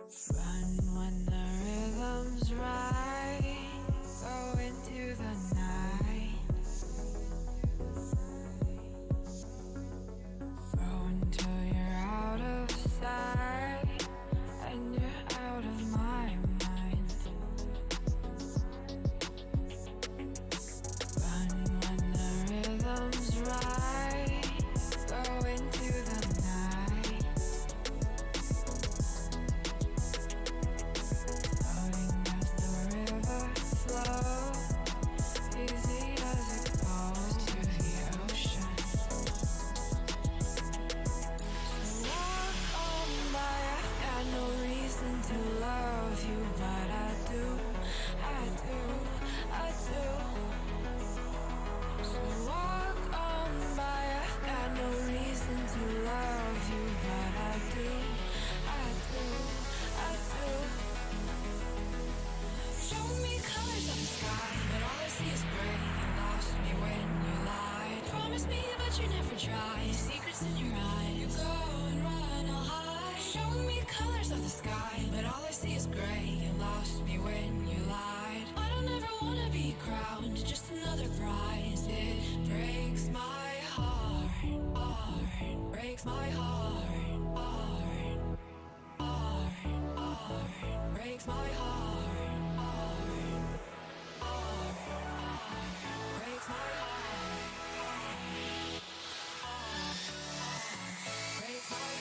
Run when the rhythm's right. Go into the night. Throw until you're out of sight and you're out of my mind. Run when the rhythm's right. Go into the night. Floating as the river flows, easy as it goes to the ocean. So walk on by, I've got no reason to love you, but I do, I do, I do. So walk on by, I've got no reason to love you, but I do, I do, I do. Show me colors of the sky, but all I see is gray. You lost me when you lied. Promise me, but you never try. Secrets in your eyes. You go and run, I'll hide. Show me colors of the sky, but all I see is gray. You lost me when you lied. I don't ever wanna be crowned, just another prize. It breaks my heart, heart. Breaks my heart, heart, heart, heart. Breaks my heart, heart, heart, heart. Breaks my heart, heart, heart. Breaks my heart.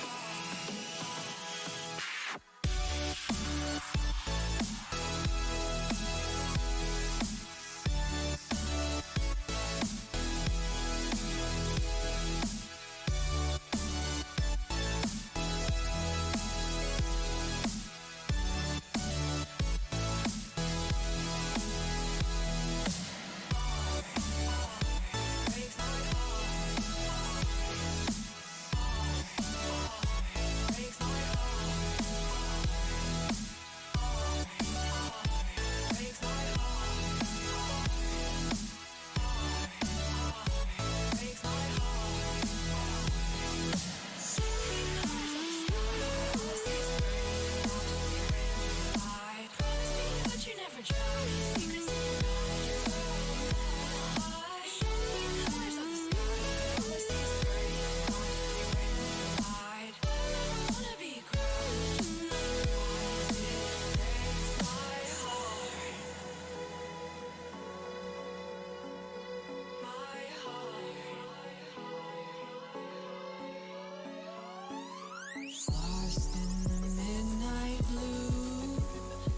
Lost in the midnight blue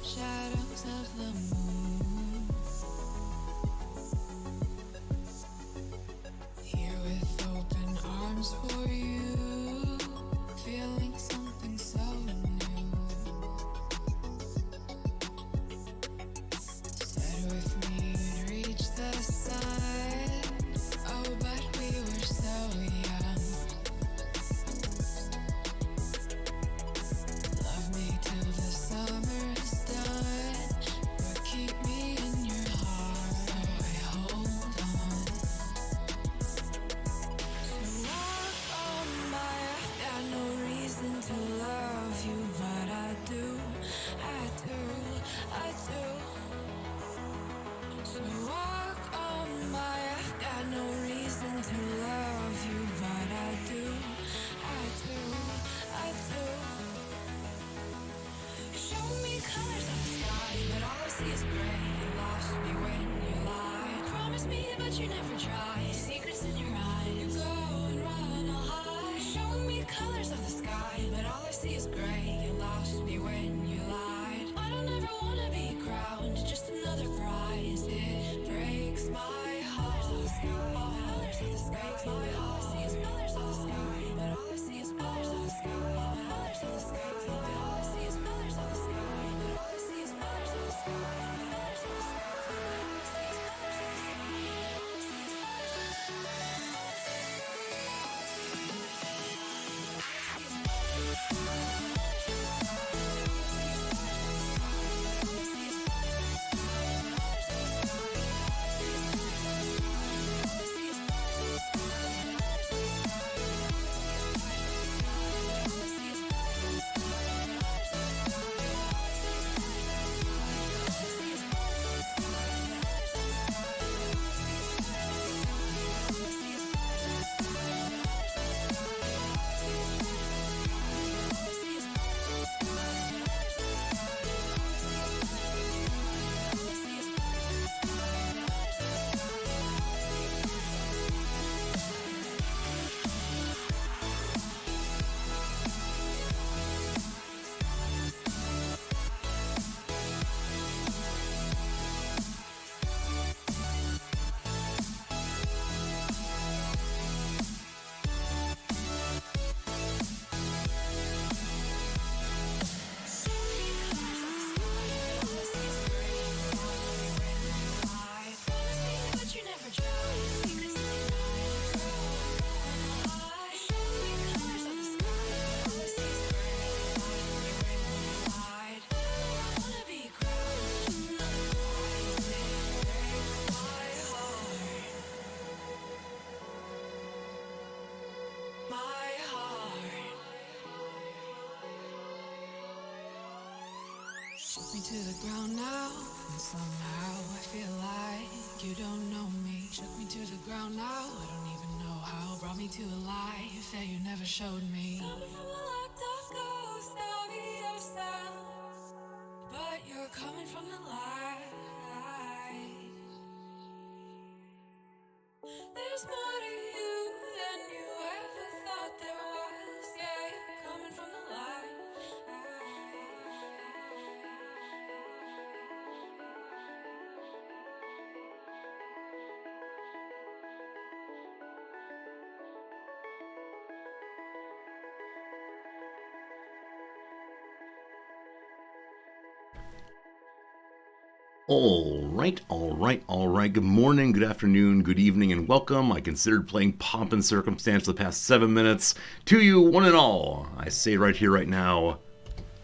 shadows of the moon. Here with open arms for you, feeling something so new. Said with me you'd reach the sun. Oh, but we were so young. Till the summer's done, but keep me in your heart, so I hold on. So walk on by, I've got no reason to love you, but I do, I do, I do. So walk on by, I've got no reason to love you, but I do, I do, I do. Show me colors of the sky, but all I see is gray. You lost me when you lied. Promise me, but you never try. Secrets in your eyes. You go and run, I'll hide. Show me colors of the sky, but all I see is gray. You lost me when you lied. I don't ever wanna be crowned, just another prize. It breaks my heart. Colors of the sky, colors of the sky. Breaks my heart. All I see is colors of the sky, but all I see is colors of the sky. Colors of the sky, but all I see is colors of the sky. But all I see is colors of the sky. Colors of the sky. But all I see is colors of the sky. All I see is colors of the sky. Shook me to the ground now, and somehow I feel like you don't know me. Shook me to the ground now, I don't even know how. Brought me to a life that you never showed me. Coming from a locked up ghost of yourself, but you're coming from the light. There's more to you than you ever thought there was. Yeah, you're coming from the light. All right. Good morning, good afternoon, good evening, and welcome. I considered playing Pomp and Circumstance for the past 7 minutes. To you, one and all, I say right here, right now,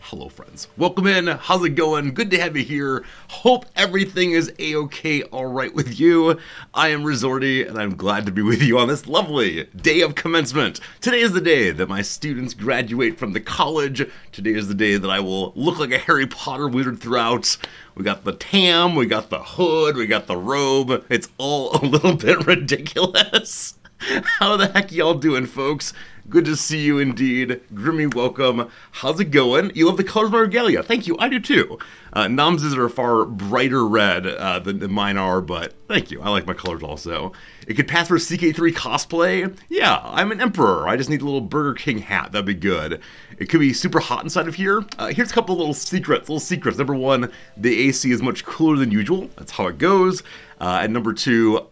hello, friends. Welcome in. How's it going? Good to have you here. Hope everything is A-OK all right with you. I am Rizordi, and I'm glad to be with you on this lovely day of commencement. Today is the day that my students graduate from the college. Today is the day that I will look like a Harry Potter wizard throughout. We got the tam, we got the hood, we got the robe. It's all a little bit ridiculous. How the heck y'all doing, folks? Good to see you indeed. Grimmy, welcome. How's it going? You love the colors of my regalia. Thank you. I do too. Noms's are far brighter red than mine are, but thank you. I like my colors also. It could pass for CK3 cosplay. Yeah, I'm an emperor. I just need a little Burger King hat. That'd be good. It could be super hot inside of here. Here's a couple of little secrets. Number one, the AC is much cooler than usual. That's how it goes. And number two,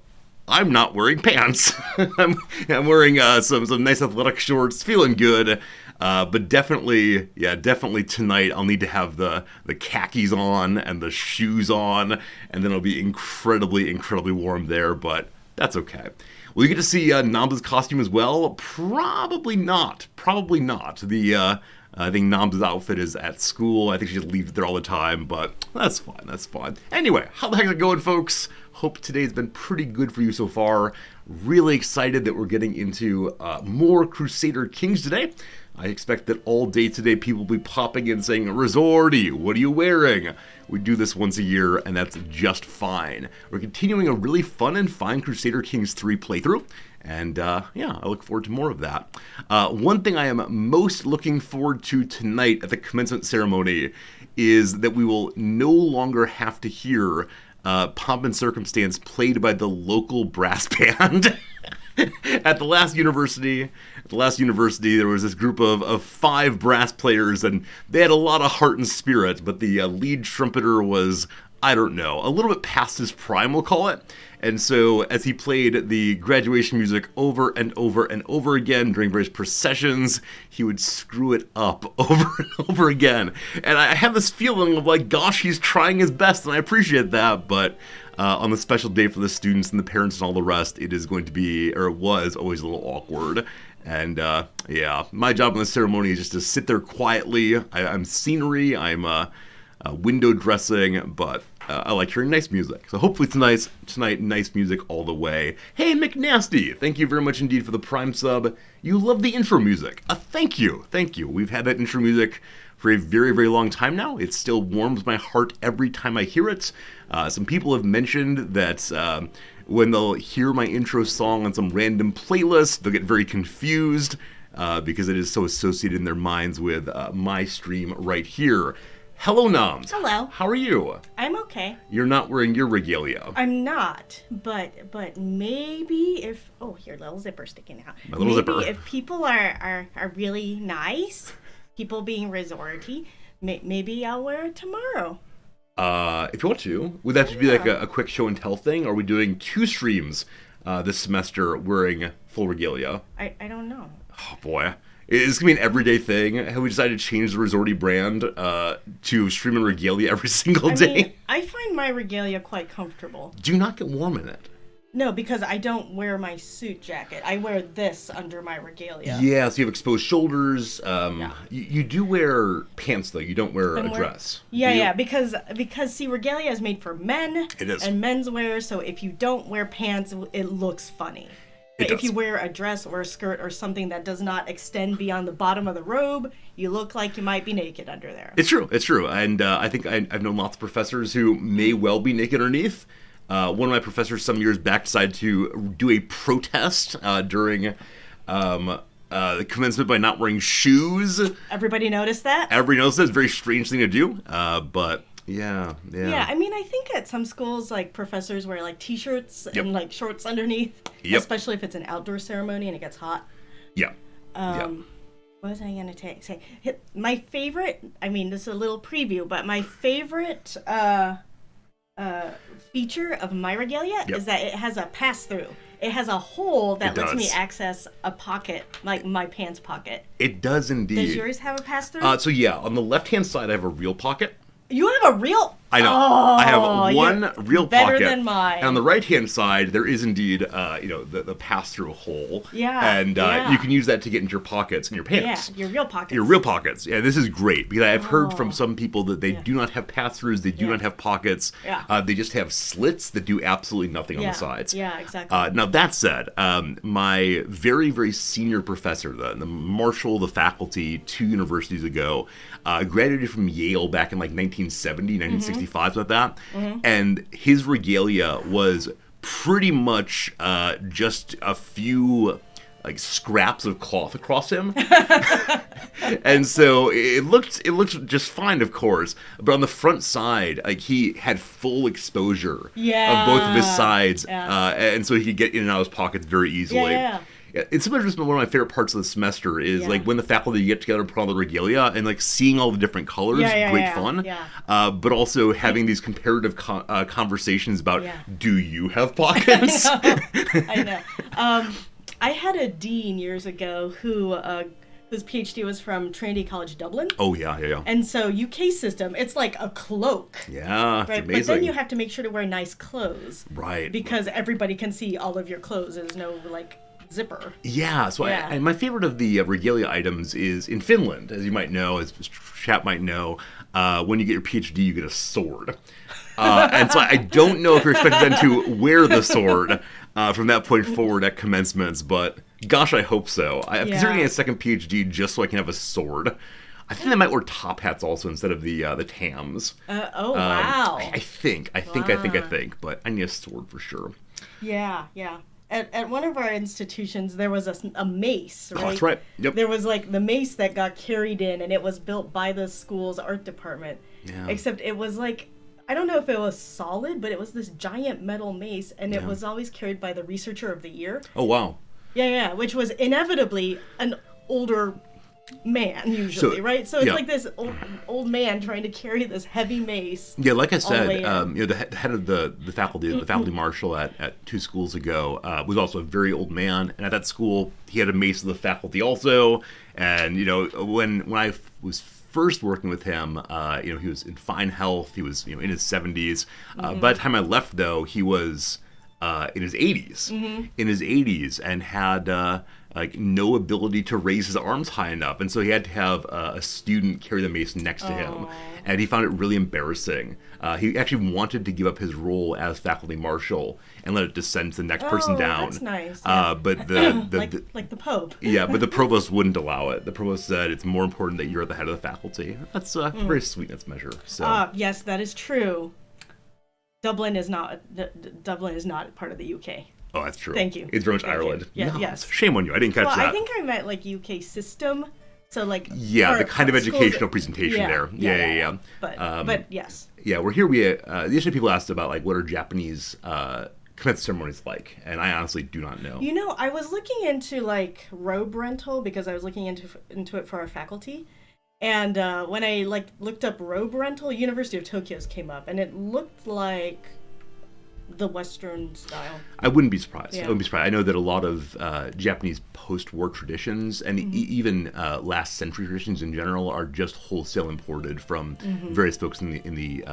I'm not wearing pants. I'm wearing some nice athletic shorts, feeling good. But definitely tonight I'll need to have the khakis on and the shoes on, and then it'll be incredibly warm there, but that's okay. Will you get to see Namda's costume as well? Probably not. I think Namda's outfit is at school. I think she just leaves it there all the time, but that's fine. Anyway, how the heck is it going, folks? Hope today's been pretty good for you so far. Really excited that we're getting into more Crusader Kings today. I expect that all day today people will be popping in saying, Rizordi, what are you wearing? We do this once a year, and that's just fine. We're continuing a really fun and fine Crusader Kings 3 playthrough. And I look forward to more of that. One thing I am most looking forward to tonight at the commencement ceremony is that we will no longer have to hear Pomp and Circumstance played by the local brass band. At the last university, there was this group of 5 brass players, and they had a lot of heart and spirit, but the lead trumpeter was, I don't know, a little bit past his prime, we'll call it. And so as he played the graduation music over and over again during various processions, he would screw it up over and over again. And I have this feeling of like, gosh, he's trying his best, and I appreciate that, but on the special day for the students and the parents and all the rest, it is going to be, or it was, always a little awkward. And my job in the ceremony is just to sit there quietly. I'm scenery, I'm window dressing, but I like hearing nice music. So hopefully tonight, nice music all the way. Hey, McNasty, thank you very much indeed for the Prime sub. You love the intro music. Thank you. We've had that intro music for a very long time now. It still warms my heart every time I hear it. Some people have mentioned that when they'll hear my intro song on some random playlist, they'll get very confused because it is so associated in their minds with my stream right here. Hello, Noms. Hello. How are you? I'm okay. You're not wearing your regalia. I'm not, but maybe if your little zipper sticking out. My little zipper. Maybe if people are really nice, people being Rizordi, maybe I'll wear it tomorrow. If you want to, would that just be like a quick show and tell thing? Or are we doing 2 streams this semester wearing full regalia? I don't know. Oh boy. It's going to be an everyday thing. Have we decided to change the Rizordi brand to stream and regalia every single day? I find my regalia quite comfortable. Do you not get warm in it? No, because I don't wear my suit jacket. I wear this under my regalia. Yeah, so you have exposed shoulders. You do wear pants, though. You don't wear a dress. Yeah, because see, regalia is made for men. It is. And menswear, so if you don't wear pants, it looks funny. It If you does. wear a dress or a skirt or something that does not extend beyond the bottom of the robe, you look like you might be naked under there. It's true. It's true. And I think I've known lots of professors who may well be naked underneath. One of my professors some years back decided to do a protest during the commencement by not wearing shoes. Everybody noticed that? Everybody knows that's a very strange thing to do. But yeah. Yeah, I mean, I think at some schools, like, professors wear, like, T-shirts Yep. and, like, shorts underneath. Yep. Especially if it's an outdoor ceremony and it gets hot. Yeah. What was I going to say? My favorite, I mean, this is a little preview, but my favorite feature of my regalia Yep. is that it has a pass-through. It has a hole that It lets me does. access a pocket, like my pants pocket. It does indeed. Does yours have a pass-through? So yeah, on the left-hand side, I have a real pocket. You have a real... I know. Oh, I have one you're real better pocket. than mine. And on the right-hand side, there is indeed, the pass-through hole. Yeah, And yeah. you can use that to get into your pockets and your pants. Yeah, your real pockets. Your real pockets. Yeah, this is great because I've heard from some people that they do not have pass-throughs, they do not have pockets. Yeah. They just have slits that do absolutely nothing on the sides. Yeah, exactly. Now, that said, my very, very senior professor, the marshal of the faculty 2 universities ago, graduated from Yale back in like 1970, 1965, something like that. And his regalia was pretty much just a few like scraps of cloth across him. And so it looked just fine, of course. But on the front side, like he had full exposure of both of his sides. And so he could get in and out of his pockets very easily. Yeah. It's similar just one of my favorite parts of the semester is like when the faculty get together and put on the regalia and like seeing all the different colors, great fun. Yeah. But also having these comparative conversations about do you have pockets? I know. I had a dean years ago who whose PhD was from Trinity College Dublin. Oh yeah. And so UK system, it's like a cloak. Yeah, it's Right, amazing. but then you have to make sure to wear nice clothes. Right. Because everybody can see all of your clothes. There's no like zipper. Yeah, so Yeah. and my favorite of the regalia items is in Finland, as you might know, as Chap might know, when you get your PhD, you get a sword. And so I don't know if you're expected then to wear the sword from that point forward at commencements, but gosh, I hope so. I'm considering a second PhD just so I can have a sword. I think they might wear top hats also instead of the TAMs. Wow. I think, but I need a sword for sure. Yeah. At one of our institutions, there was a mace, right? Oh, that's right. Yep. There was like the mace that got carried in, and it was built by the school's art department. Yeah. Except it was like, I don't know if it was solid, but it was this giant metal mace, and it was always carried by the researcher of the year. Oh, wow. Yeah, which was inevitably an older man usually, right? So it's like this old man trying to carry this heavy mace. Yeah, like I all the said, way in. the head of the faculty, the faculty marshal at 2 schools ago, was also a very old man, and at that school he had a mace of the faculty also. And when I was first working with him, he was in fine health. He was in his 70s. By the time I left, though, he was in his 80s, and had like no ability to raise his arms high enough, and so he had to have a student carry the mace next to him, and he found it really embarrassing. He actually wanted to give up his role as faculty marshal and let it descend to the next person down. That's nice. But the like the Pope. yeah, but the provost wouldn't allow it. The provost said it's more important that you're at the head of the faculty. That's a very sweetness measure. So Yes, that is true. Dublin is not part of the UK. oh, that's true. Thank you. It's very much Thank you. Ireland. Yeah, No, yes. Shame on you. I didn't catch Well, that. I think I meant like UK system. So like The kind of schools- educational presentation there. Yeah. But yes. Yeah, we're here. Yesterday people asked about like what are Japanese commencement ceremonies like, and I honestly do not know. I was looking into like robe rental because I was looking into it for our faculty. And when I looked up robe rental, University of Tokyo's came up, and it looked like the Western style. I wouldn't be surprised. Yeah. I wouldn't be surprised. I know that a lot of Japanese post-war traditions and even last century traditions in general are just wholesale imported from various folks in the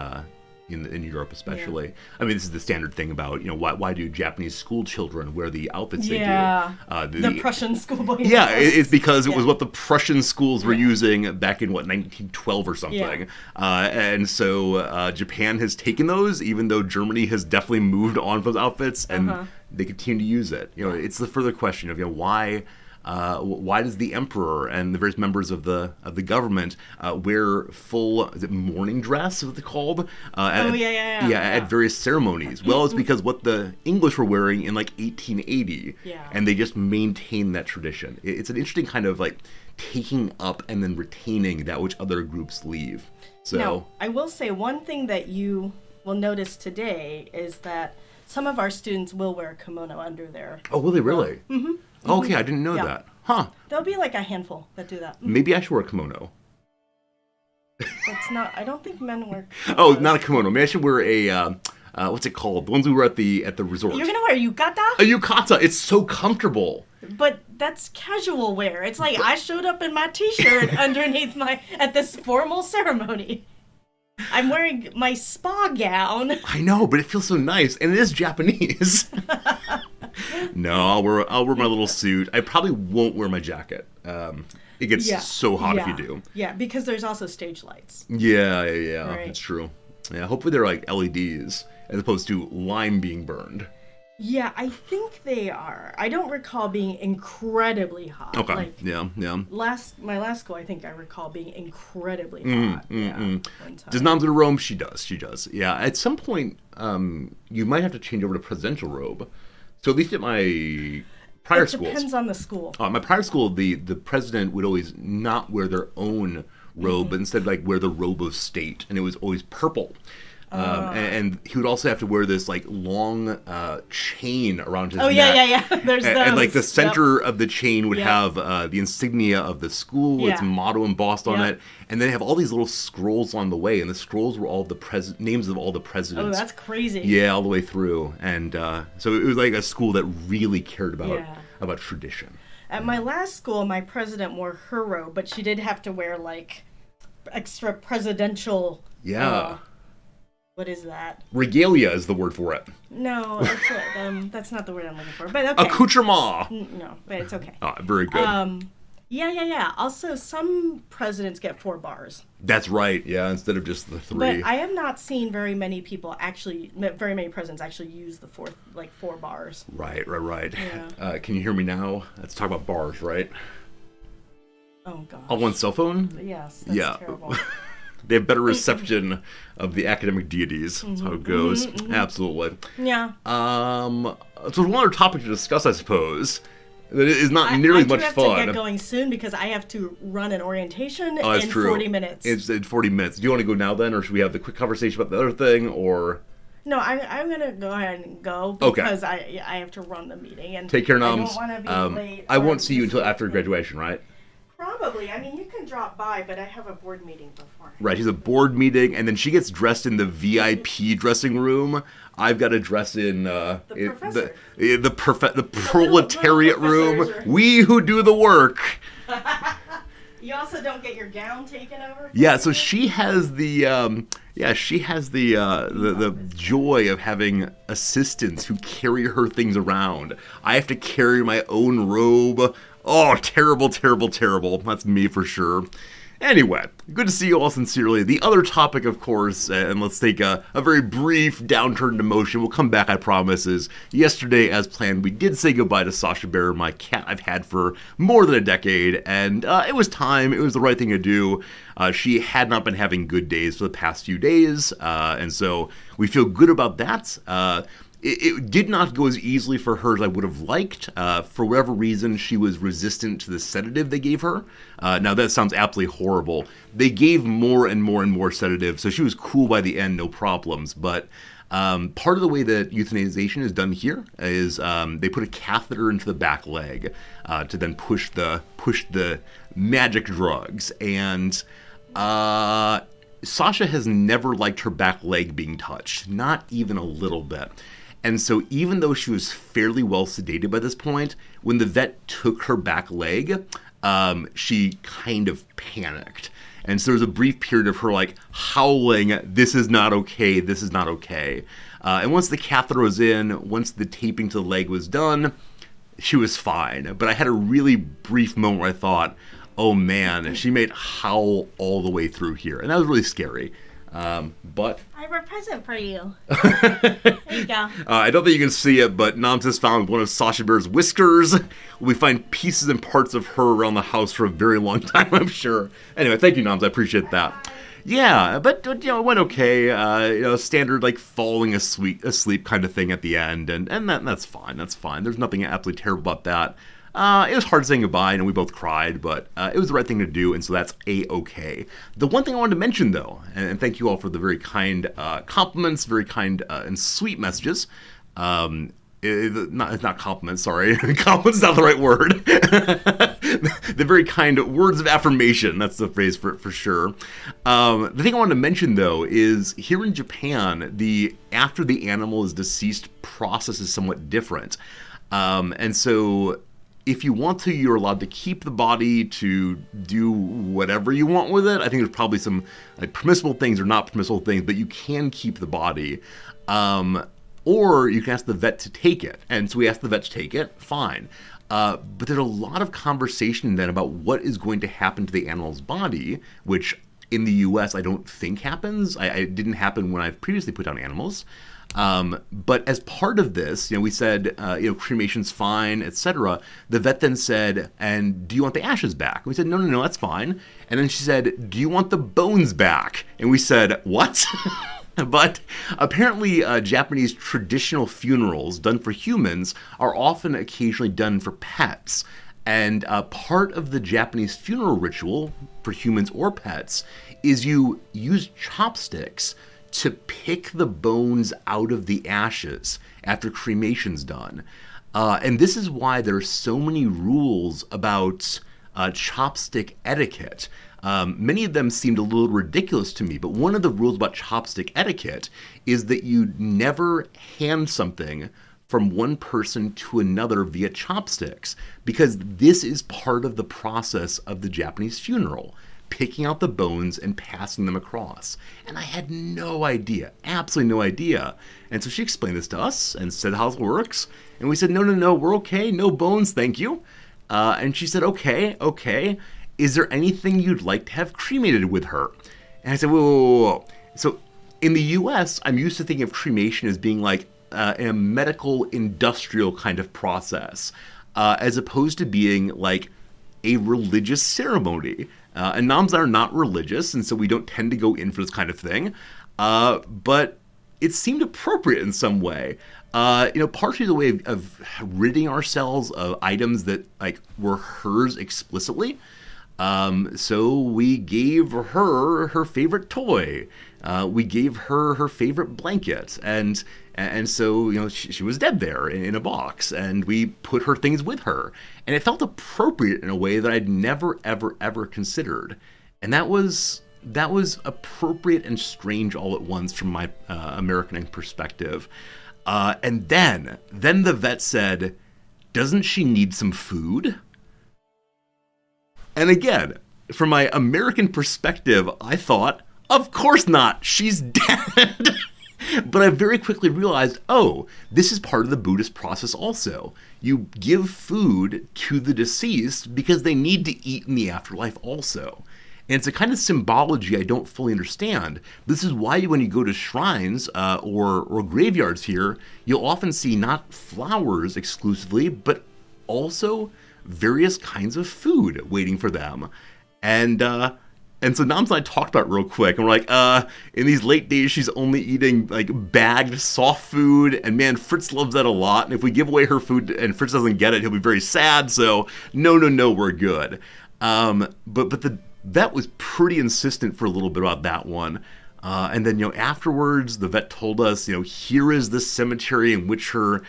in Europe especially. I mean, this is the standard thing about, why do Japanese school children wear the outfits they do? The Prussian schoolboy. Yeah, it's because it was what the Prussian schools were using back in, 1912 or something. And so Japan has taken those, even though Germany has definitely moved on from those outfits, and they continue to use it. It's the further question of, why does the emperor and the various members of the government wear full, is it morning dress, is what they're called? At various ceremonies. Well, it's because what the English were wearing in 1880, and they just maintain that tradition. It's an interesting kind of taking up and then retaining that which other groups leave. So now, I will say one thing that you will notice today is that some of our students will wear a kimono under their. Oh, will they really? Mm-hmm. Okay, I didn't know that. Huh. There'll be a handful that do that. Maybe I should wear a kimono. That's not, I don't think men wear kimonos. Oh, not a kimono. Maybe I should wear a, what's it called? The ones we wear at the resort. You're going to wear a yukata? A yukata. It's so comfortable. But that's casual wear. It's I showed up in my t-shirt underneath at this formal ceremony. I'm wearing my spa gown. I know, but it feels so nice, and it is Japanese. No, I'll wear my little suit. I probably won't wear my jacket. It gets so hot if you do. Yeah, because there's also stage lights. Yeah, right. It's true. Yeah, hopefully they're LEDs as opposed to lime being burned. Yeah, I think they are. I don't recall being incredibly hot. Okay. Yeah. My last school, I think I recall being incredibly hot. Does not go to Rome? She does. Yeah. At some point, you might have to change over to presidential robe. So at least at my prior schools. It depends on the school. My prior school, the president would always not wear their own robe, but instead wear the robe of state, and it was always purple. And he would also have to wear this long chain around his neck. Yeah. There's those. And the center of the chain would have the insignia of the school, its motto embossed on it, and then have all these little scrolls on the way, and the scrolls were all the names of all the presidents. Oh, that's crazy. Yeah, all the way through, and so it was a school that really cared about tradition. At my last school, my president wore her robe, but she did have to wear extra presidential. Yeah. What is that? Regalia is the word for it. No, that's not the word I'm looking for. But okay. Accoutrement. No, but it's okay. Very good. Yeah. Also, some presidents get 4 bars. That's right. Yeah, instead of just the 3. But I have not seen very many presidents actually use the 4 bars. Right. Yeah. Can you hear me now? Let's talk about bars, right? Oh gosh. On one cell phone? Yes. That's terrible. They have better reception of the academic deities. That's how it goes. Absolutely. Yeah. So one other topic to discuss, I suppose, that is not nearly as much fun. I do have to get going soon because I have to run an orientation in 40 minutes. It's in 40 minutes. Do you want to go now then, or should we have the quick conversation about the other thing, or... No, I'm going to go ahead and go because I have to run the meeting. And take care, Noms. I don't want to be late. I won't see you until after graduation, right? Probably. I mean, you can drop by, but I have a board meeting before. Right, she's a board meeting, and then she gets dressed in the VIP dressing room. I've got to dress in the proletariat room. We who do the work. You also don't get your gown taken over. Yeah, so she has the joy of having assistants who carry her things around. I have to carry my own robe. Oh, terrible. That's me for sure. Anyway, good to see you all sincerely. The other topic, of course, and let's take a very brief downturn to motion. We'll come back, I promise, is yesterday, as planned, we did say goodbye to Sasha Bear, my cat I've had for more than a decade, and it was time. It was the right thing to do. She had not been having good days for the past few days, and so we feel good about that. It did not go as easily for her as I would have liked. For whatever reason, she was resistant to the sedative they gave her. Now, that sounds absolutely horrible. They gave more and more sedative, so she was cool by the end, no problems. But part of the way that euthanization is done here is they put a catheter into the back leg to then push the magic drugs. And Sasha has never liked her back leg being touched, not even a little bit. And so even though she was fairly well sedated by this point, when the vet took her back leg, she kind of panicked. And so there's a brief period of her like howling, "This is not okay, this is not okay." And once the catheter was in, once the taping to the leg was done, she was fine. But I had a really brief moment where I thought, oh man, she made howl all the way through here. And that was really scary. But I have a present for you. There you go. I don't think you can see it, but Noms has found one of Sasha Bear's whiskers. We find pieces and parts of her around the house for a very long time, I'm sure. Anyway, thank you, Noms. I appreciate that. Yeah, but you know, it went okay. Standard like falling asleep kind of thing at the end, and that's fine. That's fine. There's nothing absolutely terrible about that. It was hard saying goodbye, and we both cried, but it was the right thing to do, and so that's a-okay. The one thing I wanted to mention, though, and thank you all for the very kind compliments, very kind and sweet messages. It's not compliments, sorry. Compliments is not the right word. The very kind words of affirmation, that's the phrase for sure. The thing I wanted to mention, though, is here in Japan, the after the animal is deceased process is somewhat different. And so if you want to, you're allowed to keep the body to do whatever you want with it. I think there's probably some like permissible things or not permissible things, but you can keep the body. Or you can ask the vet to take it. And so we asked the vet to take it, fine. But there's a lot of conversation then about what is going to happen to the animal's body, which in the US I don't think happens. It didn't happen when I've previously put down animals. But as part of this, we said, cremation's fine, etc. The vet then said, and do you want the ashes back? And we said, no, that's fine. And then she said, do you want the bones back? And we said, what? But apparently Japanese traditional funerals done for humans are often occasionally done for pets. And part of the Japanese funeral ritual for humans or pets is you use chopsticks to pick the bones out of the ashes after cremation's done. And this is why there are so many rules about chopstick etiquette. Many of them seemed a little ridiculous to me, but one of the rules about chopstick etiquette is that you never hand something from one person to another via chopsticks, because this is part of the process of the Japanese funeral. Picking out the bones and passing them across. And I had no idea, absolutely no idea. And so she explained this to us and said how it works. And we said, no, we're okay, no bones, thank you. And she said, okay. Is there anything you'd like to have cremated with her? And I said, whoa. So in the US, I'm used to thinking of cremation as being like a medical industrial kind of process, as opposed to being like a religious ceremony. And Noms are not religious, and so we don't tend to go in for this kind of thing. But it seemed appropriate in some way. Partially the way of ridding ourselves of items that like were hers explicitly. So we gave her her favorite toy. We gave her her favorite blanket, and so she was dead there in a box, and we put her things with her, and it felt appropriate in a way that I'd never ever considered, and that was appropriate and strange all at once from my American perspective. And then the vet said, "Doesn't she need some food?" And again, from my American perspective, I thought, of course not, she's dead. But I very quickly realized, this is part of the Buddhist process also. You give food to the deceased because they need to eat in the afterlife also. And it's a kind of symbology I don't fully understand. This is why when you go to shrines or graveyards here, you'll often see not flowers exclusively, but also various kinds of food waiting for them. And so Noms and I talked about it real quick, and we're like, in these late days, she's only eating like bagged soft food, and man, Fritz loves that a lot, and if we give away her food and Fritz doesn't get it, he'll be very sad, so no, we're good. But the vet was pretty insistent for a little bit about that one. And then, afterwards, the vet told us, here is the cemetery in which her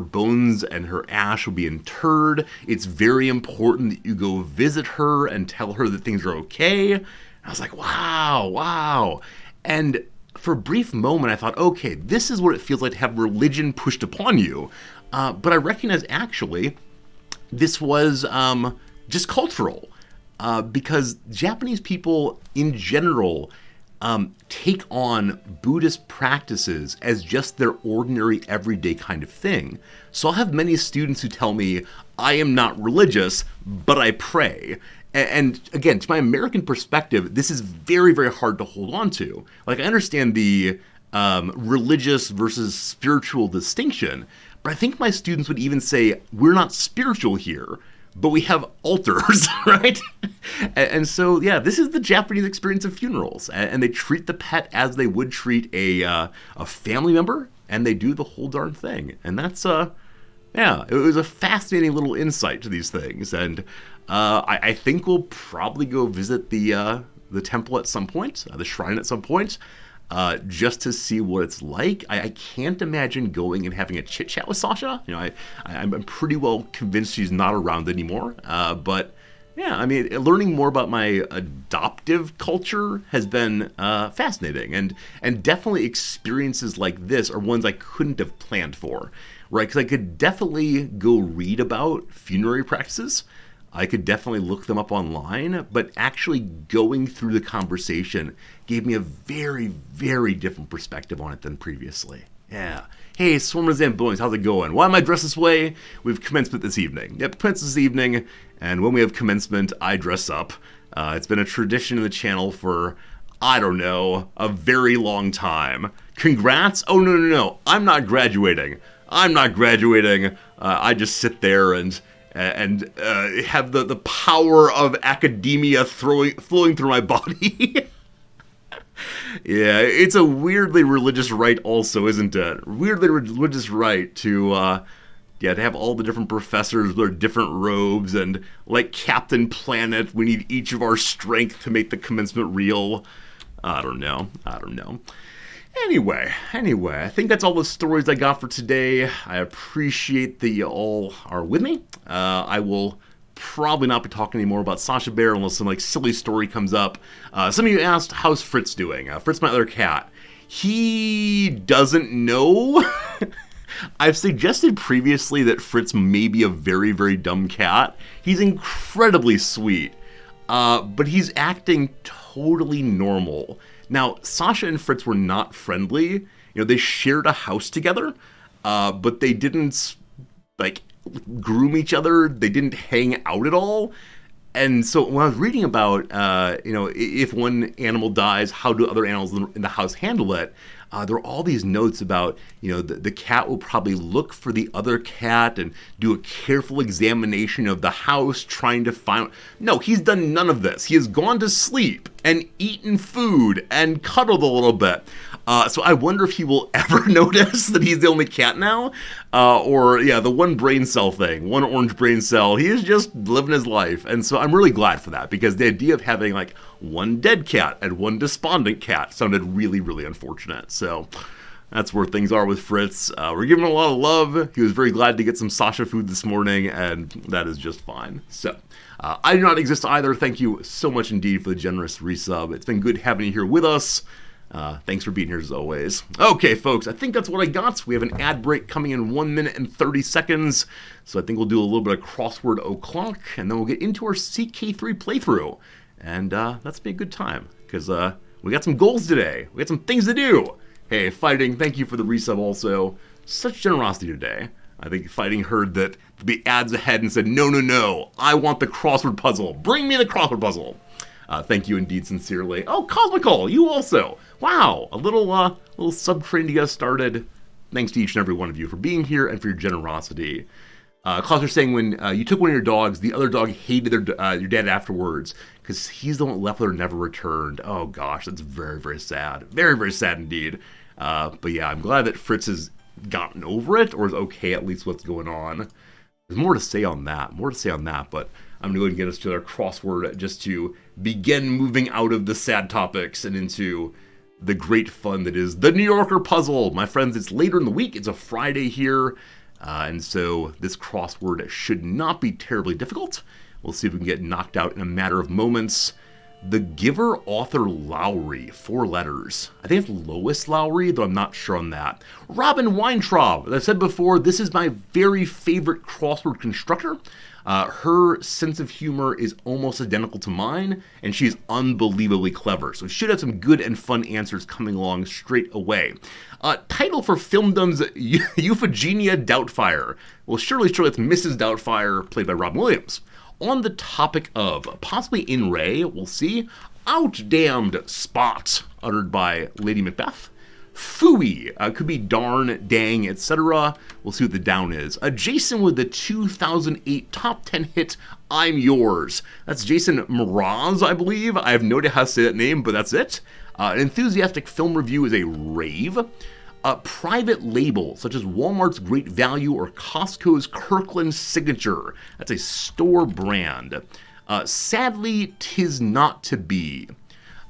bones and her ash will be interred. It's very important that you go visit her and tell her that things are okay. And I was like, wow. And for a brief moment, I thought, okay, this is what it feels like to have religion pushed upon you. But I recognized actually this was just cultural. because Japanese people in general take on Buddhist practices as just their ordinary everyday kind of thing. So I'll have many students who tell me, I am not religious, but I pray. And again, to my American perspective, this is very, very hard to hold on to. Like, I understand the religious versus spiritual distinction, but I think my students would even say, we're not spiritual here, but we have altars, right? And so, yeah, this is the Japanese experience of funerals. And they treat the pet as they would treat a family member, and they do the whole darn thing. And that's, yeah, it was a fascinating little insight to these things. And I think we'll probably go visit the temple at some point, the shrine at some point, just to see what it's like. I can't imagine going and having a chit chat with Sasha. You know, I'm pretty well convinced she's not around anymore. But yeah, I mean, learning more about my adoptive culture has been fascinating, and definitely experiences like this are ones I couldn't have planned for, right? Because I could definitely go read about funerary practices. I could definitely look them up online, but actually going through the conversation gave me a very, very different perspective on it than previously. Yeah. Hey, Swimmers and Boys, how's it going? Why am I dressed this way? We have commencement this evening. Yep, commencement this evening, and when we have commencement, I dress up. It's been a tradition in the channel for, I don't know, a very long time. Congrats? Oh, no. I'm not graduating. I just sit there and have the power of academia flowing through my body. Yeah, it's a weirdly religious rite also, isn't it? Weirdly religious rite to have all the different professors with their different robes, and like Captain Planet, we need each of our strength to make the commencement real. I don't know. Anyway, I think that's all the stories I got for today. I appreciate that you all are with me. I will probably not be talking anymore about Sasha Bear unless some like silly story comes up. Some of you asked, how's Fritz doing? Fritz, my other cat. He doesn't know. I've suggested previously that Fritz may be a very, very dumb cat. He's incredibly sweet, but he's acting totally normal. Now, Sasha and Fritz were not friendly. You know, they shared a house together, but they didn't, like, groom each other. They didn't hang out at all. And so when I was reading about, if one animal dies, how do other animals in the house handle it? There are all these notes about, the cat will probably look for the other cat and do a careful examination of the house, trying to find... No, he's done none of this. He has gone to sleep and eaten food and cuddled a little bit. So I wonder if he will ever notice that he's the only cat now. The one brain cell thing, one orange brain cell, he is just living his life. And so I'm really glad for that, because the idea of having like one dead cat and one despondent cat sounded really, really unfortunate. So that's where things are with Fritz. We're giving him a lot of love. He was very glad to get some Sasha food this morning, and that is just fine. So I do not exist either. Thank you so much indeed for the generous resub. It's been good having you here with us. Thanks for being here as always. Okay, folks, I think that's what I got. We have an ad break coming in 1 minute and 30 seconds. So I think we'll do a little bit of crossword o'clock, and then we'll get into our CK3 playthrough. And that's be a good time, because we got some goals today. We got some things to do. Hey, Fighting, thank you for the resub also. Such generosity today. I think Fighting heard that the ads ahead and said, no, I want the crossword puzzle. Bring me the crossword puzzle. Thank you indeed sincerely. Oh, Cosmical, you also. Wow, a little sub-train to get us started. Thanks to each and every one of you for being here and for your generosity. Klaus was saying when you took one of your dogs, the other dog hated your dad afterwards because he's the one left there and never returned. Oh gosh, that's very, very sad. Very, very sad indeed. But yeah, I'm glad that Fritz has gotten over it, or is okay at least what's going on. There's more to say on that, but I'm going to go ahead and get us to our crossword just to begin moving out of the sad topics and into the great fun that is the New Yorker puzzle. My friends, it's later in the week. It's a Friday here. And so this crossword should not be terribly difficult. We'll see if we can get knocked out in a matter of moments. The Giver author Lowry, 4 letters. I think it's Lois Lowry, though I'm not sure on that. Robin Weintraub, as I said before, this is my very favorite crossword constructor. Her sense of humor is almost identical to mine, and she's unbelievably clever. So she should have some good and fun answers coming along straight away. Title for Filmdom's Euphegenia Doubtfire. Well, surely it's Mrs. Doubtfire, played by Robin Williams. On the topic of, possibly In Re, we'll see, Outdamned Spot, uttered by Lady Macbeth. Phooey, could be darn, dang, etc. We'll see what the down is. Jason with the 2008 top 10 hit, I'm Yours. That's Jason Mraz, I believe. I have no idea how to say that name, but that's it. An enthusiastic film review is a rave. Private label, such as Walmart's Great Value or Costco's Kirkland Signature. That's a store brand. Sadly, 'tis not to be.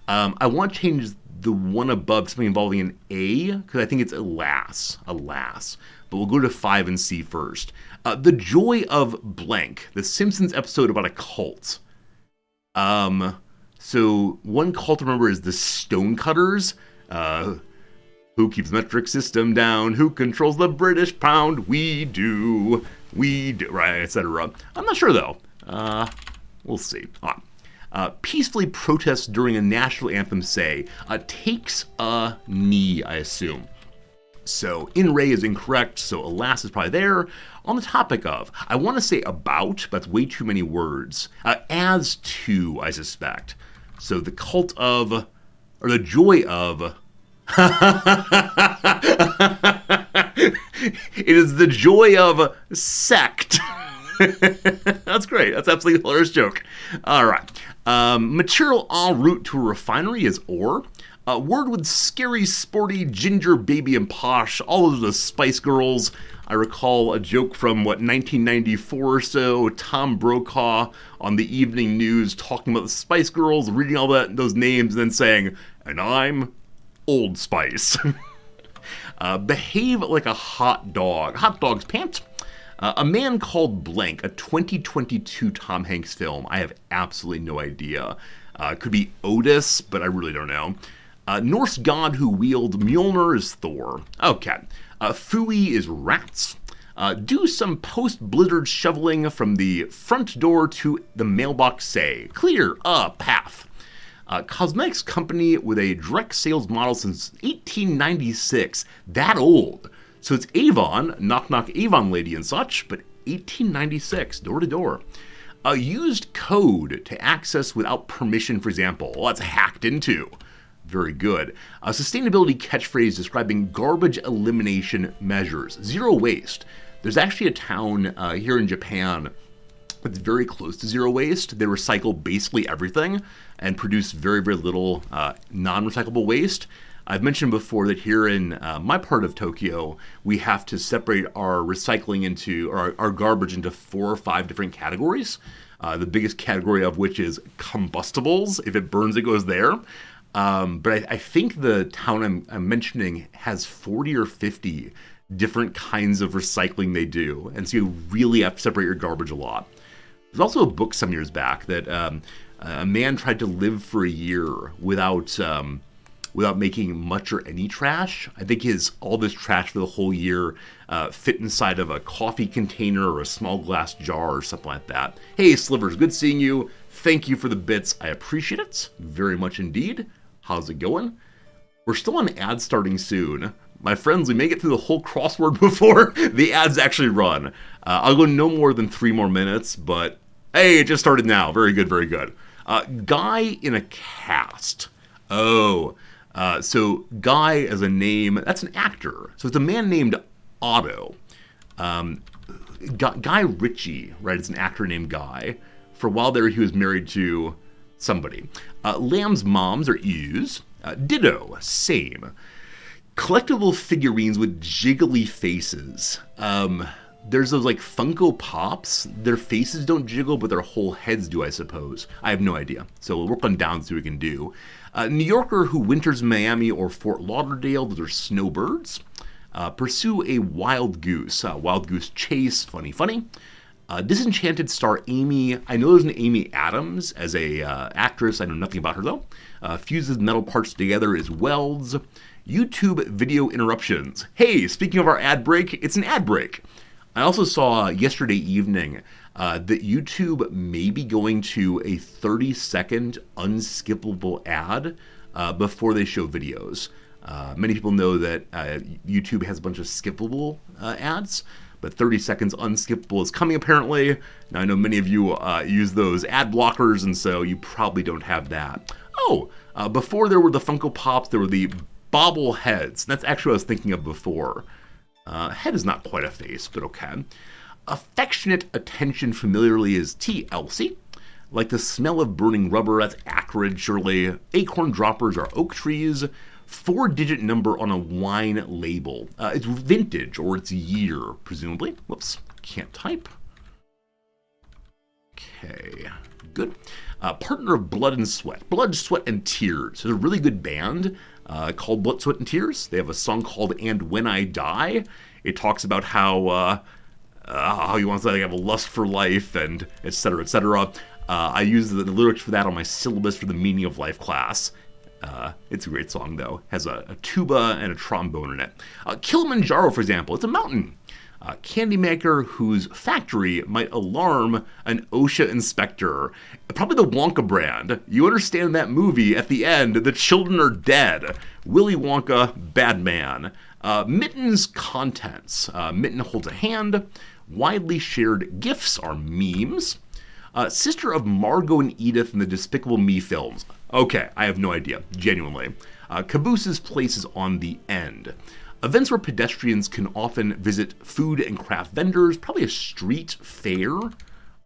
I want to change the one above to something involving an A, because I think it's alas. But we'll go to 5 and C first. The Joy of Blank, the Simpsons episode about a cult. So one cult, remember, is the Stonecutters. Who keeps the metric system down? Who controls the British pound? We do, right, etc. I'm not sure, though. We'll see. Peacefully protest during a national anthem, say, takes a knee, I assume. So, In Re is incorrect, so alas is probably there. On the topic of, I want to say about, but that's way too many words. As to, I suspect. So, the cult of, or the joy of, it is the joy of sect. That's great. That's absolutely a hilarious joke. All right. Material en route to a refinery is ore. Word with scary, sporty, ginger, baby, and posh. All of the Spice Girls. I recall a joke from, 1994 or so. Tom Brokaw on the evening news talking about the Spice Girls, reading all those names, and then saying, and I'm Old Spice. Behave like a hot dog. Hot dog's pant. A Man Called Blank, a 2022 Tom Hanks film. I have absolutely no idea. Could be Otis, but I really don't know. Norse god who wields Mjolnir is Thor. Okay. Phooey is rats. Do some post-blizzard shoveling from the front door to the mailbox, say. Clear a path. Cosmetics company with a direct sales model since 1896. That old. So it's Avon, knock knock Avon lady and such, but 1896, door to door. Used code to access without permission, for example. Well, that's hacked into. Very good. A sustainability catchphrase describing garbage elimination measures. Zero waste. There's actually a town here in Japan that's very close to zero waste. They recycle basically everything and produce very, very little non-recyclable waste. I've mentioned before that here in my part of Tokyo, we have to separate our recycling into, or our garbage into 4 or 5 different categories. The biggest category of which is combustibles. If it burns, it goes there. But I think the town I'm mentioning has 40 or 50 different kinds of recycling they do. And so you really have to separate your garbage a lot. There's also a book some years back that a man tried to live for a year without making much or any trash. I think all this trash for the whole year fit inside of a coffee container or a small glass jar or something like that. Hey, Slivers, good seeing you. Thank you for the bits. I appreciate it very much indeed. How's it going? We're still on ads starting soon. My friends, we may get through the whole crossword before the ads actually run. I'll go no more than 3 more minutes, but hey, it just started now. Very good, very good. Guy in a cast. Oh, so Guy as a name, that's an actor. So it's a man named Otto. Guy Ritchie, right? It's an actor named Guy. For a while there, he was married to somebody. Lamb's moms are Ews. Ditto, same. Collectible figurines with jiggly faces. There's those like Funko Pops. Their faces don't jiggle, but their whole heads do, I suppose. I have no idea. So we'll work on down, see what we can do. New Yorker who winters in Miami or Fort Lauderdale. Those are snowbirds. Pursue a wild goose. Wild goose chase. Funny. Disenchanted star Amy, I know there's an Amy Adams as a actress, I know nothing about her though. Fuses metal parts together as welds. YouTube video interruptions. Hey, speaking of our ad break, it's an ad break. I also saw yesterday evening that YouTube may be going to a 30-second unskippable ad before they show videos. Many people know that YouTube has a bunch of skippable ads, but 30 seconds unskippable is coming apparently. Now I know many of you use those ad blockers, and so you probably don't have that. Oh, before there were the Funko Pops, there were the bobble heads. That's actually what I was thinking of before. Head is not quite a face, but okay. Affectionate attention familiarly is TLC. Like the smell of burning rubber, that's acrid, surely. Acorn droppers are oak trees. 4-digit number on a wine label. It's vintage, or it's year, presumably. Whoops, can't type. Okay, good. Partner of Blood and Sweat. Blood, Sweat, and Tears. It's a really good band called Blood, Sweat, and Tears. They have a song called And When I Die. It talks about how you want to have a lust for life, and et cetera, et cetera. I use the lyrics for that on my syllabus for the Meaning of Life class. It's a great song, though. Has a tuba and a trombone in it. Kilimanjaro, for example, it's a mountain. Candy maker whose factory might alarm an OSHA inspector. Probably the Wonka brand. You understand that movie at the end, the children are dead. Willy Wonka, bad man. Mitten's contents. Mitten holds a hand. Widely shared gifts are memes. Sister of Margot and Edith in the Despicable Me films. Okay, I have no idea, genuinely. Caboose's place is on the end. Events where pedestrians can often visit food and craft vendors, probably a street fair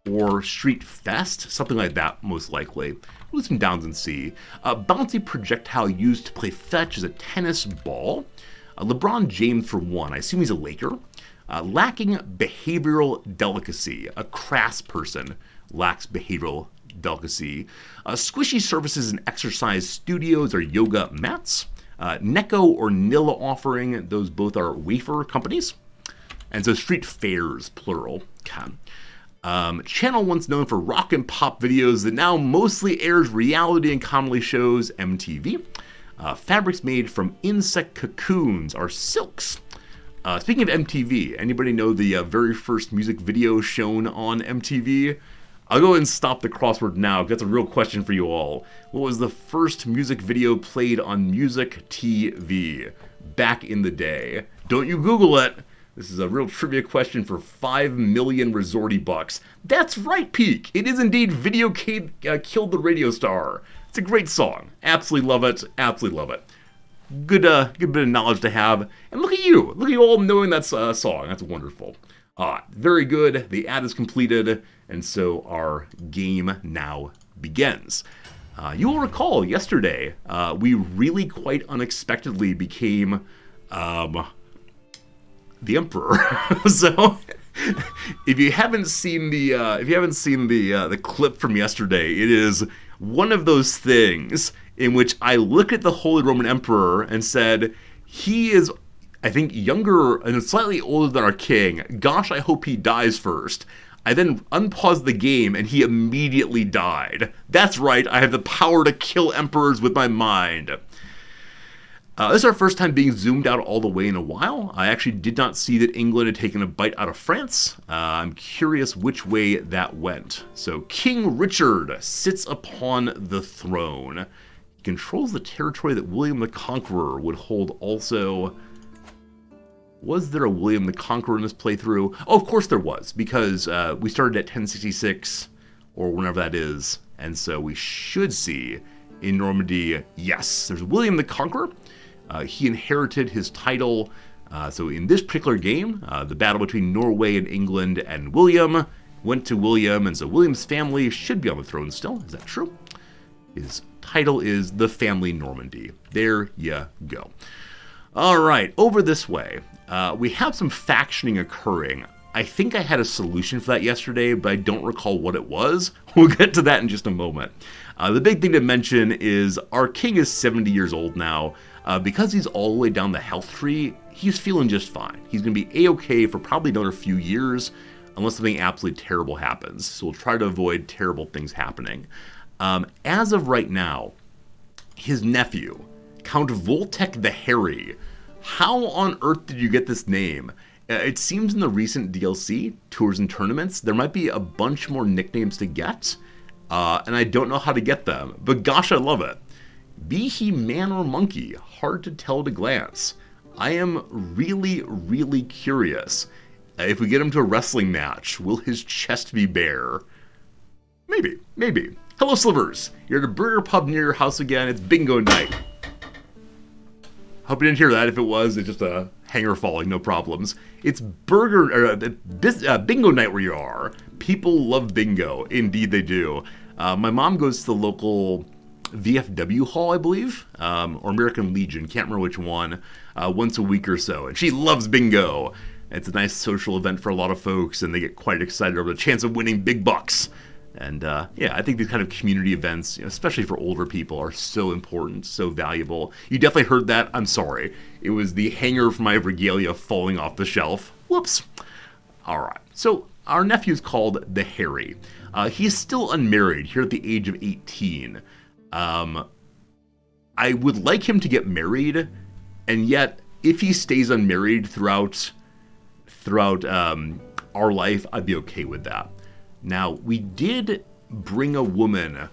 or street fest, something like that, most likely. We'll do some downs and see. Bouncy projectile used to play fetch as a tennis ball. LeBron James for one, I assume he's a Laker. Lacking behavioral delicacy, a crass person lacks behavioral delicacy. Squishy surfaces and exercise studios are yoga mats. Necco or Nilla offering, those both are wafer companies. And so street fairs, plural. Channel once known for rock and pop videos that now mostly airs reality and comedy shows, MTV. Fabrics made from insect cocoons are silks. Speaking of MTV, anybody know the very first music video shown on MTV? I'll go ahead and stop the crossword now, because that's a real question for you all. What was the first music video played on Music TV back in the day? Don't you Google it. This is a real trivia question for 5 million resorty bucks. That's right, Peak. It is indeed Video Killed the Radio Star. It's a great song. Absolutely love it. Absolutely love it. Good bit of knowledge to have. And look at you. Look at you all knowing that song. That's wonderful. Very good. The ad is completed, and so our game now begins. You will recall yesterday, we really quite unexpectedly became the Emperor. So, if you haven't seen the clip from yesterday, it is one of those things in which I looked at the Holy Roman Emperor and said, he is, I think, younger and slightly older than our king. Gosh, I hope he dies first. I then unpaused the game and he immediately died. That's right, I have the power to kill emperors with my mind. This is our first time being zoomed out all the way in a while. I actually did not see that England had taken a bite out of France. I'm curious which way that went. So King Richard sits upon the throne. He controls the territory that William the Conqueror would hold also. Was there a William the Conqueror in this playthrough? Oh, of course there was, because we started at 1066, or whenever that is, and so we should see in Normandy, yes, there's William the Conqueror. He inherited his title, so in this particular game, the battle between Norway and England and William went to William, and so William's family should be on the throne still. Is that true? His title is the Family Normandy. There you go. All right, over this way. We have some factioning occurring. I think I had a solution for that yesterday, but I don't recall what it was. We'll get to that in just a moment. The big thing to mention is our king is 70 years old now. Because he's all the way down the health tree, he's feeling just fine. He's going to be A-okay for probably another few years. unless something absolutely terrible happens. So we'll try to avoid terrible things happening. As of right now, his nephew, Count Voltek the Hairy. How on earth did you get this name? It seems in the recent DLC, Tours and Tournaments, there might be a bunch more nicknames to get, and I don't know how to get them, but gosh, I love it. Be he man or monkey, hard to tell at a glance. I am really, really curious. If we get him to a wrestling match, will his chest be bare? Maybe. Hello, Slivers. You're at a burger pub near your house again. It's bingo night. Hope you didn't hear that. If it was, it's just a hanger falling, no problems. It's bingo night where you are. People love bingo. Indeed, they do. My mom goes to the local VFW hall, I believe, or American Legion, can't remember which one, once a week or so, and she loves bingo. It's a nice social event for a lot of folks, and they get quite excited over the chance of winning big bucks. And I think these kind of community events, especially for older people, are so important, so valuable. You definitely heard that. I'm sorry. It was the hanger from my regalia falling off the shelf. Whoops. All right. So our nephew's called the Hairy. He's still unmarried here at the age of 18. I would like him to get married, and yet if he stays unmarried throughout our life, I'd be okay with that. Now, we did bring a woman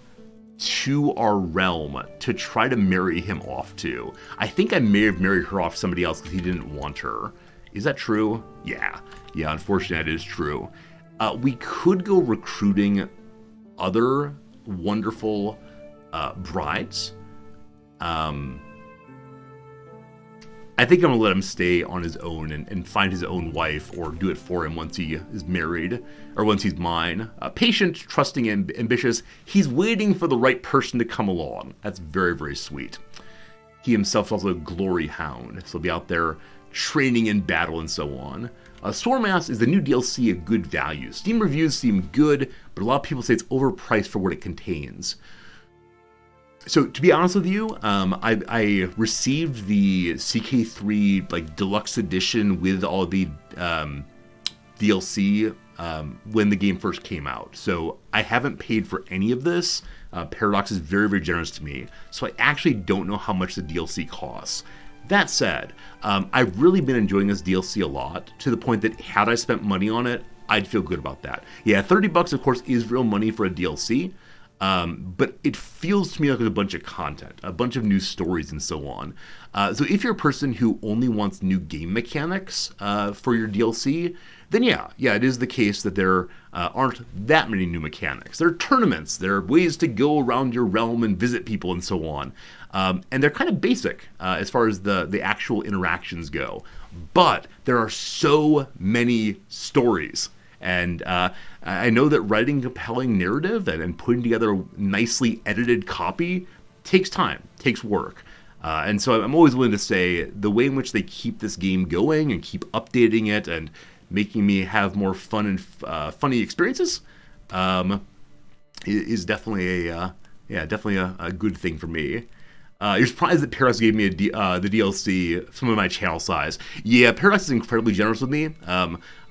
to our realm to try to marry him off to. I think I may have married her off to somebody else because he didn't want her. Is that true? Yeah, unfortunately, that is true. We could go recruiting other wonderful brides. I think I'm going to let him stay on his own and find his own wife, or do it for him once he is married, or once he's mine. Patient, trusting, and ambitious. He's waiting for the right person to come along. That's very, very sweet. He himself is also a glory hound, so he'll be out there training in battle and so on. Stormass is the new DLC of good value. Steam reviews seem good, but a lot of people say it's overpriced for what it contains. So, to be honest with you, I received the CK3 deluxe edition with all the DLC when the game first came out. So I haven't paid for any of this. Paradox is very, very generous to me. So I actually don't know how much the DLC costs. That said, I've really been enjoying this DLC a lot, to the point that had I spent money on it, I'd feel good about that. Yeah, $30 of course is real money for a DLC. But it feels to me like there's a bunch of content, a bunch of new stories and so on. So if you're a person who only wants new game mechanics for your DLC, then yeah, it is the case that there aren't that many new mechanics. There are tournaments, there are ways to go around your realm and visit people and so on. And they're kind of basic as far as the actual interactions go. But there are so many stories. And I know that writing compelling narrative and putting together a nicely edited copy takes time, takes work. And so I'm always willing to say the way in which they keep this game going and keep updating it and making me have more fun and funny experiences is definitely a good thing for me. You're surprised that Paradox gave me the DLC some of my channel size. Yeah, Paradox is incredibly generous with me.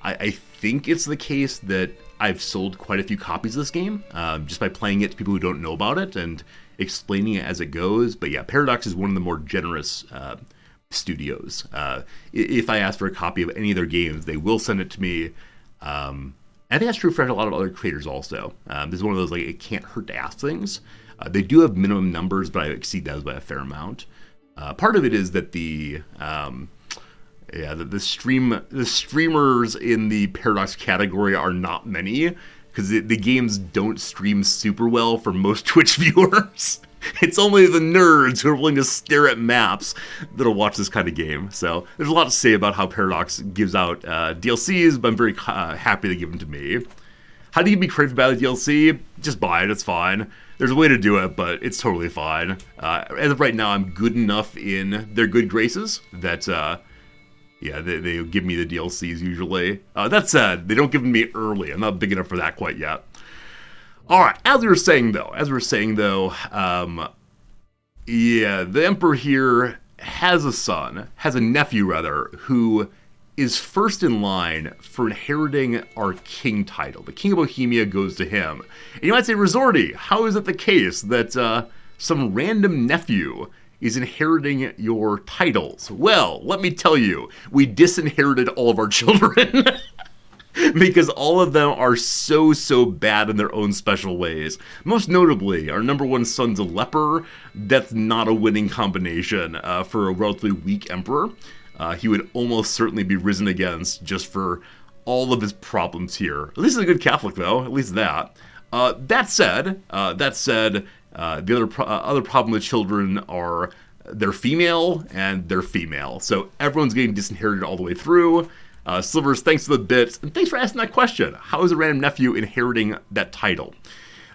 I think it's the case that I've sold quite a few copies of this game just by playing it to people who don't know about it and explaining it as it goes. But yeah, Paradox is one of the more generous studios. If I ask for a copy of any of their games, they will send it to me. I think that's true for a lot of other creators also. This is one of those, it can't hurt to ask things. They do have minimum numbers, but I exceed those by a fair amount. Part of it is that the streamers in the Paradox category are not many, because the games don't stream super well for most Twitch viewers. It's only the nerds who are willing to stare at maps that'll watch this kind of game. So there's a lot to say about how Paradox gives out DLCs, but I'm very happy they give them to me. How do you be creative about the DLC? Just buy it, it's fine. There's a way to do it, but it's totally fine. As of right now, I'm good enough in their good graces that, they give me the DLCs usually. That said, they don't give them me early. I'm not big enough for that quite yet. All right, as we were saying though, the Emperor here has a nephew rather, who is first in line for inheriting our king title. The King of Bohemia goes to him. And you might say, Resorti, how is it the case that some random nephew is inheriting your titles? Well, let me tell you, we disinherited all of our children. Because all of them are so bad in their own special ways. Most notably, our number one son's a leper. That's not a winning combination for a relatively weak emperor. He would almost certainly be risen against just for all of his problems here. At least he's a good Catholic, though. At least that. That said, the other problem with children are they're female and they're female. So everyone's getting disinherited all the way through. Slivers, thanks for the bits, and thanks for asking that question. How is a random nephew inheriting that title?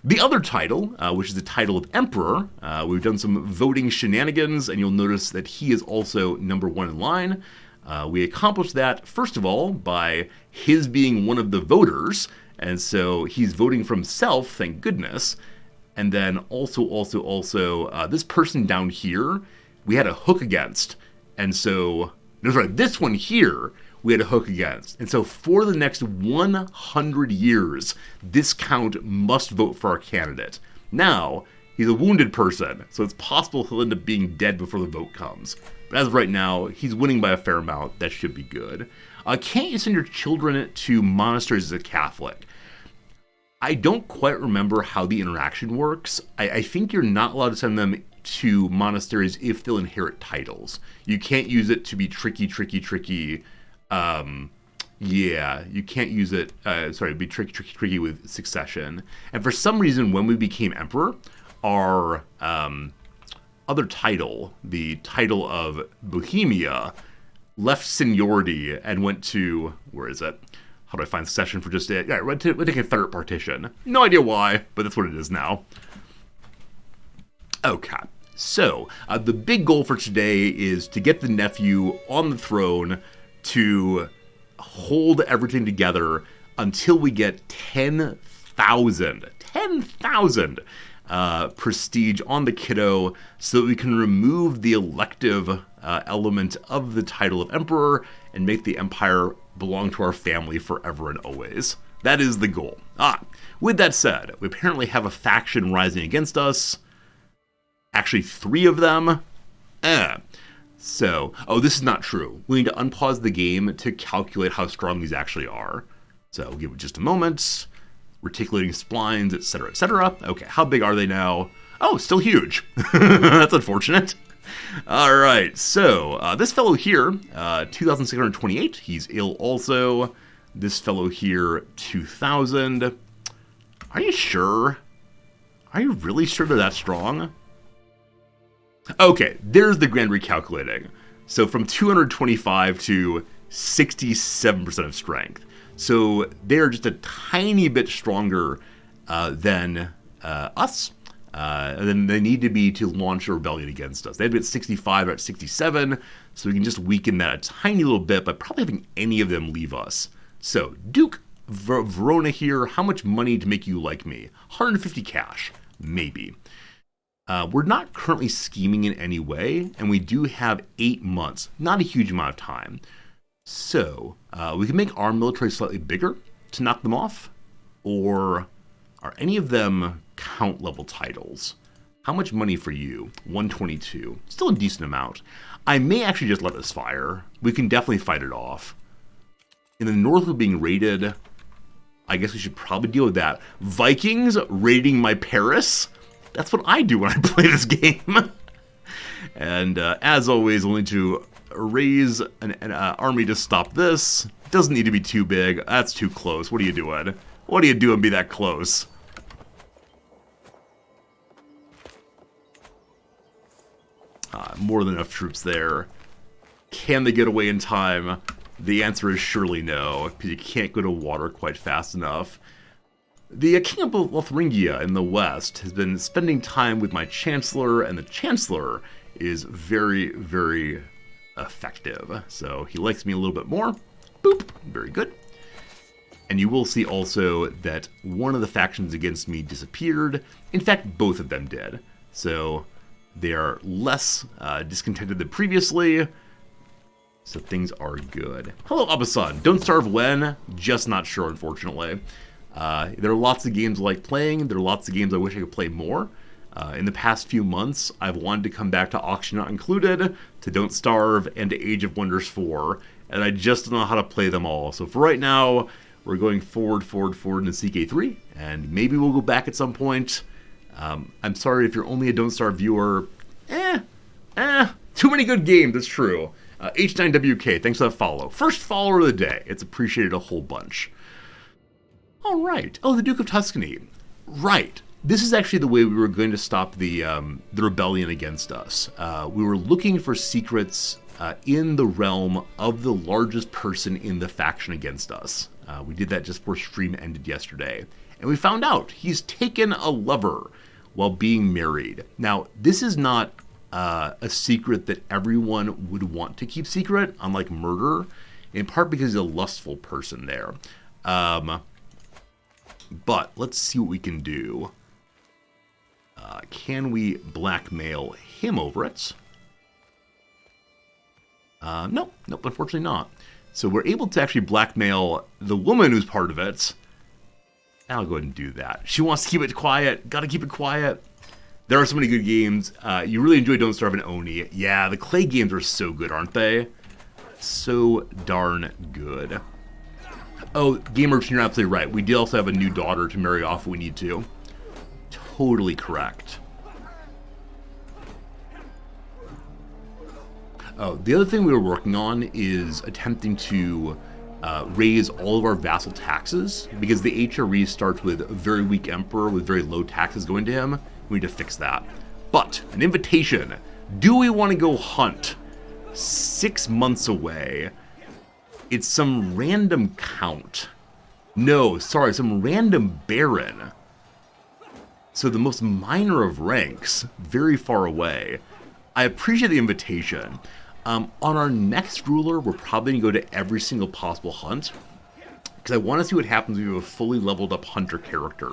The other title, which is the title of Emperor, we've done some voting shenanigans, and you'll notice that he is also number one in line. We accomplished that, first of all, by his being one of the voters, and so he's voting for himself, thank goodness. And then also, this person down here, we had a hook against, and so, this one here, we had a hook against. And so for the next 100 years, this count must vote for our candidate. Now, he's a wounded person, so it's possible he'll end up being dead before the vote comes. But as of right now, he's winning by a fair amount. That should be good. Can't you send your children to monasteries as a Catholic? I don't quite remember how the interaction works. I think you're not allowed to send them to monasteries if they'll inherit titles. You can't use it to be tricky. You can't use it, be tricky with succession. And for some reason, when we became emperor, our other title, the title of Bohemia, left seniority and went to, where is it? How do I find succession for just it? Yeah, went to Confederate partition. No idea why, but that's what it is now. Okay, so the big goal for today is to get the nephew on the throne, to hold everything together until we get 10,000 prestige on the kiddo, so that we can remove the elective element of the title of emperor and make the empire belong to our family forever and always. That is the goal. With that said, we apparently have a faction rising against us. Actually, 3 of them. So, this is not true. We need to unpause the game to calculate how strong these actually are. So we'll give it just a moment. Reticulating splines, etc., etc. Okay, how big are they now? Oh, still huge. That's unfortunate. All right, so this fellow here, 2,628. He's ill also. This fellow here, 2,000. Are you sure? Are you really sure they're that strong? Okay, there's the grand recalculating. So from 225 to 67% of strength. So they're just a tiny bit stronger than us. And then they need to be to launch a rebellion against us. They had to be at 65 or at 67, so we can just weaken that a tiny little bit, but probably having any of them leave us. So Duke Verona here, how much money to make you like me? 150 cash, maybe. We're not currently scheming in any way, and we do have 8 months, not a huge amount of time. So we can make our military slightly bigger to knock them off, or are any of them count level titles? How much money for you? 122, still a decent amount. I may actually just let this fire. We can definitely fight it off. In the north, we're being raided. I guess we should probably deal with that. Vikings raiding my Paris. That's what I do when I play this game. And as always, we'll need to raise an army to stop this. Doesn't need to be too big. That's too close. What are you doing? What are you doing be that close? More than enough troops there. Can they get away in time? The answer is surely no, because you can't go to water quite fast enough. The King of Lotharingia in the west has been spending time with my Chancellor, and the Chancellor is very, very effective. So he likes me a little bit more. Boop. Very good. And you will see also that one of the factions against me disappeared. In fact, both of them did. So they are less discontented than previously. So things are good. Hello, Abasan. Don't Starve when? Just not sure, unfortunately. There are lots of games I like playing. There are lots of games I wish I could play more. In the past few months, I've wanted to come back to Auction Not Included, to Don't Starve, and to Age of Wonders 4, and I just don't know how to play them all. So for right now, we're going forward into CK3, and maybe we'll go back at some point. I'm sorry if you're only a Don't Starve viewer. Too many good games, it's true. H9WK, thanks for that follow. First follower of the day. It's appreciated a whole bunch. All right. Oh, the Duke of Tuscany. Right. This is actually the way we were going to stop the rebellion against us. We were looking for secrets in the realm of the largest person in the faction against us. We did that just before stream ended yesterday. And we found out he's taken a lover while being married. Now, this is not a secret that everyone would want to keep secret, unlike murder, in part because he's a lustful person there. But let's see what we can do. Can we blackmail him over it? Nope, unfortunately not. So we're able to actually blackmail the woman who's part of it. I'll go ahead and do that. She wants to keep it quiet. Gotta keep it quiet. There are so many good games. You really enjoy Don't Starve and Oni. Yeah, the Clay games are so good, aren't they? So darn good. Oh, Gamer, you're absolutely right. We do also have a new daughter to marry off if we need to. Totally correct. Oh, the other thing we were working on is attempting to raise all of our vassal taxes, because the HRE starts with a very weak emperor with very low taxes going to him. We need to fix that. But, an invitation. Do we want to go hunt? 6 months away. It's some random count. No, sorry, some random baron. So the most minor of ranks, very far away. I appreciate the invitation. On our next ruler, we're probably going to go to every single possible hunt, because I want to see what happens when we have a fully leveled up hunter character.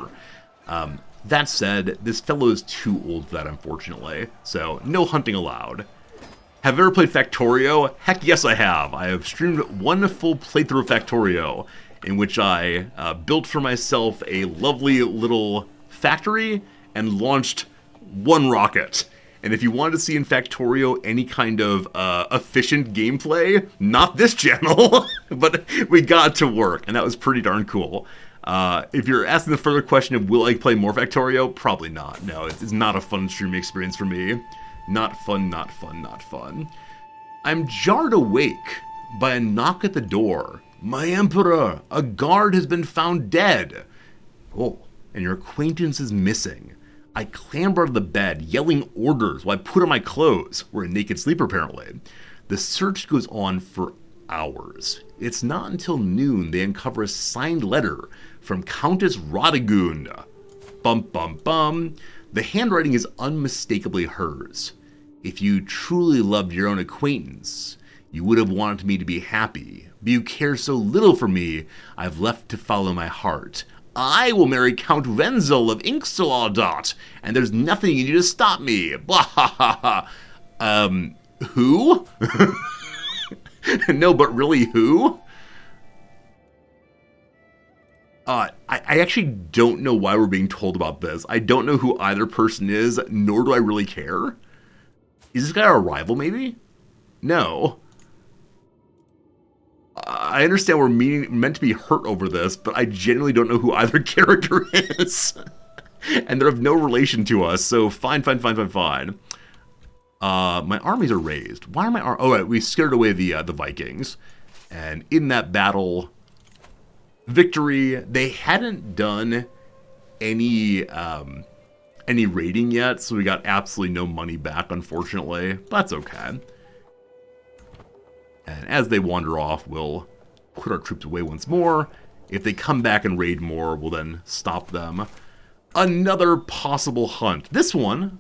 That said, this fellow is too old for that, unfortunately, so no hunting allowed. Have you ever played Factorio? Heck yes, I have. I have streamed one full playthrough of Factorio, in which I built for myself a lovely little factory and launched one rocket. And if you wanted to see in Factorio any kind of efficient gameplay, not this channel, but we got it to work, and that was pretty darn cool. If you're asking the further question of will I play more Factorio, probably not. No, it's not a fun streaming experience for me. Not fun, not fun, not fun. I'm jarred awake by a knock at the door. My emperor, a guard has been found dead. Oh, and your acquaintance is missing. I clamber out of the bed, yelling orders while I put on my clothes. We're a naked sleeper, apparently. The search goes on for hours. It's not until noon they uncover a signed letter from Countess Radegund. Bum, bum, bum. The handwriting is unmistakably hers. If you truly loved your own acquaintance, you would have wanted me to be happy. But you care so little for me, I've left to follow my heart. I will marry Count Wenzel of Inkstaladat, and there's nothing you can do to stop me. Blah, ha, ha, ha. Who? No, but really who? I actually don't know why we're being told about this. I don't know who either person is, nor do I really care. Is this guy our rival, maybe? No. I understand we're meant to be hurt over this, but I genuinely don't know who either character is. And they're of no relation to us, so fine. My armies are raised. Why are my armies... Oh, right, we scared away the Vikings. And in that battle, victory, they hadn't done any raiding yet, so we got absolutely no money back, unfortunately. But that's okay. And as they wander off, we'll put our troops away once more. If they come back and raid more, we'll then stop them. Another possible hunt. This one,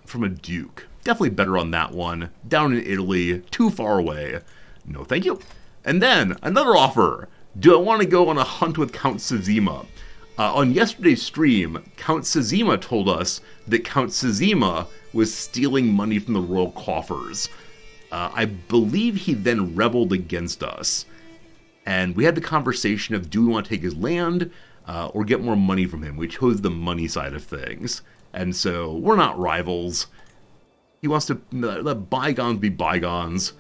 from a duke. Definitely better on that one. Down in Italy, too far away. No thank you. And then, another offer. Do I want to go on a hunt with Count Sazima? On yesterday's stream, Count Sazima told us that Count Sazima was stealing money from the royal coffers. I believe he then rebelled against us. And we had the conversation of, do we want to take his land or get more money from him? We chose the money side of things. And so we're not rivals. He wants to let bygones be bygones.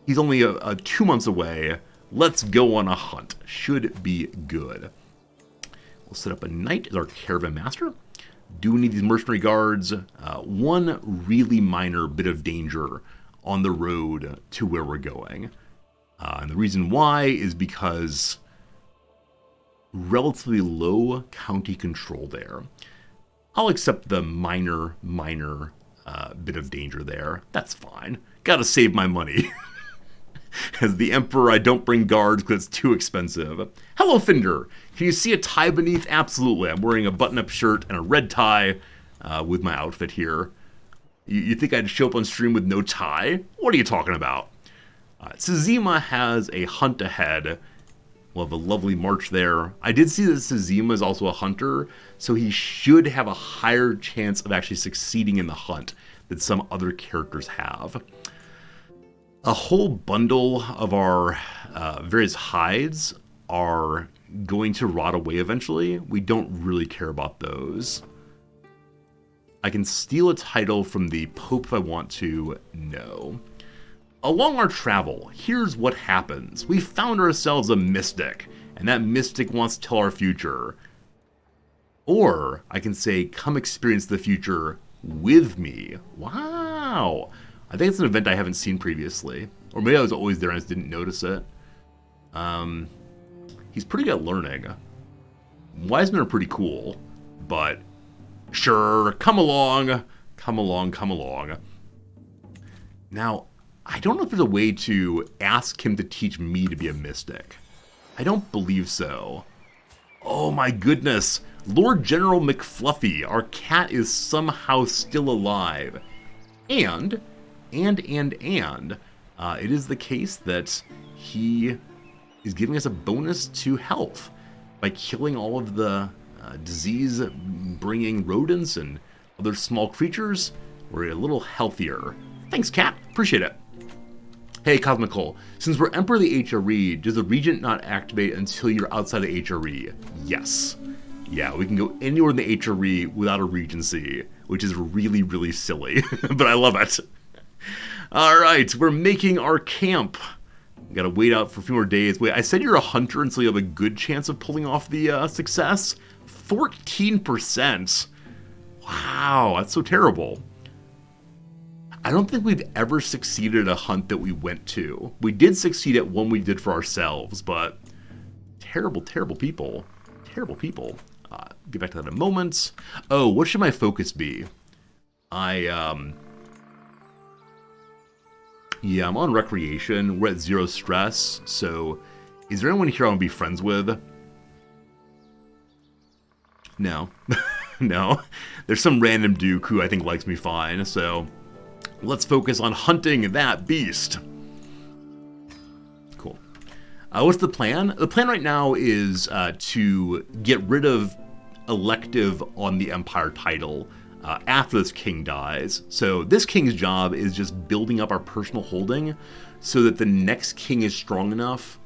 He's only 2 months away. Let's go on a hunt. Should be good. We'll set up a knight as our caravan master. Do we need these mercenary guards? One really minor bit of danger on the road to where we're going. And the reason why is because relatively low county control there. I'll accept the minor bit of danger there. That's fine. Gotta save my money. As the Emperor, I don't bring guards because it's too expensive. Hello, Finder. Can you see a tie beneath? Absolutely. I'm wearing a button-up shirt and a red tie with my outfit here. You think I'd show up on stream with no tie? What are you talking about? Suzima has a hunt ahead. We'll have a lovely march there. I did see that Suzima is also a hunter, so he should have a higher chance of actually succeeding in the hunt than some other characters have. A whole bundle of our various hides are going to rot away eventually. We don't really care about those. I can steal a title from the Pope if I want to. No. Along our travel, here's what happens. We found ourselves a mystic, and that mystic wants to tell our future. Or I can say, come experience the future with me. Wow. I think it's an event I haven't seen previously. Or maybe I was always there and I just didn't notice it. He's pretty good at learning. Wise men are pretty cool, but sure, come along. Now, I don't know if there's a way to ask him to teach me to be a mystic. I don't believe so. Oh my goodness. Lord General McFluffy, our cat is somehow still alive. And it is the case that he is giving us a bonus to health by killing all of the disease-bringing rodents and other small creatures. We're a little healthier. Thanks, cat. Appreciate it. Hey, Cosmical. Since we're Emperor of the HRE, does the Regent not activate until you're outside the HRE? Yes. Yeah, we can go anywhere in the HRE without a Regency, which is really, really silly, but I love it. All right, we're making our camp. Gotta wait out for a few more days. Wait, I said you're a hunter, and so you have a good chance of pulling off the success? 14%. Wow, that's so terrible. I don't think we've ever succeeded at a hunt that we went to. We did succeed at one we did for ourselves, but terrible, terrible people. Terrible people. Get back to that in a moment. Oh, what should my focus be? Yeah, I'm on recreation. We're at 0 stress. So, is there anyone here I want to be friends with? No. No. There's some random duke who I think likes me fine. So, let's focus on hunting that beast. Cool. What's the plan? The plan right now is to get rid of elective on the Empire title after this king dies. So this king's job is just building up our personal holding so that the next king is strong enough,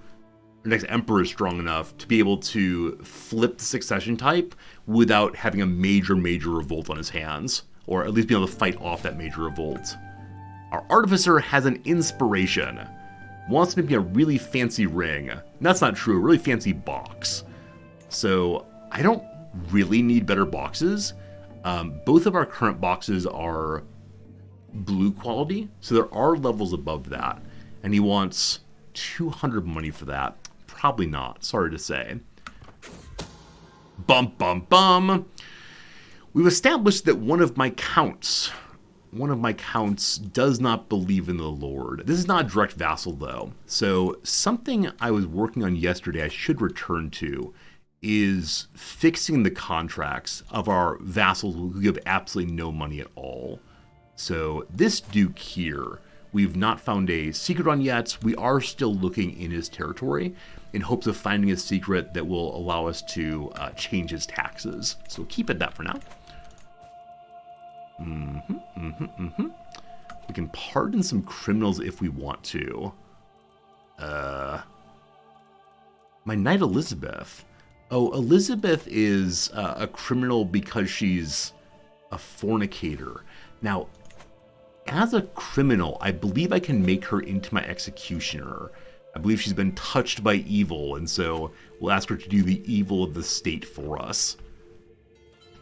the next emperor is strong enough to be able to flip the succession type without having a major revolt on his hands, or at least be able to fight off that major revolt. Our artificer has an inspiration. Wants to make me a really fancy ring. That's not true, a really fancy box. So I don't really need better boxes. Both of our current boxes are blue quality, so there are levels above that. And he wants 200 money for that. Probably not, sorry to say. Bum, bum, bum. We've established that one of my counts does not believe in the Lord. This is not a direct vassal, though. So something I was working on yesterday I should return to is fixing the contracts of our vassals who give absolutely no money at all. So this duke here, we've not found a secret on yet. We are still looking in his territory in hopes of finding a secret that will allow us to change his taxes. So keep at that for now. We We can pardon some criminals if we want to. My Knight Elizabeth. Oh, Elizabeth is a criminal because she's a fornicator. Now, as a criminal, I believe I can make her into my executioner. I believe she's been touched by evil, and so we'll ask her to do the evil of the state for us.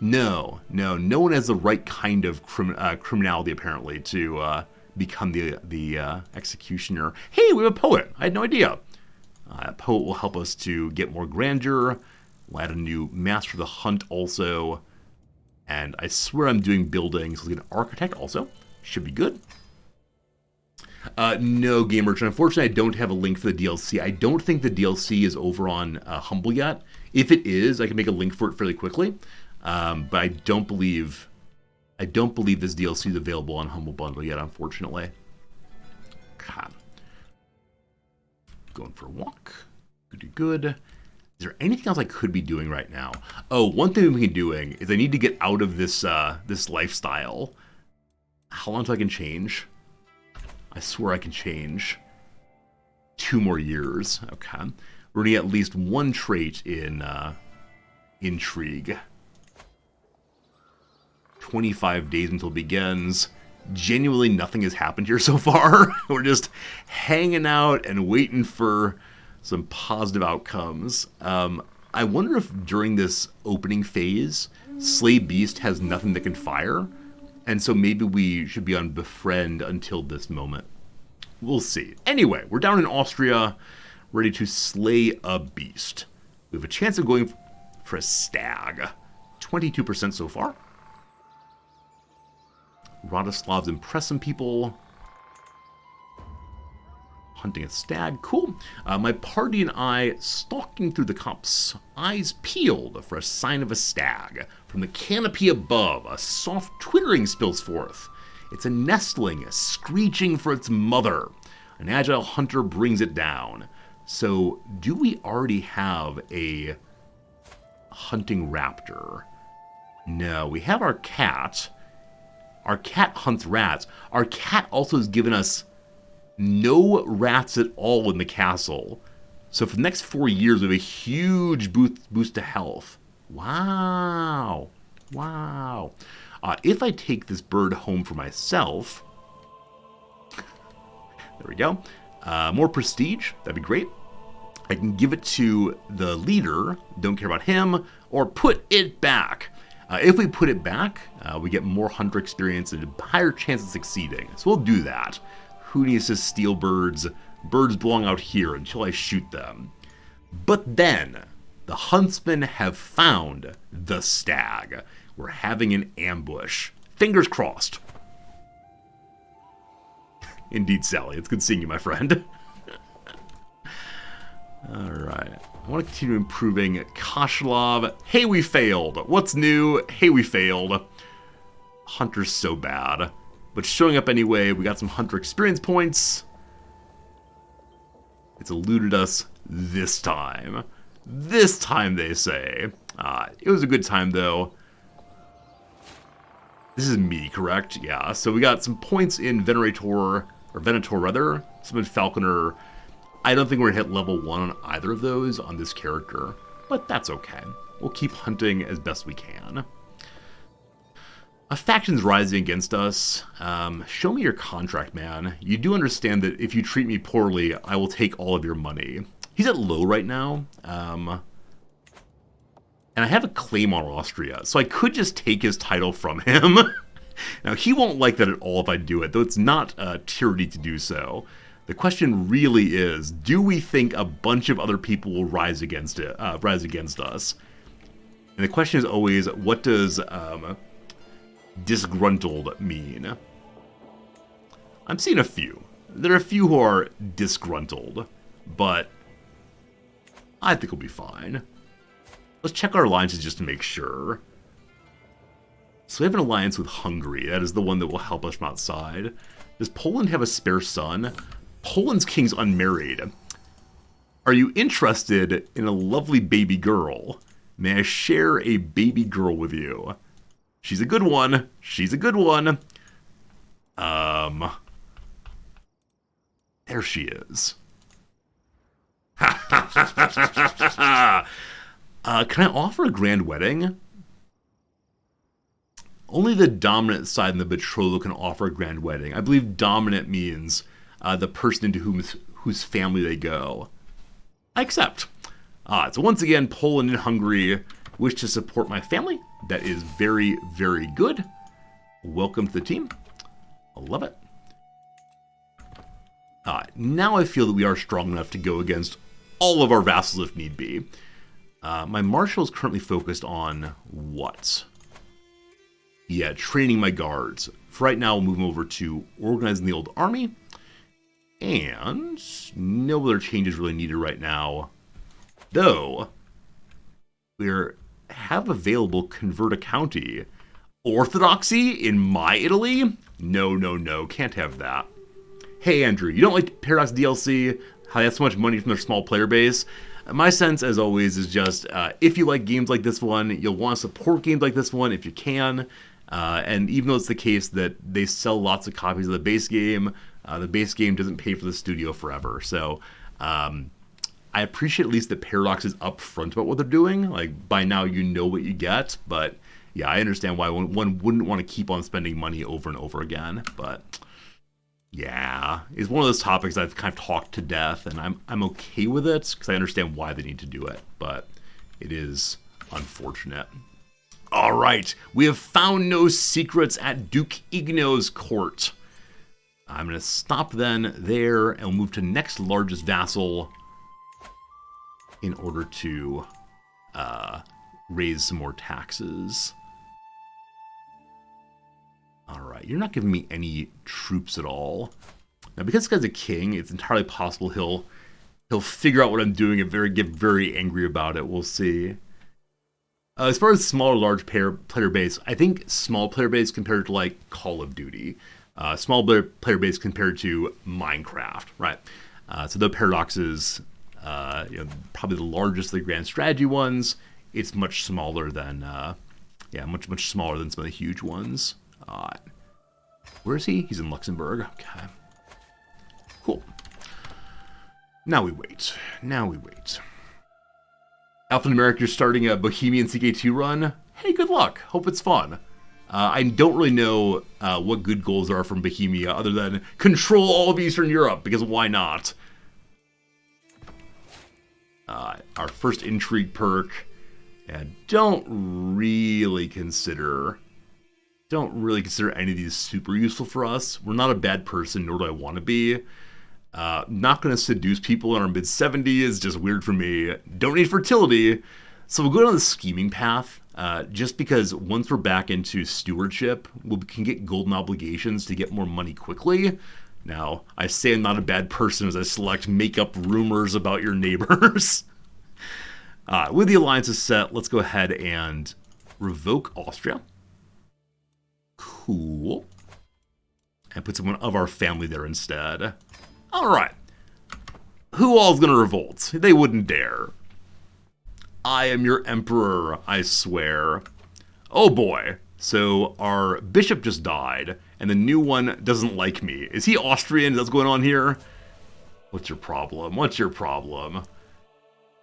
No one has the right kind of criminality, apparently, to become the executioner. Hey, we have a poet. I had no idea. A poet will help us to get more grandeur. We'll add a new master of the hunt also. And I swear I'm doing buildings. Let's get an architect also. Should be good. No, Game Merchant. Unfortunately, I don't have a link for the DLC. I don't think the DLC is over on Humble yet. If it is, I can make a link for it fairly quickly. But I don't believe this DLC is available on Humble Bundle yet, unfortunately. God. Going for a walk. Good. Is there anything else I could be doing right now? Oh, one thing we can be doing is I need to get out of this this lifestyle. How long till I can change? I swear I can change. 2 more years. Okay. We're gonna get at least one trait in intrigue. 25 days until it begins. Genuinely nothing has happened here so far. We're just hanging out and waiting for some positive outcomes. I wonder if during this opening phase, Slay Beast has nothing that can fire, and so maybe we should be on Befriend until this moment. We'll see. Anyway, we're down in Austria, ready to slay a beast. We have a chance of going for a stag. 22% so far. Radoslav's impress some people. Hunting a stag. Cool. My party and I stalking through the copse. Eyes peeled for a sign of a stag. From the canopy above, a soft twittering spills forth. It's a nestling, screeching for its mother. An agile hunter brings it down. So, do we already have a hunting raptor? No, we have our cat. Our cat hunts rats. Our cat also has given us no rats at all in the castle. So for the next 4 years, we have a huge boost to health. Wow. If I take this bird home for myself, there we go. More prestige, that'd be great. I can give it to the leader, don't care about him, or put it back. If we put it back, we get more hunter experience and a higher chance of succeeding. So we'll do that. Who needs to steal birds? Birds belong out here until I shoot them. But then, the huntsmen have found the stag. We're having an ambush. Fingers crossed. Indeed, Sally. It's good seeing you, my friend. Alright. I want to continue improving Kashlov. Hey, we failed. What's new? Hey, we failed. Hunter's so bad. But showing up anyway, we got some hunter experience points. It's eluded us this time. This time, they say. It was a good time, though. This is me, correct? Yeah, so we got some points in Venator, some in Falconer. I don't think we're going to hit level 1 on either of those on this character, but that's okay. We'll keep hunting as best we can. A faction's rising against us. Show me your contract, man. You do understand that if you treat me poorly, I will take all of your money. He's at low right now. And I have a claim on Austria, so I could just take his title from him. Now, he won't like that at all if I do it, though it's not tyranny to do so. The question really is, do we think a bunch of other people will rise against us? And the question is always, what does disgruntled mean? I'm seeing a few. There are a few who are disgruntled, but I think we'll be fine. Let's check our alliances just to make sure. So we have an alliance with Hungary. That is the one that will help us from outside. Does Poland have a spare son? Poland's king's unmarried. Are you interested in a lovely baby girl? May I share a baby girl with you? She's a good one. She's a good one. There she is. Can I offer a grand wedding? Only the dominant side in the betrothal can offer a grand wedding. I believe dominant means the person into whose family they go. I accept. So once again, Poland and Hungary wish to support my family. That is very, very good. Welcome to the team. I love it. Now I feel that we are strong enough to go against all of our vassals if need be. My marshal is currently focused on what? Yeah, training my guards. For right now, we'll move them over to organizing the old army. And no other changes really needed right now. Though, we have available Convert a County. Orthodoxy in my Italy? No, can't have that. Hey Andrew, you don't like Paradox DLC? How they have so much money from their small player base? My sense, as always, is just if you like games like this one, you'll want to support games like this one if you can. And even though it's the case that they sell lots of copies of the base game doesn't pay for the studio forever. So I appreciate at least that Paradox is upfront about what they're doing. Like, by now you know what you get. But yeah, I understand why one wouldn't want to keep on spending money over and over again. But yeah, it's one of those topics I've kind of talked to death, and I'm okay with it because I understand why they need to do it. But it is unfortunate. All right, we have found no secrets at Duke Igno's court. I'm going to stop then there and we'll move to next largest vassal in order to raise some more taxes. All right, you're not giving me any troops at all. Now, because this guy's a king, it's entirely possible he'll figure out what I'm doing and get very angry about it. We'll see. As far as small or large player base, I think small player base compared to like Call of Duty. Small player base compared to Minecraft, right? So the Paradox is probably the largest of the grand strategy ones. It's much smaller than, much smaller than some of the huge ones. Where is he? He's in Luxembourg. Okay. Cool. Now we wait. Alphanumeric, you're starting a Bohemian CK2 run. Hey, good luck. Hope it's fun. I don't really know what good goals are from Bohemia other than control all of Eastern Europe, because why not? Our first intrigue perk. And don't really consider any of these super useful for us. We're not a bad person, nor do I want to be. Not going to seduce people in our mid-70s, just weird for me. Don't need fertility. So we'll go down the scheming path, just because once we're back into stewardship, we can get golden obligations to get more money quickly. Now, I say I'm not a bad person as I select make up rumors about your neighbors. With the alliances set, let's go ahead and revoke Austria. Cool. And put someone of our family there instead. Alright. Who all's gonna revolt? They wouldn't dare. I am your emperor, I swear. Oh boy. So our bishop just died, and the new one doesn't like me. Is he Austrian? Is that what's going on here? What's your problem?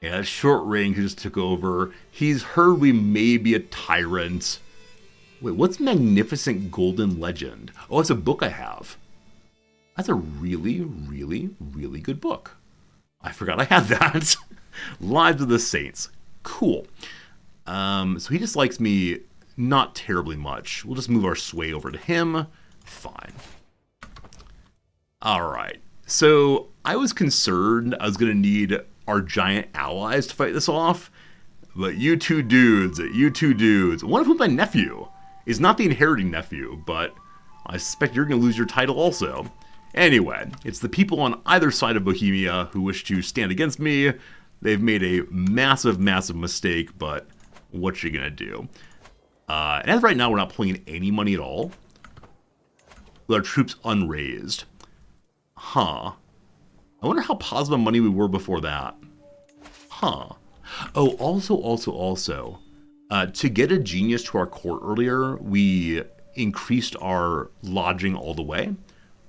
Yeah, short range just took over. He's heard we may be a tyrant. Wait, what's Magnificent Golden Legend? Oh, it's a book I have. That's a really, really, really good book. I forgot I had that. Lives of the Saints. Cool. So he just likes me not terribly much. We'll just move our sway over to him. Fine. All right. So I was concerned I was going to need our giant allies to fight this off. But you two dudes, one of whom my nephew is not the inheriting nephew, but I suspect you're going to lose your title also. Anyway, it's the people on either side of Bohemia who wish to stand against me. They've made a massive, massive mistake, but what you gonna do? And as of right now, we're not pulling in any money at all. With our troops unraised. Huh. I wonder how positive money we were before that. Huh. Oh, also, to get a genius to our court earlier, we increased our lodging all the way.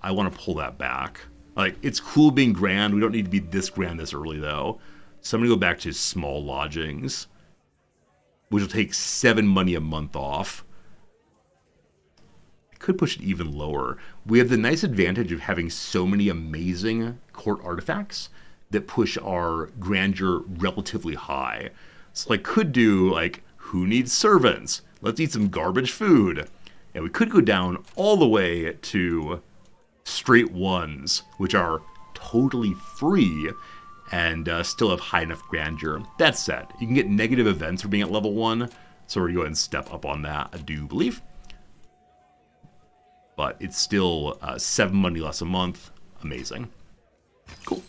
I want to pull that back. Like, it's cool being grand. We don't need to be this grand this early, though. So I'm going to go back to small lodgings, which will take 7 money a month off. I could push it even lower. We have the nice advantage of having so many amazing court artifacts that push our grandeur relatively high. So I could do, like, who needs servants? Let's eat some garbage food. And we could go down all the way to straight ones, which are totally free and still have high enough grandeur. That said, you can get negative events for being at level 1, so we're going to go ahead and step up on that, I do believe. But it's still 7 money less a month. Amazing. Cool.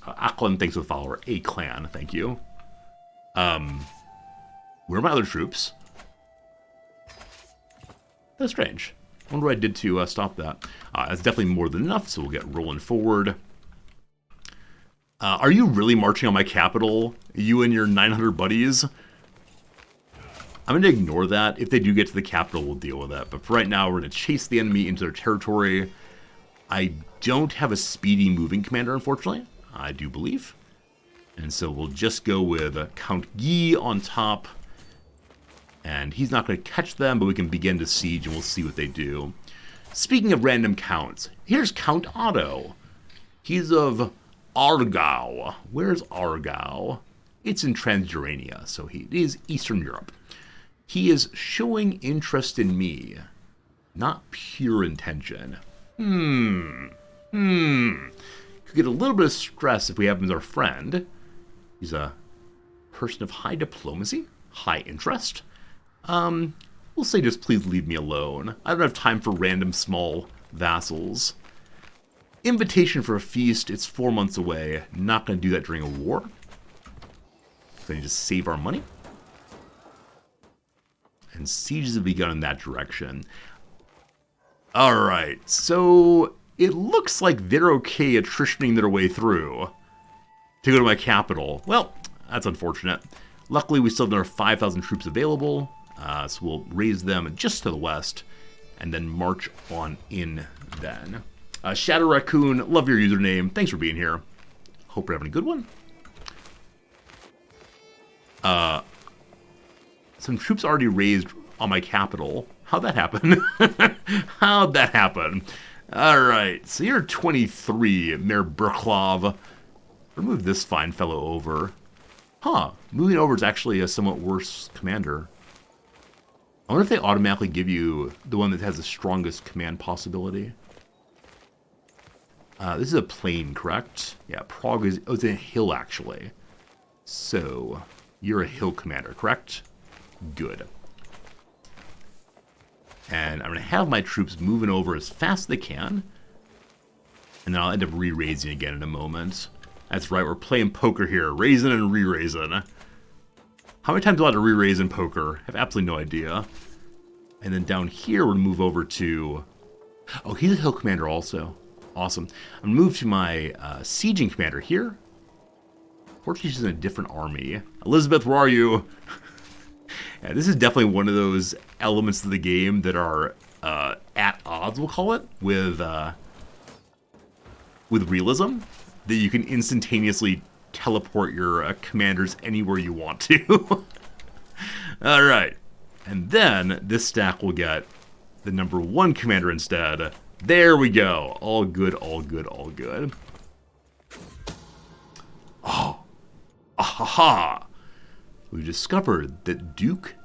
Ackland, thanks for the follower. A-Clan, thank you. Where are my other troops? That's strange. I wonder what I did to stop that. That's definitely more than enough, so we'll get rolling forward. Are you really marching on my capital? You and your 900 buddies? I'm going to ignore that. If they do get to the capital, we'll deal with that. But for right now, we're going to chase the enemy into their territory. I don't have a speedy moving commander, unfortunately. I do believe. And so we'll just go with Count Guy on top. And he's not going to catch them, but we can begin to siege and we'll see what they do. Speaking of random counts, here's Count Otto. He's of Argau. Where's Argau? It's in Transurania, so he is Eastern Europe. He is showing interest in me, not pure intention. Could get a little bit of stress if we have him as our friend. He's a person of high diplomacy, high interest. We'll say just please leave me alone. I don't have time for random small vassals. Invitation for a feast, it's 4 months away. Not going to do that during a war. So I need to save our money. And sieges have begun in that direction. Alright, so it looks like they're okay attritioning their way through to go to my capital. Well, that's unfortunate. Luckily, we still have another 5,000 troops available. So we'll raise them just to the west and then march on in then. Shadow Raccoon, love your username. Thanks for being here. Hope you're having a good one. Some troops already raised on my capital. How'd that happen? How'd that happen? Alright, so you're 23, Mayor Burklov. Remove this fine fellow over. Huh, moving over is actually a somewhat worse commander. I wonder if they automatically give you the one that has the strongest command possibility. This is a plain, correct? Yeah, Prague is... Oh, it's a hill, actually. So, you're a hill commander, correct? Good. And I'm going to have my troops moving over as fast as they can. And then I'll end up re-raising again in a moment. That's right, we're playing poker here. Raising and re-raising. How many times do I have to re-raise in poker? I have absolutely no idea. And then down here, we're going to move over to... Oh, he's a hill commander also. Awesome. I'm going to move to my sieging commander here. Fortunately, she's in a different army. Elizabeth, where are you? Yeah, this is definitely one of those elements of the game that are at odds, we'll call it, with realism. That you can instantaneously teleport your commanders anywhere you want to. All right. And then this stack will get the number 1 commander instead. There we go. All good, all good, all good. Oh. Ahaha. We discovered that Duke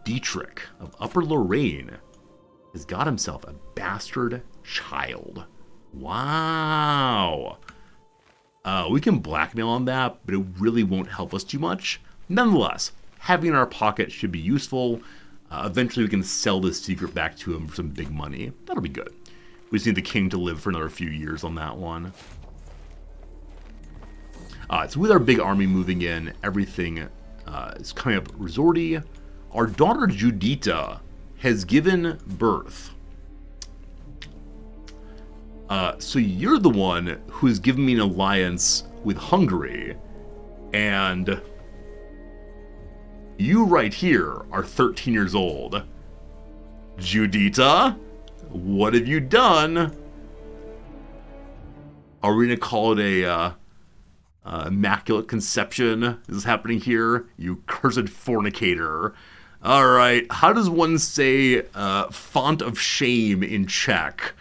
Dietrich of Upper Lorraine has got himself a bastard child. Wow. We can blackmail on that, but it really won't help us too much. Nonetheless, having it in our pocket should be useful. Eventually we can sell this secret back to him for some big money. That'll be good. We just need the king to live for another few years on that one. So with our big army moving in, everything is coming up resorty. Our daughter Judita has given birth. So you're the one who's given me an alliance with Hungary, and you right here are 13 years old. Judita, what have you done? Are we gonna call it a immaculate conception? Is this happening here? You cursed fornicator. Alright, how does one say font of shame in Czech?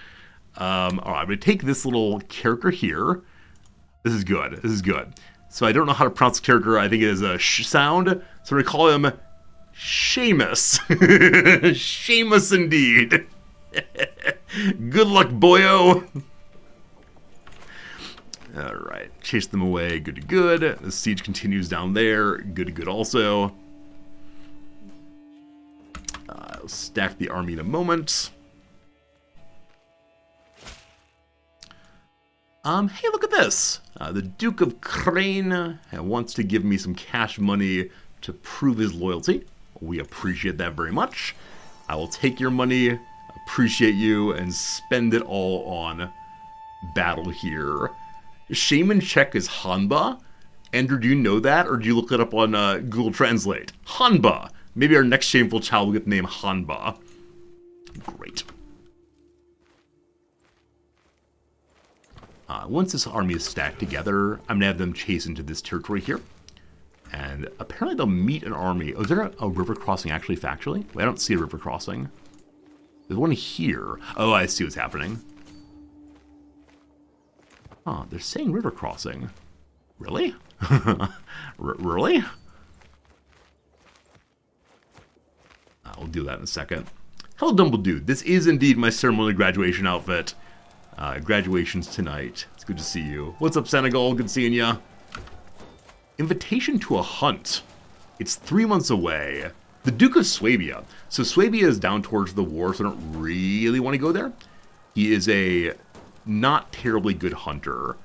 Alright, I'm gonna take this little character here. This is good, this is good. So I don't know how to pronounce the character, I think it is a sh sound. So we're gonna call him Seamus. Seamus indeed. Good luck, boyo. Alright, chase them away, good to good. The siege continues down there, good to good also. I'll stack the army in a moment. Hey, look at this. The Duke of Crane wants to give me some cash money to prove his loyalty. We appreciate that very much. I will take your money, appreciate you, and spend it all on battle here. Shame in Czech is Hanba. Andrew, do you know that, or do you look it up on Google Translate? Hanba. Maybe our next shameful child will get the name Hanba. Great. Once this army is stacked together, I'm going to have them chase into this territory here. And apparently they'll meet an army. Oh, is there a river crossing actually factually? Wait, I don't see a river crossing. There's one here. Oh, I see what's happening. Oh, they're saying river crossing. Really? Really? We'll do that in a second. Hello, Dumble Dude. This is indeed my ceremonial graduation outfit. Graduation's tonight. It's good to see you. What's up, Senegal? Good seeing ya. Invitation to a hunt. It's 3 months away. The Duke of Swabia. So Swabia is down towards the war, so I don't really want to go there. He is a not terribly good hunter.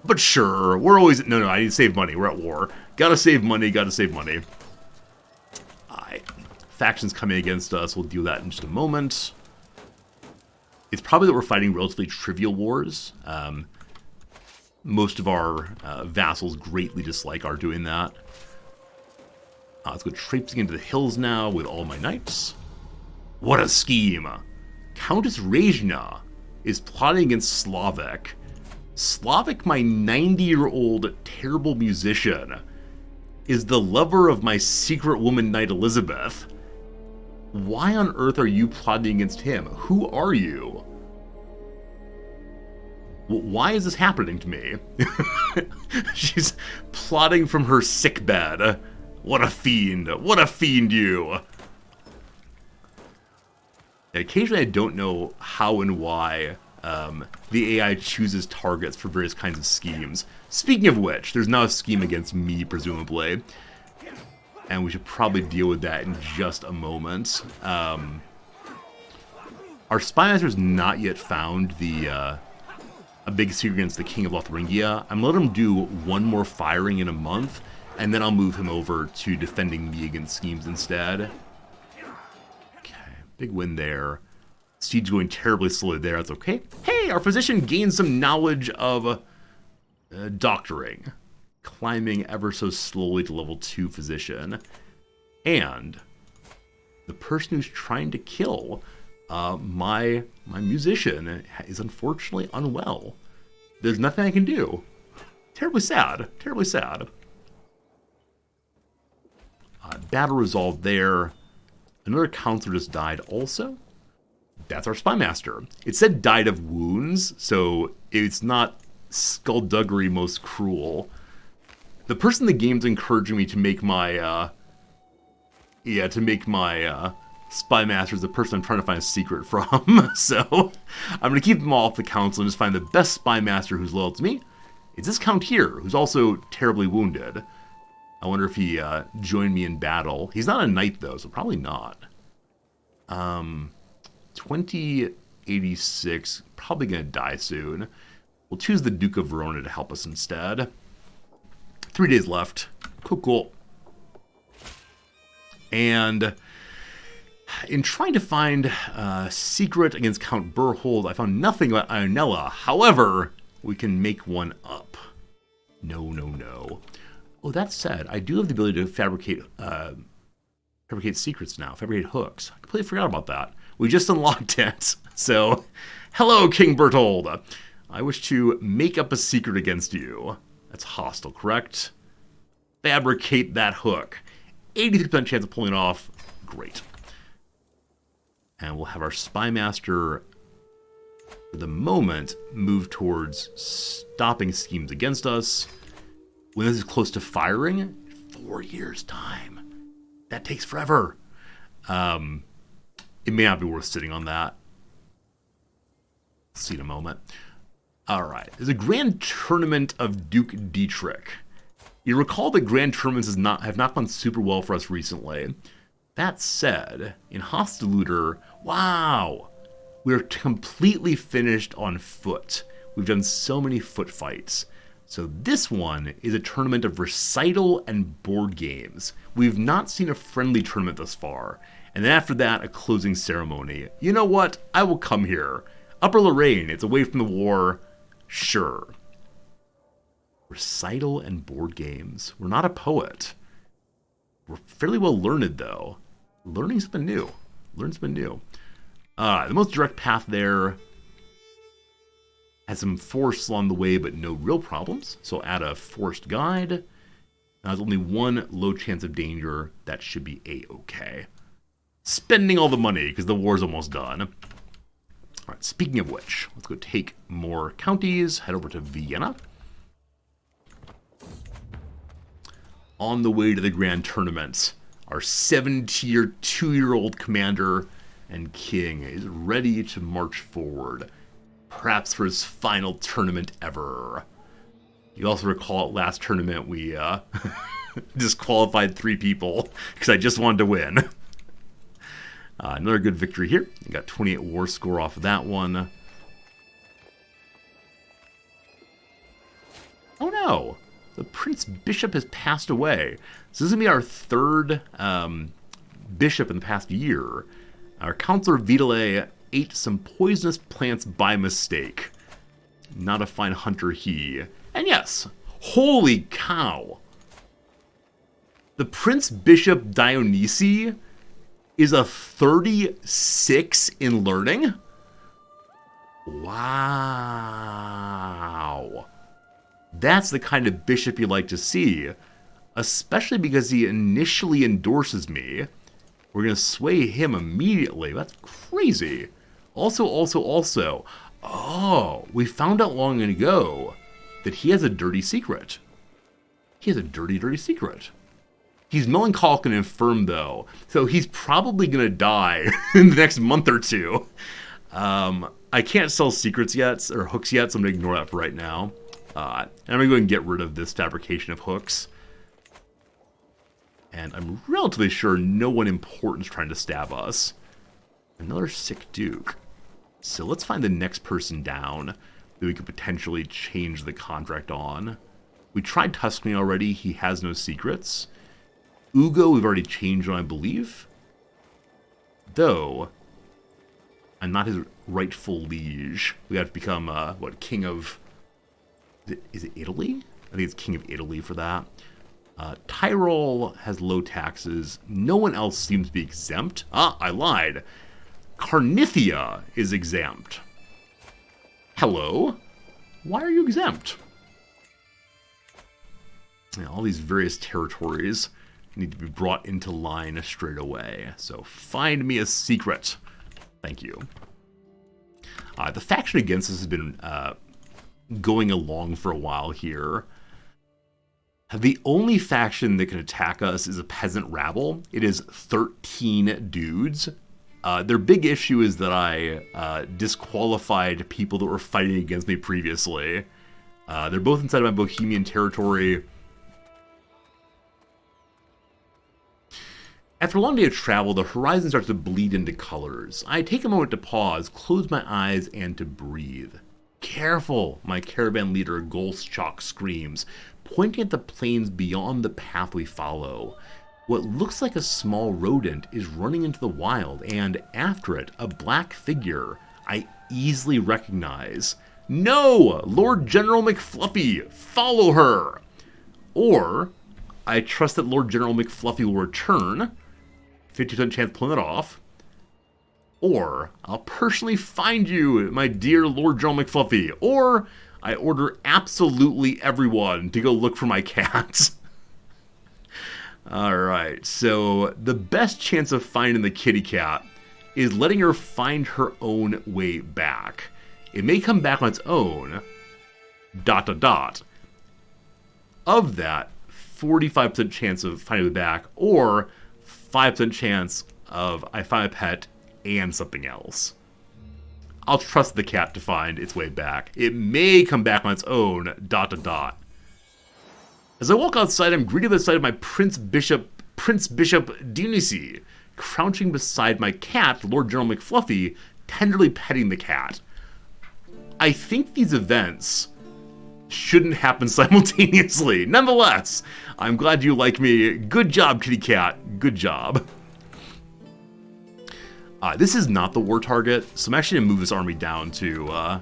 But sure, we're always... No, I need to save money. We're at war. Gotta save money, gotta save money. Alright. Factions coming against us. We'll do that in just a moment. It's probably that we're fighting relatively trivial wars. Most of our vassals greatly dislike our doing that. Let's go traipsing into the hills now with all my knights. What a scheme! Countess Rejna is plotting against Slavic. Slavic, my 90-year-old terrible musician, is the lover of my secret woman knight Elizabeth. Why on earth are you plotting against him? Who are you? Why is this happening to me? She's plotting from her sickbed. What a fiend. What a fiend you. Occasionally I don't know how and why the AI chooses targets for various kinds of schemes. Speaking of which, there's now a scheme against me, presumably. And we should probably deal with that in just a moment. Our spy master's not yet found a big secret against the King of Lotharingia. I'm letting him do one more firing in a month, and then I'll move him over to defending me against schemes instead. Okay, big win there. Siege going terribly slowly there, that's okay. Hey, our physician gained some knowledge of doctoring. Climbing ever so slowly to level 2 physician. And the person who's trying to kill my musician is unfortunately unwell. There's nothing I can do. Terribly sad. Terribly sad. Battle resolved there. Another counselor just died also. That's our spy master. It said died of wounds, so it's not skullduggery most cruel. The person in the game's encouraging me to make my, spy master is the person I'm trying to find a secret from. So, I'm going to keep them all off the council and just find the best spy master who's loyal to me. It's this count here, who's also terribly wounded. I wonder if he joined me in battle. He's not a knight, though, so probably not. 2086, probably going to die soon. We'll choose the Duke of Verona to help us instead. 3 days left. Cool. And in trying to find a secret against Count Berhold, I found nothing about Ionella. However, we can make one up. No. Oh, that said, I do have the ability to fabricate Fabricate secrets now. Fabricate hooks. I completely forgot about that. We just unlocked it. So, hello, King Bertold. I wish to make up a secret against you. That's hostile, correct? Fabricate that hook. 83% chance of pulling it off. Great. And we'll have our spy master, for the moment, move towards stopping schemes against us. When this is close to firing, 4 years' time. That takes forever. It may not be worth sitting on that. See in a moment. All right. There's a grand tournament of Duke Dietrich. You recall that grand tournaments have not gone super well for us recently. That said, in Hostilooter, wow, we're completely finished on foot. We've done so many foot fights. So this one is a tournament of recital and board games. We've not seen a friendly tournament thus far. And then after that, a closing ceremony. You know what? I will come here. Upper Lorraine, it's away from the war. Sure. Recital and board games. We're not a poet. We're fairly well learned, though. Learning something new. Learn something new. The most direct path there has some forests along the way, but no real problems. So I'll add a forest guide. There's only one low chance of danger. That should be A-okay. Spending all the money, because the war's almost done. All right, speaking of which, let's go take more counties, head over to Vienna. On the way to the grand tournament, our 7-tier, 2-year-old commander and king is ready to march forward, perhaps for his final tournament ever. You also recall at last tournament we disqualified 3 people because I just wanted to win. Another good victory here. You got 28 war score off of that one. Oh no! The Prince Bishop has passed away. So this is going to be our 3rd bishop in the past year. Our Counselor Vitale ate some poisonous plants by mistake. Not a fine hunter he. And yes, holy cow! The Prince Bishop Dionysi is a 36 in learning? Wow. That's the kind of bishop you like to see, especially because he initially endorses me. We're going to sway him immediately. That's crazy. Also, oh, we found out long ago that he has a dirty secret. He has a dirty, dirty secret. He's melancholic and infirm, though, so he's probably going to die in the next month or 2. I can't sell secrets yet, or hooks yet, so I'm going to ignore that for right now. And I'm going to go and get rid of this fabrication of hooks. And I'm relatively sure no one important is trying to stab us. Another sick duke. So let's find the next person down that we could potentially change the contract on. We tried Tuscany already. He has no secrets. Ugo we've already changed on, I believe. Though, I'm not his rightful liege. We have to become, king of... Is it Italy? I think it's king of Italy for that. Tyrol has low taxes. No one else seems to be exempt. Ah, I lied. Carnithia is exempt. Hello? Why are you exempt? Yeah, all these various territories need to be brought into line straight away. So find me a secret. Thank you. The faction against us has been going along for a while here. The only faction that can attack us is a peasant rabble. It is 13 dudes. Their big issue is that I disqualified people that were fighting against me previously. They're both inside of my Bohemian territory. After a long day of travel, the horizon starts to bleed into colors. I take a moment to pause, close my eyes, and to breathe. Careful, my caravan leader Golschok screams, pointing at the plains beyond the path we follow. What looks like a small rodent is running into the wild, and after it, a black figure I easily recognize. No! Lord General McFluffy! Follow her! Or, I trust that Lord General McFluffy will return, 50% chance pulling it off. Or I'll personally find you, my dear Lord General McFluffy. Or I order absolutely everyone to go look for my cat. Alright, so the best chance of finding the kitty cat is letting her find her own way back. It may come back on its own, ... Of that, 45% chance of finding it back, or 5% chance of I find a pet and something else. I'll trust the cat to find its way back. It may come back on its own, ... As I walk outside, I'm greeted by the sight of my Prince Bishop Dionisi, crouching beside my cat, Lord General McFluffy, tenderly petting the cat. I think these events shouldn't happen simultaneously. Nonetheless, I'm glad you like me. Good job, kitty cat. Good job. This is not the war target, so I'm actually going to move this army down to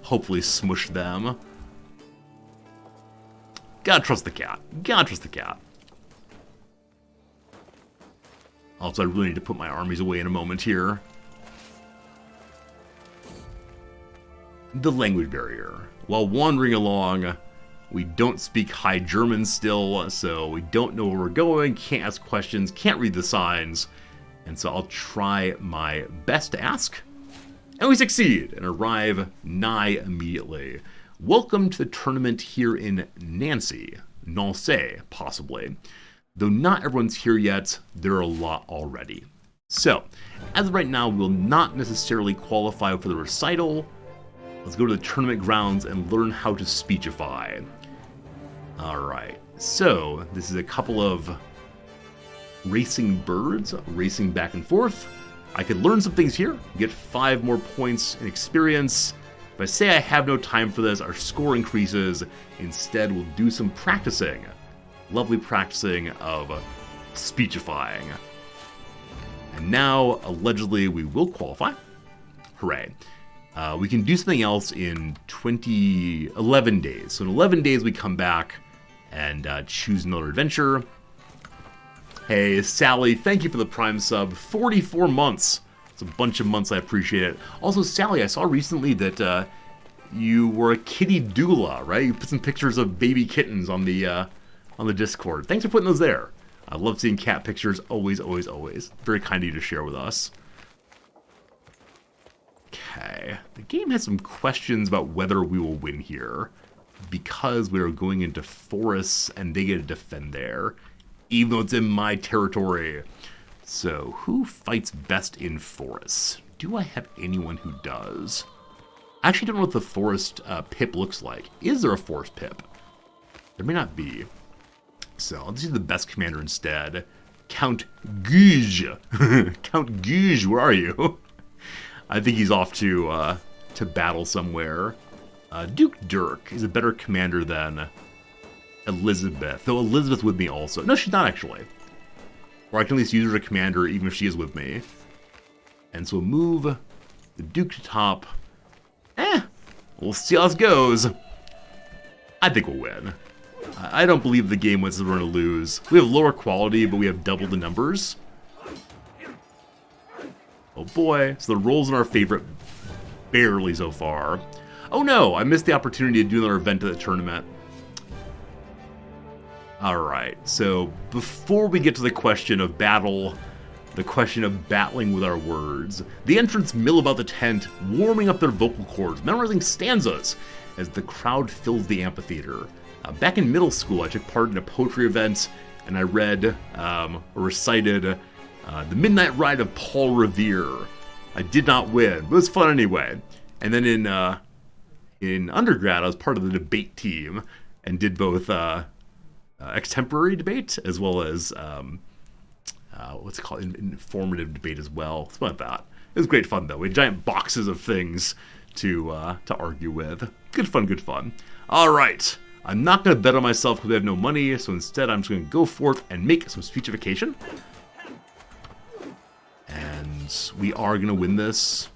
hopefully smush them. Gotta trust the cat. Gotta trust the cat. Also, I really need to put my armies away in a moment here. The language barrier. While wandering along, we don't speak High German still, so we don't know where we're going, can't ask questions, can't read the signs, and so I'll try my best to ask. And we succeed and arrive nigh immediately. Welcome to the tournament here in Nancy, possibly. Though not everyone's here yet, there are a lot already. So, as of right now, we'll not necessarily qualify for the recital. Let's go to the tournament grounds and learn how to speechify. Alright, so this is a couple of racing birds, racing back and forth. I could learn some things here, get 5 more points in experience. If I say I have no time for this, our score increases. Instead, we'll do some practicing. Lovely practicing of speechifying. And now, allegedly, we will qualify. Hooray. We can do something else in 11 days. So in 11 days, we come back and choose another adventure. Hey, Sally, thank you for the Prime sub. 44 months. It's a bunch of months, I appreciate it. Also, Sally, I saw recently that you were a kitty doula, right? You put some pictures of baby kittens on the Discord. Thanks for putting those there. I love seeing cat pictures, always, always, always. Very kind of you to share with us. Okay, the game has some questions about whether we will win here, because we are going into forests and they get to defend there, even though it's in my territory. So, who fights best in forests? Do I have anyone who does? I actually don't know what the forest pip looks like. Is there a forest pip? There may not be. So, I'll just use the best commander instead. Count Guge. Count Guge, where are you? I think he's off to battle somewhere. Duke Dirk is a better commander than Elizabeth, though Elizabeth's with me also. No, she's not actually. Or I can at least use her as a commander even if she is with me. And so we'll move the Duke to top. We'll see how this goes. I think we'll win. I don't believe the game wins, we're going to lose. We have lower quality, but we have double the numbers. Oh boy, so the rolls in our favorite barely so far. Oh no, I missed the opportunity to do another event at the tournament. Alright, so before we get to the question of battle, the question of battling with our words, the entrants mill about the tent, warming up their vocal cords, memorizing stanzas as the crowd fills the amphitheater. Back in middle school, I took part in a poetry event, and I read, or recited, The Midnight Ride of Paul Revere. I did not win, but it was fun anyway. And then in undergrad, I was part of the debate team, and did both extemporary debate, as well as, what's it called, informative debate as well. Something like that. It was great fun, though. We had giant boxes of things to argue with. Good fun, good fun. All right. I'm not going to bet on myself because I have no money, so instead I'm just going to go forth and make some speechification. And we are going to win this.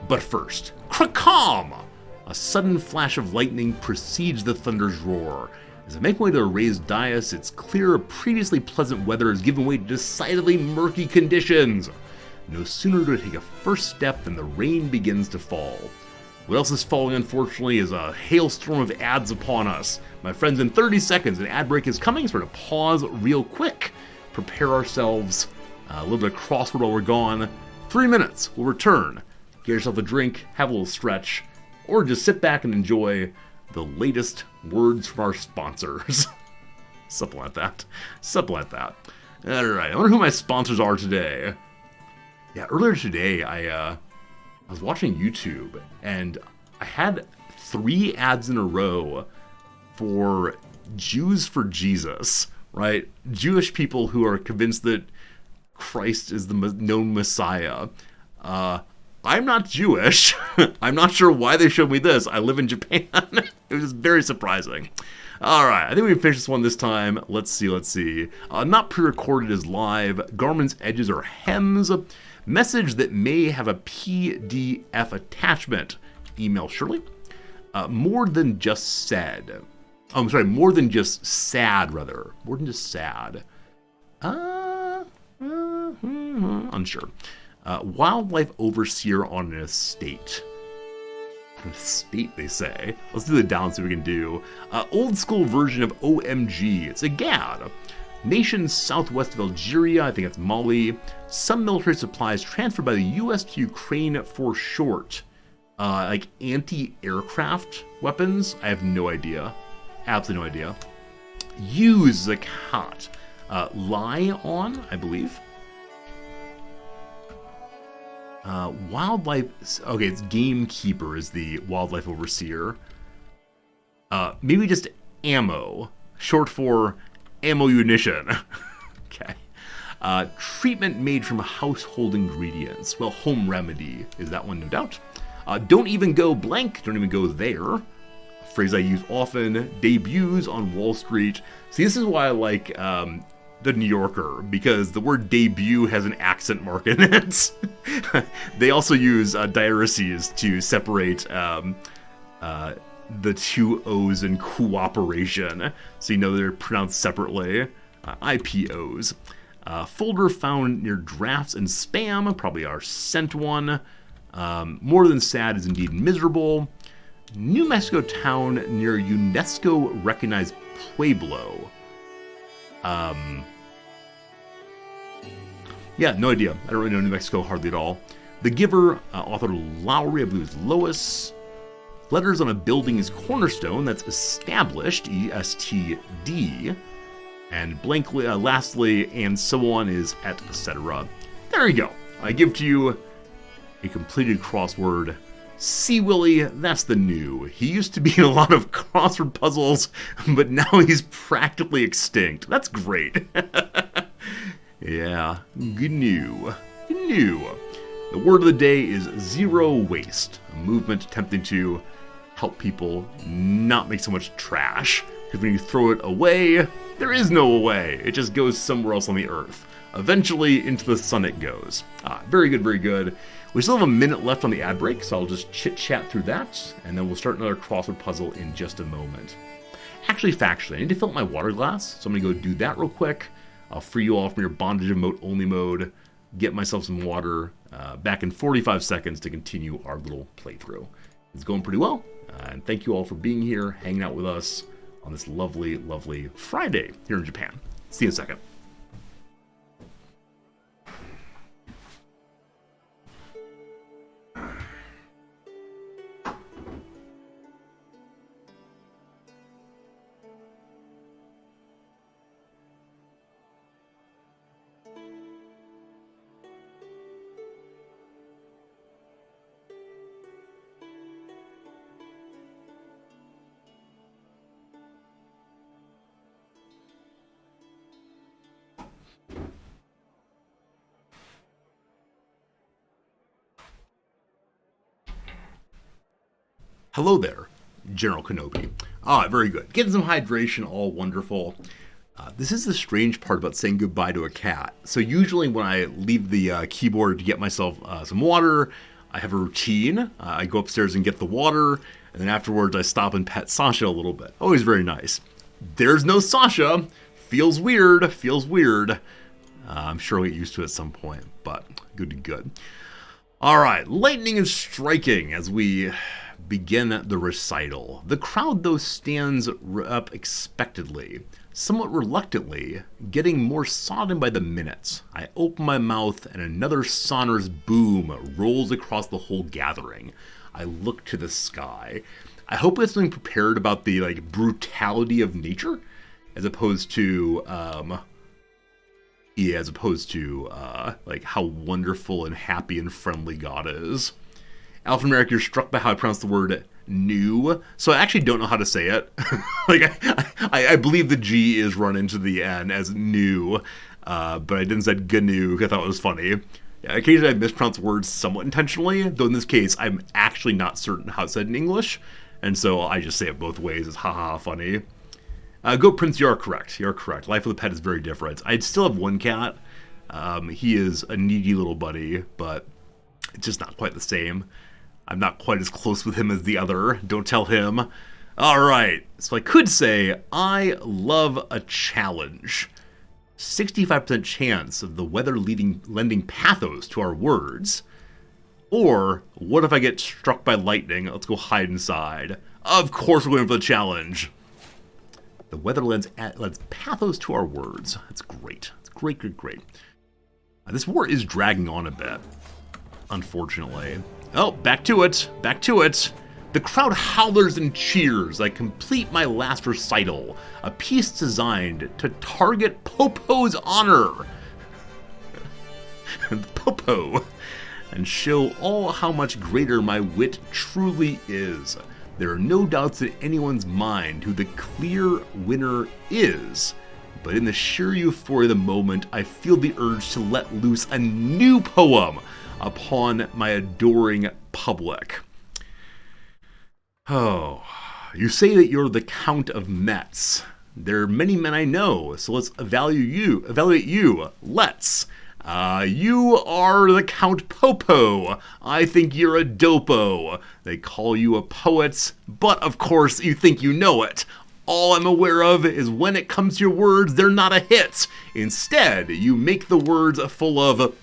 But first, Krakam! A sudden flash of lightning precedes the thunder's roar. As I make my way to a raised dais, it's clear previously pleasant weather has given way to decidedly murky conditions. No sooner do I take a first step than the rain begins to fall. What else is falling, unfortunately, is a hailstorm of ads upon us. My friends, in 30 seconds, an ad break is coming, so we're going to pause real quick, prepare ourselves, a little bit of crossword while we're gone. 3 minutes, we'll return. Get yourself a drink, have a little stretch, or just sit back and enjoy the latest words from our sponsors. Something like that. Something like that. Alright, I wonder who my sponsors are today. Yeah, earlier today, I was watching YouTube, and I had 3 ads in a row for Jews for Jesus, right? Jewish people who are convinced that Christ is the known Messiah. I'm not Jewish. I'm not sure why they showed me this. I live in Japan. It was very surprising. Alright, I think we can finish this one this time. Let's see. Not pre-recorded is live. Garment's edges are hems. Message that may have a PDF attachment. Email Shirley. More than just said. Oh, I'm sorry, more than just sad, rather. More than just sad. Unsure. Wildlife overseer on an estate. An estate, they say. Let's do the down, see what we can do. Old school version of OMG. It's a GAD. Nation southwest of Algeria, I think it's Mali. Some military supplies transferred by the US to Ukraine for short. Like anti-aircraft weapons? I have no idea. Absolutely no idea. Use zakat. Lie on, I believe. Wildlife, okay, it's gamekeeper is the wildlife overseer. Maybe just ammo, short for ammunition. Okay. Treatment made from household ingredients. Well, home remedy is that one, no doubt. Don't even go blank, don't even go there. Phrase I use often, debuts on Wall Street. See, this is why I like the New Yorker, because the word debut has an accent mark in it. They also use diareses to separate the 2 O's in cooperation, so you know they're pronounced separately. IPOs. Folder found near drafts and spam, probably our sent one. More than sad is indeed miserable. New Mexico town near UNESCO recognized Pueblo. Yeah, no idea. I don't really know New Mexico hardly at all. The Giver, author Lowry, I believe is Lois. Letters on a building is cornerstone, that's established, ESTD. And blankly, lastly, and so on is etc. There you go. I give to you a completed crossword. See Willie, that's the new. He used to be in a lot of crossword puzzles, but now he's practically extinct. That's great. Yeah, GNU. The word of the day is zero waste, a movement attempting to help people not make so much trash. Because when you throw it away, there is no away. It just goes somewhere else on the earth. Eventually, into the sun it goes. Very good, very good. We still have a minute left on the ad break, so I'll just chit-chat through that, and then we'll start another crossword puzzle in just a moment. Actually, factually, I need to fill up my water glass, so I'm going to go do that real quick. I'll free you all from your bondage of moat only mode, get myself some water, back in 45 seconds to continue our little playthrough. It's going pretty well, and thank you all for being here, hanging out with us on this lovely, lovely Friday here in Japan. See you in a second. Hello there, General Kenobi. Very good. Getting some hydration, all wonderful. This is the strange part about saying goodbye to a cat. So usually when I leave the keyboard to get myself some water, I have a routine. I go upstairs and get the water, and then afterwards I stop and pet Sasha a little bit. Always very nice. there's no Sasha. Feels weird. Feels weird. I'm sure we'll get used to it at some point, but good. All right, lightning is striking as we begin the recital. The crowd, though, stands up expectedly, somewhat reluctantly, getting more sodden by the minute. I open my mouth, and another sonorous boom rolls across the whole gathering. I look to the sky. I hope it's something prepared about the brutality of nature, as opposed to how wonderful and happy and friendly God is. Alphanumeric, you're struck by how I pronounce the word new, so I actually don't know how to say it. I believe the G is run into the N as new, but I didn't say GNU because I thought it was funny. Yeah, occasionally I mispronounce words somewhat intentionally, though in this case I'm actually not certain how it's said in English, and so I just say it both ways. It's haha funny. Go Prince, you are correct. You're correct. Life with a pet is very different. I still have one cat. He is a needy little buddy, but it's just not quite the same. I'm not quite as close with him as the other. Don't tell him. All right. So I could say, I love a challenge. 65% chance of the weather lending pathos to our words. Or, what if I get struck by lightning? Let's go hide inside. Of course we're going for the challenge. The weather lends pathos to our words. That's great. It's great. This war is dragging on a bit, unfortunately. Oh, back to it. The crowd howlers and cheers. I complete my last recital, a piece designed to target Popo's honor. Popo. And show all how much greater my wit truly is. There are no doubts in anyone's mind who the clear winner is. But in the sheer euphoria of the moment, I feel the urge to let loose a new poem upon my adoring public. Oh, you say that you're the Count of Metz. There are many men I know, so let's evaluate you. Let's. You are the Count Popo. I think you're a dopo. They call you a poet, but of course you think you know it. All I'm aware of is when it comes to your words, they're not a hit. Instead, you make the words full of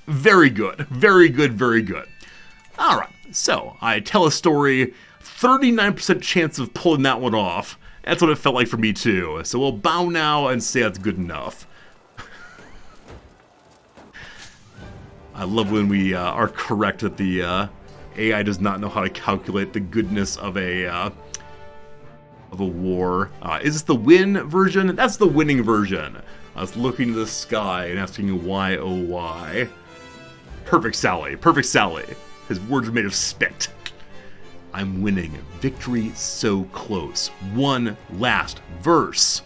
very good. All right, so I tell a story, 39% chance of pulling that one off. That's what it felt like for me too. So we'll bow now and say that's good enough. I love when we are correct that the AI does not know how to calculate the goodness of a war. Is this the win version? That's the winning version. I was looking to the sky and asking why, oh why. Perfect Sally. His words are made of spit. I'm winning. Victory so close. One last verse.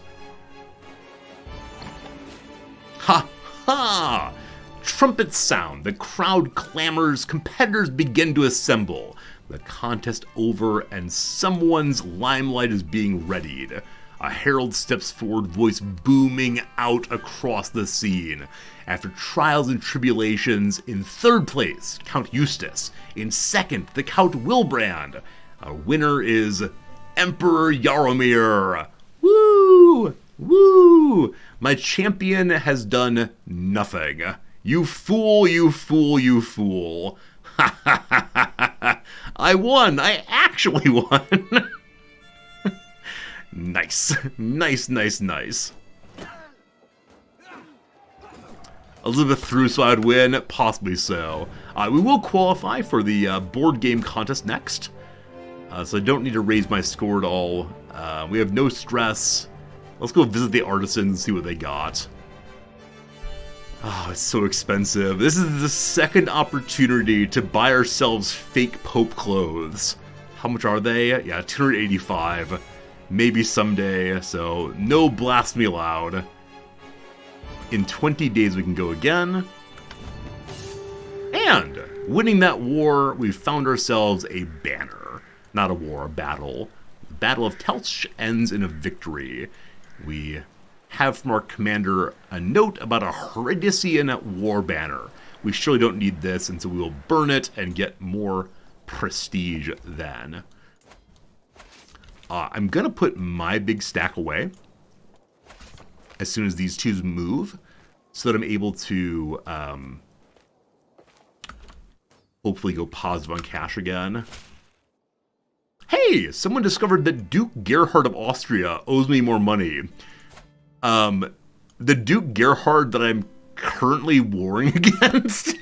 Ha ha! Trumpets sound, the crowd clamors, competitors begin to assemble. The contest over and someone's limelight is being readied. A herald steps forward, voice booming out across the scene. After trials and tribulations, in third place, Count Eustace. In second, the Count Wilbrand. Our winner is Emperor Jaromir. Woo! Woo! My champion has done nothing. You fool, you fool, you fool. Ha ha ha ha ha. I won. I actually won. Nice. Elizabeth threw so I'd win. Possibly so. We will qualify for the board game contest next. So I don't need to raise my score at all. We have no stress. Let's go visit the artisans and see what they got. Oh, it's so expensive. This is the second opportunity to buy ourselves fake Pope clothes. How much are they? Yeah, 285. Maybe someday, so no blasphemy allowed. In 20 days we can go again. And, winning that war, we found ourselves a banner. Not a war, a battle. The Battle of Telch ends in a victory. We have from our commander a note about a Heredician war banner. We surely don't need this, and so we will burn it and get more prestige then. I'm going to put my big stack away as soon as these twos move so that I'm able to hopefully go positive on cash again. Hey, someone discovered that Duke Gerhard of Austria owes me more money. The Duke Gerhard that I'm currently warring against?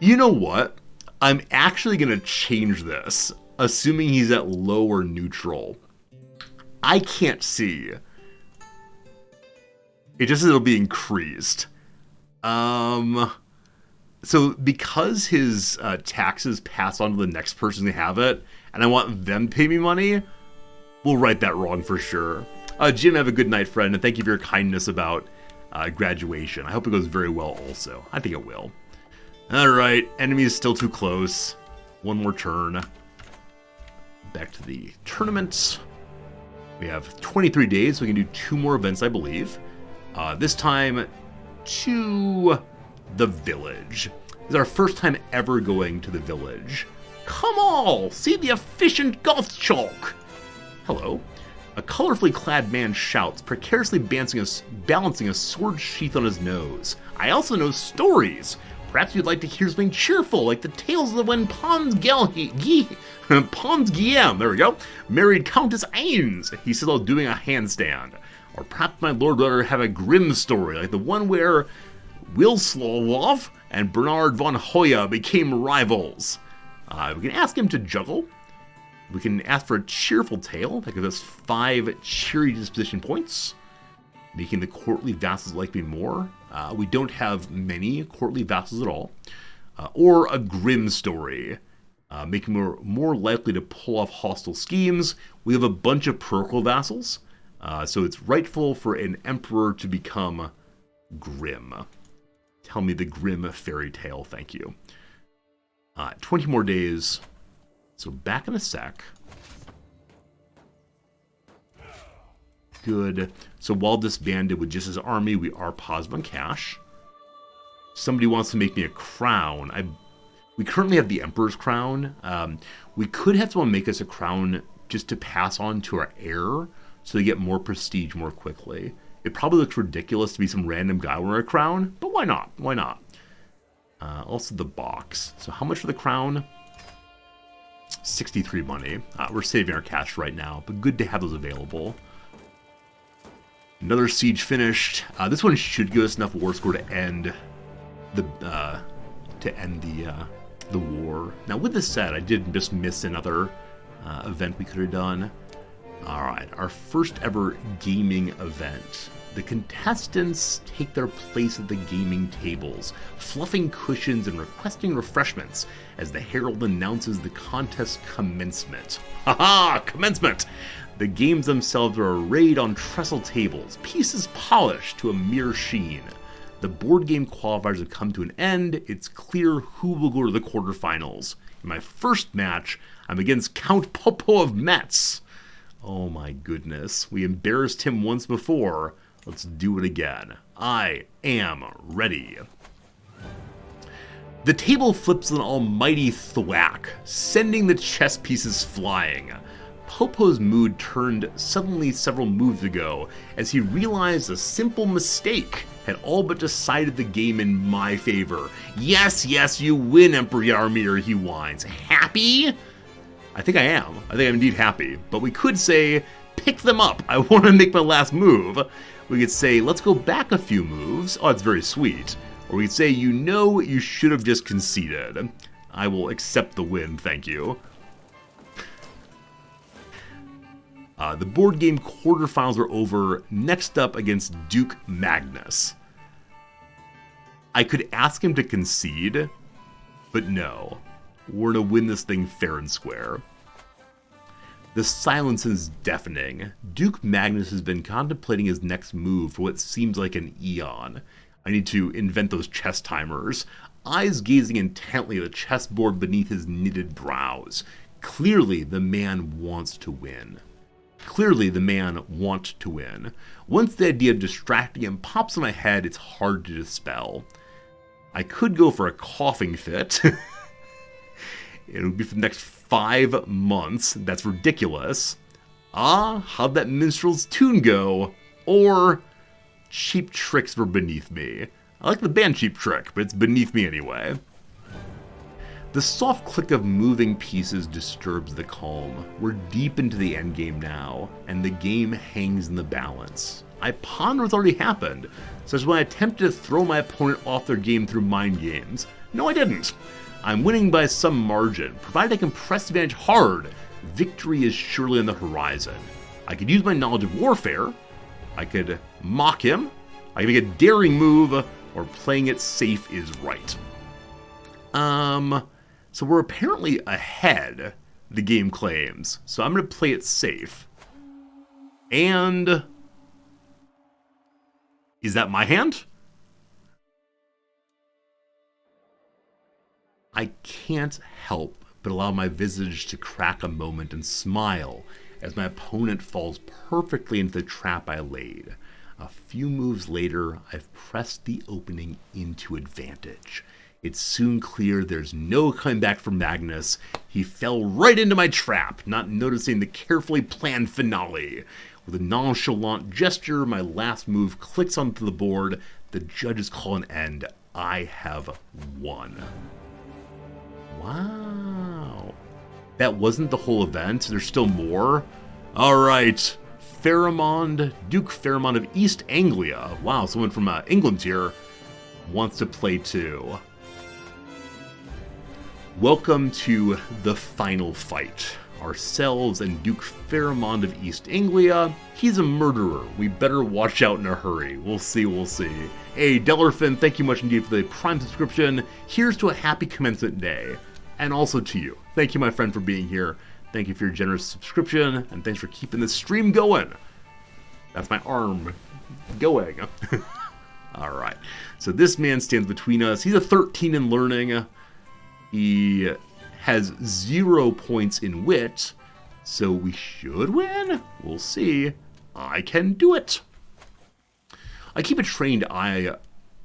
You know what? I'm actually going to change this, assuming he's at low or neutral. I can't see. It just says it'll be increased. So because his taxes pass on to the next person to have it, and I want them to pay me money, we'll right that wrong for sure. Jim, have a good night, friend, and thank you for your kindness about graduation. I hope it goes very well also. I think it will. Alright, enemy is still too close. One more turn. Back to the tournament. We have 23 days, so we can do 2 more events, I believe. This time to the village. This is our first time ever going to the village. Come all, see the efficient Gothchalk. Hello. A colorfully clad man shouts, precariously balancing a sword sheath on his nose. I also know stories. Perhaps you'd like to hear something cheerful, like the tales of when Pons Guillaume, there we go, married Countess Ains, he said while doing a handstand. Or perhaps my lord would rather have a grim story, like the one where Wilslawov and Bernard von Hoya became rivals. We can ask him to juggle. We can ask for a cheerful tale that gives us 5 cheery disposition points, making the courtly vassals like me more. We don't have many courtly vassals at all. Or a grim story, making me more likely to pull off hostile schemes. We have a bunch of parochial vassals, so it's rightful for an emperor to become grim. Tell me the grim fairy tale, thank you. 20 more days, so back in a sec. Good. So while disbanded with just his army, we are positive on cash. Somebody wants to make me a crown. We currently have the Emperor's crown. We could have someone make us a crown just to pass on to our heir, so they get more prestige more quickly. It probably looks ridiculous to be some random guy wearing a crown, but why not? Why not? Also the box. So how much for the crown? 63 money. We're saving our cash right now, but good to have those available. Another siege finished. This one should give us enough war score to end the war. Now with this said, I did just miss another event we could have done. Alright, our first ever gaming event. The contestants take their place at the gaming tables, fluffing cushions and requesting refreshments as the herald announces the contest commencement. Haha! Commencement! The games themselves are arrayed on trestle tables, pieces polished to a mere sheen. The board game qualifiers have come to an end. It's clear who will go to the quarterfinals. In my first match, I'm against Count Popo of Metz. Oh my goodness. We embarrassed him once before. Let's do it again. I am ready. The table flips an almighty thwack, sending the chess pieces flying. Popo's mood turned suddenly several moves ago as he realized a simple mistake had all but decided the game in my favor. Yes, yes, you win, Emperor Yarmir, he whines. Happy? I think I am. I think I'm indeed happy. But we could say, pick them up. I want to make my last move. We could say, let's go back a few moves. Oh, it's very sweet. Or we could say, you know, you should have just conceded. I will accept the win, thank you. The board game quarterfinals are over. Next up against Duke Magnus. I could ask him to concede, but no. We're going to win this thing fair and square. The silence is deafening. Duke Magnus has been contemplating his next move for what seems like an eon. I need to invent those chess timers. Eyes gazing intently at the chessboard beneath his knitted brows. Clearly, the man wants to win. Clearly, the man wants to win. Once the idea of distracting him pops in my head, it's hard to dispel. I could go for a coughing fit. It'll be for the next 5 months. That's ridiculous. How'd that minstrel's tune go? Or Cheap Tricks were beneath me. I like the band Cheap Trick, but it's beneath me anyway. The soft click of moving pieces disturbs the calm. We're deep into the endgame now, and the game hangs in the balance. I ponder what's already happened, such as when I attempted to throw my opponent off their game through mind games. No, I didn't. I'm winning by some margin. Provided I can press advantage hard, victory is surely on the horizon. I could use my knowledge of warfare, I could mock him, I could make a daring move, or playing it safe is right. So we're apparently ahead, the game claims. So I'm going to play it safe. And is that my hand? I can't help but allow my visage to crack a moment and smile as my opponent falls perfectly into the trap I laid. A few moves later, I've pressed the opening into advantage. It's soon clear there's no coming back for Magnus. He fell right into my trap, not noticing the carefully planned finale. With a nonchalant gesture, my last move clicks onto the board. The judges call an end. I have won. Wow. That wasn't the whole event. There's still more. All right. Duke Pharamond of East Anglia. Wow, someone from England here wants to play too. Welcome to the final fight. Ourselves and Duke Pharamond of East Anglia. He's a murderer. We better watch out in a hurry. We'll see. Hey, Dellerfin, thank you much indeed for the Prime subscription. Here's to a happy commencement day. And also to you. Thank you, my friend, for being here. Thank you for your generous subscription, and thanks for keeping this stream going. That's my arm going. All right. So this man stands between us. He's a 13 in learning. He has 0 points in wit, so we should win. We'll see. I can do it. I keep a trained eye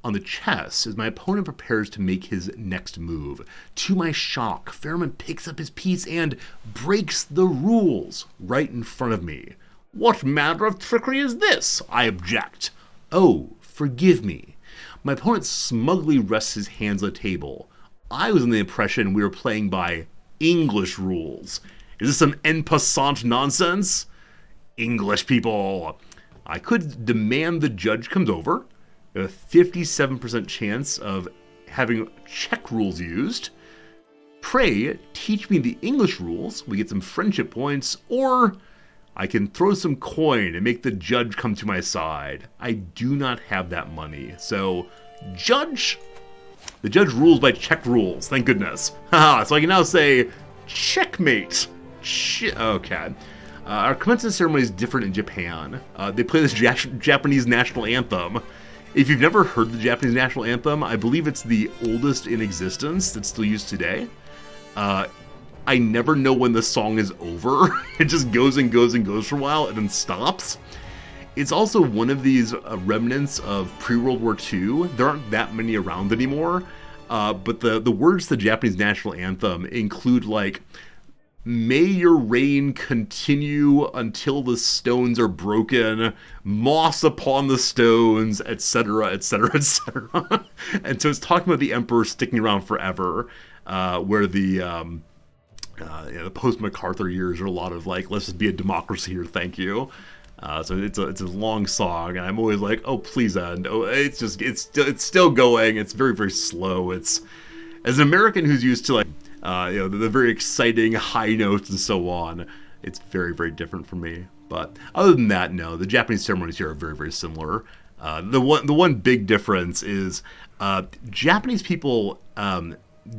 on the chess as my opponent prepares to make his next move. To my shock, Pharamond picks up his piece and breaks the rules right in front of me. What manner of trickery is this? I object. Oh, forgive me. My opponent smugly rests his hands on the table. I was under the impression we were playing by English rules. Is this some en passant nonsense? English people. I could demand the judge comes over. A 57% chance of having Czech rules used. Pray, teach me the English rules. We get some friendship points. Or I can throw some coin and make the judge come to my side. I do not have that money. So, judge... The judge rules by Czech rules, thank goodness. Haha, so I can now say, checkmate. Okay. Our commencement ceremony is different in Japan. They play this Japanese national anthem. If you've never heard the Japanese national anthem, I believe it's the oldest in existence that's still used today. I never know when the song is over. It just goes and goes and goes for a while and then stops. It's also one of these remnants of pre-World War II. There aren't that many around anymore, but the words to the Japanese national anthem include like, may your reign continue until the stones are broken, moss upon the stones, etc., etc., etc. And so it's talking about the emperor sticking around forever, where the post-MacArthur years are a lot of like, let's just be a democracy here, thank you. So it's a long song, and I'm always like, oh, please end. Oh, it's still going. It's very, very slow. It's, as an American who's used to like, the very exciting high notes and so on, it's very, very different for me. But other than that, no, the Japanese ceremonies here are very, very similar. The one big difference is Japanese people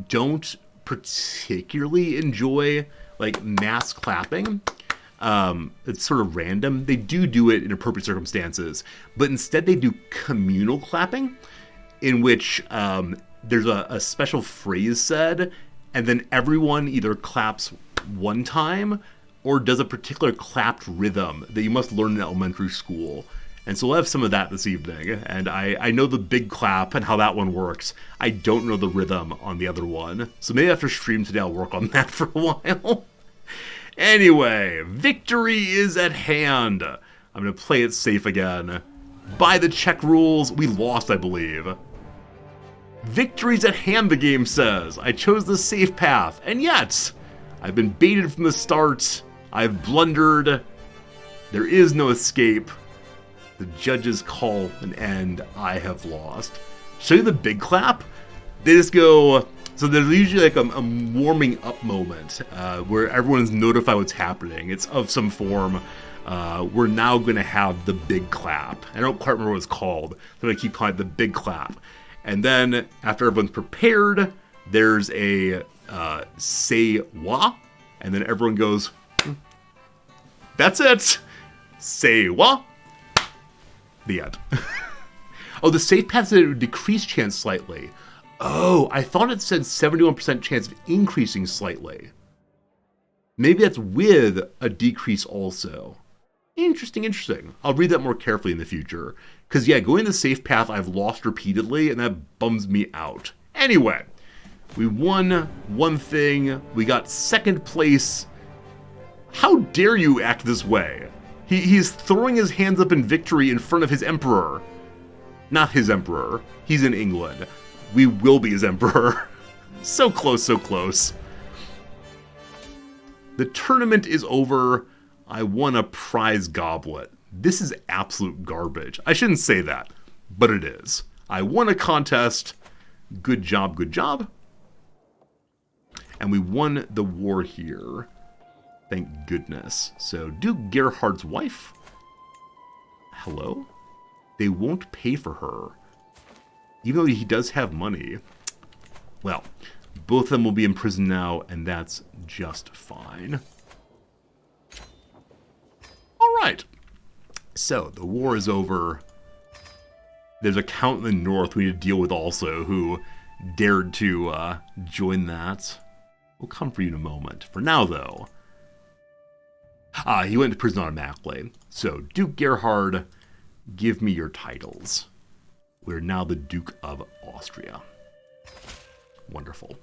don't particularly enjoy like mass clapping. It's sort of random. They do it in appropriate circumstances, but instead they do communal clapping, in which there's a special phrase said, and then everyone either claps one time or does a particular clapped rhythm that you must learn in elementary school. And so we'll have some of that this evening. And I know the big clap and how that one works. I don't know the rhythm on the other one. So maybe after stream today, I'll work on that for a while. Anyway, victory is at hand. I'm going to play it safe again. By the Czech rules, we lost, I believe. Victory's at hand, the game says. I chose the safe path, and yet, I've been baited from the start. I've blundered. There is no escape. The judges call an end. I have lost. Show you the big clap? They just go... So there's usually like a warming up moment where everyone's notified what's happening. It's of some form. We're now going to have the big clap. I don't quite remember what it's called. So I'm going to keep calling it the big clap. And then after everyone's prepared, there's a say wa. And then everyone goes, that's it. Say wa. The end. Oh, the safe path said it would decrease chance slightly. Oh, I thought it said 71% chance of increasing slightly. Maybe that's with a decrease also. Interesting. I'll read that more carefully in the future. Because, yeah, going the safe path I've lost repeatedly, and that bums me out. Anyway, we won one thing. We got second place. How dare you act this way? He's throwing his hands up in victory in front of his emperor. Not his emperor. He's in England. We will be his emperor. So close, so close. The tournament is over. I won a prize goblet. This is absolute garbage. I shouldn't say that, but it is. I won a contest. Good job, good job. And we won the war here. Thank goodness. So, Duke Gerhard's wife. Hello? They won't pay for her. Even though he does have money. Well, both of them will be in prison now, and that's just fine. Alright. So, the war is over. There's a count in the north we need to deal with also, who dared to join that. We'll come for you in a moment. For now, though... he went to prison automatically. So, Duke Gerhard, give me your titles. We're now the Duke of Austria. Wonderful.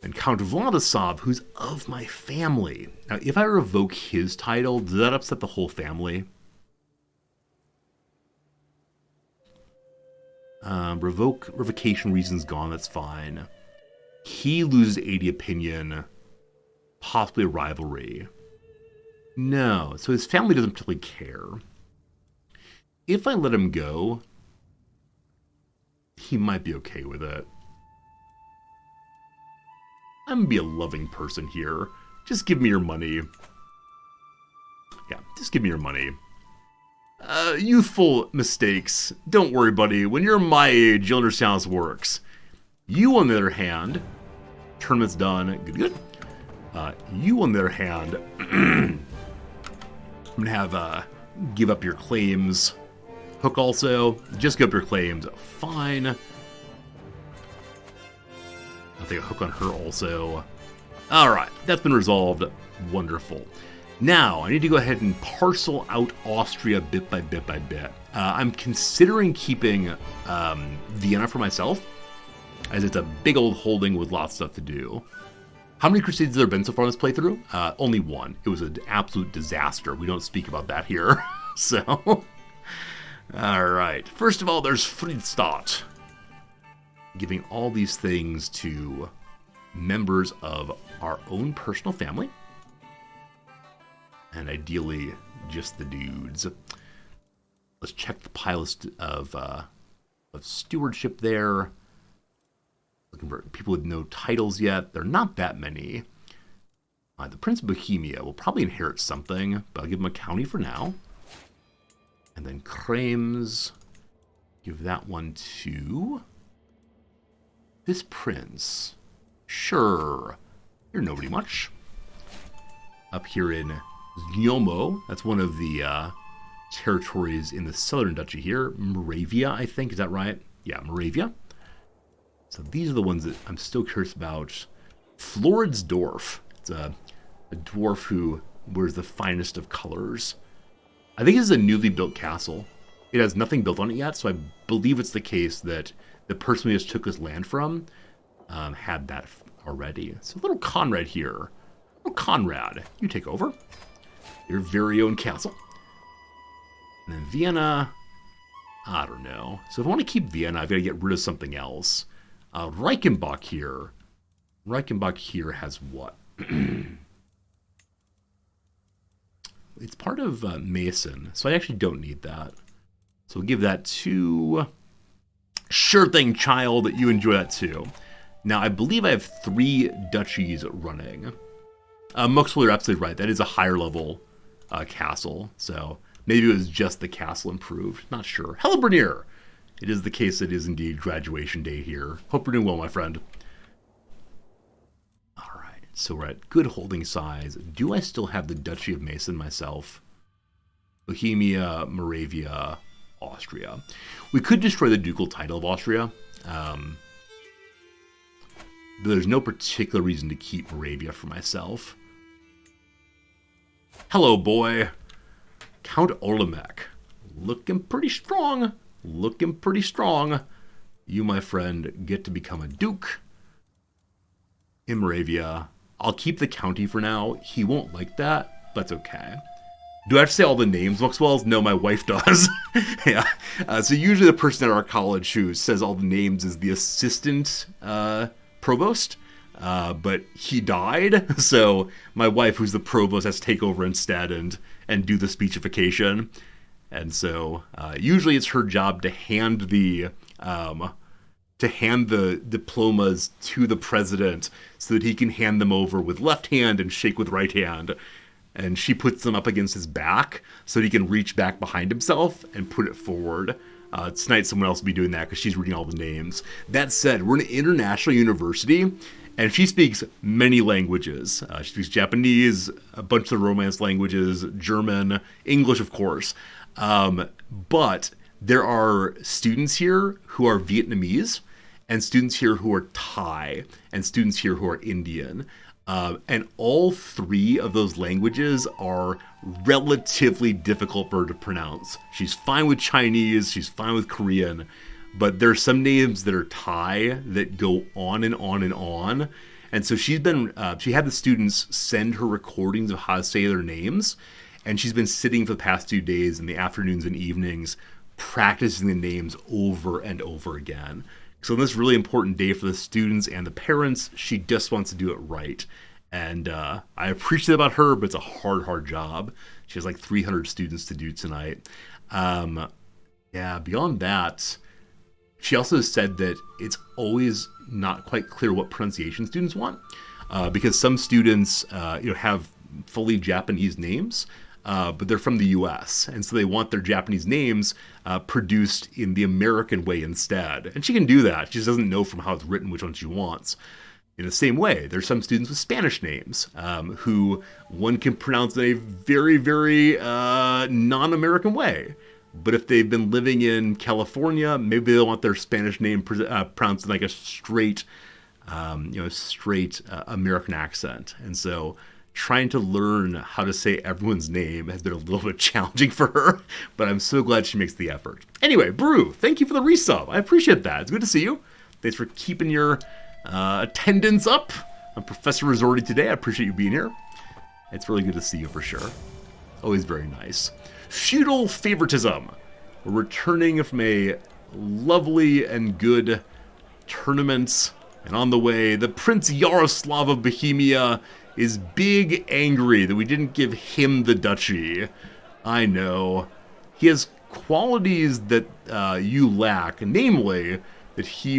And Count Vladislav, who's of my family. Now, if I revoke his title, does that upset the whole family? Revocation reasons gone, that's fine. He loses 80 opinion, possibly a rivalry. No, so his family doesn't particularly care. If I let him go, he might be okay with it. I'm gonna be a loving person here. Just give me your money. Yeah, just give me your money. Youthful mistakes. Don't worry, buddy. When you're my age, you'll understand how this works. You, on the other hand, tournament's done. Good. You, on the other hand, I'm gonna have give up your claims. Hook also, just give up your claims. Fine. I'll take a hook on her also. Alright, that's been resolved. Wonderful. Now, I need to go ahead and parcel out Austria bit by bit by bit. I'm considering keeping Vienna for myself, as it's a big old holding with lots of stuff to do. How many Crusades have there been so far in this playthrough? Only one. It was an absolute disaster. We don't speak about that here. So, alright. First of all, there's Friedstadt. Giving all these things to members of our own personal family. And ideally, just the dudes. Let's check the pile of stewardship there. Looking for people with no titles yet. There are not that many. The Prince of Bohemia will probably inherit something, but I'll give him a county for now. And then Krems. Give that one to this prince. Sure. You're nobody much. Up here in Znyomo, that's one of the territories in the southern duchy here. Moravia, I think. Is that right? Yeah, Moravia. So these are the ones that I'm still curious about. Floridsdorf. It's a dwarf who wears the finest of colors. I think this is a newly built castle. It has nothing built on it yet, so I believe it's the case that the person we just took this land from had that already. So little Conrad here. Little Conrad, you take over. Your very own castle. And then Vienna, I don't know. So if I want to keep Vienna, I've got to get rid of something else. Reichenbach here. Reichenbach here has what? It's part of Mason, so I actually don't need that. So we'll give that to... Sure thing, child. You enjoy that too. Now, I believe I have 3 duchies running. Muxwell, you're absolutely right. That is a higher level castle. So maybe it was just the castle improved. Not sure. Hello, Bernier. It is the case. It is indeed graduation day here. Hope you're doing well, my friend. All right. So we're at good holding size. Do I still have the Duchy of Mason myself? Bohemia, Moravia, Austria. We could destroy the ducal title of Austria. There's no particular reason to keep Moravia for myself. Hello, boy. Count Olemek. Looking pretty strong. Looking pretty strong. You, my friend, get to become a duke in Moravia. I'll keep the county for now. He won't like that, but that's okay. Do I have to say all the names, Muxwells? No, my wife does. Yeah. So usually the person at our college who says all the names is the assistant provost. But he died, so my wife, who's the provost, has to take over instead and do the speechification. And so usually it's her job to hand the diplomas to the president so that he can hand them over with left hand and shake with right hand. And she puts them up against his back so that he can reach back behind himself and put it forward. Tonight someone else will be doing that because she's reading all the names. That said, we're in an international university, and she speaks many languages. She speaks Japanese, a bunch of the Romance languages, German, English, of course. But there are students here who are Vietnamese, and students here who are Thai, and students here who are Indian. And all 3 of those languages are relatively difficult for her to pronounce. She's fine with Chinese, she's fine with Korean, but there are some names that are Thai that go on and on and on. And so she had the students send her recordings of how to say their names, and she's been sitting for the past 2 days in the afternoons and evenings practicing the names over and over again. So on this really important day for the students and the parents, she just wants to do it right. And I appreciate it about her, but it's a hard job. She has like 300 students to do tonight. Beyond that, she also said that it's always not quite clear what pronunciation students want. Because some students have fully Japanese names, but they're from the US, and so they want their Japanese names produced in the American way instead. And she can do that. She just doesn't know from how it's written which one she wants. In the same way, there's some students with Spanish names who one can pronounce in a very, very non-American way. But if they've been living in California, maybe they'll want their Spanish name pronounced in like a straight American accent. And so trying to learn how to say everyone's name has been a little bit challenging for her, but I'm so glad she makes the effort. Anyway, Brew, thank you for the resub. I appreciate that. It's good to see you. Thanks for keeping your attendance up. I'm Professor Resorti today. I appreciate you being here. It's really good to see you for sure. Always very nice. Feudal favoritism. We're returning from a lovely and good tournament, and on the way, the Prince Yaroslav of Bohemia is big angry that we didn't give him the duchy. I know. He has qualities that you lack, namely that he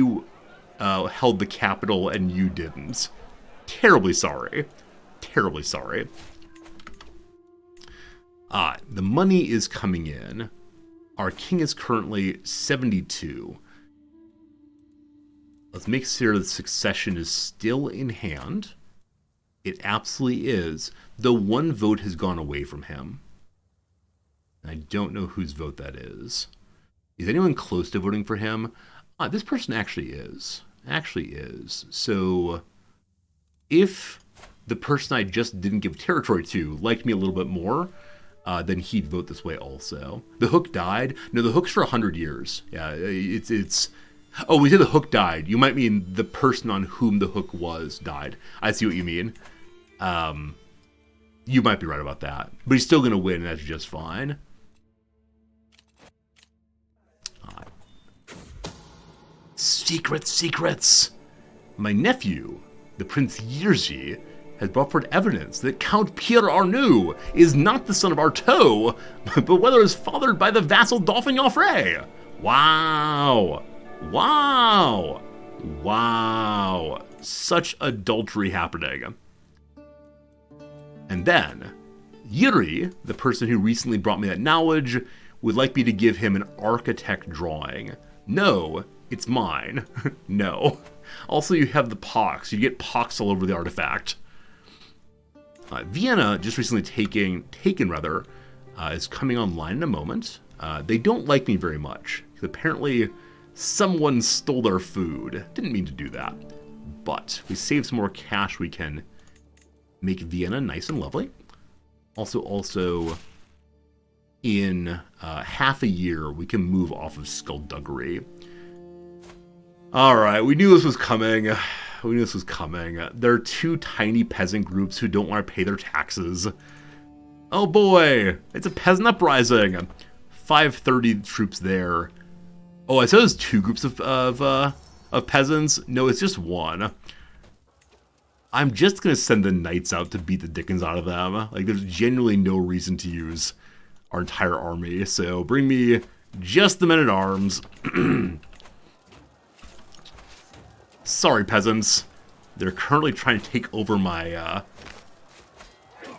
held the capital and you didn't. Terribly sorry. Terribly sorry. The money is coming in. Our king is currently 72. Let's make sure the succession is still in hand. It absolutely is, though one vote has gone away from him. I don't know whose vote that is. Is anyone close to voting for him? This person actually is. So if the person I just didn't give territory to liked me a little bit more, then he'd vote this way also. The hook died? No, the hook's for 100 years. Yeah, it's... Oh, when you say the hook died, you might mean the person on whom the hook was died. I see what you mean. You might be right about that. But he's still going to win, and that's just fine. Secrets! My nephew, the Prince Yerzy, has brought forward evidence that Count Pierre Arnoux is not the son of Artaud, but whether is fathered by the vassal Dauphin Joffre. Wow! Such adultery happening. And then, Yuri, the person who recently brought me that knowledge, would like me to give him an architect drawing. No, it's mine. No. Also, you have the pox. You get pox all over the artifact. Vienna, just recently taken, is coming online in a moment. They don't like me very much. Apparently, someone stole their food. Didn't mean to do that. But we save some more cash, we can make Vienna nice and lovely. Also, in half a year, we can move off of Skullduggery. Alright, we knew this was coming. There are two tiny peasant groups who don't want to pay their taxes. Oh boy, it's a peasant uprising. 530 troops there. Oh, I said there's two groups of peasants. No, it's just one. I'm just gonna send the knights out to beat the dickens out of them. Like, there's genuinely no reason to use our entire army. So bring me just the men-at-arms. Sorry, peasants. They're currently trying to take over my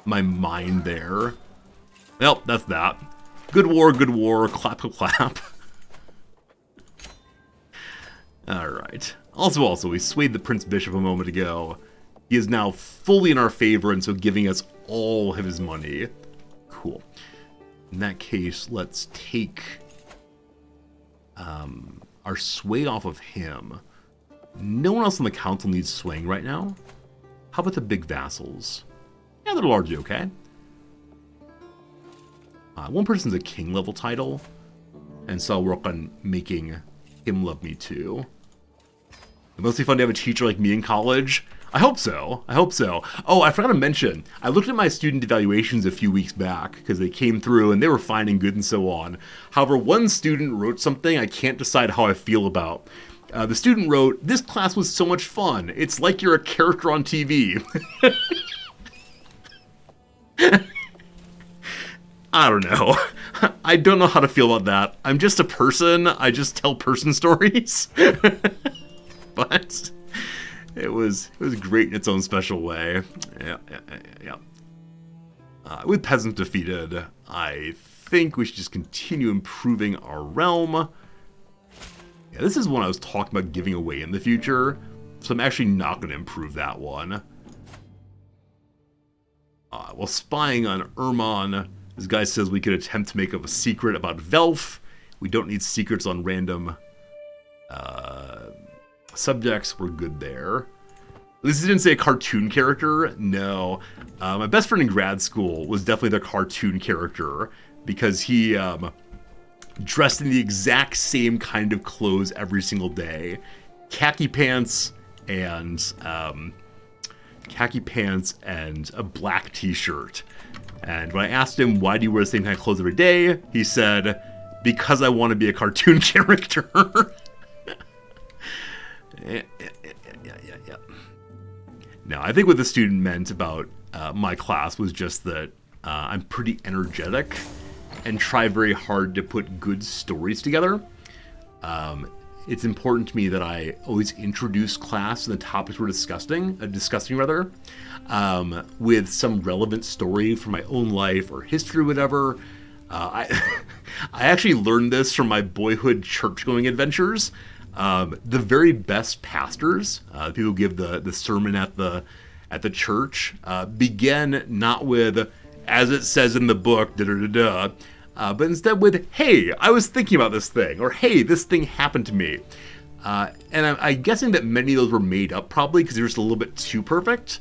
my mine there. Well, that's that. Good war, clap, clap, clap. Alright. Also, we swayed the Prince Bishop a moment ago. He is now fully in our favor, and so giving us all of his money. Cool. In that case, let's take our sway off of him. No one else on the council needs swaying right now. How about the big vassals? Yeah, they're largely okay. One person's a king level title, and so I'll work on making him love me too. It must be fun to have a teacher like me in college. I hope so. Oh, I forgot to mention, I looked at my student evaluations a few weeks back because they came through and they were fine and good and so on. However, one student wrote something I can't decide how I feel about. The student wrote, "This class was so much fun. It's like you're a character on TV." I don't know. I don't know how to feel about that. I'm just a person. I just tell person stories. But it was great in its own special way. Yeah. With peasants defeated, I think we should just continue improving our realm. Yeah, this is one I was talking about giving away in the future, so I'm actually not going to improve that one. While spying on Ermon, this guy says we could attempt to make up a secret about Velf. We don't need secrets on random subjects. We're good there. This didn't say a cartoon character. No. My best friend in grad school was definitely the cartoon character because he dressed in the exact same kind of clothes every single day. Khaki pants and a black t-shirt. And when I asked him, why do you wear the same kind of clothes every day? He said, because I want to be a cartoon character. Yeah. Now, I think what the student meant about my class was just that I'm pretty energetic and try very hard to put good stories together. It's important to me that I always introduce class and the topics we're discussing with some relevant story from my own life or history or whatever. I actually learned this from my boyhood church-going adventures. The very best pastors, people who give the sermon at the church, begin not with, as it says in the book, but instead with, hey, I was thinking about this thing, or hey, this thing happened to me. And I'm guessing that many of those were made up probably because they're just a little bit too perfect.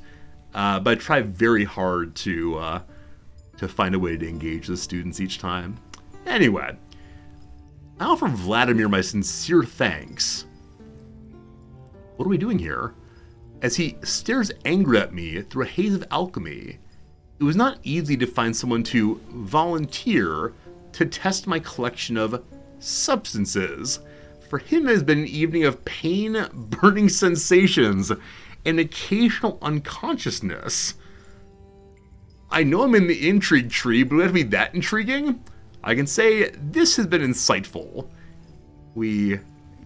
But I try very hard to to find a way to engage the students each time. Anyway, I offer Vladimir my sincere thanks. What are we doing here? As he stares angry at me through a haze of alchemy, it was not easy to find someone to volunteer to test my collection of substances. For him, it has been an evening of pain, burning sensations, and occasional unconsciousness. I know I'm in the intrigue tree, but would it have to be that intriguing? I can say this has been insightful. We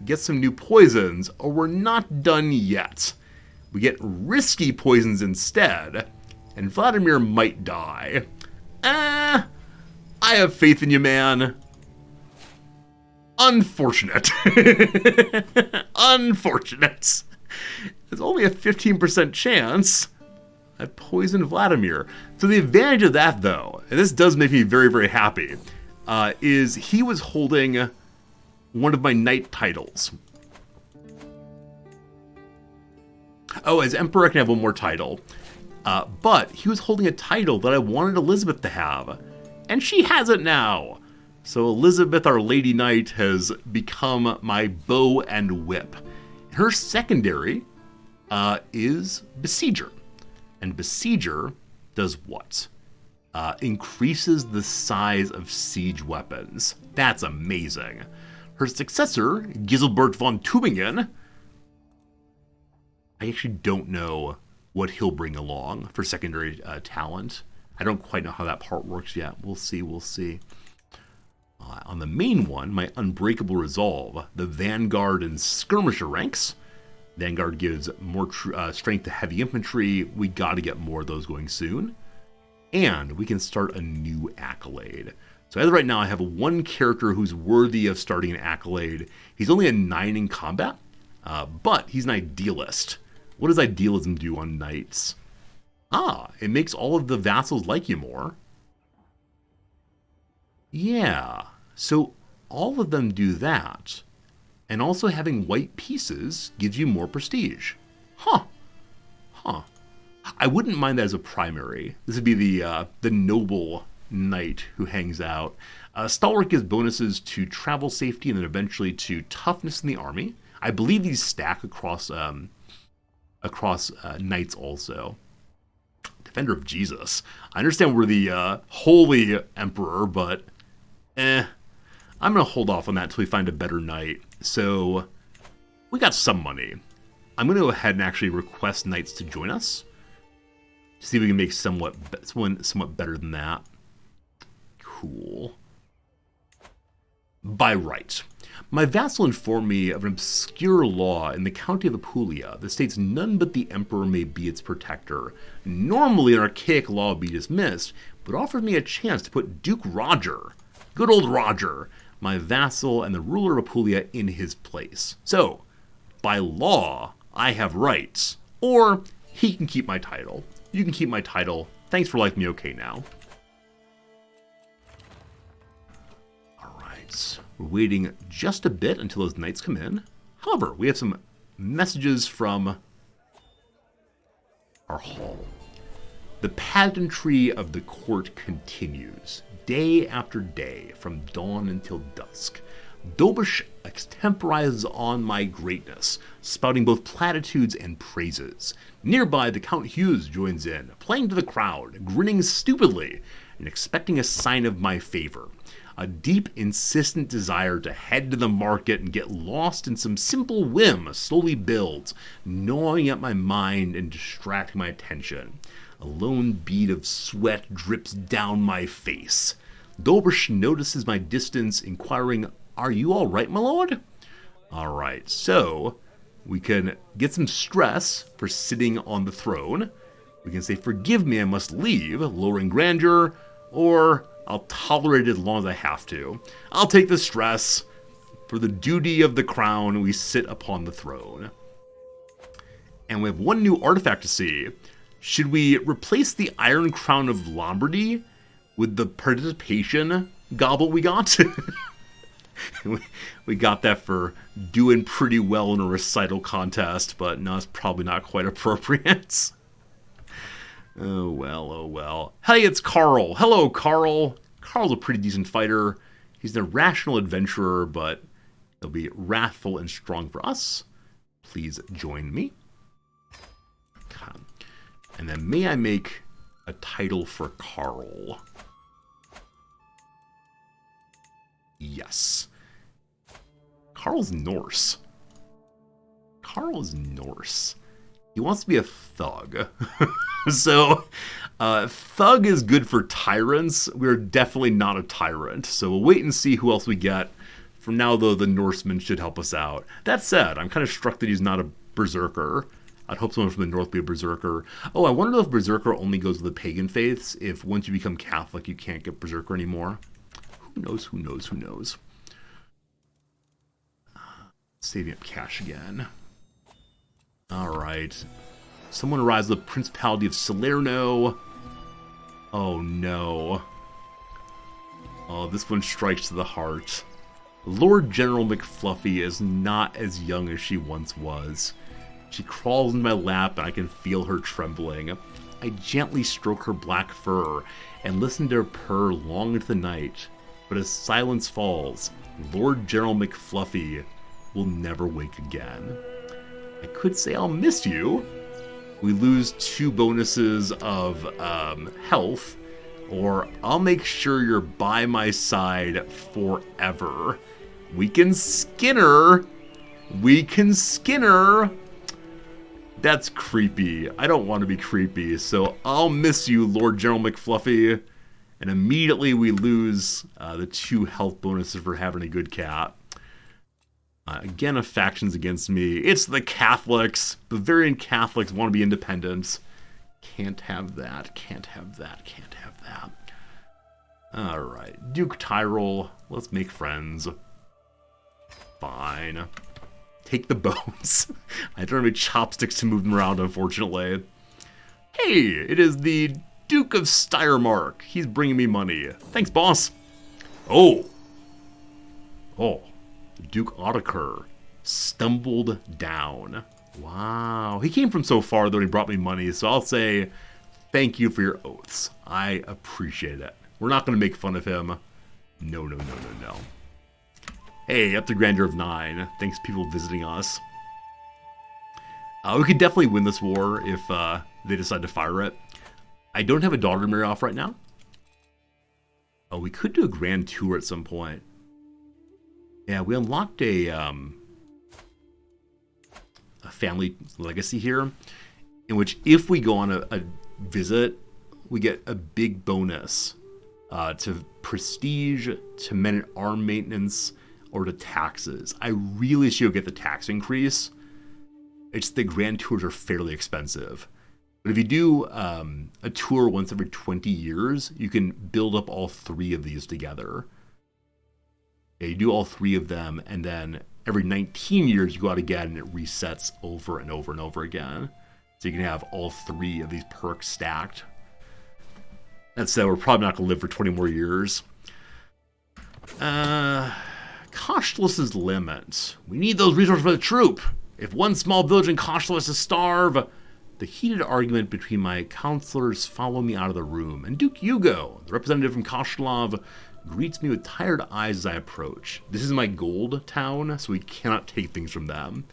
get some new poisons, or we're not done yet. We get risky poisons instead, and Vladimir might die. I have faith in you, man. Unfortunate. Unfortunate. There's only a 15% chance I poisoned Vladimir. So the advantage of that, though, and this does make me very, very happy, is he was holding one of my knight titles. Oh, as Emperor, I can have one more title. But he was holding a title that I wanted Elizabeth to have. And she has it now. So Elizabeth, our Lady Knight, has become my bow and whip. Her secondary is Besieger. And Besieger does what? Increases the size of siege weapons. That's amazing. Her successor, Giselbert von Tübingen, I actually don't know what he'll bring along for secondary talent. I don't quite know how that part works yet. We'll see. On the main one, my Unbreakable Resolve, the Vanguard and Skirmisher ranks. Vanguard gives more strength to heavy infantry. We got to get more of those going soon. And we can start a new accolade. So as of right now, I have one character who's worthy of starting an accolade. He's only a 9 in combat, but he's an idealist. What does idealism do on knights? It makes all of the vassals like you more. Yeah, so all of them do that. And also having white pieces gives you more prestige. Huh. I wouldn't mind that as a primary. This would be the noble knight who hangs out. Stalwart gives bonuses to travel safety and then eventually to toughness in the army. I believe these stack across knights also. Defender of Jesus. I understand we're the holy emperor, but I'm going to hold off on that until we find a better knight. So we got some money. I'm going to go ahead and actually request knights to join us. See if we can make somewhat better than that. Cool. By right. My vassal informed me of an obscure law in the county of Apulia that states none but the emperor may be its protector. Normally an archaic law would be dismissed, but offers me a chance to put Duke Roger, good old Roger, my vassal and the ruler of Apulia, in his place. So, by law, I have rights. Or he can keep my title. You can keep my title. Thanks for liking me okay now. Alright. We're waiting just a bit until those knights come in. However, we have some messages from our hall. The pageantry of the court continues, day after day, from dawn until dusk. Dobish extemporizes on my greatness, spouting both platitudes and praises. Nearby, the Count Hughes joins in, playing to the crowd, grinning stupidly, and expecting a sign of my favor. A deep, insistent desire to head to the market and get lost in some simple whim slowly builds, gnawing at my mind and distracting my attention. A lone bead of sweat drips down my face. Dobish notices my distance, inquiring, "Are you all right, my lord?" All right, so we can get some stress for sitting on the throne. We can say, "Forgive me, I must leave," lowering grandeur, or "I'll tolerate it as long as I have to. I'll take the stress. For the duty of the crown, we sit upon the throne." And we have one new artifact to see. Should we replace the Iron Crown of Lombardy with the participation goblet we got? We got that for doing pretty well in a recital contest, but no, it's probably not quite appropriate. Oh well, oh well. Hey, it's Carl. Hello, Carl. Carl's a pretty decent fighter. He's an irrational adventurer, but he'll be wrathful and strong for us. Please join me. Okay. And then may I make a title for Carl? Yes. Carl's Norse. Carl is Norse. He wants to be a thug. So, thug is good for tyrants. We're definitely not a tyrant. So we'll wait and see who else we get. For now, though, the Norseman should help us out. That said, I'm kind of struck that he's not a berserker. I'd hope someone from the north be a berserker. Oh, I wonder if berserker only goes with the pagan faiths. If once you become Catholic, you can't get berserker anymore. Who knows, who knows, who knows. Saving up cash again. Alright. Someone arrives at the Principality of Salerno. Oh no. Oh, this one strikes to the heart. Lord General McFluffy is not as young as she once was. She crawls into my lap and I can feel her trembling. I gently stroke her black fur and listen to her purr long into the night. But as silence falls, Lord General McFluffy will never wake again. I could say I'll miss you. We lose 2 bonuses of health, or I'll make sure you're by my side forever. We can skin her. We can skin her. That's creepy. I don't want to be creepy, so I'll miss you, Lord General McFluffy. And immediately we lose the 2 health bonuses for having a good cat. Again, a faction's against me. It's the Catholics. Bavarian Catholics want to be independent. Can't have that. Can't have that. Can't have that. Alright. Duke Tyrol. Let's make friends. Fine. Take the bones. I don't have any chopsticks to move them around, unfortunately. Hey, it is the Duke of Steiermark. He's bringing me money. Thanks, boss. Oh. Oh. Duke Otakar stumbled down. Wow. He came from so far, though, and he brought me money, so I'll say thank you for your oaths. I appreciate it. We're not going to make fun of him. No, no, no, no, no. Hey, up to grandeur of 9. Thanks, people visiting us. We could definitely win this war if they decide to fire it. I don't have a daughter to marry off right now. Oh, we could do a grand tour at some point. Yeah, we unlocked a family legacy here, in which if we go on a visit, we get a big bonus to prestige, to men-at-arm maintenance, or to taxes. I really should get the tax increase. It's the grand tours are fairly expensive. But if you do a tour once every 20 years, you can build up all 3 of these together. Yeah, you do all 3 of them, and then every 19 years you go out again, and it resets over and over and over again. So you can have all 3 of these perks stacked. That said, we're probably not going to live for 20 more years. Koshless's limit. We need those resources for the troop. If one small village in Koshless is to starve... The heated argument between my counselors follow me out of the room, and Duke Hugo, the representative from Koshlov, greets me with tired eyes as I approach. This is my gold town, so we cannot take things from them.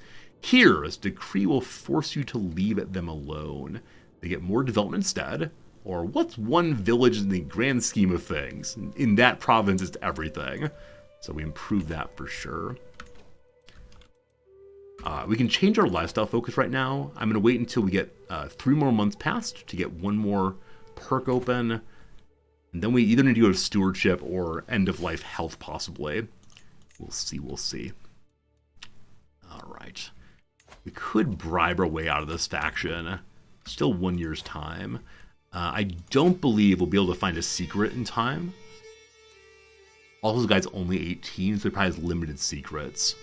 Here, this decree will force you to leave them alone. They get more development instead, or what's one village in the grand scheme of things? In that province, it's everything. So we improve that for sure. We can change our lifestyle focus right now. I'm going to wait until we get 3 more months past to get 1 more perk open. And then we either need to go to stewardship or end-of-life health, possibly. We'll see, we'll see. All right. We could bribe our way out of this faction. Still 1 year's time. I don't believe we'll be able to find a secret in time. Also, this guy's only 18, so he probably has limited secrets.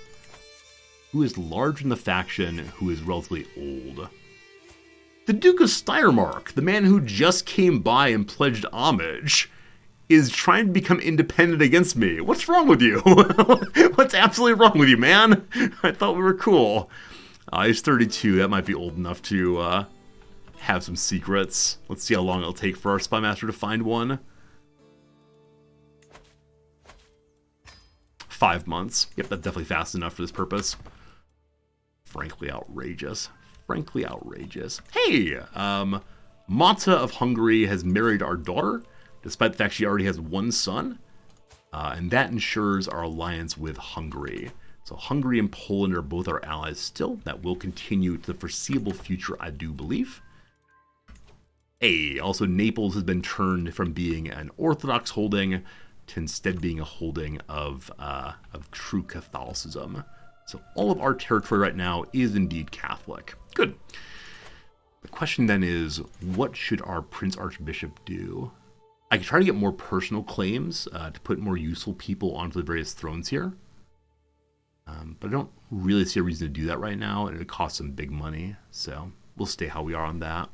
Who is large in the faction, who is relatively old. The Duke of Steiermark, the man who just came by and pledged homage, is trying to become independent against me. What's wrong with you? What's absolutely wrong with you, man? I thought we were cool. He's 32. That might be old enough to have some secrets. Let's see how long it'll take for our spy master to find one. 5 months. Yep, that's definitely fast enough for this purpose. Frankly outrageous. Frankly outrageous. Hey! Mata of Hungary has married our daughter, despite the fact she already has one son. And that ensures our alliance with Hungary. So Hungary and Poland are both our allies still. That will continue to the foreseeable future, I do believe. Hey, also Naples has been turned from being an Orthodox holding to instead being a holding of true Catholicism. So all of our territory right now is indeed Catholic. Good. The question then is, what should our Prince Archbishop do? I could try to get more personal claims to put more useful people onto the various thrones here. But I don't really see a reason to do that right now, and it costs some big money. So we'll stay how we are on that.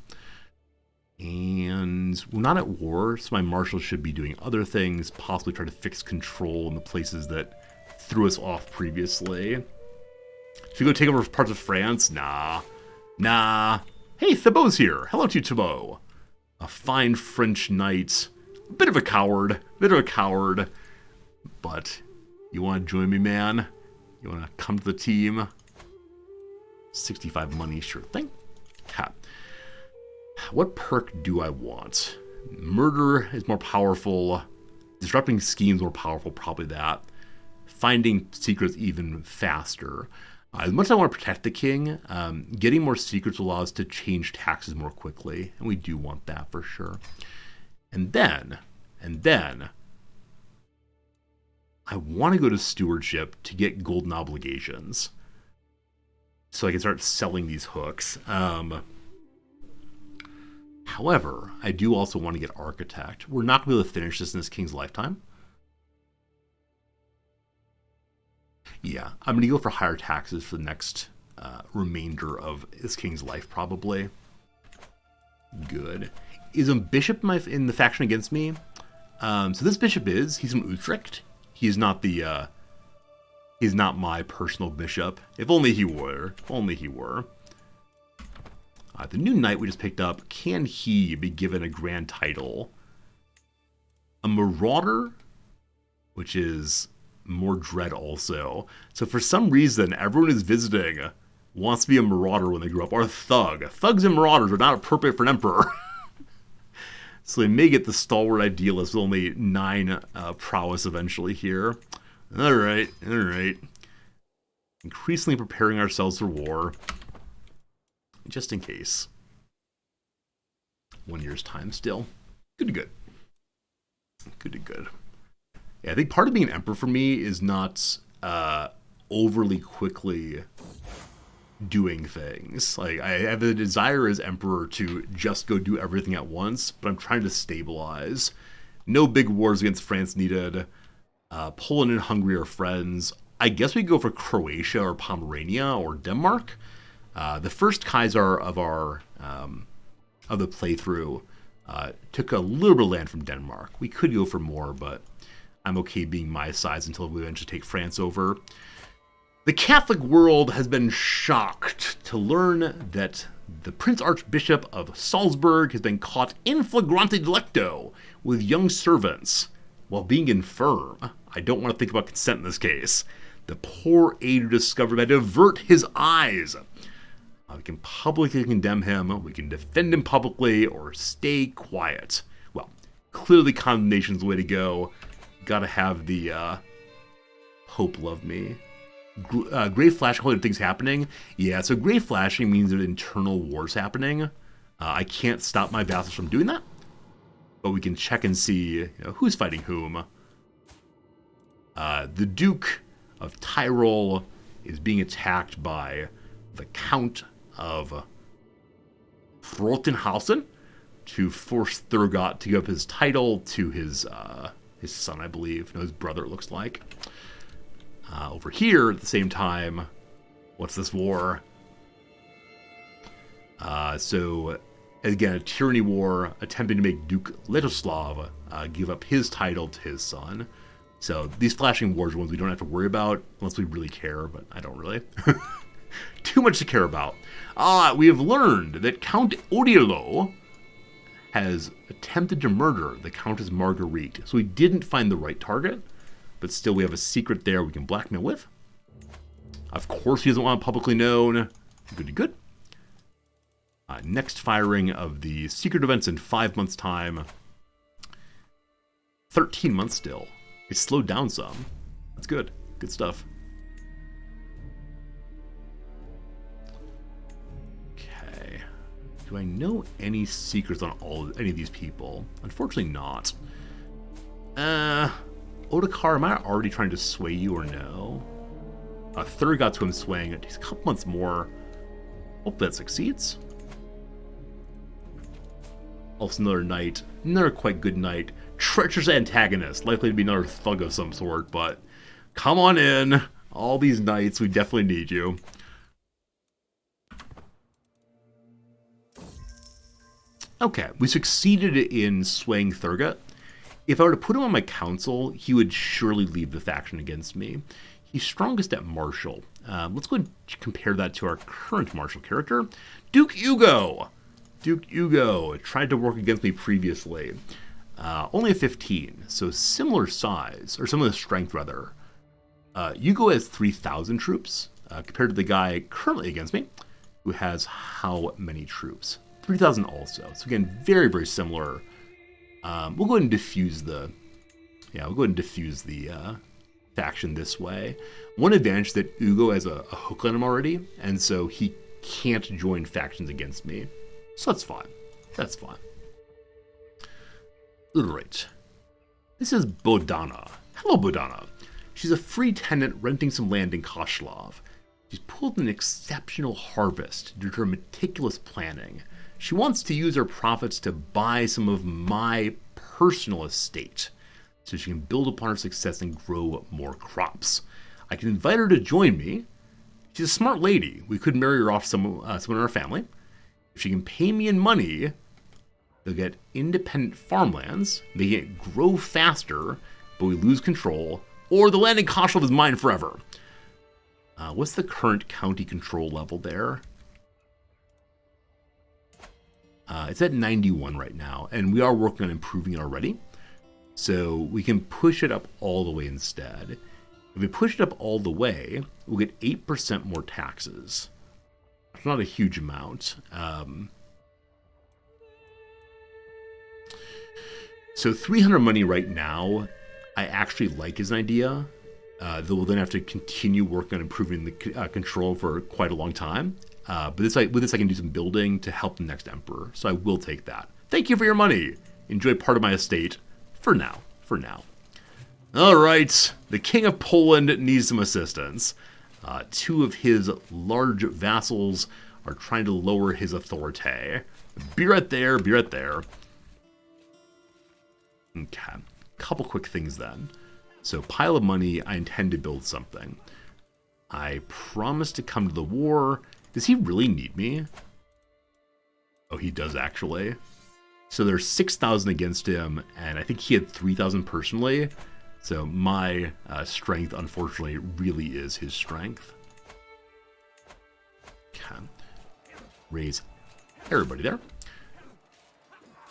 And we're not at war, so my marshals should be doing other things, possibly try to fix control in the places that threw us off previously. Should we go take over parts of France? Nah. Hey, Thibault's here. Hello to you, Thibault. A fine French knight. A bit of a coward. But you want to join me, man? You want to come to the team? 65 money, sure thing. Ha. What perk do I want? Murder is more powerful. Disrupting schemes more powerful, probably that. Finding secrets even faster. As much as I want to protect the king, getting more secrets will allow us to change taxes more quickly. And we do want that for sure. And then, I want to go to stewardship to get golden obligations. So I can start selling these hooks. However, I do also want to get architect. We're not going to be able to finish this in this king's lifetime. Yeah, I'm going to go for higher taxes for the next remainder of this king's life, probably. Good. Is a bishop in the faction against me? So this bishop he's from Utrecht. He's not he's not my personal bishop. If only he were. The new knight we just picked up, can he be given a grand title? A marauder, which is more dread also. So for some reason, everyone who's visiting wants to be a marauder when they grew up, or a thug. Thugs and marauders are not appropriate for an emperor. So they may get the stalwart idealist with only 9 prowess eventually here. All right. Increasingly preparing ourselves for war. Just in case. 1 year's time still. Good to good. Yeah, I think part of being an emperor for me is not overly quickly doing things. Like, I have a desire as emperor to just go do everything at once, but I'm trying to stabilize. No big wars against France needed. Poland and Hungary are friends. I guess we go for Croatia or Pomerania or Denmark. The first Kaiser of the playthrough took a little bit of land from Denmark. We could go for more, but I'm okay being my size until we eventually take France over. The Catholic world has been shocked to learn that the Prince Archbishop of Salzburg has been caught in flagrante delicto with young servants while being infirm. I don't want to think about consent in this case. The poor aide who discovered had to avert his eyes. We can publicly condemn him, we can defend him publicly, or stay quiet. Well, clearly condemnation's the way to go. Gotta have the hope love me. Gray flashing, holy things happening. Yeah, so gray flashing means that internal wars happening. I can't stop my vassals from doing that, but we can check and see who's fighting whom. The Duke of Tyrol is being attacked by the Count of Frotenhausen to force Thurgot to give up his title to his son, I believe. No, his brother, it looks like. Over here, at the same time, what's this war? So, again, a tyranny war, attempting to make Duke Letoslav give up his title to his son. So, these flashing wars are ones we don't have to worry about, unless we really care, but I don't really. Too much to care about. We have learned that Count Odiolo has attempted to murder the Countess Marguerite. So we didn't find the right target, but still we have a secret there we can blackmail with. Of course he doesn't want it publicly known. Good. Next firing of the secret events in 5 months' time. 13 months still. It slowed down some. That's good. Good stuff. Okay. Do I know any secrets on any of these people? Unfortunately not. Otakar, am I already trying to sway you or no? A third got to him swaying it. He's a couple months more. Hope that succeeds. Also another knight. Another quite good knight. Treacherous antagonist. Likely to be another thug of some sort, but come on in. All these knights, we definitely need you. Okay, we succeeded in swaying Thurgot. If I were to put him on my council, he would surely leave the faction against me. He's strongest at Marshal. Let's go and compare that to our current Marshal character, Duke Hugo. Duke Hugo tried to work against me previously. Only a 15, so similar size, or similar strength rather. Hugo has 3,000 troops, compared to the guy currently against me, who has how many troops? 3,000 also. So again, very, very similar. We'll go ahead and diffuse the faction this way. One advantage is that Hugo has a hook on him already, and so he can't join factions against me. So that's fine. That's fine. Alright. This is Bodana. Hello, Bodana. She's a free tenant renting some land in Koshlov. She's pulled an exceptional harvest due to her meticulous planning. She wants to use her profits to buy some of my personal estate, so she can build upon her success and grow more crops. I can invite her to join me. She's a smart lady. We could marry her off someone in our family. If she can pay me in money, they'll get independent farmlands. They can grow faster, but we lose control. Or the land in Koshlov is mine forever. What's the current county control level there? It's at 91 right now, and we are working on improving it already. So we can push it up all the way instead. If we push it up all the way, we'll get 8% more taxes. It's not a huge amount. So 300 money right now, I actually like as an idea. Though we'll then have to continue working on improving the control for quite a long time. But with this, I can do some building to help the next emperor. So I will take that. Thank you for your money. Enjoy part of my estate. For now. All right. The King of Poland needs some assistance. Two of his large vassals are trying to lower his authority. Be right there. Okay. Couple quick things then. So pile of money, I intend to build something. I promise to come to the war. Does he really need me? Oh, he does actually. So there's 6,000 against him, and I think he had 3,000 personally. So my strength, unfortunately, really is his strength. Okay. Raise everybody there.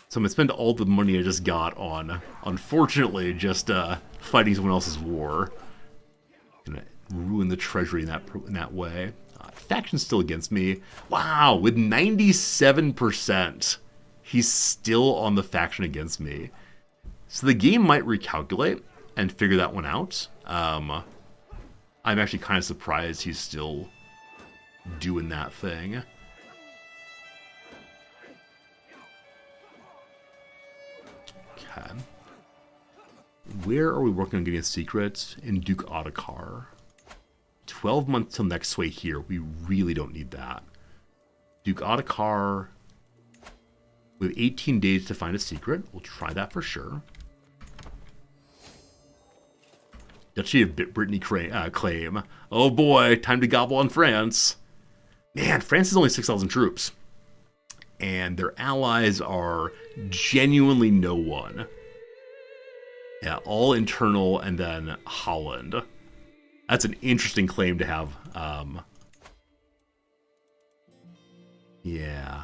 So I'm going to spend all the money I just got on, unfortunately, just fighting someone else's war. Gonna ruin the treasury in that way. Faction's still against me. Wow, with 97%, he's still on the faction against me. So the game might recalculate and figure that one out. I'm actually kind of surprised he's still doing that thing. Okay. Where are we working on getting a secret? In Duke Otakar. 12 months till next sway here. We really don't need that. Duke Otakar with 18 days to find a secret. We'll try that for sure. Duchy of Brittany claim. Oh boy, time to gobble on France. Man, France has only 6,000 troops. And their allies are genuinely no one. Yeah, all internal and then Holland. That's an interesting claim to have Yeah.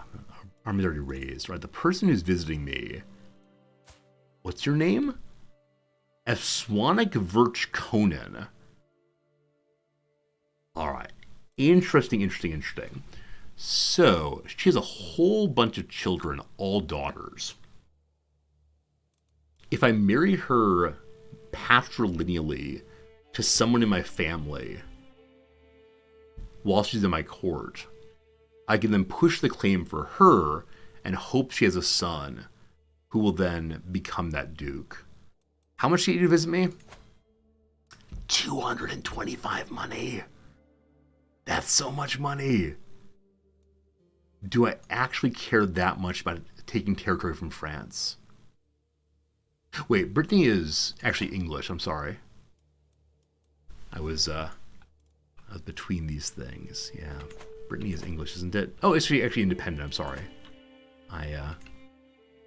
Army's already raised, right? The person who's visiting me. What's your name? Eswanik Virch Conan. Alright. Interesting. So, she has a whole bunch of children, all daughters. If I marry her patrilineally to someone in my family while she's in my court, I can then push the claim for her and hope she has a son who will then become that duke. How much do you need to visit me? 225 money. That's so much money. Do I actually care that much about taking territory from France? Wait, Brittany is actually English. I'm sorry. I was between these things. Yeah, Brittany is English, isn't it? Oh, it's actually independent. I'm sorry. I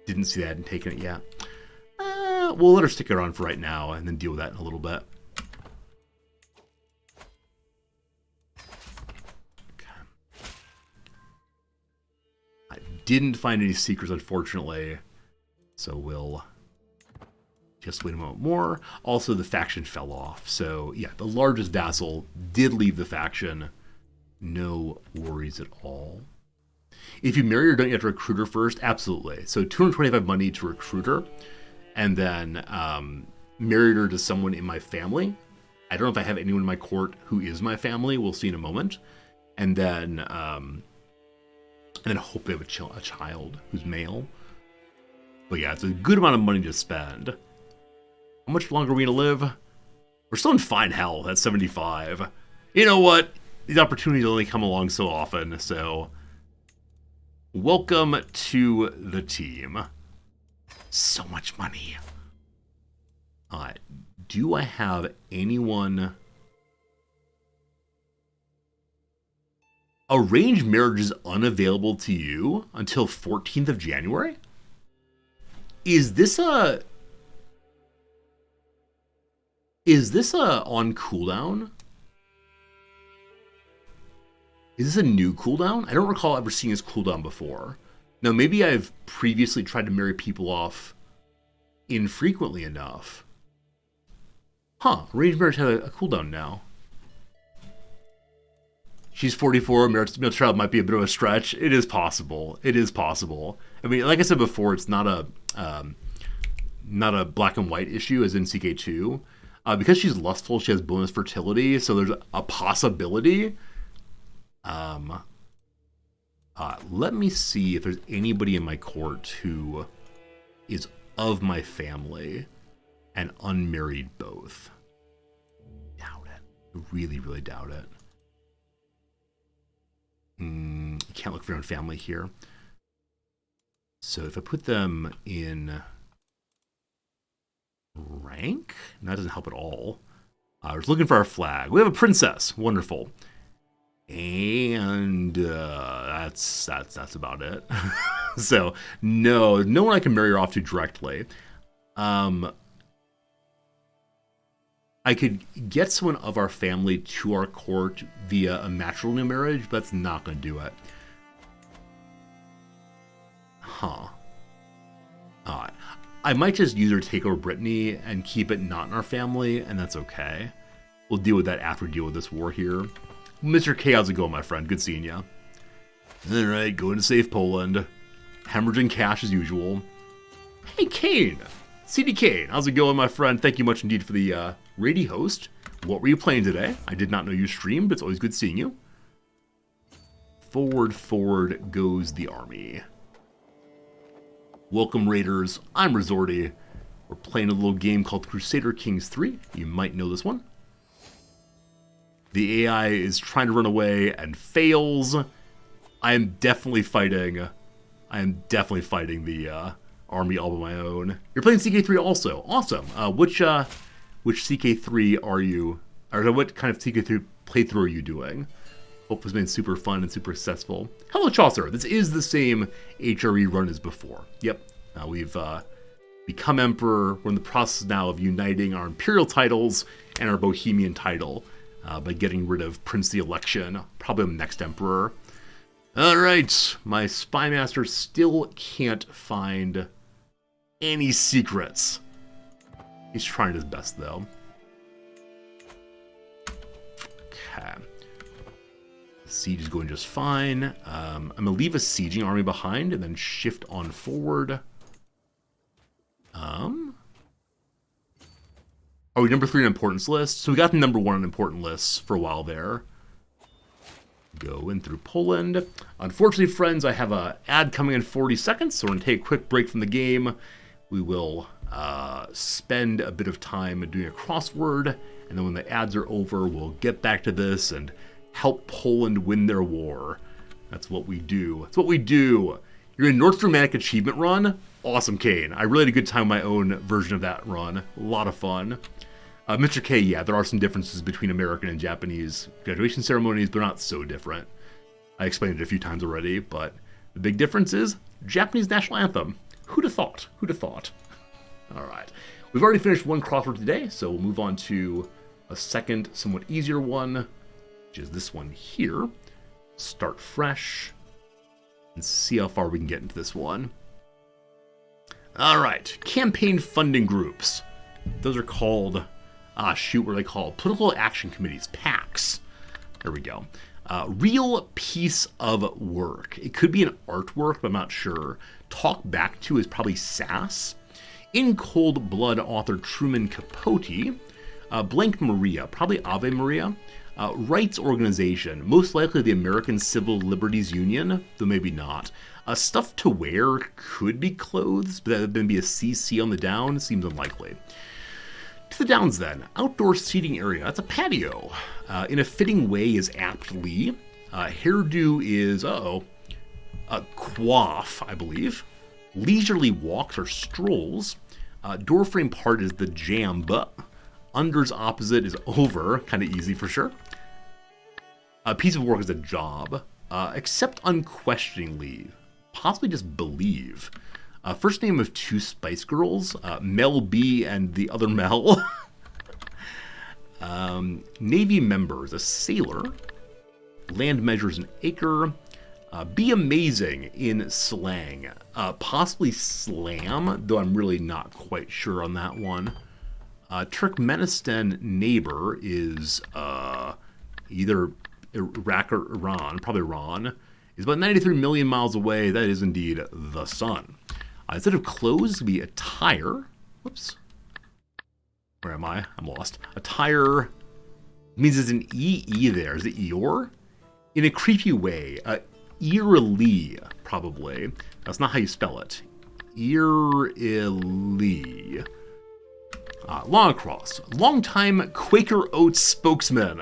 didn't see that and taken it yet. We'll let her stick around for right now and then deal with that in a little bit. Okay. I didn't find any secrets, unfortunately, so we'll just wait a moment more. Also, the faction fell off, so yeah, the largest vassal did leave the faction. No worries at all. If you marry her, don't you have to recruit her first? Absolutely. So 225 money to recruit her, and then married her to someone in my family. I don't know if I have anyone in my court who is my family. We'll see in a moment. And then hope they have a child who's male. But yeah, it's a good amount of money to spend. How much longer are we gonna live? We're still in fine health at 75. You know what? These opportunities only come along so often, so welcome to the team. So much money. Do I have anyone? Arranged marriage is unavailable to you until 14th of January? Is this a on cooldown? Is this a new cooldown? I don't recall ever seeing this cooldown before. Now, maybe I've previously tried to marry people off infrequently enough. Huh, arranged marriage has a cooldown now. She's 44, marriage child might be a bit of a stretch. It is possible. It is possible. I mean, like I said before, it's not a black and white issue as in CK2. Because she's lustful, she has bonus fertility, so there's a possibility. Let me see if there's anybody in my court who is of my family and unmarried both. Doubt it. Really, really doubt it. You can't look for your own family here. So if I put them in rank, that doesn't help at all. I was looking for our flag. We have a princess. Wonderful. And that's about it. So no one I can marry her off to directly. I could get someone of our family to our court via a matrimonial marriage, but that's not going to do it. Huh. I might just use her to take over Brittany and keep it not in our family, and that's okay. We'll deal with that after we deal with this war here. Mr. K, how's it going, my friend? Good seeing you. All right, going to save Poland. Hemorrhaging cash as usual. Hey, Kane. CD Kane, how's it going, my friend? Thank you much indeed for the radio host. What were you playing today? I did not know you streamed, but it's always good seeing you. Forward goes the army. Welcome, Raiders. I'm Resorty. We're playing a little game called Crusader Kings 3. You might know this one. The AI is trying to run away and fails. I am definitely fighting the army all by my own. You're playing CK3 also. Awesome. Which CK3 are you? Or what kind of CK3 playthrough are you doing? Hope it's been super fun and super successful. Hello, Chaucer. This is the same HRE run as before. Yep. We've become emperor. We're in the process now of uniting our imperial titles and our Bohemian title by getting rid of princely election. Probably the next emperor. Alright, my spy master still can't find any secrets. He's trying his best, though. Okay. The siege is going just fine. I'm going to leave a sieging army behind and then shift on forward. Are we number 3 on importance list? So we got the number 1 on important lists for a while there. Going through Poland. Unfortunately, friends, I have an ad coming in 40 seconds, so we're going to take a quick break from the game. We will spend a bit of time doing a crossword, and then when the ads are over, we'll get back to this and help Poland win their war. That's what we do. That's what we do. You're in North Germanic Achievement Run? Awesome, Kane. I really had a good time with my own version of that run. A lot of fun. Mr. K, yeah, there are some differences between American and Japanese graduation ceremonies, but not so different. I explained it a few times already, but the big difference is Japanese national anthem. Who'd have thought? Who'd have thought? All right. We've already finished one crossword today, so we'll move on to a second, somewhat easier one, which is this one here. Start fresh and see how far we can get into this one. All right. Campaign funding groups. Those are called... what are they called? Political Action Committees, PACs. There we go. Real piece of work. It could be an artwork, but I'm not sure. Talk back to is probably SAS. In Cold Blood author Truman Capote. Blank Maria, probably Ave Maria. Rights organization, most likely the American Civil Liberties Union, though maybe not. Stuff to wear could be clothes, but that would then be a CC on the down. Seems unlikely. To the downs then. Outdoor seating area. That's a patio. In a fitting way is aptly. Hairdo is, quaff, I believe. Leisurely walks or strolls. Doorframe part is the jam. Under's opposite is over. Kind of easy for sure. A piece of work is a job. Accept unquestioningly. Possibly just believe. First name of 2 Spice Girls, Mel B and the other Mel. Navy members, a sailor. Land measures an acre. Be amazing in slang. Possibly slam, though I'm really not quite sure on that one. Turkmenistan neighbor is either Iraq or Iran, probably Iran. Is about 93 million miles away. That is indeed the sun. Instead of clothes, it would be attire. Whoops. Where am I? I'm lost. Attire means there's an E there. Is it Eeyore? In a creepy way. Eerily, probably. That's not how you spell it. Eerily. Long across. Longtime Quaker Oats spokesman.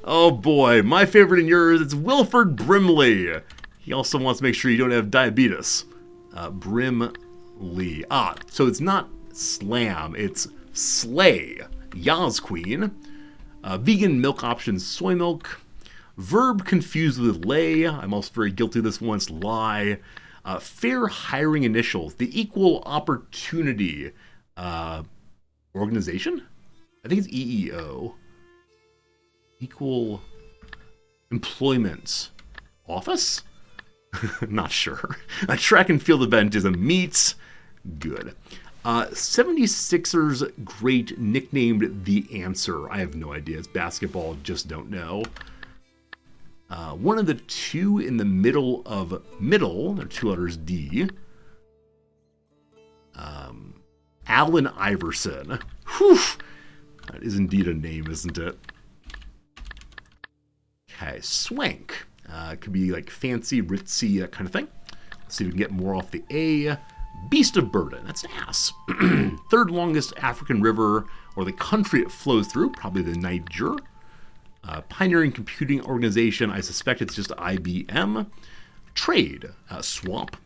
Oh boy, my favorite and yours, it's Wilford Brimley. He also wants to make sure you don't have diabetes. Brimley. So it's not slam, it's slay. Yas Queen. Vegan milk option, soy milk. Verb confused with lay. I'm also very guilty of this one. It's lie. Fair hiring initials. The Equal Opportunity Organization? I think it's EEO. Equal Employment Office? Not sure. A track and field event is a meet. Good. 76ers great nicknamed The Answer. I have no idea. It's basketball. Just don't know. One of the 2 in the middle of middle. There are 2 letters D. Allen Iverson. Whew. That is indeed a name, isn't it? Okay, swank. Could be like fancy, ritzy, that kind of thing. Let's see if we can get more off the A. Beast of burden. That's an ass. 3rd longest African river, or the country it flows through, probably the Niger. Pioneering computing organization. I suspect it's just IBM. Trade. Swamp.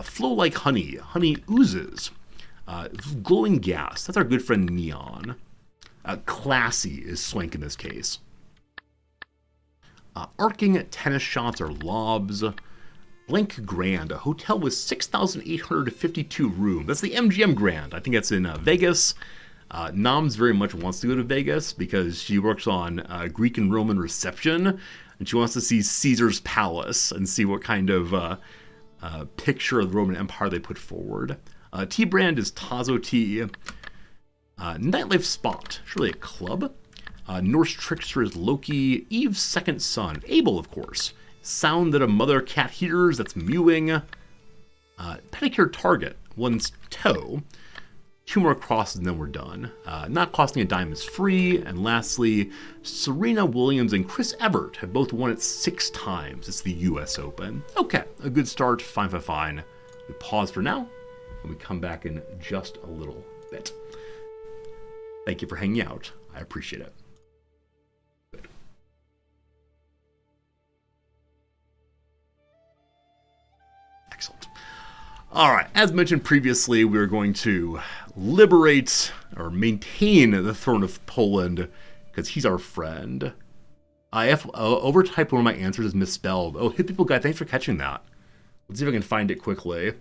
Flow like honey. Honey oozes. Glowing gas. That's our good friend Neon. Classy is swank in this case. Arcing tennis shots or lobs. Blank Grand, a hotel with 6,852 rooms. That's the MGM Grand. I think that's in Vegas. Noms very much wants to go to Vegas because she works on Greek and Roman reception, and she wants to see Caesar's palace and see what kind of picture of the Roman Empire they put forward. Tea brand is Tazo Tea. Nightlife Spot, surely a club. Norse Trickster is Loki. Eve's second son, Abel, of course. Sound that a mother cat hears, that's mewing. Pedicure Target, one's toe. 2 more crosses and then we're done. Not costing a dime is free. And lastly, Serena Williams and Chris Evert have both won it 6 times. It's the US Open. Okay, a good start. Fine, fine, fine. We pause for now, and we come back in just a little bit. Thank you for hanging out. I appreciate it. Good. Excellent. All right, as mentioned previously, we're going to liberate or maintain the throne of Poland because he's our friend. I have overtyped one of my answers is misspelled. Oh, Hit People Guy, thanks for catching that. Let's see if I can find it quickly.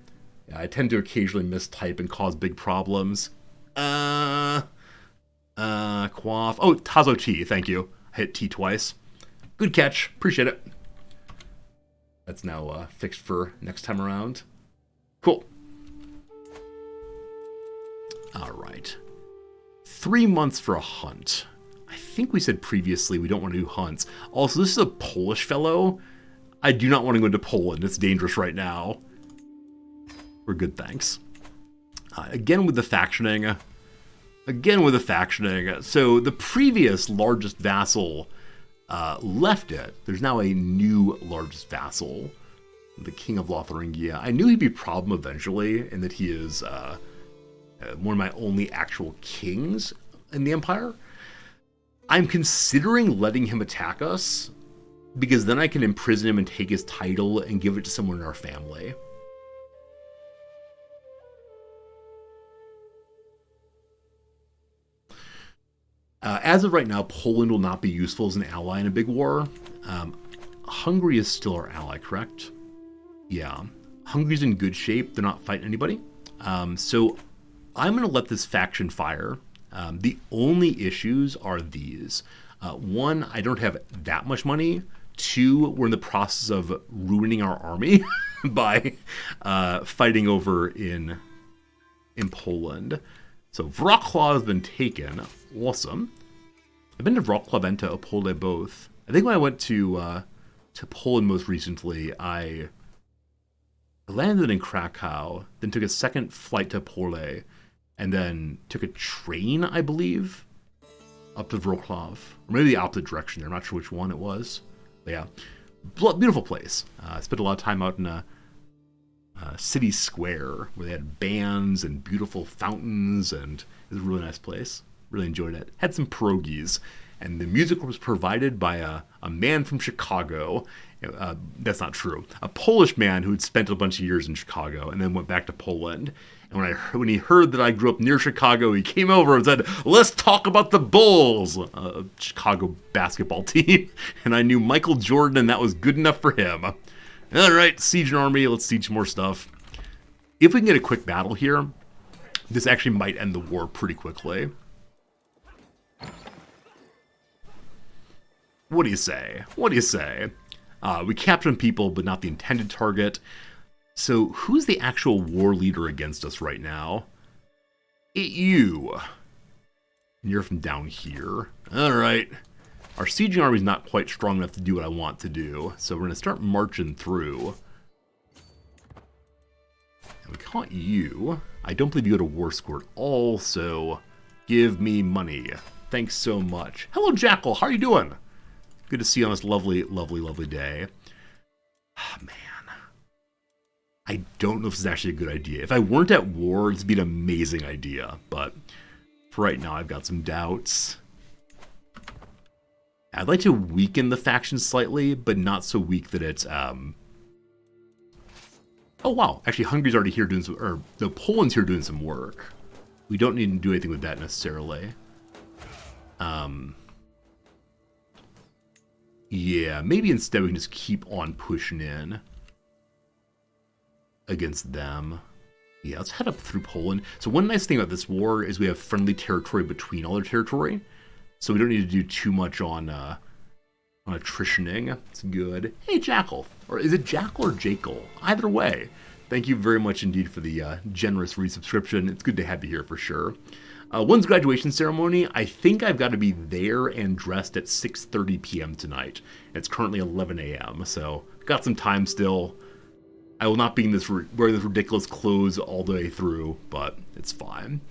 Yeah, I tend to occasionally mistype and cause big problems. Quaff. Oh, Tazo T, thank you. I hit T twice. Good catch. Appreciate it. That's now fixed for next time around. Cool. All right. 3 months for a hunt. I think we said previously we don't want to do hunts. Also, this is a Polish fellow. I do not want to go into Poland. It's dangerous right now. We're good, thanks. Again with the factioning. So the previous largest vassal left it. There's now a new largest vassal, the King of Lotharingia. I knew he'd be a problem eventually, and that he is one of my only actual kings in the Empire. I'm considering letting him attack us, because then I can imprison him and take his title and give it to someone in our family. As of right now, Poland will not be useful as an ally in a big war. Hungary is still our ally, correct? Yeah. Hungary's in good shape. They're not fighting anybody. So I'm going to let this faction fire. The only issues are these. 1, I don't have that much money. 2, we're in the process of ruining our army by fighting over in Poland. So Wrocław has been taken. Awesome. I've been to Wrocław and to Opole both. I think when I went to Poland most recently, I landed in Krakow, then took a second flight to Opole, and then took a train, I believe, up to Wrocław. Or maybe the opposite direction there. I'm not sure which one it was. But yeah, beautiful place. I spent a lot of time out in a city square where they had bands and beautiful fountains, and it was a really nice place. Really enjoyed it. Had some pierogies, and the music was provided by a man from Chicago. That's not true. A Polish man who had spent a bunch of years in Chicago and then went back to Poland. And when he heard that I grew up near Chicago, he came over and said, "Let's talk about the Bulls," a Chicago basketball team. And I knew Michael Jordan, and that was good enough for him. All right, siege an army. Let's siege more stuff. If we can get a quick battle here, this actually might end the war pretty quickly. What do you say? What do you say? We captured people, but not the intended target. So who's the actual war leader against us right now? You. And you're from down here. All right. Our sieging army is not quite strong enough to do what I want to do, so we're going to start marching through. And we caught you. I don't believe you had a war score at all, so give me money. Thanks so much. Hello, Jackal. How are you doing? Good to see you on this lovely, lovely, lovely day. Ah, man. I don't know if this is actually a good idea. If I weren't at war, this would be an amazing idea. But for right now, I've got some doubts. I'd like to weaken the faction slightly, but not so weak that it's... Oh, wow. Actually, Hungary's already here doing some... Or, no, Poland's here doing some work. We don't need to do anything with that necessarily. Yeah, maybe instead we can just keep on pushing in against them. Yeah, let's head up through Poland. So one nice thing about this war is we have friendly territory between all their territory. So we don't need to do too much on attritioning. It's good. Hey, Jackal. Or is it Jackal or Jackal? Either way. Thank you very much indeed for the generous resubscription. It's good to have you here for sure. One's graduation ceremony. I think I've got to be there and dressed at 6:30 p.m. tonight. It's currently 11 a.m., so got some time still. I will not be in this wearing this ridiculous clothes all the way through, but it's fine.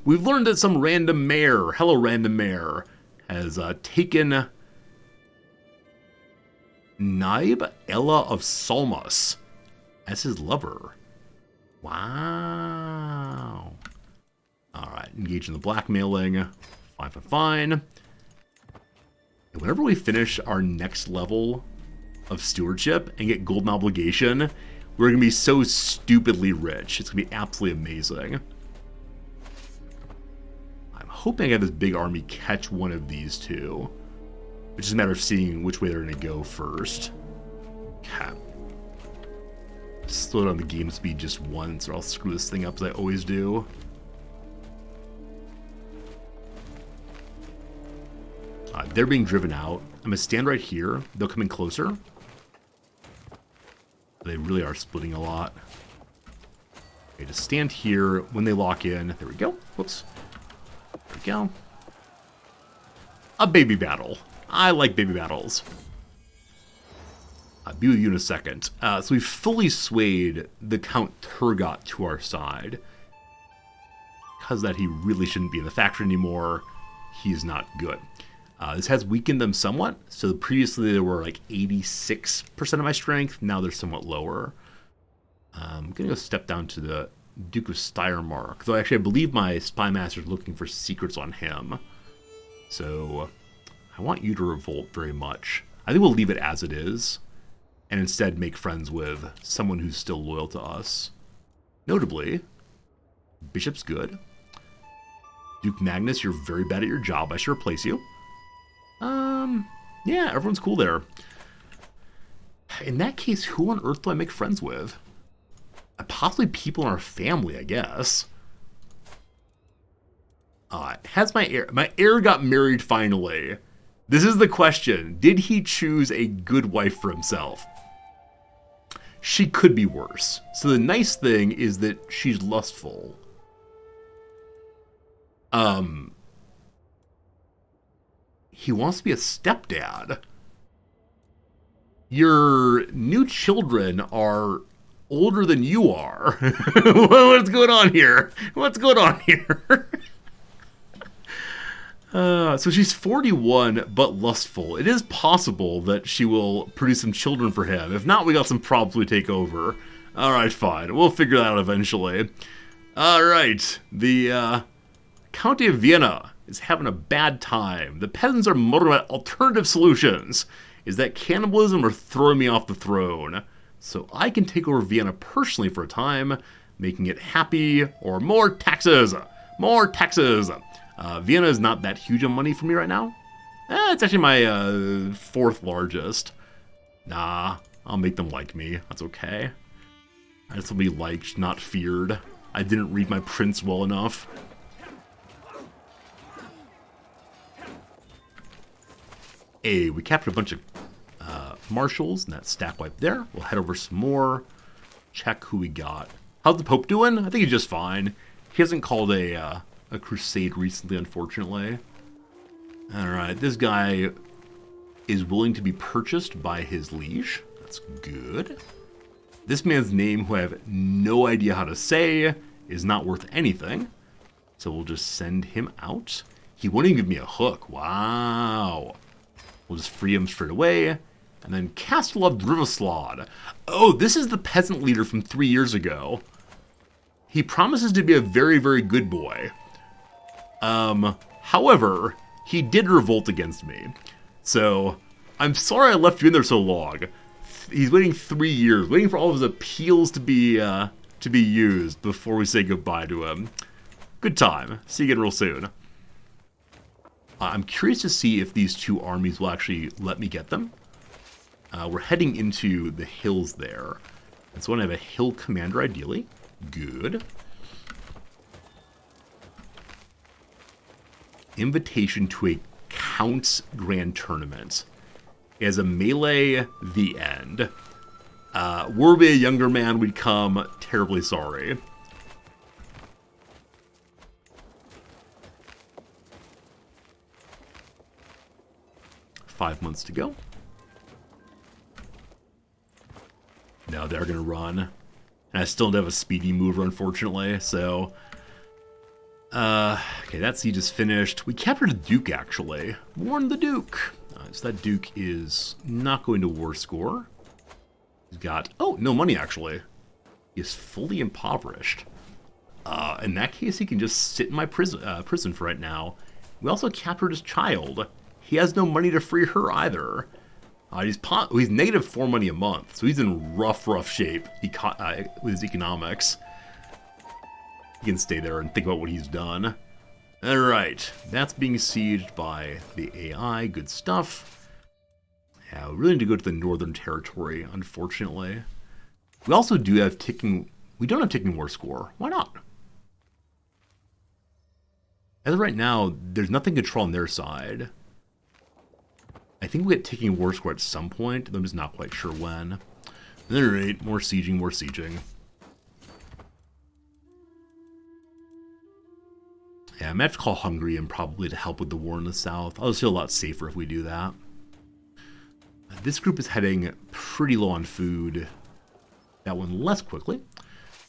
We've learned that some random mayor, hello random mayor, has taken Naib Ella of Salmas as his lover. Wow. Alright, engage in the blackmailing. Fine. And whenever we finish our next level of stewardship and get golden obligation, we're going to be so stupidly rich. It's going to be absolutely amazing. I'm hoping I have this big army catch one of these two. It's just a matter of seeing which way they're going to go first. Okay. Slow down the game speed just once or I'll screw this thing up as I always do. They're being driven out. I'm going to stand right here. They'll come in closer. They really are splitting a lot. Okay, just stand here when they lock in. There we go. Whoops. There we go. A baby battle. I like baby battles. I'll be with you in a second. So we've fully swayed the Count Turgot to our side. Because that he really shouldn't be in the faction anymore. He's not good. This has weakened them somewhat. So previously they were like 86% of my strength. Now they're somewhat lower. I'm going to go step down to the Duke of Steiermark. Though actually I believe my spy master is looking for secrets on him. So I want you to revolt very much. I think we'll leave it as it is. And instead make friends with someone who's still loyal to us. Notably, Bishop's good. Duke Magnus, you're very bad at your job. I should replace you. Yeah, everyone's cool there. In that case, who on earth do I make friends with? Possibly people in our family, I guess. Has my heir got married finally? This is the question. Did he choose a good wife for himself? She could be worse. So the nice thing is that she's lustful. He wants to be a stepdad. Your new children are older than you are. What's going on here? What's going on here? So she's 41, but lustful. It is possible that she will produce some children for him. If not, we got some problems we take over. Alright, fine. We'll figure that out eventually. Alright. The County of Vienna is having a bad time. The peasants are muttering about alternative solutions. Is that cannibalism or throwing me off the throne? So I can take over Vienna personally for a time, making it happy, or more taxes. More taxes. Vienna is not that huge of money for me right now. It's actually my fourth largest. Nah, I'll make them like me. That's okay. I just will be liked, not feared. I didn't read my prince well enough. Hey, we captured a bunch of marshals and that stack wipe there. We'll head over some more. Check who we got. How's the Pope doing? I think he's just fine. He hasn't called a crusade recently, unfortunately. Alright, this guy is willing to be purchased by his liege. That's good. This man's name, who I have no idea how to say, is not worth anything. So we'll just send him out. He won't even give me a hook. Wow. We'll just free him straight away. And then Castle of Drivoslod. Oh, this is the peasant leader from 3 years ago. He promises to be a very, very good boy. However, he did revolt against me. So, I'm sorry I left you in there so long. He's waiting 3 years, waiting for all of his appeals to be used before we say goodbye to him. Good time. See you again real soon. I'm curious to see if these two armies will actually let me get them. We're heading into the hills there. And so I want to have a hill commander, ideally. Good. Invitation to a Count's Grand Tournament. As a melee, the end. Were we a younger man, we'd come terribly sorry. $5 months to go. Now they're going to run. And I still don't have a speedy mover, unfortunately, so... okay, that siege is finished. We captured a Duke, actually. Warn the Duke. So that Duke is not going to war score. He's got... oh, no money, actually. He is fully impoverished. In that case, he can just sit in my prison for right now. We also captured his child. He has no money to free her either. He's -4 money a month, so he's in rough shape with his economics. He can stay there and think about what he's done. Alright, that's being sieged by the AI. Good stuff. Yeah, we really need to go to the Northern Territory, unfortunately. We also do have ticking... we don't have ticking war score. Why not? As of right now, there's nothing control on their side. I think we get ticking war score at some point. I'm just not quite sure when. Alright, more sieging, more sieging. Yeah, I'm going to have to call Hungary and probably to help with the war in the south. I'll just feel a lot safer if we do that. This group is heading pretty low on food. That one less quickly.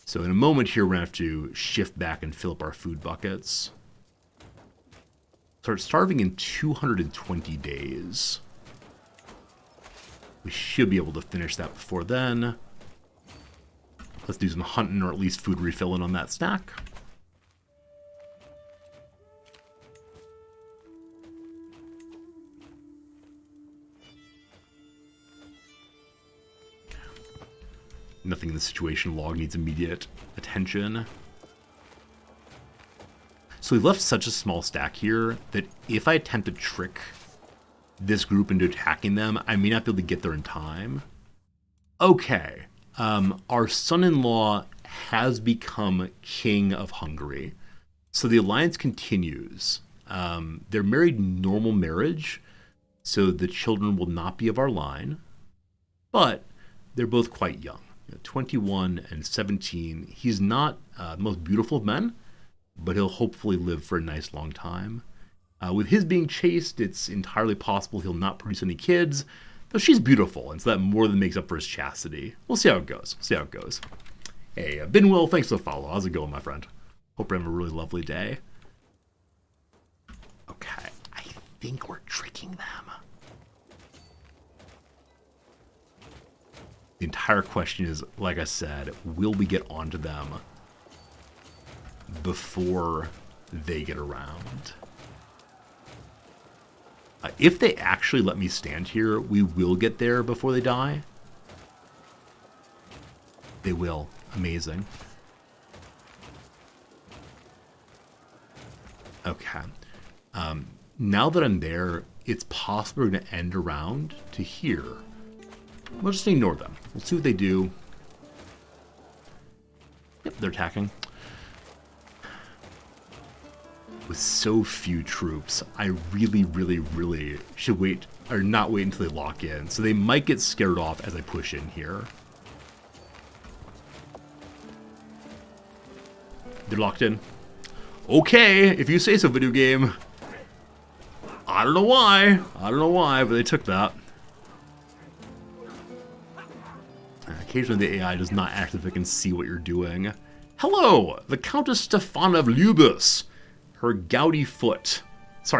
So in a moment here, we're going to have to shift back and fill up our food buckets. Start starving in 220 days. We should be able to finish that before then. Let's do some hunting or at least food refilling on that stack. Nothing in the situation log needs immediate attention. So we left such a small stack here that if I attempt to trick this group into attacking them, I may not be able to get there in time. Okay. Our son-in-law has become king of Hungary. So the alliance continues. They're married normal marriage, so the children will not be of our line. But they're both quite young. 21 and 17. He's not the most beautiful of men, but he'll hopefully live for a nice long time. With his being chaste, it's entirely possible he'll not produce any kids, though she's beautiful, and so that more than makes up for his chastity. We'll see how it goes. Hey, Binwill, thanks for the follow. How's it going, my friend? Hope you're having a really lovely day. Okay, I think we're tricking them. The entire question is, like I said, will we get onto them before they get around? If they actually let me stand here, we will get there before they die. They will. Amazing. Okay. Now that I'm there, it's possible we're going to end around to here. We'll just ignore them. We'll see what they do. Yep, they're attacking. With so few troops, I really should wait, or not wait until they lock in. So they might get scared off as I push in here. They're locked in. Okay, if you say so, video game. I don't know why, but they took that. Occasionally the AI does not act if it can see what you're doing. Hello, the Countess Stefana of Lubus. Her gouty foot,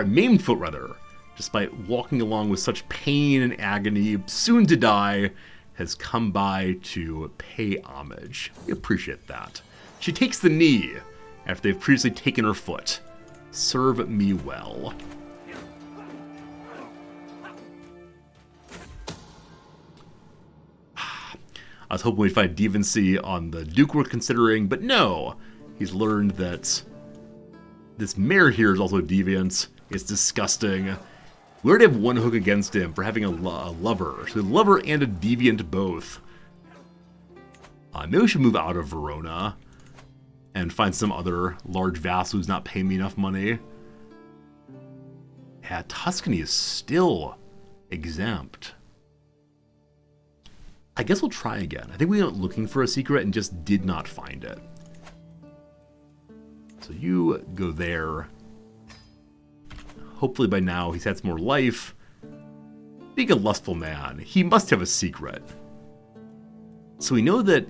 maimed foot rather, despite walking along with such pain and agony, soon to die, has come by to pay homage. We appreciate that. She takes the knee after they've previously taken her foot. Serve me well. I was hoping we'd find deviancy on the Duke we're considering, but no. He's learned that this mayor here is also deviant. It's disgusting. We already have one hook against him for having a lover. So a lover and a deviant both. Maybe we should move out of Verona. and find some other large vassal who's not paying me enough money. Yeah, Tuscany is still exempt. I guess we'll try again. I think we went looking for a secret and just did not find it. So you go there. Hopefully by now he's had some more life. Being a lustful man, he must have a secret. So we know that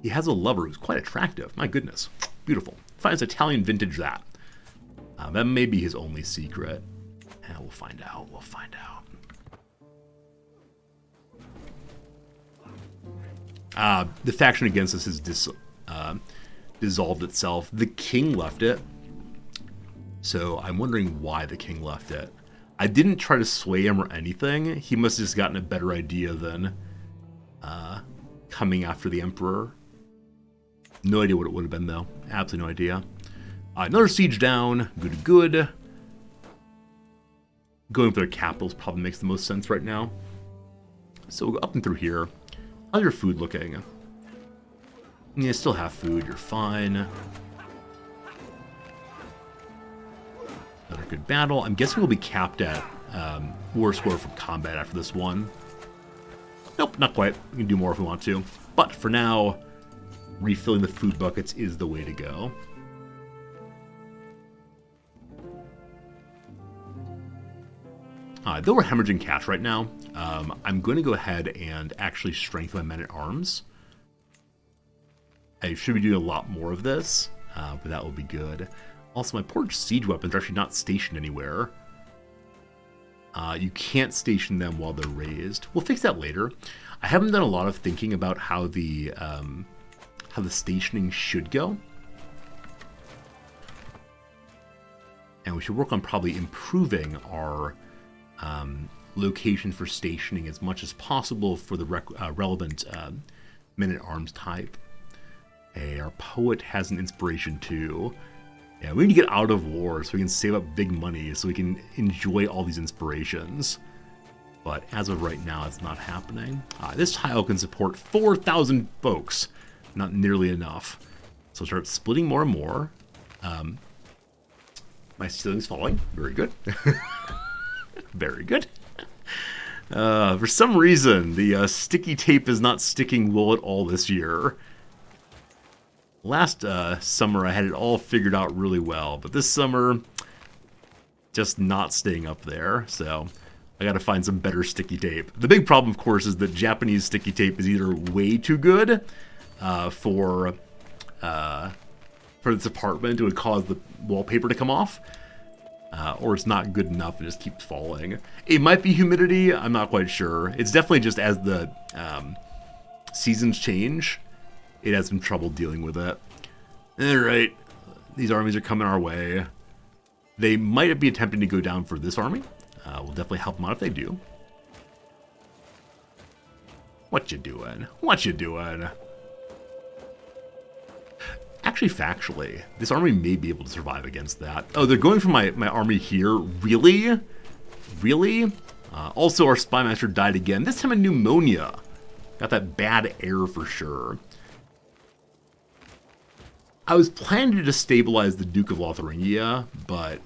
he has a lover who's quite attractive. My goodness. Beautiful. Finds Italian vintage that. That may be his only secret. And we'll find out. We'll find out. The faction against us has dissolved itself. The king left it. So I'm wondering why the king left it. I didn't try to sway him or anything. He must have just gotten a better idea than coming after the emperor. No idea what it would have been, though. Absolutely no idea. Another siege down. Good. Going for their capitals probably makes the most sense right now. So we'll go up and through here. How's your food looking? You still have food. You're fine. Another good battle. I'm guessing we'll be capped at war score from combat after this one. Nope, not quite. We can do more if we want to. But for now, refilling the food buckets is the way to go. Though we're hemorrhaging cash right now, I'm going to go ahead and actually strengthen my men-at-arms. I should be doing a lot more of this, but that will be good. Also, my poor siege weapons are actually not stationed anywhere. You can't station them while they're raised. We'll fix that later. I haven't done a lot of thinking about how the stationing should go. And we should work on probably improving our location for stationing as much as possible for the relevant men-at-arms type. Hey, our poet has an inspiration too. Yeah, we need to get out of war so we can save up big money so we can enjoy all these inspirations. But as of right now, it's not happening. This tile can support 4,000 folks. Not nearly enough. So start splitting more and more. My ceiling's falling. Very good. Very good. For some reason, the sticky tape is not sticking well at all this year. Last summer, I had it all figured out really well, but this summer, just not staying up there, so I gotta find some better sticky tape. The big problem, of course, is that Japanese sticky tape is either way too good for this apartment. It would cause the wallpaper to come off, or it's not good enough and just keeps falling. It might be humidity, I'm not quite sure. It's definitely just as the seasons change, it has some trouble dealing with it. Alright, these armies are coming our way. They might be attempting to go down for this army. We'll definitely help them out if they do. What you doing? What you doing? Actually, factually, this army may be able to survive against that. Oh, they're going for my army here? Really? Really? Also, our spy master died again. This time of pneumonia. Got that bad air for sure. I was planning to destabilize the Duke of Lotharingia, but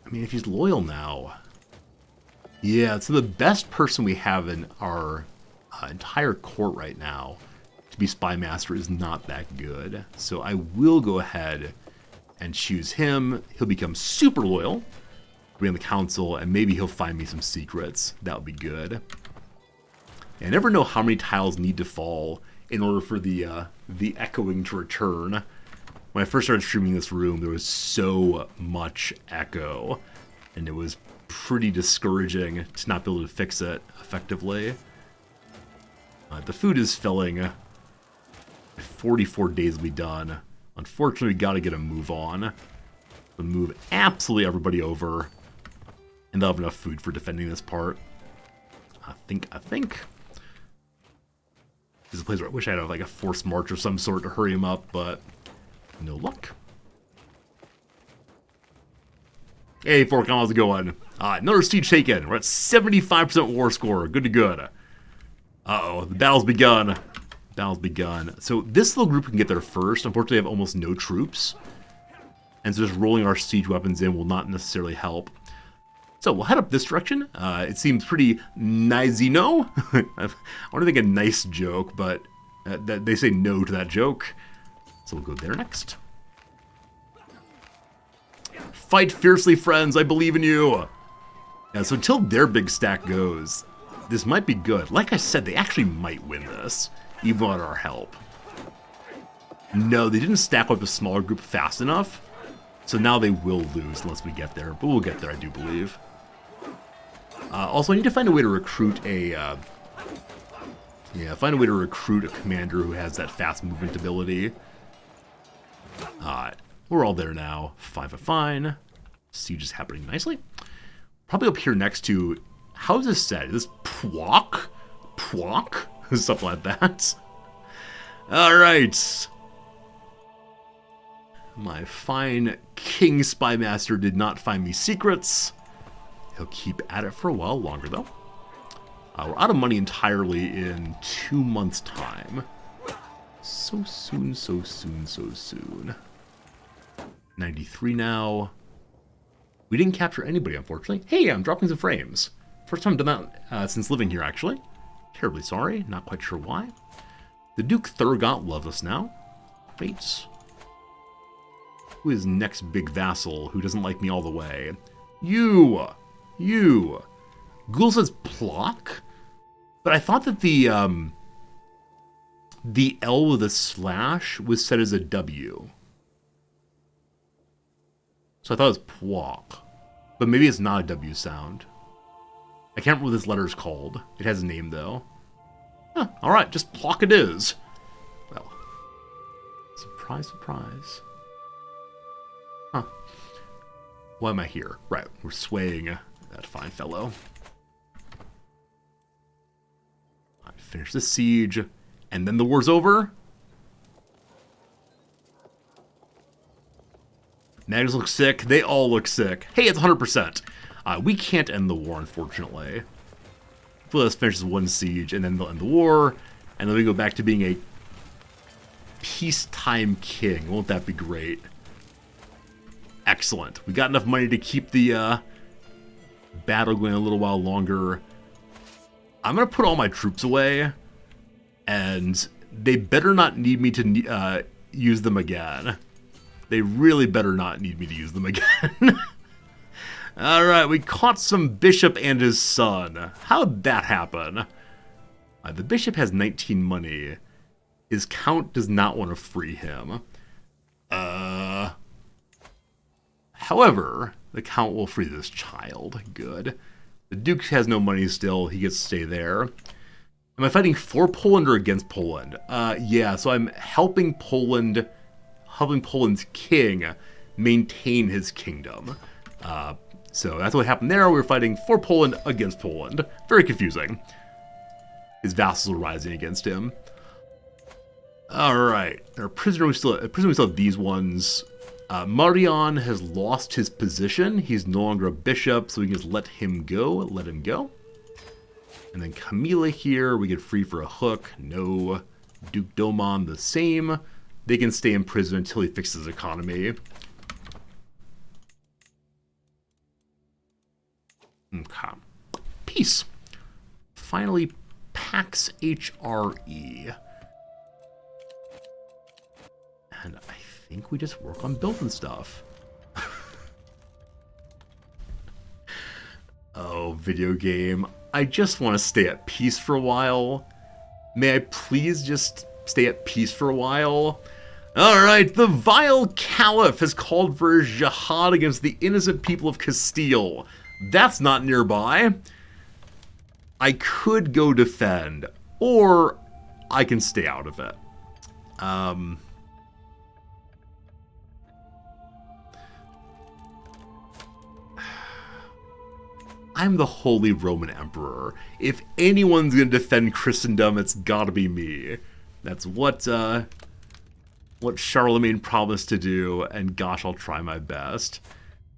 I mean, if he's loyal now. Yeah, so the best person we have in our entire court right now to be spy master is not that good. So I will go ahead and choose him. He'll become super loyal, be on the council, and maybe he'll find me some secrets. That would be good. I never know how many tiles need to fall in order for the echoing to return. When I first started streaming this room, there was so much echo, and it was pretty discouraging to not be able to fix it effectively. The food is filling. 44 days will be done. Unfortunately, we gotta get a move on. We'll move absolutely everybody over, and they'll have enough food for defending this part. I think. This is a place where I wish I had like a forced march of some sort to hurry him up, but no luck. Hey, Forcon, how's it going? Another siege taken. We're at 75% war score. Good to good. Uh-oh, the battle's begun. Battle's begun. So this little group can get there first. Unfortunately, I have almost no troops. And so just rolling our siege weapons in will not necessarily help. So we'll head up this direction. It seems pretty nicey-no. I want to make a nice joke, but they say no to that joke. So we'll go there next. Fight fiercely, friends. I believe in you. Yeah, so until their big stack goes, this might be good. Like I said, they actually might win this, even without our help. No, they didn't stack up a smaller group fast enough. So now they will lose unless we get there. But we'll get there, I do believe. Also, I need to find a way to recruit a... find a way to recruit a commander who has that fast movement ability. We're all there now. Fine. Siege is happening nicely. Probably up here next to... How is this said? Is this Pwok? Pwok? Something like that. Alright. My fine King Spymaster did not find me secrets. He'll keep at it for a while longer, though. We're out of money entirely in 2 months' time. So soon. 93 now. We didn't capture anybody, unfortunately. Hey, I'm dropping some frames. First time I've done that since living here, actually. Terribly sorry. Not quite sure why. The Duke Thurgot loves us now. Great. Who is next big vassal who doesn't like me all the way? You! Ghoul says Plock? But I thought that the L with a slash was set as a W. So I thought it was Pwok. But maybe it's not a W sound. I can't remember what this letter is called. It has a name, though. Huh, alright, just Plock it is. Well, surprise. Huh. Why am I here? Right, we're swaying that fine fellow. Right, finish the siege, and then the war's over. Nags look sick. They all look sick. Hey, it's 100%. We can't end the war, unfortunately. Let's finish this one siege, and then they'll end the war, and then we go back to being a peacetime king. Won't that be great? Excellent. We got enough money to keep the battle going a little while longer. I'm going to put all my troops away, and they better not need me to use them again. They really better not need me to use them again. Alright, we caught some bishop and his son. How'd that happen? The bishop has 19 money. His count does not want to free him. However, the count will free this child. Good. The duke has no money still. He gets to stay there. Am I fighting for Poland or against Poland? Yeah, so I'm helping Poland's king maintain his kingdom. So that's what happened there. We were fighting for Poland against Poland. Very confusing. His vassals are rising against him. Alright. Our prisoner, we still have these ones. Marian has lost his position. He's no longer a bishop, so we can just let him go. And then Camilla here, we get free for a hook. No. Duke Domon, the same. They can stay in prison until he fixes his economy. Okay. Peace. Finally, Pax HRE. And I think we just work on building stuff. Oh, video game. I just want to stay at peace for a while. May I please just stay at peace for a while? Alright, the vile Caliph has called for a jihad against the innocent people of Castile. That's not nearby. I could go defend, or I can stay out of it. I'm the Holy Roman Emperor. If anyone's gonna defend Christendom, it's gotta be me. That's what Charlemagne promised to do, and gosh, I'll try my best.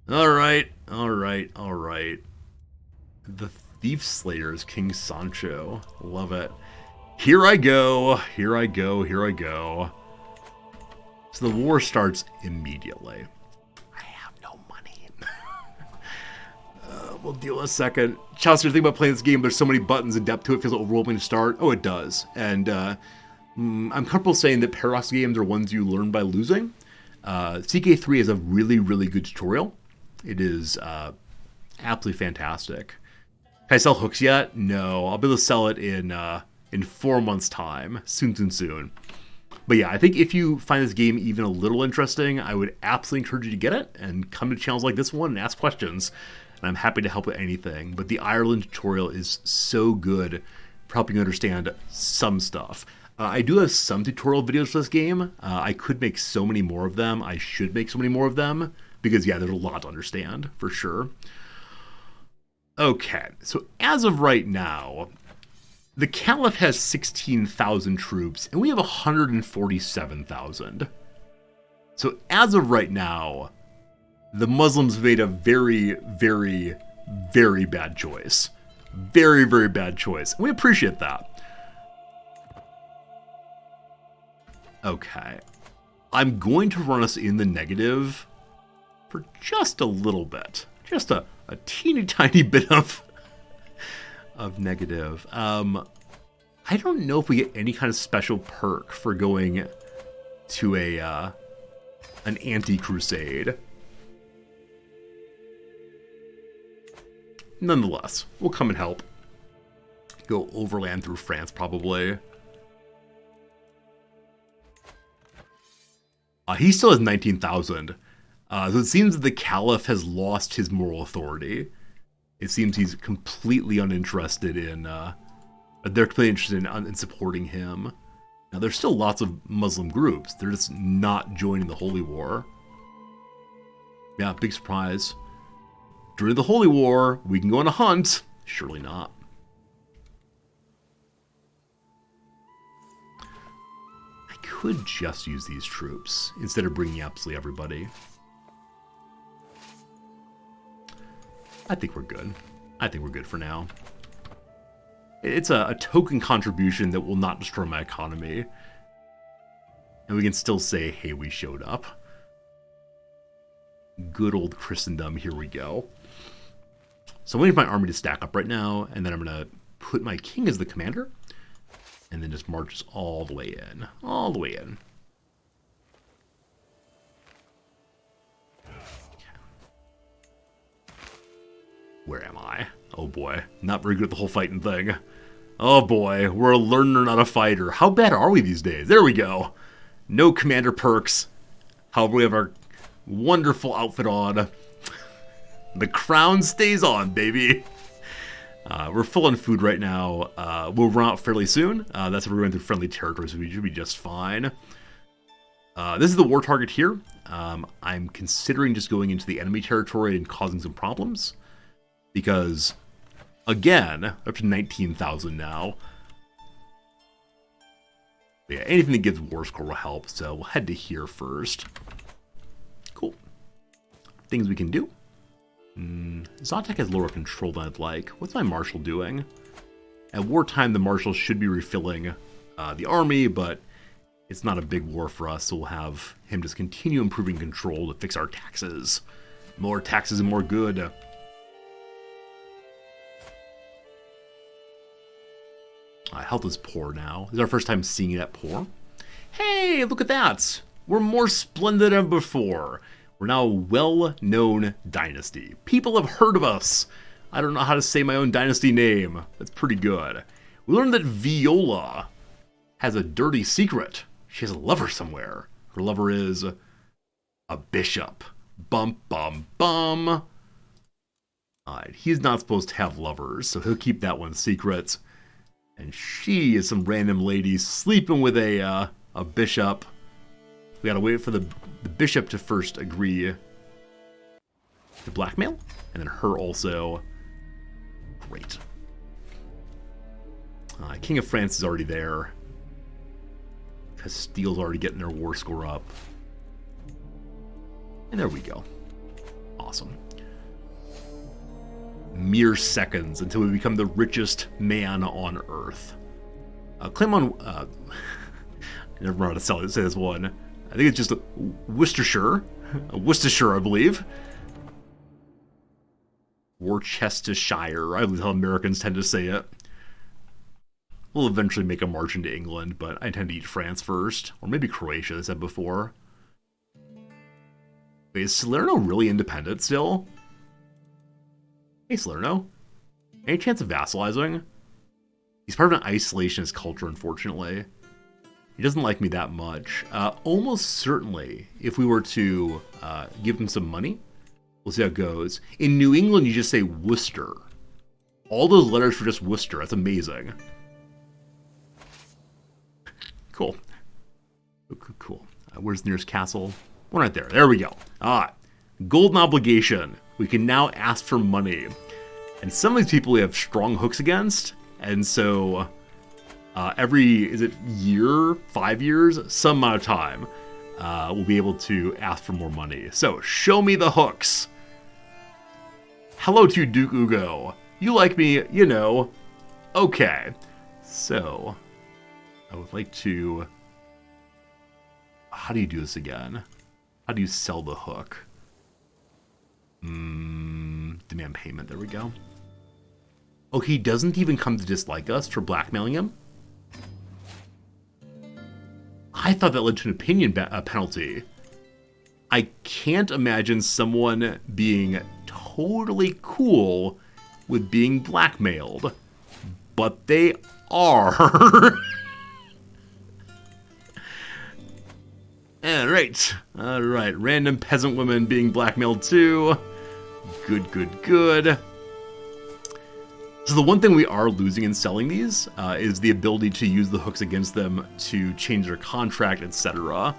Alright. The Thief Slayer is King Sancho. Love it. Here I go. Here I go. Here I go. So the war starts immediately. I have no money. We'll deal in a second. Chaucer, think about playing this game. There's so many buttons and depth to it. It feels overwhelming to start. Oh, it does. And I'm comfortable saying that Paradox games are ones you learn by losing. CK3 is a really, really good tutorial. It is absolutely fantastic. Can I sell hooks yet? No. I'll be able to sell it in 4 months' time. Soon. But yeah, I think if you find this game even a little interesting, I would absolutely encourage you to get it and come to channels like this one and ask questions. And I'm happy to help with anything. But the Ireland tutorial is so good for helping you understand some stuff. I do have some tutorial videos for this game. I could make so many more of them. I should make so many more of them. Because, yeah, there's a lot to understand, for sure. Okay, so as of right now, the Caliph has 16,000 troops, and we have 147,000. So as of right now, the Muslims made a very, very, very bad choice. Very, very bad choice. And we appreciate that. Okay. I'm going to run us in the negative for just a little bit. Just a teeny tiny bit of negative. I don't know if we get any kind of special perk for going to an anti-crusade. Nonetheless, we'll come and help. Go overland through France, probably. He still has 19,000. So it seems that the Caliph has lost his moral authority. It seems he's completely uninterested in, they're completely interested in supporting him. Now, there's still lots of Muslim groups. They're just not joining the Holy War. Yeah, big surprise. During the Holy War, we can go on a hunt. Surely not. I could just use these troops instead of bringing absolutely everybody. I think we're good. I think we're good for now. It's a token contribution that will not destroy my economy. And we can still say, hey, we showed up. Good old Christendom, here we go. So I'm waiting for my army to stack up right now, and then I'm going to put my king as the commander, and then just march us all the way in. All the way in. Where am I? Oh boy, not very good at the whole fighting thing. Oh boy, we're a learner, not a fighter. How bad are we these days? There we go. No commander perks. However, we have our wonderful outfit on. The crown stays on, baby. We're full on food right now. We'll run out fairly soon. That's if we're going through friendly territory, so we should be just fine. This is the war target here. I'm considering just going into the enemy territory and causing some problems. Because, again, up to 19,000 now. But yeah, anything that gives war score will help, so we'll head to here first. Cool. Things we can do. Zotek has lower control than I'd like. What's my marshal doing? At wartime, the marshal should be refilling the army, but it's not a big war for us, so we'll have him just continue improving control to fix our taxes. More taxes and more good. Health is poor now. This is our first time seeing that poor. Hey, look at that! We're more splendid than before. We're now a well-known dynasty. People have heard of us. I don't know how to say my own dynasty name. That's pretty good. We learned that Viola has a dirty secret. She has a lover somewhere. Her lover is a bishop. Bum, bum, bum. Alright, he's not supposed to have lovers, so he'll keep that one secret. And she is some random lady sleeping with a bishop. We gotta wait for the bishop to first agree to blackmail, and then her also. Great. King of France is already there. Castile's already getting their war score up. And there we go. Awesome. Mere seconds until we become the richest man on Earth. Claim on... I never remember how to say this one. I think it's just Worcestershire. Worcestershire, I believe. Worcestershire, I believe how Americans tend to say it. We'll eventually make a march into England, but I tend to eat France first. Or maybe Croatia, as I said before. Wait, is Salerno really independent still? Hey, Salerno. Any chance of vassalizing? He's part of an isolationist culture, unfortunately. He doesn't like me that much. Almost certainly, if we were to give him some money, we'll see how it goes. In New England, you just say Worcester. All those letters for just Worcester. That's amazing. Cool. Cool. Where's the nearest castle? One right there. There we go. Golden obligation. We can now ask for money. And some of these people we have strong hooks against. And so every, is it year, 5 years, some amount of time, we'll be able to ask for more money. So show me the hooks. Hello to Duke Ugo. You like me, you know. Okay. So I would like to... How do you do this again? How do you sell the hook? Demand payment. There we go. Oh, he doesn't even come to dislike us for blackmailing him? I thought that led to an opinion penalty. I can't imagine someone being totally cool with being blackmailed. But they are. Alright. Random peasant women being blackmailed too. Good. So the one thing we are losing in selling these is the ability to use the hooks against them to change their contract, etc.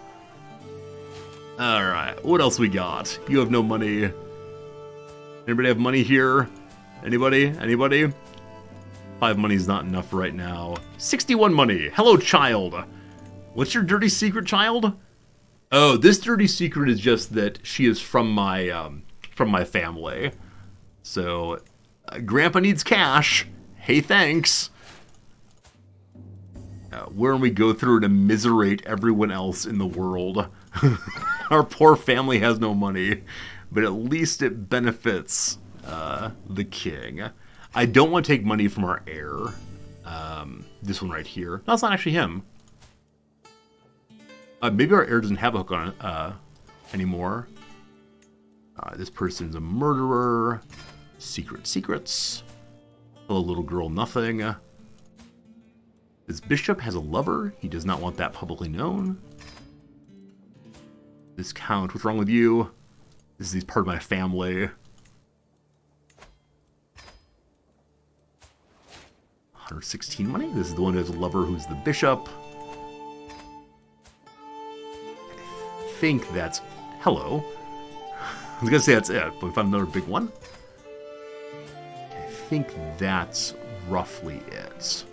Alright, what else we got? You have no money. Anybody have money here? Anybody? 5 money is not enough right now. 61 money. Hello, child. What's your dirty secret, child? Oh, this dirty secret is just that she is from my family. So, Grandpa needs cash. Hey, thanks. Wherein we go through and immiserate everyone else in the world. Our poor family has no money, but at least it benefits the king. I don't want to take money from our heir. This one right here. No, it's not actually him. Maybe our heir doesn't have a hook on it anymore. This person's a murderer. Secrets. Hello, little girl, nothing. This bishop has a lover. He does not want that publicly known. This count, what's wrong with you? He's part of my family. 116 money. This is the one who has a lover who's the bishop. I think that's... Hello. I was gonna say that's it, but we found another big one. I think that's roughly it.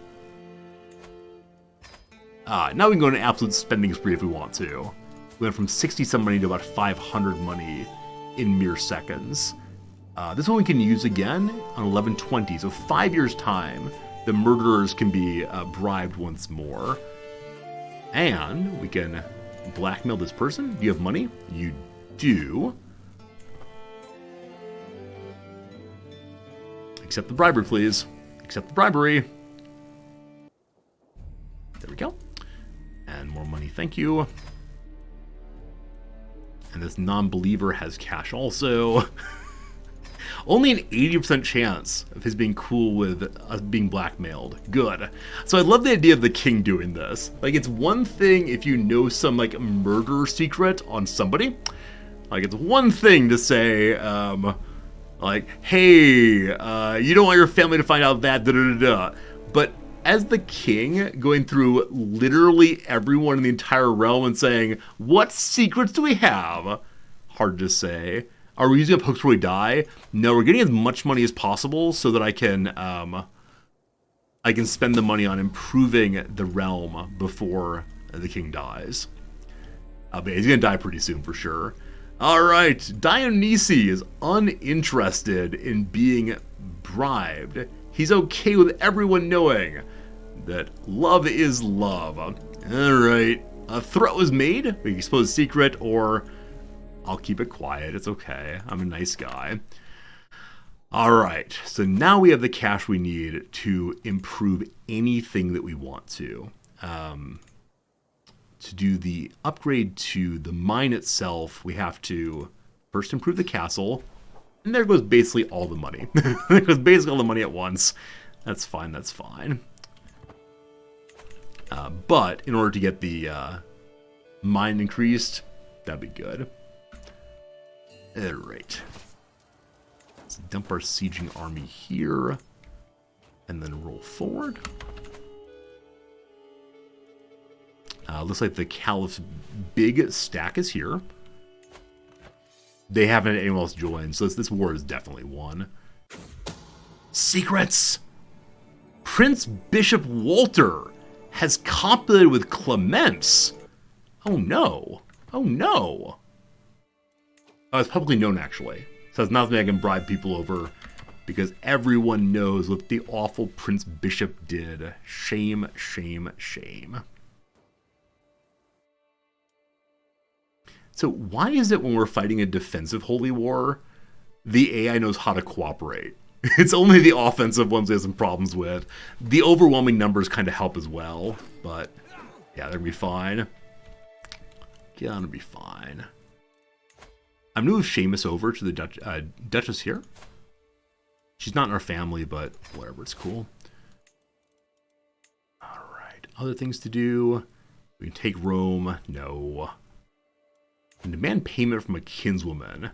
Now we can go on an absolute spending spree if we want to. We went from 60-some money to about 500 money in mere seconds. This one we can use again on 1120, so 5 years' time, the murderers can be bribed once more. And we can blackmail this person. Do you have money? You do. Accept the bribery, please. Accept the bribery. There we go. And more money, thank you. And this non-believer has cash also. Only an 80% chance of his being cool with us being blackmailed. Good. So I love the idea of the king doing this. Like, it's one thing if you know some, like, murder secret on somebody. Like, it's one thing to say, like, hey, you don't want your family to find out that, da-da-da-da. But as the king, going through literally everyone in the entire realm and saying, what secrets do we have? Hard to say. Are we using up hooks where we die? No, we're getting as much money as possible so that I can spend the money on improving the realm before the king dies. But he's gonna die pretty soon for sure. Alright, Dionysi is uninterested in being bribed. He's okay with everyone knowing that love is love. Alright. A threat was made. We can expose a secret, or I'll keep it quiet. It's okay. I'm a nice guy. Alright. So now we have the cash we need to improve anything that we want to. To do the upgrade to the mine itself, we have to first improve the castle. And there goes basically all the money. There goes basically all the money at once. That's fine, that's fine. But in order to get the mine increased, that'd be good. Alright. Let's dump our sieging army here. And then roll forward. Looks like the Caliph's big stack is here. They haven't had anyone else join, so this war is definitely won. Secrets! Prince Bishop Walter has copulated with Clemence. Oh no. Oh no. Oh, it's publicly known, actually. So it's not something I can bribe people over, because everyone knows what the awful Prince Bishop did. Shame, shame, shame. So why is it when we're fighting a defensive holy war, the AI knows how to cooperate? It's only the offensive ones we have some problems with. The overwhelming numbers kind of help as well, but yeah, they're gonna be fine. Gonna be fine. I'm gonna move Seamus over to the Duchess here. She's not in our family, but whatever, it's cool. Alright, other things to do. We can take Rome. No. And demand payment from a kinswoman.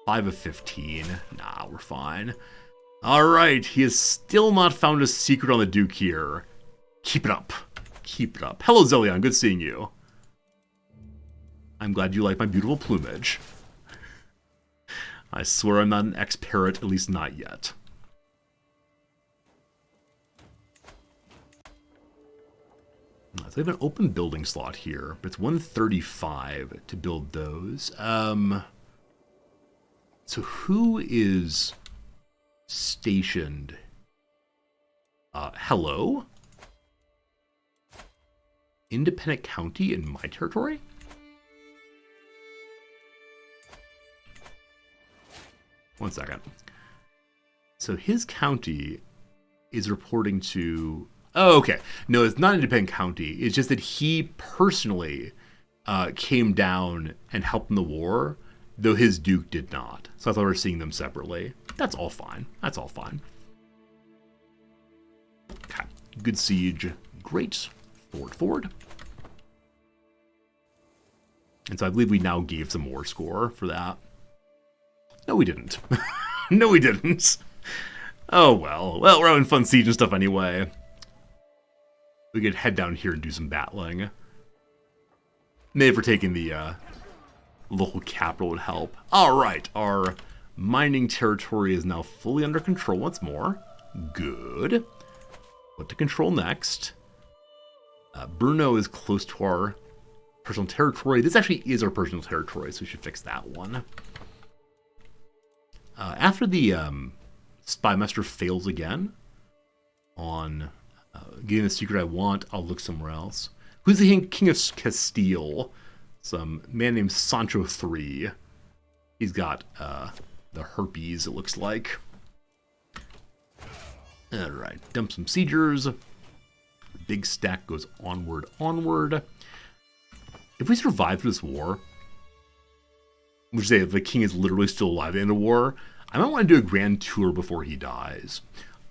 5 of 15. Nah, we're fine. Alright, he has still not found a secret on the Duke here. Keep it up. Keep it up. Hello, Zelion. Good seeing you. I'm glad you like my beautiful plumage. I swear I'm not an ex-parrot, at least not yet. So they have an open building slot here, but it's 135 to build those. So who is stationed? Hello? Independent county in my territory? One second. So his county is reporting to... Oh, okay. No, it's not independent county. It's just that he personally came down and helped in the war, though his duke did not. So I thought we were seeing them separately. That's all fine. That's all fine. Okay. Good siege. Great. Forward, forward. And so I believe we now gave some war score for that. No, we didn't. No, we didn't. Oh, well. Well, we're having fun siege and stuff anyway. We could head down here and do some battling. Maybe for taking the local capital would help. Alright, our mining territory is now fully under control once more. Good. What to control next? Brno is close to our personal territory. This actually is our personal territory, so we should fix that one. After the spymaster fails again on getting the secret I want, I'll look somewhere else. Who's the King of Castile? Some man named Sancho III. He's got the herpes, it looks like. Alright, dump some siegers. Big stack goes onward, onward. If we survive through this war, which say the king is literally still alive at the end of the war, I might want to do a grand tour before he dies.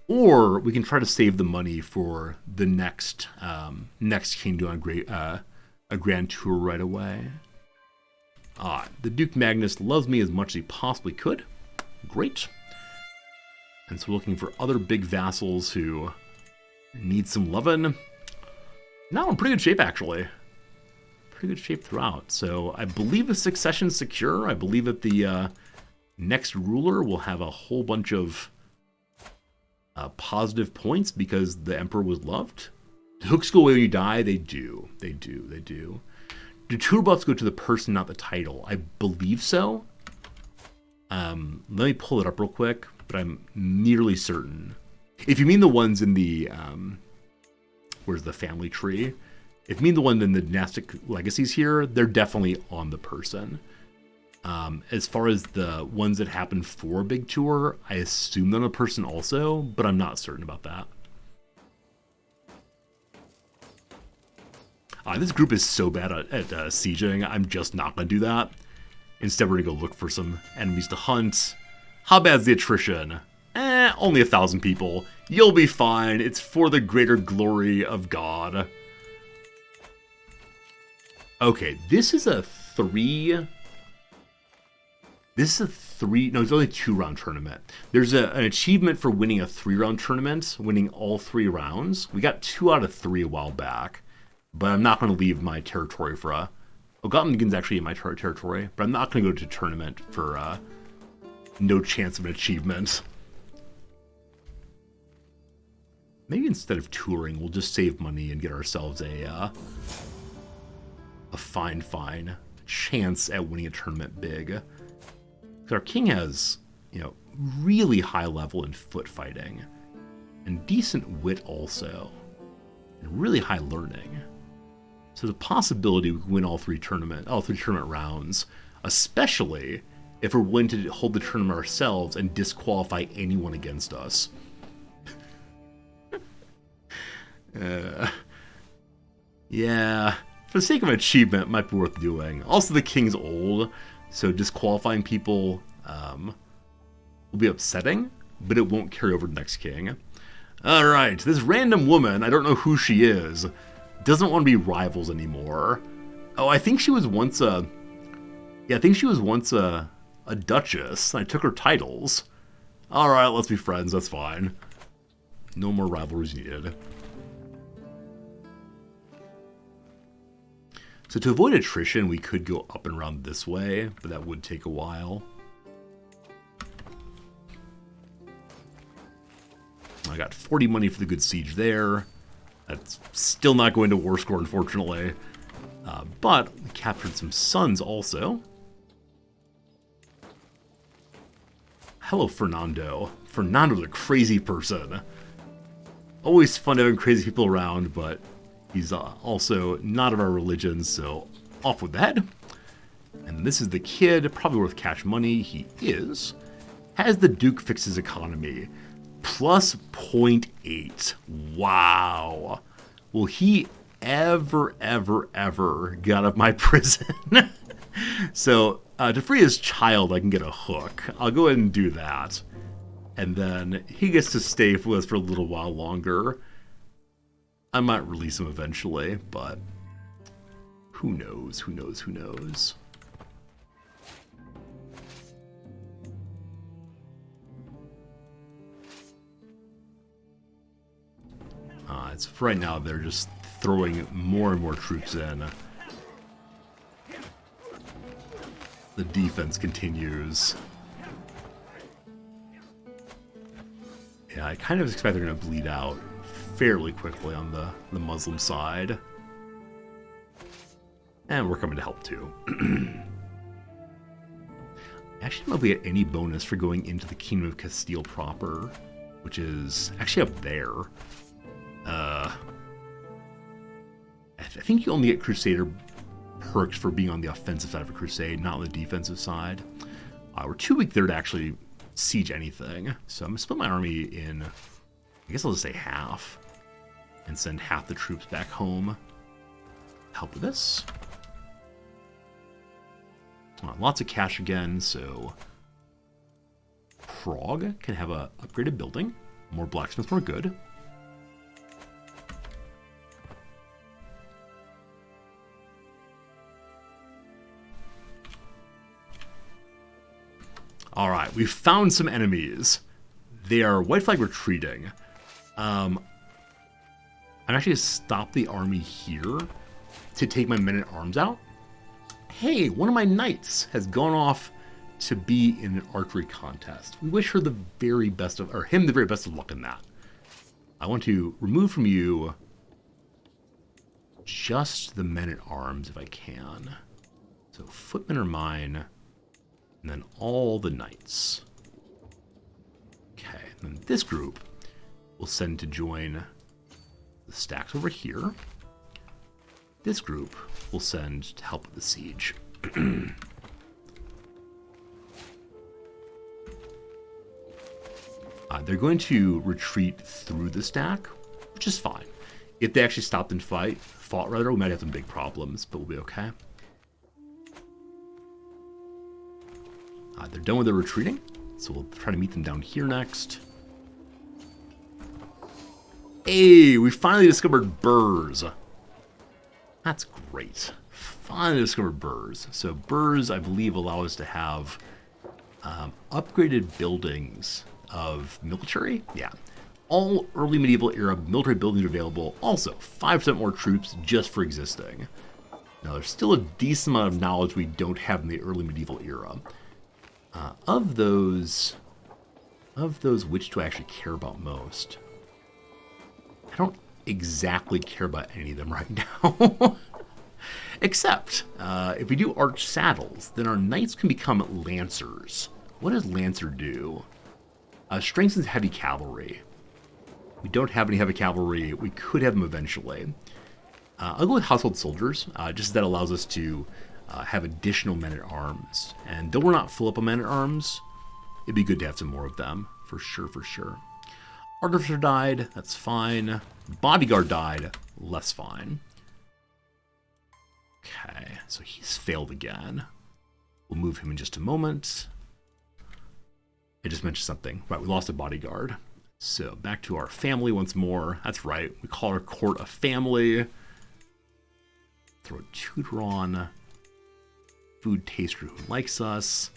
Or we can try to save the money for the next king doing a grand tour right away. The Duke Magnus loves me as much as he possibly could. Great. And so we're looking for other big vassals who need some lovin'. Now we're in pretty good shape, actually. Pretty good shape throughout. So I believe the succession's secure. I believe that the next ruler will have a whole bunch of positive points because the emperor was loved. The hooks go away when you die. They do. They do. They do. Do tour buffs go to the person, not the title? I believe so. Let me pull it up real quick, but I'm nearly certain. If you mean the ones in the Where's the family tree? If me and the one in the dynastic legacies here, they're definitely on the person. As far as the ones that happen for Big Tour, I assume they're on a person also, but I'm not certain about that. This group is so bad at sieging, I'm just not going to do that. Instead, we're going to go look for some enemies to hunt. How bad's the attrition? Only 1,000 people. You'll be fine. It's for the greater glory of God. Okay, this is a 3... This is a 3... No, it's only a 2-round tournament. There's an achievement for winning a 3-round tournament, winning all 3 rounds. We got 2 out of 3 a while back. But I'm not going to leave my territory for a... Oh, Gottingen's actually in my territory, but I'm not going to go to a tournament for no chance of an achievement. Maybe instead of touring, we'll just save money and get ourselves a fine chance at winning a tournament big. Because our king has, really high level in foot fighting, and decent wit also, and really high learning. So the possibility we can win all three tournament rounds, especially if we're willing to hold the tournament ourselves and disqualify anyone against us. Yeah, for the sake of an achievement, it might be worth doing. Also, the king's old, so disqualifying people will be upsetting, but it won't carry over to the next king. Alright, this random woman, I don't know who she is, doesn't want to be rivals anymore. Oh, I think she was once a duchess. I took her titles. Alright, let's be friends, that's fine. No more rivalries needed. So to avoid attrition, we could go up and around this way, but that would take a while. I got 40 money for the good siege there. That's still not going to war score, unfortunately. But we captured some sons also. Hello, Fernando. Fernando's a crazy person. Always fun having crazy people around, but he's also not of our religion, so off with that. And this is the kid, probably worth cash money. He is. Has the Duke fixed his economy? Plus 0.8. Wow. Will he ever get out of my prison? So, to free his child, I can get a hook. I'll go ahead and do that. And then he gets to stay with us for a little while longer. I might release him eventually, but who knows, who knows. It's right now they're just throwing more and more troops in. The defense continues. Yeah, I kind of expect they're going to bleed out fairly quickly on the Muslim side. And we're coming to help too. Actually, I don't know if we get any bonus for going into the Kingdom of Castile proper, which is actually up there. I think you only get Crusader perks for being on the offensive side of a crusade, not on the defensive side. We're too weak there to actually siege anything, so I'm going to split my army in, I guess I'll just say half, and send half the troops back home. Help with this. Lots of cash again, so Prague can have a upgraded building. More blacksmiths, more good. Alright, we've found some enemies. They are white flag retreating. I'm actually going to stop the army here to take my men-at-arms out. Hey, one of my knights has gone off to be in an archery contest. We wish her the very best of, or him the very best of luck in that. I want to remove from you just the men-at-arms if I can. So footmen are mine. And then all the knights. Okay, and then this group will send to join the the stacks over here. This group will send to help with the siege. They're going to retreat through the stack, which is fine. If they actually fought, we might have some big problems, but we'll be okay. They're done with their retreating, so we'll try to meet them down here next. Hey, we finally discovered burrs. That's great. Finally discovered burrs. So burrs, I believe, allow us to have upgraded buildings of military. Yeah. All early medieval era military buildings available. Also, 5% more troops just for existing. Now, there's still a decent amount of knowledge we don't have in the early medieval era. Of those, which do I actually care about most? I don't exactly care about any of them right now. Except, if we do arch saddles, then our knights can become lancers. What does lancer do? Strengthens heavy cavalry. We don't have any heavy cavalry. We could have them eventually. I'll go with household soldiers, just as that allows us to have additional men-at-arms. And though we're not full up on men-at-arms, it'd be good to have some more of them, for sure, for sure. Artificer died, that's fine. Bodyguard died, less fine. Okay, so he's failed again. We'll move him in just a moment. I just mentioned something. Right, we lost a bodyguard. So back to our family once more. That's right, we call our court a family. Throw a tutor on. Food taster who likes us.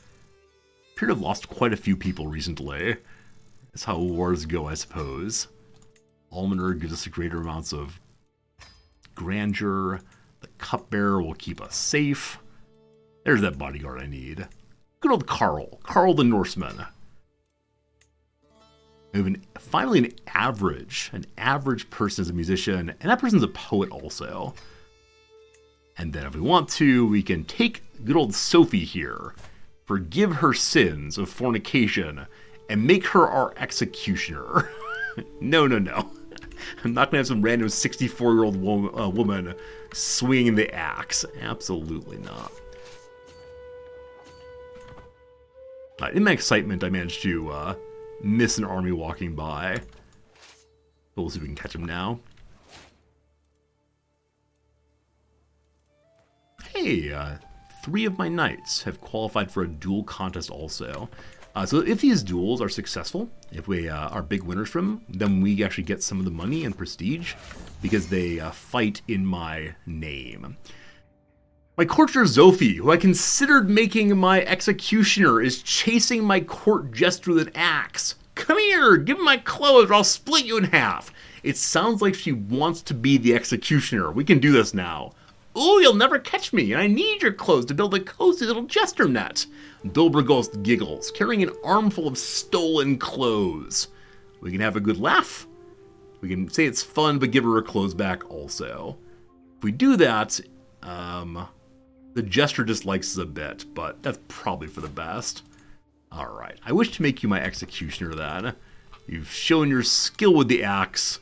Appear to have lost quite a few people recently. That's how wars go, I suppose. Almoner gives us greater amounts of grandeur. The cupbearer will keep us safe. There's that bodyguard I need. Good old Carl. Carl the Norseman. We have finally an average person as a musician, and that person's a poet also. And then if we want to, we can take good old Sophie here, forgive her sins of fornication, and make her our executioner. No. I'm not going to have some random 64-year-old woman swinging the axe. Absolutely not. In my excitement, I managed to miss an army walking by. But we'll see if we can catch him now. Hey, 3 of my knights have qualified for a duel contest also. So if these duels are successful, if we are big winners from them, then we actually get some of the money and prestige because they fight in my name. My courtier Zophie, who I considered making my executioner, is chasing my court jester with an axe. Come here, give me my clothes or I'll split you in half. It sounds like she wants to be the executioner. We can do this now. Ooh, you'll never catch me, and I need your clothes to build a cozy little jester net. Dobrogost giggles, carrying an armful of stolen clothes. We can have a good laugh. We can say it's fun, but give her clothes back also. If we do that, the jester dislikes us a bit, but that's probably for the best. Alright, I wish to make you my executioner then. You've shown your skill with the axe.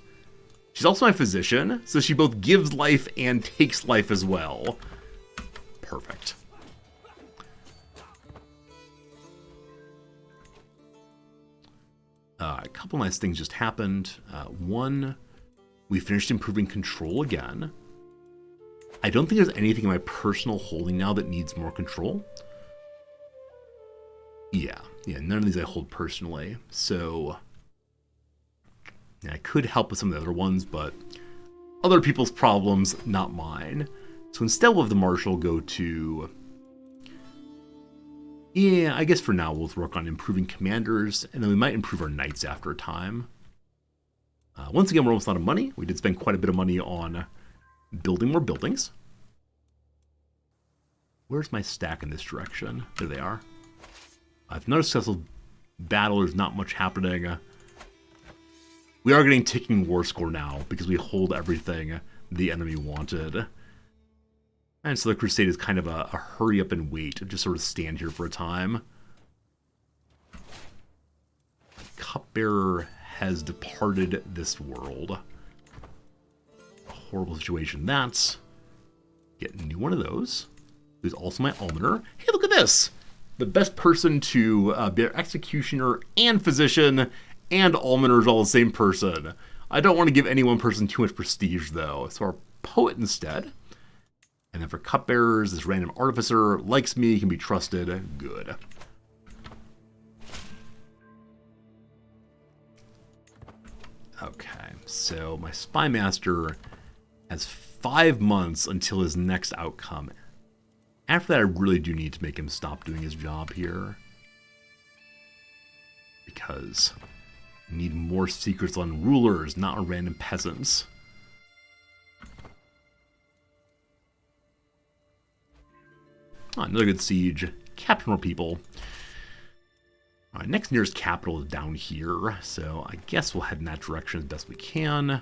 She's also my physician, so she both gives life and takes life as well. Perfect. A couple nice things just happened. One, we finished improving control again. I don't think there's anything in my personal holding now that needs more control. Yeah, none of these I hold personally, so I could help with some of the other ones, but other people's problems, not mine. So instead we'll have the Marshal go to... Yeah, I guess for now we'll work on improving commanders, and then we might improve our knights after a time. Once again, we're almost out of money. We did spend quite a bit of money on building more buildings. Where's my stack in this direction? There they are. I've noticed successful battle, there's not much happening. We are getting ticking war score now because we hold everything the enemy wanted. And so the crusade is kind of a hurry up and wait, just sort of stand here for a time. Cupbearer has departed this world. horrible situation that's. Get a new one of those. Who's also my almoner. Hey, look at this! The best person to be an executioner and physician and almoner is all the same person. I don't want to give any one person too much prestige, though. So our poet instead. And then for cupbearers, this random artificer likes me, can be trusted. Good. Okay, so my spy master has 5 months until his next outcome. After that, I really do need to make him stop doing his job here. Because I need more secrets on rulers, not on random peasants. Oh, another good siege. Capture more people. Alright, next nearest capital is down here, so I guess we'll head in that direction as best we can.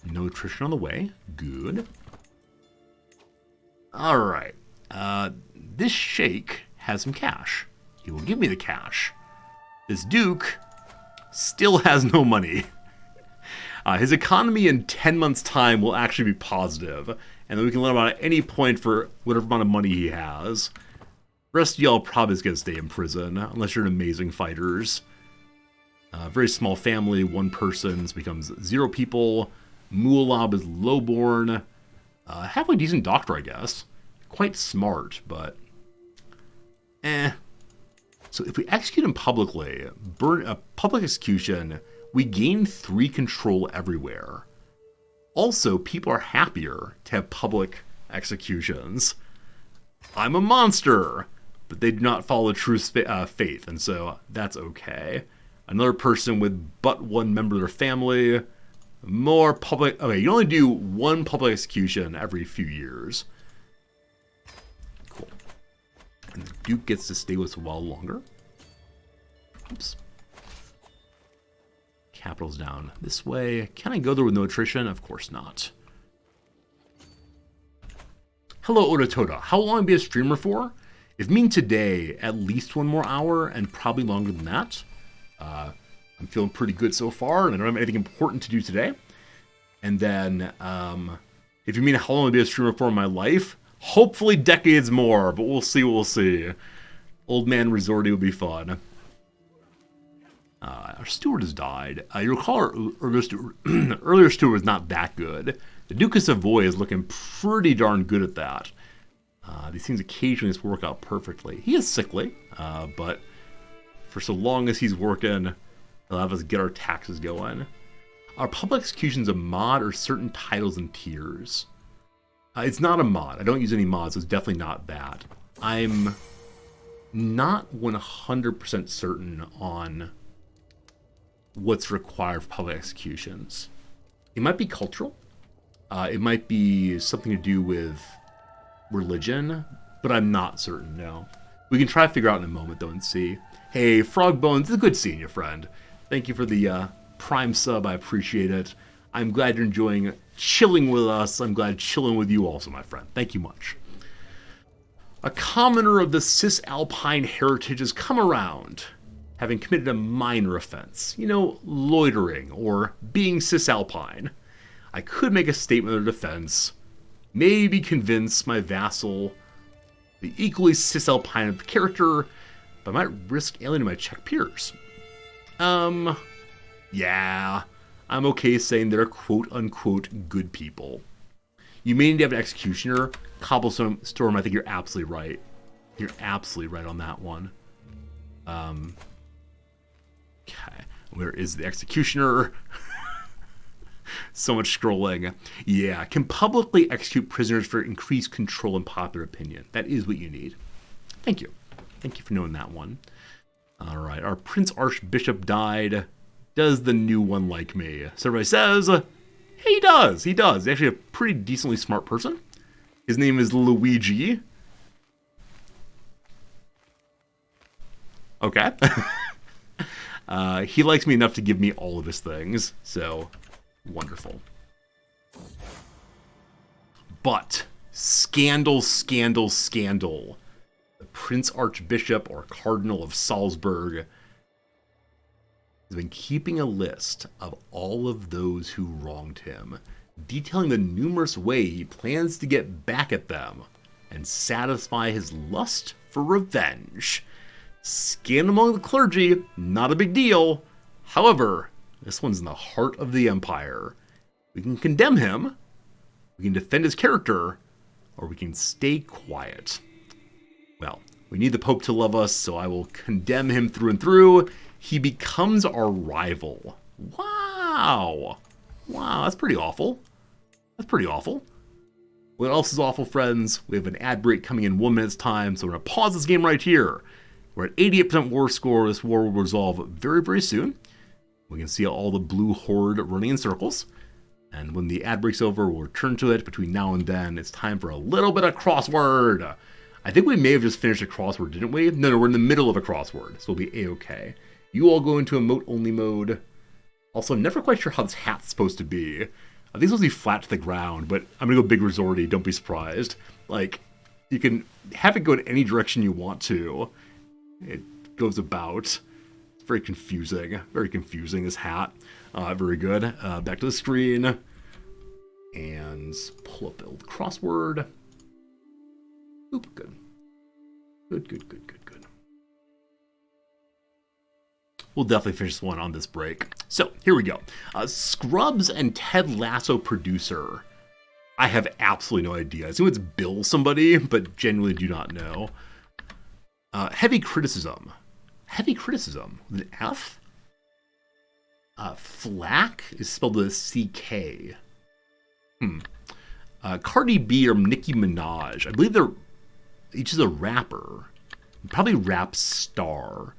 No attrition on the way. Good. Alright. This sheikh has some cash. He will give me the cash. This duke still has no money. His economy in 10 months' time will actually be positive, and then we can let him out at any point for whatever amount of money he has. The rest of y'all probably is going to stay in prison, unless you're amazing fighters. Very small family, 1 person becomes 0 people. Mulab is lowborn. Halfway decent doctor, I guess. Quite smart, but So if we execute him publicly, burn a public execution, we gain 3 control everywhere. Also, people are happier to have public executions. I'm a monster, but they do not follow true faith, and so that's okay. Another person with but 1 member of their family. More public. Okay, you only do 1 public execution every few years. Cool. And the Duke gets to stay with us a while longer. Oops. Capital's down this way. Can I go there with no attrition? Of course not. Hello, Odatoda. How long will I be a streamer for? If mean today, at least 1 more hour, and probably longer than that. I'm feeling pretty good so far, and I don't have anything important to do today. And then, if you mean how long I'll be a streamer for in my life, hopefully decades more, but we'll see, we'll see. Old man Resorty will be fun. Our steward has died. You recall our earlier steward was not that good. The Duke of Savoy is looking pretty darn good at that. These things occasionally just work out perfectly. He is sickly, but for so long as he's working, he'll have us get our taxes going. Are public executions a mod or certain titles and tiers? It's not a mod. I don't use any mods, so it's definitely not that. I'm not 100% certain on what's required for public executions. It might be cultural. It might be something to do with religion, but I'm not certain, no. We can try to figure out in a moment, though, and see. Hey, Frog Bones, it's good seeing you, friend. Thank you for the Prime sub, I appreciate it. I'm glad you're enjoying chilling with us. I'm glad chilling with you also, my friend. Thank you much. A commoner of the Cisalpine heritage has come around, having committed a minor offense. You know, loitering, or being Cisalpine. I could make a statement of defense, maybe convince my vassal, the equally Cisalpine of character, but I might risk alienating my Czech peers. Yeah, I'm okay saying they're quote-unquote good people. You may need to have an executioner. Cobblestone Storm, I think you're absolutely right. You're absolutely right on that one. Okay, where is the executioner? So much scrolling. Yeah, can publicly execute prisoners for increased control and popular opinion. That is what you need. Thank you. Thank you for knowing that one. All right, our Prince Archbishop died. Does the new one like me? So everybody says, hey, he does. He does. He's actually a pretty decently smart person. His name is Luigi. Okay. He likes me enough to give me all of his things, so wonderful. But scandal, scandal, scandal. The Prince Archbishop or Cardinal of Salzburg has been keeping a list of all of those who wronged him. detailing the numerous ways he plans to get back at them and satisfy his lust for revenge. Scandal among the clergy, not a big deal. However, this one's in the heart of the Empire. We can condemn him, we can defend his character, or we can stay quiet. Well, we need the Pope to love us, so I will condemn him through and through. He becomes our rival. Wow. Wow, that's pretty awful. That's pretty awful. What else is awful, friends? We have an ad break coming in 1 minute's time, so we're going to pause this game right here. We're at 88% war score. This war will resolve very, very soon. We can see all the blue horde running in circles. And when the ad break's over, we'll return to it. Between now and then, it's time for a little bit of crossword. I think we may have just finished a crossword, didn't we? No, we're in the middle of a crossword, so we'll be a-okay. You all go into emote-only mode. Also, I'm never quite sure how this hat's supposed to be. I think it's supposed to be flat to the ground, but I'm going to go big resorty, don't be surprised. Like, you can have it go in any direction you want to. It goes about. It's very confusing, this hat. Very good. Back to the screen. And pull up the old crossword. Oop, good. Good. We'll definitely finish this one on this break. So, here we go. Scrubs and Ted Lasso producer. I have absolutely no idea. I assume it's Bill somebody, but genuinely do not know. Heavy criticism. Heavy criticism with an F? Flack is spelled with a CK. Cardi B or Nicki Minaj. I believe each is a rapper. Probably rap star.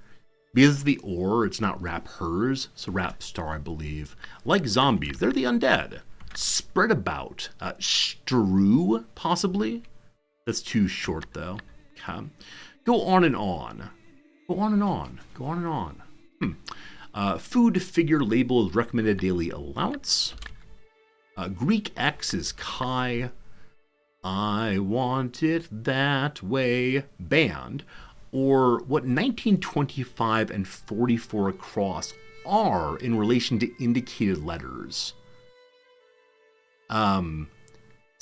Because it's the or, it's not rap hers, so rap star, I believe. Like zombies, they're the undead. Spread about. Strew, possibly? That's too short, though. Okay. Go on and on. Go on and on. Go on and on. Food figure label is recommended daily allowance. Greek X is Chi. I want it that way. Band. Or what 1925 and 44 across are in relation to indicated letters. So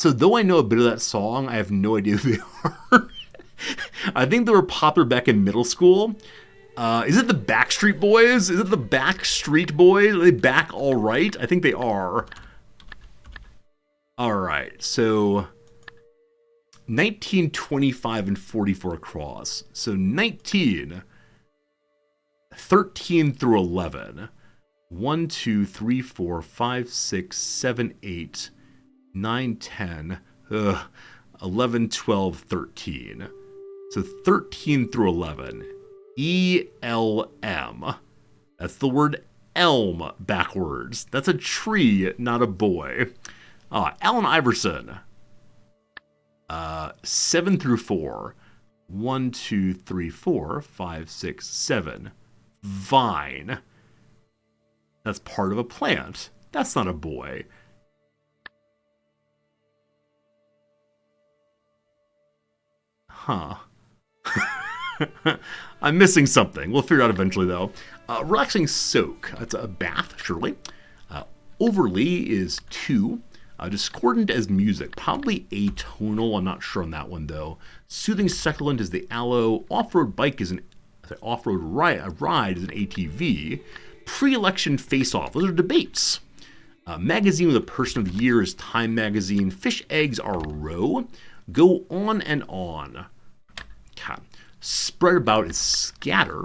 though I know a bit of that song, I have no idea who they are. I think they were popular back in middle school. Is it the Backstreet Boys? Is it the Backstreet Boys? Are they back all right? I think they are. All right, so 1925 and 44 across. So 19, 13 through 11. 1, 2, 3, 4, 5, 6, 7, 8, 9, 10, 11, 12, 13. So 13 through 11. ELM. That's the word elm backwards. That's a tree, not a boy. Allen Iverson. 7 through 4. 1, 2, 3, 4, 5, 6, 7. Vine. That's part of a plant. That's not a boy. Huh. I'm missing something. We'll figure it out eventually, though. Relaxing soak. That's a bath, surely. Overly is 2. Discordant as music. Probably atonal. I'm not sure on that one, though. Soothing succulent is the aloe. Off-road bike is off-road ride is an ATV. Pre-election face-off. Those are debates. Magazine with a person of the year is Time Magazine. Fish eggs are roe. Go on and on. Okay. Spread about is scatter.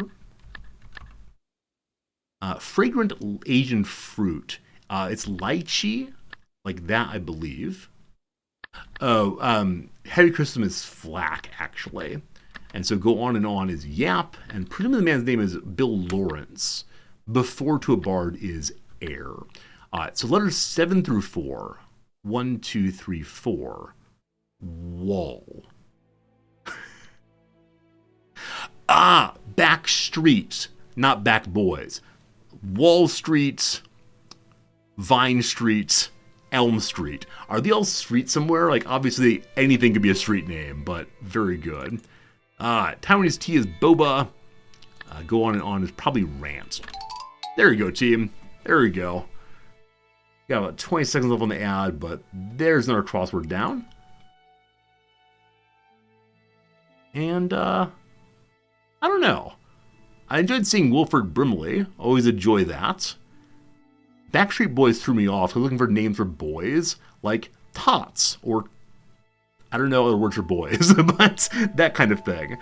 Fragrant Asian fruit. It's lychee. Like that, I believe. Heavy criticism is flack, actually. And so go on and on is yap. And presumably the man's name is Bill Lawrence. Before to a bard is air. So letters 7 through 4. 1, 2, 3, 4. Wall. Back streets, not back boys. Wall Street, Vine Street, Elm Street. Are they all streets somewhere? Like, obviously, anything could be a street name, but very good. Taiwanese tea is boba. Go on and on is probably rant. There you go, team. There we go. Got about 20 seconds left on the ad, but there's another crossword down. And, I don't know. I enjoyed seeing Wilford Brimley. Always enjoy that. Backstreet Boys threw me off. I was looking for names for boys, like Tots, or I don't know other words for boys, but that kind of thing,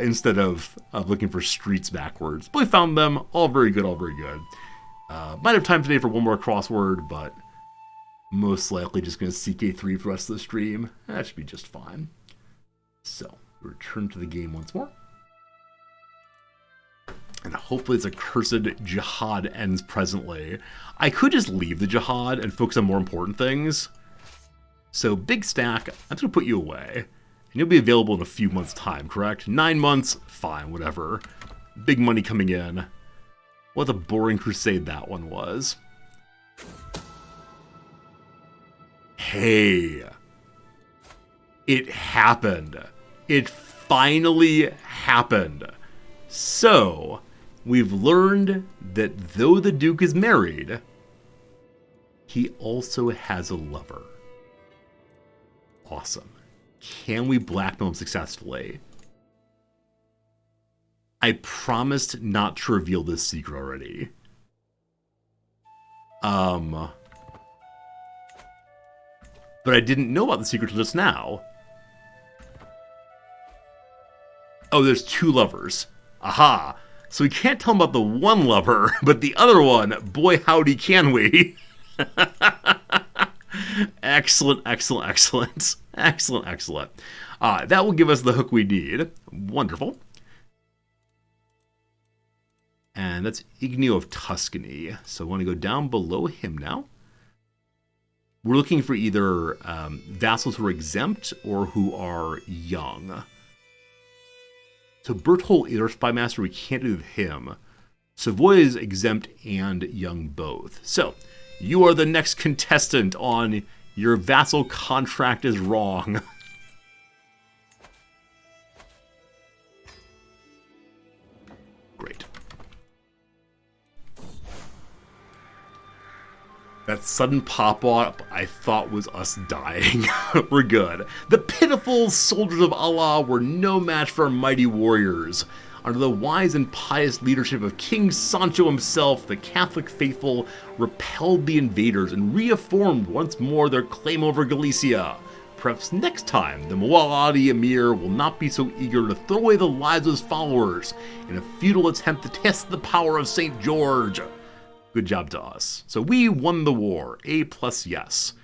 instead of looking for streets backwards. But we found them. All very good, all very good. Might have time today for one more crossword, but most likely just going to CK3 for the rest of the stream. That should be just fine. So, return to the game once more. And hopefully this accursed jihad ends presently. I could just leave the jihad and focus on more important things. So, big stack, I'm just going to put you away. And you'll be available in a few months' time, correct? 9 months? Fine, whatever. Big money coming in. What a boring crusade that one was. Hey. It happened. It finally happened. So, we've learned that though the Duke is married, he also has a lover. Awesome. Can we blackmail him successfully? I promised not to reveal this secret already. But I didn't know about the secret till just now. Oh, there's 2 lovers. Aha! So we can't tell him about the one lover, but the other one, boy howdy can we. Excellent, excellent, excellent. Excellent, excellent. That will give us the hook we need. Wonderful. And that's Igneo of Tuscany. So I want to go down below him now. We're looking for either vassals who are exempt or who are young. So Berthold is our spy master. We can't do with him. Savoy is exempt and young both. So you are the next contestant on your vassal contract is wrong. Great. That sudden pop-up I thought was us dying. We're good. The pitiful soldiers of Allah were no match for our mighty warriors. Under the wise and pious leadership of King Sancho himself, the Catholic faithful repelled the invaders and reaffirmed once more their claim over Galicia. Perhaps next time, the Muwalladi Emir will not be so eager to throw away the lives of his followers in a futile attempt to test the power of St. George. Good job to us. So we won the war. A+, yes.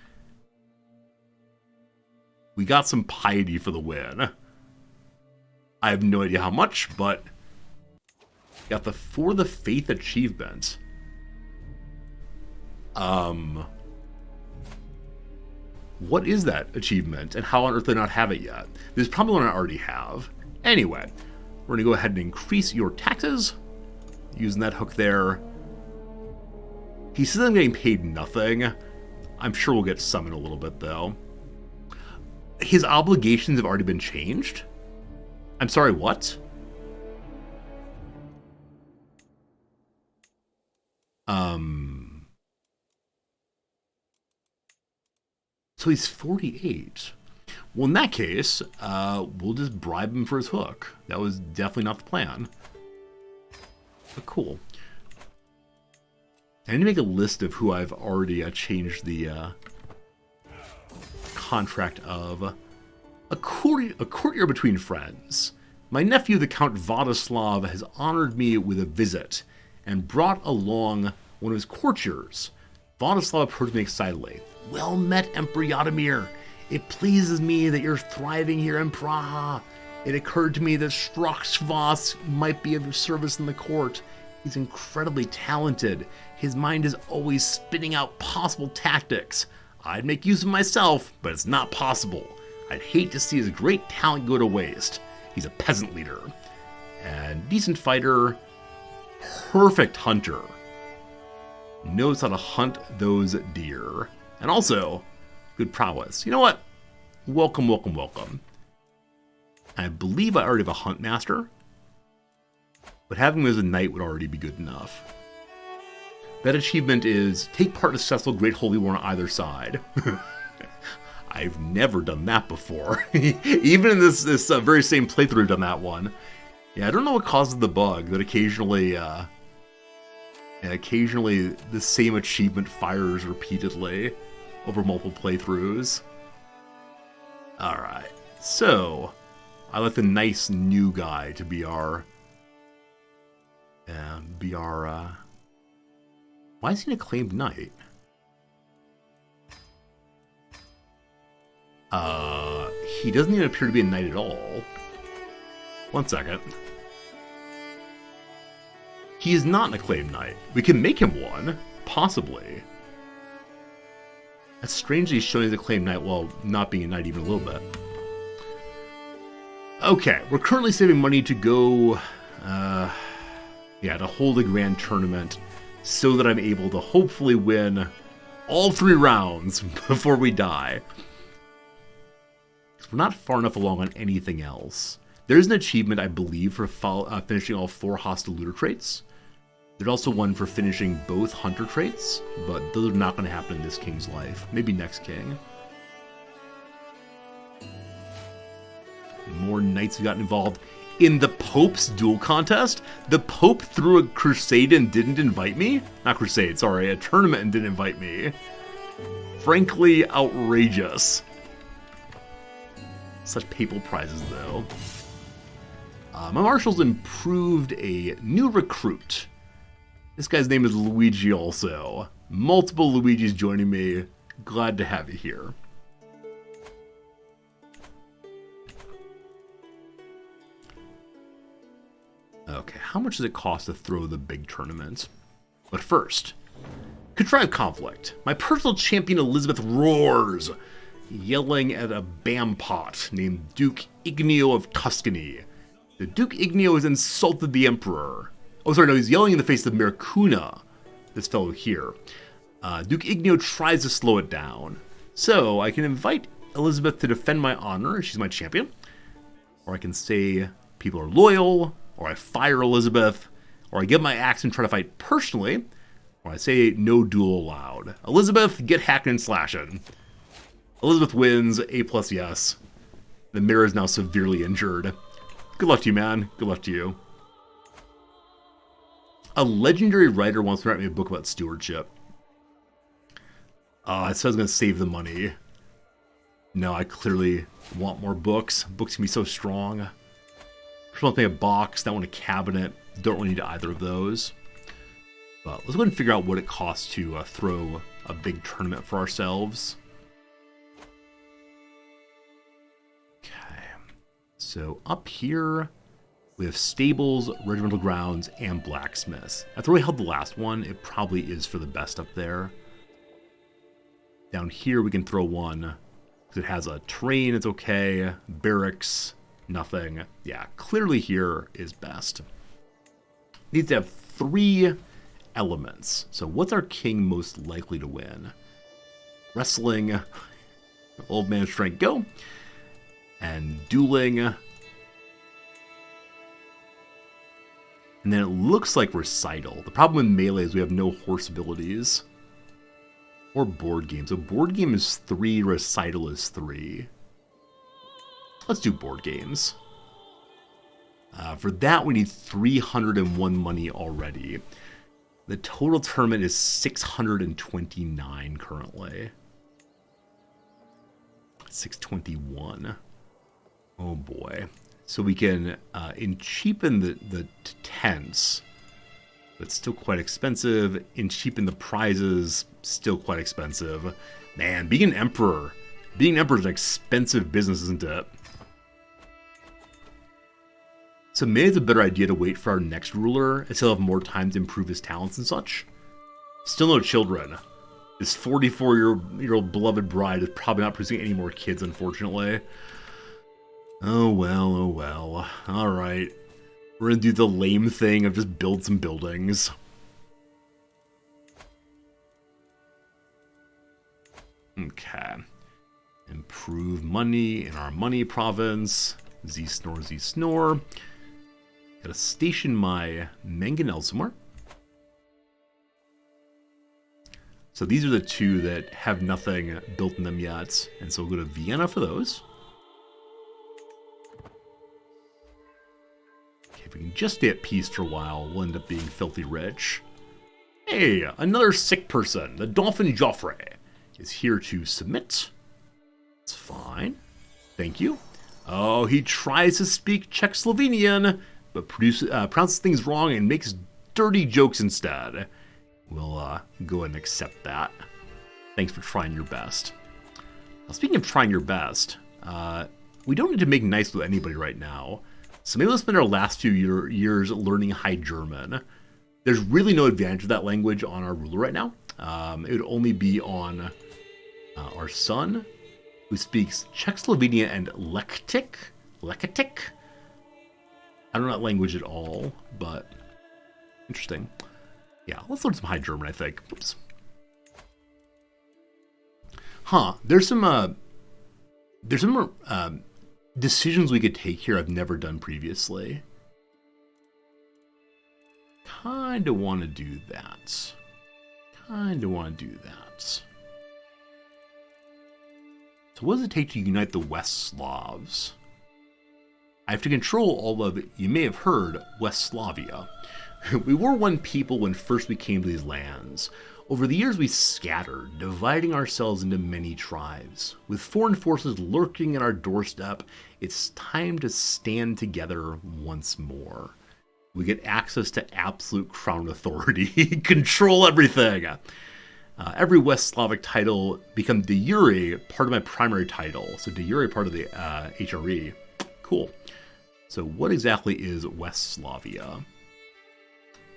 We got some piety for the win. I have no idea how much, but got the For the Faith achievement. What is that achievement, and how on earth did I not have it yet? There's probably one I already have. Anyway, we're going to go ahead and increase your taxes. Using that hook there. He says I'm getting paid nothing. I'm sure we'll get some in a little bit, though. His obligations have already been changed? I'm sorry, what? So he's 48. Well, in that case, we'll just bribe him for his hook. That was definitely not the plan. But cool. I need to make a list of who I've already changed the contract of. A courtier between friends. My nephew, the Count Vladislav, has honored me with a visit and brought along one of his courtiers. Vladislav approached me excitedly. Well met, Emperor Yadomir. It pleases me that you're thriving here in Praha. It occurred to me that Stroxvas might be of service in the court. He's incredibly talented. His mind is always spinning out possible tactics. I'd make use of myself, but it's not possible. I'd hate to see his great talent go to waste. He's a peasant leader. And decent fighter. Perfect hunter. Knows how to hunt those deer. And also, good prowess. You know what? Welcome, welcome, welcome. I believe I already have a hunt master. But having him as a knight would already be good enough. That achievement is take part in a successful Great Holy War on either side. I've never done that before. Even in this very same playthrough, I've done that one. Yeah, I don't know what causes the bug that occasionally the same achievement fires repeatedly over multiple playthroughs. Alright, so I like the nice new guy to be our... why is he an acclaimed knight? He doesn't even appear to be a knight at all. One second. He is not an acclaimed knight. We can make him one, possibly. That's strangely showing he's an acclaimed knight while not being a knight even a little bit. Okay, we're currently saving money to go, to hold a grand tournament so that I'm able to hopefully win all 3 rounds before we die. We're not far enough along on anything else. There's an achievement, I believe, for finishing all 4 hostile looter traits. There's also one for finishing both hunter traits, but those are not going to happen in this king's life. Maybe next king. More knights have gotten involved in the Pope's duel contest. The Pope threw a crusade and didn't invite me? Not crusade, sorry, a tournament and didn't invite me. Frankly, outrageous. Such papal prizes, though. My marshal's improved a new recruit. This guy's name is Luigi also. Multiple Luigis joining me. Glad to have you here. Okay, how much does it cost to throw the big tournament? But first, contrived conflict. My personal champion Elizabeth roars, yelling at a bampot named Duke Ignio of Tuscany. The Duke Ignio has insulted the Emperor. Oh, sorry, no, he's yelling in the face of Mircuna, this fellow here. Duke Ignio tries to slow it down. So, I can invite Elizabeth to defend my honor, she's my champion. Or I can say people are loyal, or I fire Elizabeth, or I get my axe and try to fight personally, or I say no duel allowed. Elizabeth, get hacking and slashing. Elizabeth wins, A+ yes. The mirror is now severely injured. Good luck to you, man. Good luck to you. A legendary writer wants to write me a book about stewardship. It says I'm going to save the money. No, I clearly want more books. Books can be so strong. First one, a box, that one a cabinet. Don't really need either of those. But let's go ahead and figure out what it costs to throw a big tournament for ourselves. Okay. So up here, we have stables, regimental grounds, and blacksmiths. That's where we held the last one. It probably is for the best up there. Down here, we can throw one. Because it has a terrain, it's okay. Barracks, nothing. Yeah, clearly here is best. Needs to have 3 elements. So what's our king most likely to win? Wrestling, old man strength, go. And dueling. And then it looks like recital. The problem with melee is we have no horse abilities. Or board game. So board game is 3, recital is 3. Let's do board games. For that, we need 301 money already. The total tournament is 629 currently. 621. Oh boy. So we can cheapen the tents, but still quite expensive. Cheapen the prizes, still quite expensive. Man, being an emperor is an expensive business, isn't it? So maybe it's a better idea to wait for our next ruler and still have more time to improve his talents and such. Still no children. This 44-year-old beloved bride is probably not producing any more kids, unfortunately. Oh well, oh well. Alright. We're gonna do the lame thing of just build some buildings. Okay. Improve money in our money province. Z-snore, Z-snore. Gotta station my mangonel somewhere. So these are the two that have nothing built in them yet. And so we'll go to Vienna for those. Okay, if we can just stay at peace for a while, we'll end up being filthy rich. Hey, another sick person. The Dolphin Joffre is here to submit. It's fine. Thank you. Oh, he tries to speak Czech-Slovenian, but pronounces things wrong and makes dirty jokes instead. We'll go ahead and accept that. Thanks for trying your best. Now, speaking of trying your best, we don't need to make nice with anybody right now. So maybe let's spend our last few years learning High German. There's really no advantage of that language on our ruler right now. It would only be on our son, who speaks Czech-Slovenia and Lekitic. I don't know that language at all, but interesting. Yeah, let's learn some High German, I think. Oops. There's some decisions we could take here I've never done previously. Kinda want to do that. So what does it take to unite the West Slavs? I have to control all of, you may have heard, Westslavia. We were one people when first we came to these lands. Over the years we scattered, dividing ourselves into many tribes. With foreign forces lurking at our doorstep, it's time to stand together once more. We get access to absolute crown authority, control everything. Every West Slavic title becomes de jure part of my primary title. So de jure part of the HRE. Cool. So what exactly is Westslavia?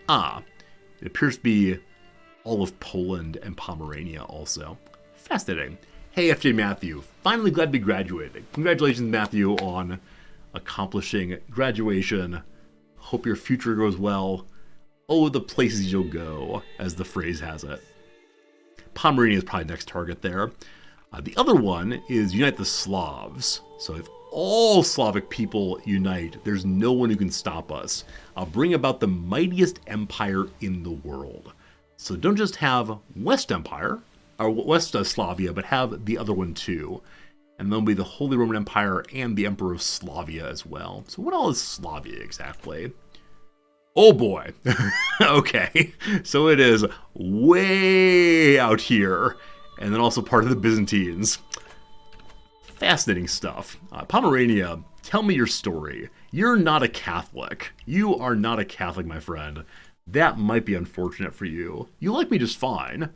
It appears to be all of Poland and Pomerania also. Fascinating. Hey, FJ Matthew. Finally glad to be graduating. Congratulations, Matthew, on accomplishing graduation. Hope your future goes well. Oh, the places you'll go, as the phrase has it. Pomerania is probably next target there. The other one is Unite the Slavs. So if all Slavic people unite, there's no one who can stop us. I'll bring about the mightiest empire in the world. So don't just have West Empire, or West Slavia, but have the other one too. And there'll be the Holy Roman Empire and the Emperor of Slavia as well. So what all is Slavia exactly? Oh boy. Okay. So it is way out here. And then also part of the Byzantines. Fascinating stuff. Pomerania, tell me your story. You're not a Catholic. You are not a Catholic, my friend. That might be unfortunate for you. You like me just fine.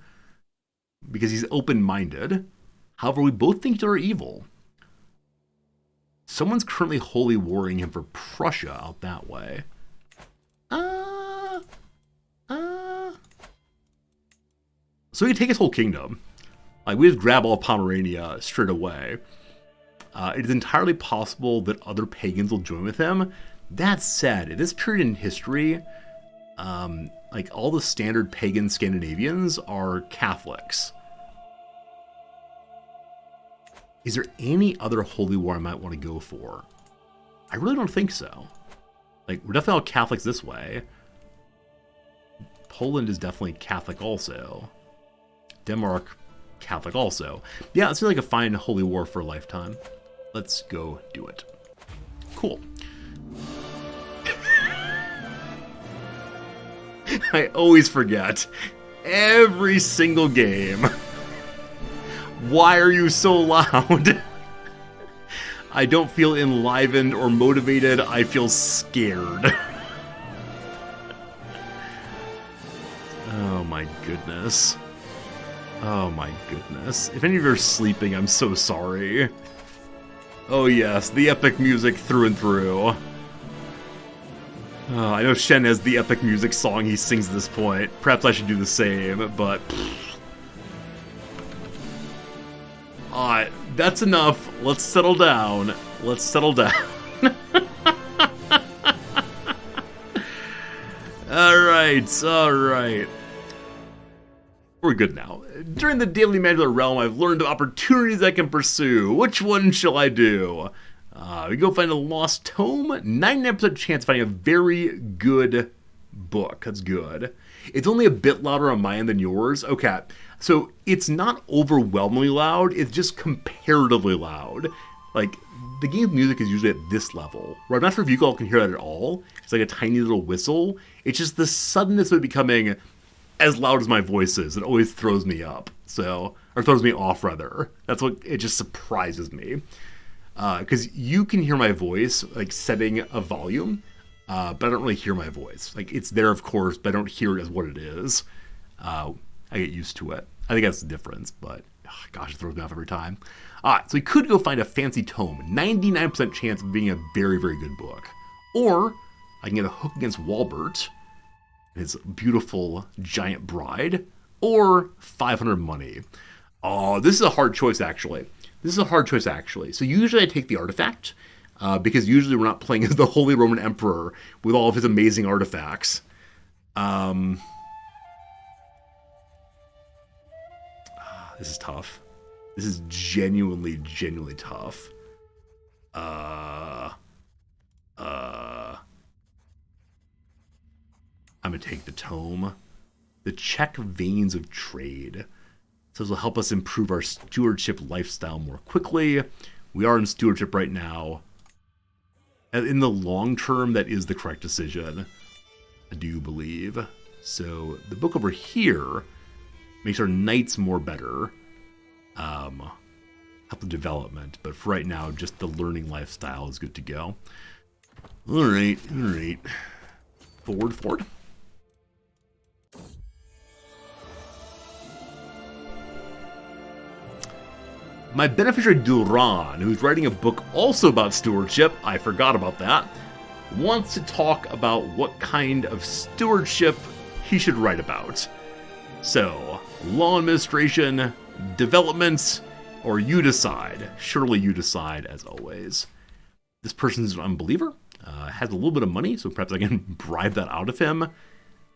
Because he's open-minded. However, we both think you're evil. Someone's currently holy warring him for Prussia out that way. So he can take his whole kingdom. Like, we just grab all Pomerania straight away. It is entirely possible that other pagans will join with him. That said, at this period in history, like, all the standard pagan Scandinavians are Catholics. Is there any other holy war I might want to go for? I really don't think so. Like, we're definitely all Catholics this way. Poland is definitely Catholic also. Denmark, Catholic also. Yeah, it seems like a fine holy war for a lifetime. Let's go do it. Cool. I always forget. Every single game. Why are you so loud? I don't feel enlivened or motivated. I feel scared. Oh my goodness. Oh my goodness. If any of you are sleeping, I'm so sorry. Oh yes, the epic music through and through. I know Shen has the epic music song he sings at this point. Perhaps I should do the same, but... that's enough. Let's settle down. Let's settle down. Alright. We're good now. During the daily manual realm, I've learned of opportunities I can pursue. Which one shall I do? We go find a lost tome. 99% chance of finding a very good book. That's good. It's only a bit louder on my end than yours. Okay, so it's not overwhelmingly loud, it's just comparatively loud. Like, the game's music is usually at this level, where I'm not sure if you all can hear that at all. It's like a tiny little whistle. It's just the suddenness of it becoming as loud as my voice is. It always throws me up. So, or throws me off, rather. That's what, it just surprises me. Because you can hear my voice, like, setting a volume, but I don't really hear my voice. Like, it's there, of course, but I don't hear it as what it is. I get used to it. I think that's the difference, but gosh, it throws me off every time. Alright, so we could go find a fancy tome. 99% chance of being a very, very good book. Or I can get a hook against Walbert, his beautiful giant bride, or 500 money. Oh, this is a hard choice, actually. So usually I take the artifact, because usually we're not playing as the Holy Roman Emperor with all of his amazing artifacts. This is tough. This is genuinely tough. I'm gonna take the tome. The Czech Veins of Trade. So this will help us improve our stewardship lifestyle more quickly. We are in stewardship right now. And in the long term, that is the correct decision, I do believe. So the book over here makes our knights more better. Help the development, but for right now, just the learning lifestyle is good to go. All right. Forward. My beneficiary Duran, who's writing a book also about stewardship, I forgot about that, wants to talk about what kind of stewardship he should write about. So, law administration, development, or you decide. Surely you decide, as always. This person's an unbeliever, has a little bit of money, so perhaps I can bribe that out of him.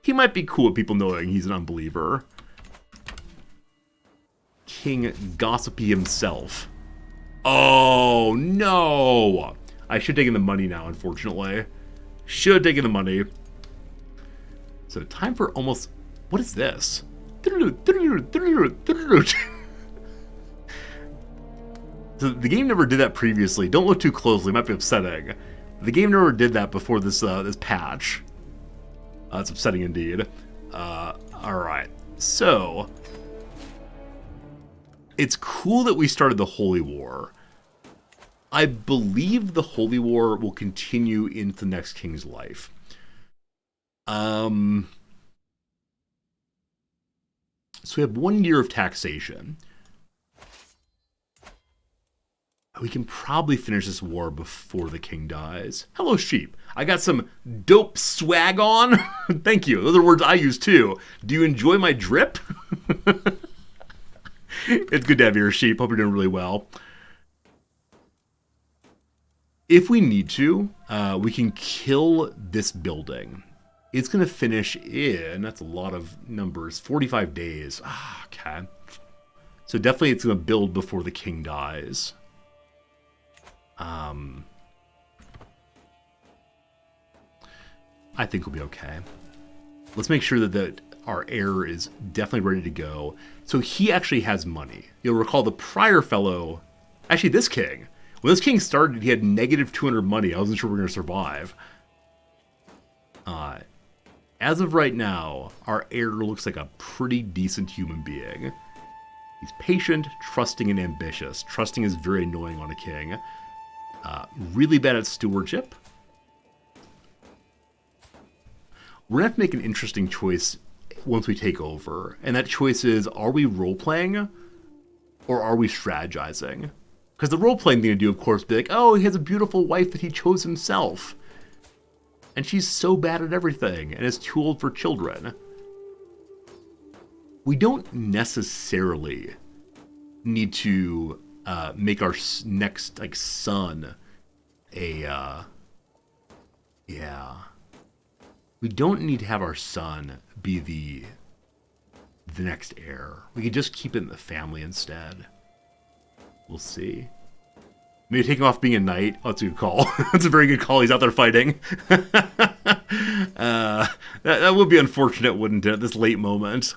He might be cool with people knowing he's an unbeliever. King Gossipy himself. Oh, no! I should have taken the money now, unfortunately. Should have taken the money. So, time for almost... What is this? So the game never did that previously. Don't look too closely, it might be upsetting. The game never did that before this this patch. It's upsetting indeed. Alright, so... It's cool that we started the Holy War. I believe the Holy War will continue into the next king's life. So we have 1 year of taxation. We can probably finish this war before the king dies. Hello, sheep. I got some dope swag on. Thank you. Those are words I use too. Do you enjoy my drip? It's good to have your sheep. Hope you're doing really well. If we need to, we can kill this building. It's going to finish in, that's a lot of numbers, 45 days. Okay. So definitely it's going to build before the king dies. I think we'll be okay. Let's make sure that our heir is definitely ready to go. So he actually has money. You'll recall the prior fellow, actually this king. When this king started, he had negative 200 money. I wasn't sure we were going to survive. As of right now, our heir looks like a pretty decent human being. He's patient, trusting, and ambitious. Trusting is very annoying on a king. Really bad at stewardship. We're going to have to make an interesting choice once we take over. And that choice is, are we role-playing or are we strategizing? Because the role-playing thing to do, of course, be like, oh, he has a beautiful wife that he chose himself. And she's so bad at everything and is too old for children. We don't necessarily need to make our next son a... yeah. We don't need to have our son be the next heir. We can just keep it in the family instead. We'll see. Maybe take him off being a knight. Oh, that's a good call. That's a very good call. He's out there fighting. That would be unfortunate, wouldn't it, at this late moment?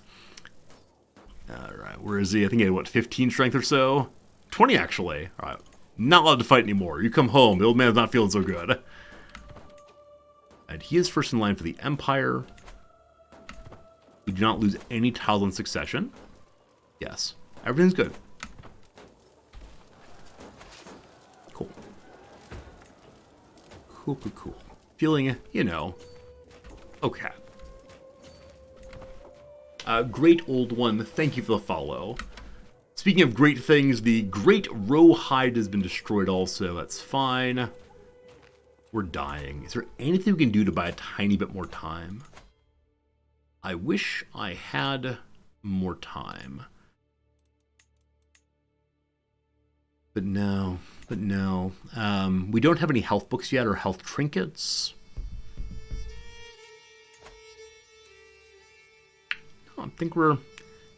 Alright, where is he? I think he had, what, 15 strength or so? 20, actually. Alright, not allowed to fight anymore. You come home. The old man's not feeling so good. And he is first in line for the Empire. We do not lose any tiles in succession. Yes, everything's good. Cool. Cool. Feeling, you know, okay. Great old one, thank you for the follow. Speaking of great things, the Great Row Hide has been destroyed also. That's fine. We're dying. Is there anything we can do to buy a tiny bit more time? I wish I had more time. But no. We don't have any health books yet or health trinkets. I think we're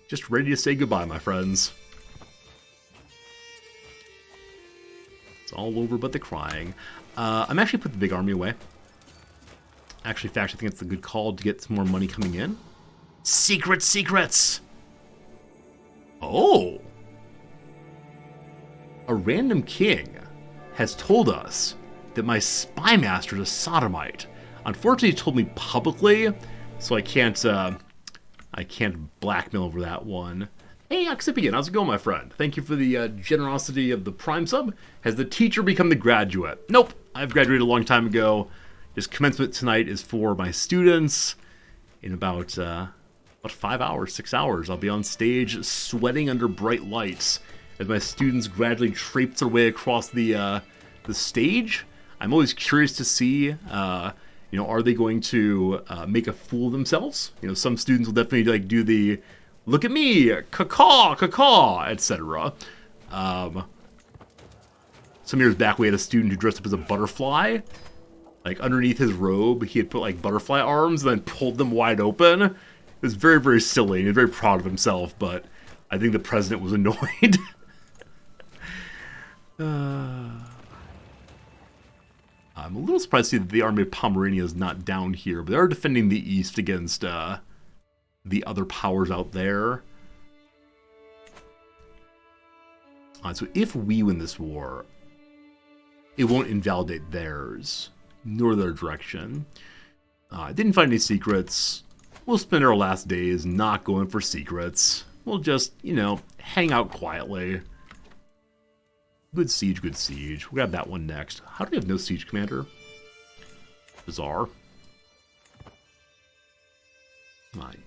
just ready to say goodbye, my friends. It's all over but the crying. I'm actually put the big army away. Actually, in fact, I think it's a good call to get some more money coming in. Secrets! Oh! A random king has told us that my spy master is a sodomite. Unfortunately, he told me publicly, so I can't blackmail over that one. Hey, Occipian, how's it going, my friend? Thank you for the generosity of the Prime sub. Has the teacher become the graduate? Nope, I've graduated a long time ago. Just commencement tonight is for my students. In about 5 hours, 6 hours, I'll be on stage sweating under bright lights as my students gradually traipse their way across the stage. I'm always curious to see, are they going to make a fool of themselves? Some students will definitely do the "look at me, caw," etc. Some years back, we had a student who dressed up as a butterfly. Underneath his robe, he had put butterfly arms and then pulled them wide open. It was very, very silly. He was very proud of himself, but I think the president was annoyed. I'm a little surprised to see that the army of Pomerania is not down here, but they are defending the east against the other powers out there. So if we win this war, it won't invalidate theirs, nor their direction. Didn't find any secrets. We'll spend our last days not going for secrets. We'll just, hang out quietly. Good siege. We'll grab that one next. How do we have no siege commander? Bizarre.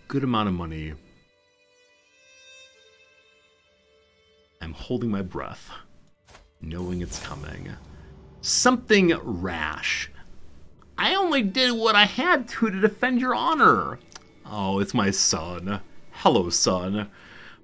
Good amount of money. I'm holding my breath, knowing it's coming. Something rash. I only did what I had to defend your honor. Oh, it's my son. Hello, son.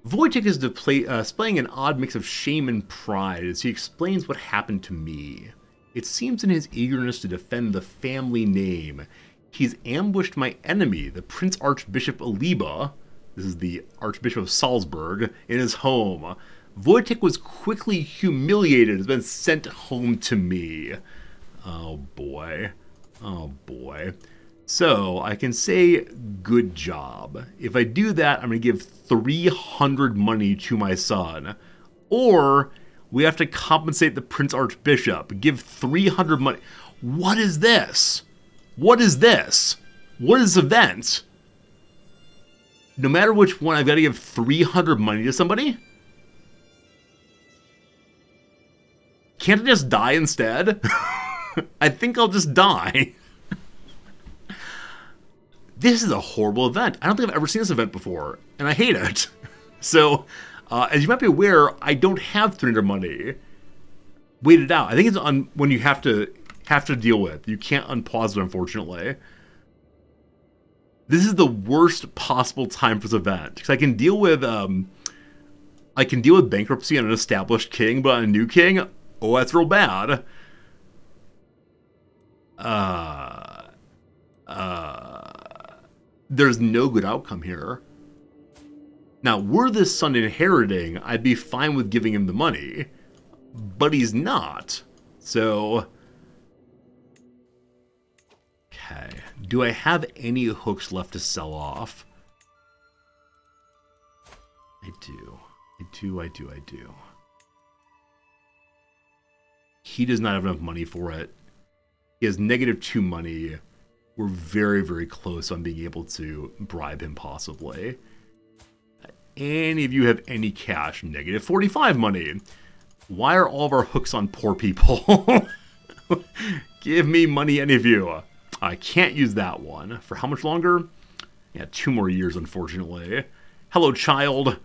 Wojtek is displaying an odd mix of shame and pride as he explains what happened to me. It seems in his eagerness to defend the family name, he's ambushed my enemy, the Prince Archbishop Aliba, this is the Archbishop of Salzburg, in his home. Wojtek was quickly humiliated and has been sent home to me. Oh boy. So, I can say, good job. If I do that, I'm going to give 300 money to my son. Or, we have to compensate the Prince Archbishop. Give 300 money. What is this? What is this event? No matter which one, I've got to give 300 money to somebody? Can't I just die instead? I think I'll just die. This is a horrible event. I don't think I've ever seen this event before, and I hate it. So, as you might be aware, I don't have 300 money. Wait it out. I think it's on when you have to deal with. You can't unpause it, unfortunately. This is the worst possible time for this event because I can deal with bankruptcy on an established king, but on a new king, oh, that's real bad. There's no good outcome here. Now, were this son inheriting, I'd be fine with giving him the money. But he's not. So... Okay. Do I have any hooks left to sell off? I do. I do. He does not have enough money for it. He has -2 money. We're very, very close on being able to bribe him, possibly. Any of you have any cash? -45 money. Why are all of our hooks on poor people? Give me money, any of you. I can't use that one. For how much longer? Yeah, 2 more years, unfortunately. Hello, child.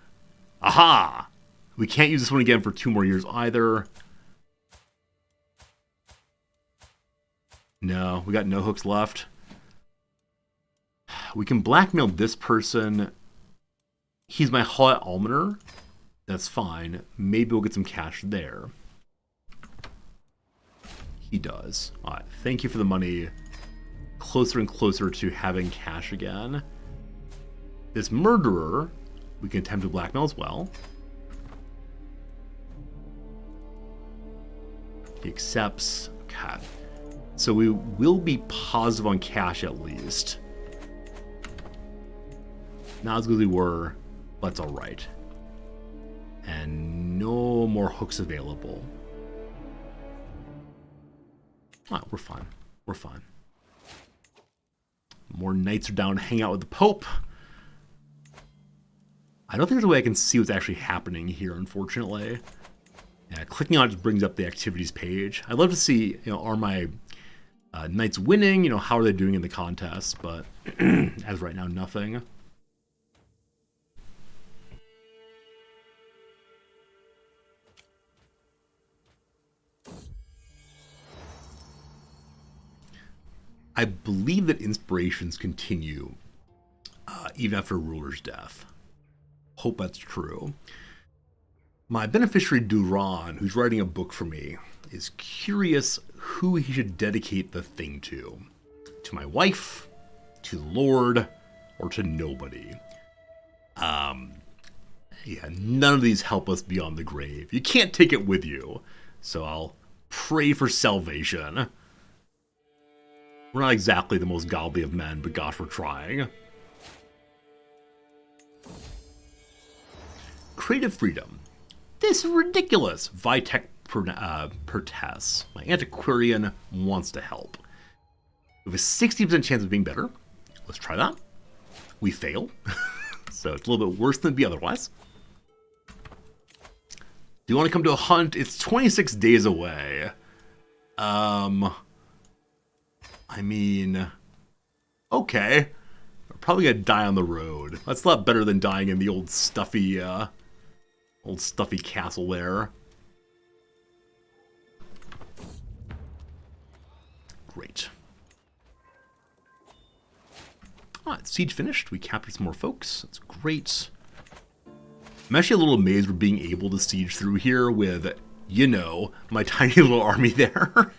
Aha! We can't use this one again for 2 more years either. No, we got no hooks left. We can blackmail this person. He's my Hot Almoner. That's fine. Maybe we'll get some cash there. He does. All right, thank you for the money. Closer and closer to having cash again. This murderer, we can attempt to blackmail as well. He accepts. God. So we will be positive on cash at least. Not as good as we were, but it's all right. And no more hooks available. Oh, we're fine. We're fine. More knights are down to hang out with the Pope. I don't think there's a way I can see what's actually happening here, unfortunately. Yeah, clicking on it just brings up the activities page. I'd love to see, are my knights winning? How are they doing in the contest? But as of right now, nothing. I believe that inspirations continue even after a ruler's death. Hope that's true. My beneficiary Duran, who's writing a book for me, is curious who he should dedicate the thing to. To my wife, to the Lord, or to nobody. Yeah, none of these help us beyond the grave. You can't take it with you. So I'll pray for salvation. We're not exactly the most godly of men, but gosh, we're trying. Creative freedom. This is ridiculous. Vitek Pertes. My antiquarian wants to help. We have a 60% chance of being better. Let's try that. We fail. So it's a little bit worse than it'd be otherwise. Do you want to come to a hunt? It's 26 days away. I mean, okay. We're probably gonna die on the road. That's a lot better than dying in the old stuffy castle there. Great. Alright, siege finished. We captured some more folks. That's great. I'm actually a little amazed we're being able to siege through here with, my tiny little army there.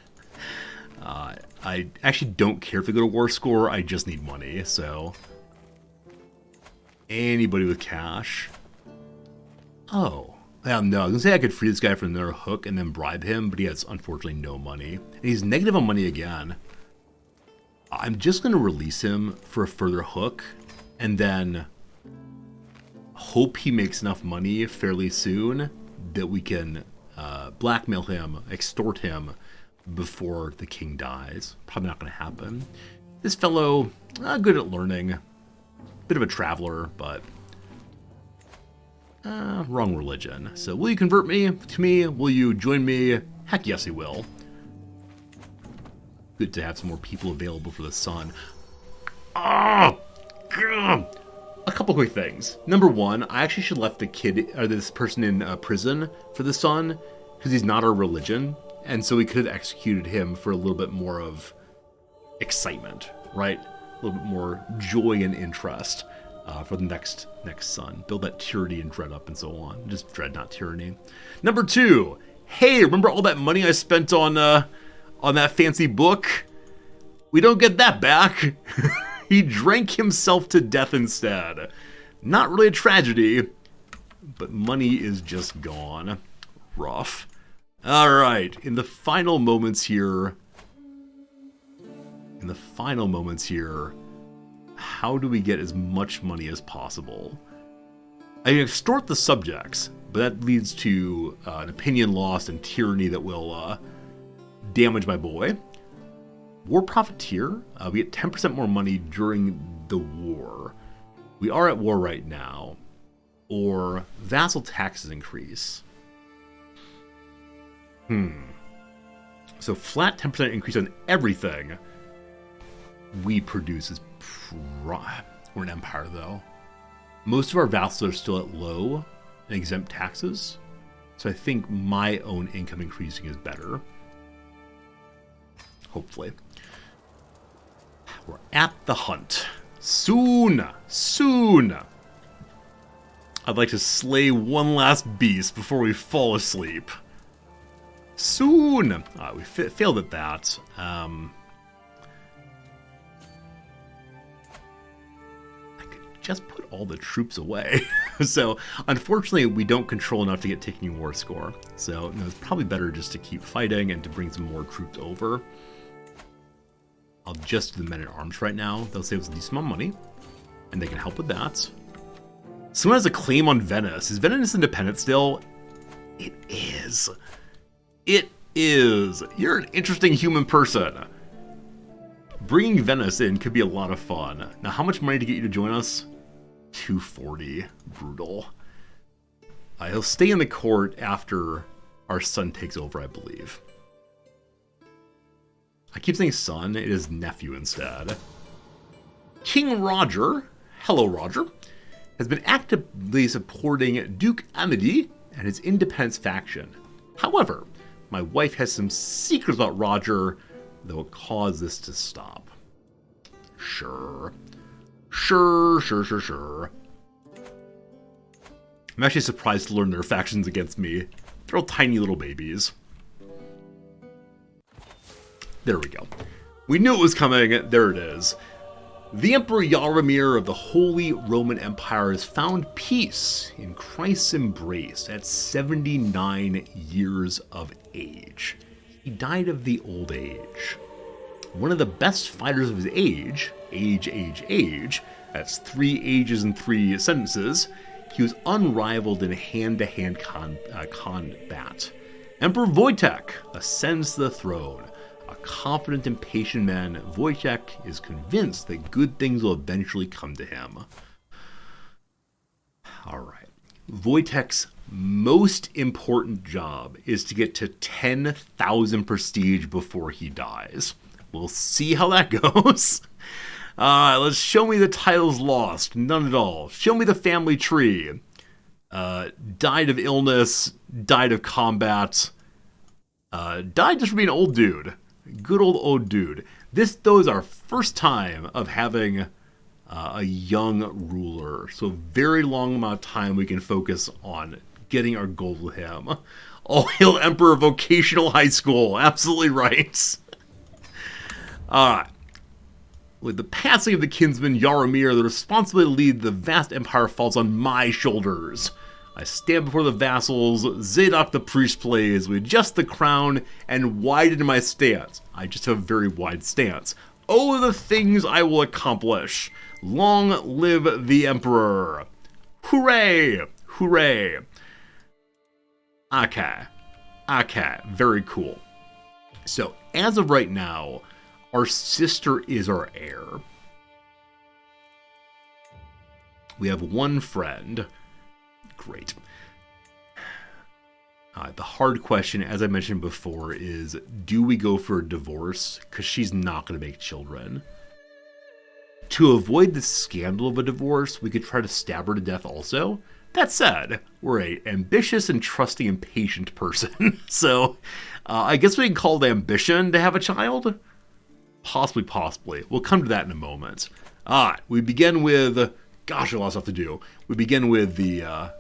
I actually don't care if they go to war score. I just need money, so. Anybody with cash? Oh. No, I was going to say I could free this guy from another hook and then bribe him, but he has unfortunately no money. And he's negative on money again. I'm just going to release him for a further hook and then hope he makes enough money fairly soon that we can blackmail him, extort him before the king dies. Probably not going to happen. This fellow, good at learning. Bit of a traveler, but wrong religion. So will you convert me to me? Will you join me? Heck yes, he will. Good to have some more people available for the sun. Oh, God. A couple quick things. Number one, I actually should have left the kid, or this person in prison for the son, because he's not our religion. And so we could have executed him for a little bit more of excitement, right? A little bit more joy and interest for the next son. Build that tyranny and dread up and so on. Just dread, not tyranny. Number two, hey, remember all that money I spent on that fancy book? We don't get that back. He drank himself to death instead. Not really a tragedy, but money is just gone. Rough. All right, in the final moments here, in the final moments here, how do we get as much money as possible? I can extort the subjects, but that leads to an opinion loss and tyranny that will damage my boy. War Profiteer, we get 10% more money during the war. We are at war right now. Or vassal taxes increase. So flat 10% increase on everything we produce is... We're an empire, though. Most of our vassals are still at low and exempt taxes. So I think my own income increasing is better. Hopefully. We're at the hunt. Soon! Soon! I'd like to slay one last beast before we fall asleep. Soon! We failed at that. I could just put all the troops away. So, unfortunately, we don't control enough to get taking war score. So, it's probably better just to keep fighting and to bring some more troops over. I'll just do the men-at-arms right now. They'll save us a decent amount of money. And they can help with that. Someone has a claim on Venice. Is Venice independent still? It is. It is. You're an interesting human person. Bringing Venice in could be a lot of fun. Now, how much money to get you to join us? 240. Brutal. He'll stay in the court after our son takes over, I believe. I keep saying son. It is nephew instead. King Roger. Hello, Roger. Has been actively supporting Duke Amedee and his independence faction. However, my wife has some secrets about Roger that will cause this to stop. Sure. Sure. I'm actually surprised to learn their factions against me. They're all tiny little babies. There we go. We knew it was coming. There it is. The Emperor Jaromir of the Holy Roman Empire has found peace in Christ's embrace at 79 years of age. He died of the old age. One of the best fighters of his age, that's 3 ages and 3 sentences, he was unrivaled in hand-to-hand combat. Emperor Wojtek ascends to the throne. A confident and patient man, Wojtek is convinced that good things will eventually come to him. Alright. Wojtek's most important job is to get to 10,000 prestige before he dies. We'll see how that goes. Let's show me the titles lost. None at all. Show me the family tree. Died of illness. Died of combat. Died just from being an old dude. Good old dude. This, though, is our first time of having a young ruler. So a very long amount of time we can focus on getting our goal with him. All hail Emperor Vocational High School. Absolutely right. Alright. With the passing of the kinsman Jaromir, the responsibility to lead the vast empire falls on my shoulders. I stand before the vassals, Zadok the priest plays, we adjust the crown, and widen my stance. I just have a very wide stance. Oh, the things I will accomplish. Long live the emperor. Hooray! Hooray! Okay. Very cool. So, as of right now, our sister is our heir. We have one friend. Great. The hard question, as I mentioned before, is do we go for a divorce? Because she's not going to make children. To avoid the scandal of a divorce, we could try to stab her to death also. That said, we're an ambitious and trusting and patient person. So, I guess we can call it ambition to have a child? Possibly. We'll come to that in a moment. We begin with... Gosh, a lot of stuff to do. We begin with the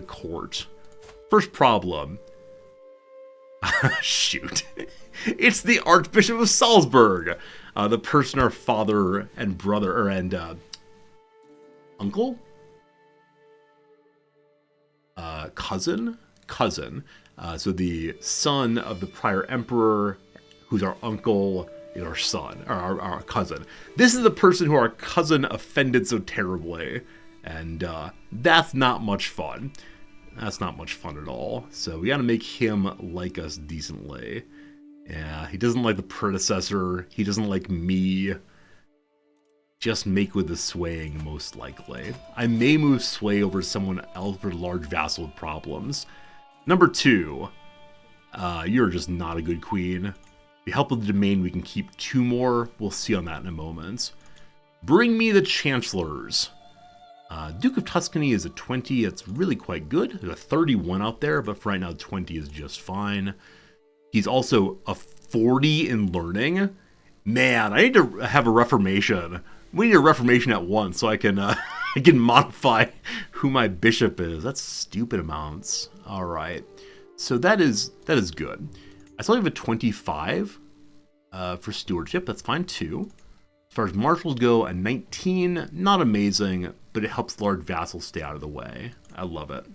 court. First problem. Shoot. It's the Archbishop of Salzburg. The person our father and brother, and uncle? Cousin. So the son of the prior emperor, who's our uncle, is our son, or our cousin. This is the person who our cousin offended so terribly, and that's not much fun. That's not much fun at all. So we gotta make him like us decently. Yeah, he doesn't like the predecessor. He doesn't like me. Just make with the swaying, most likely. I may move sway over to someone else for large vassal problems. Number 2, you're just not a good queen. With the help of the domain, we can keep 2 more. We'll see on that in a moment. Bring me the chancellors. Duke of Tuscany is a 20. It's really quite good. There's a 31 out there, but for right now, 20 is just fine. He's also a 40 in learning. Man, I need to have a reformation. We need a reformation at once so I can I can modify who my bishop is. That's stupid amounts. All right, so that is good. I still have a 25 for stewardship. That's fine too. As far as marshals go, a 19, not amazing, but it helps large vassals stay out of the way. I love it.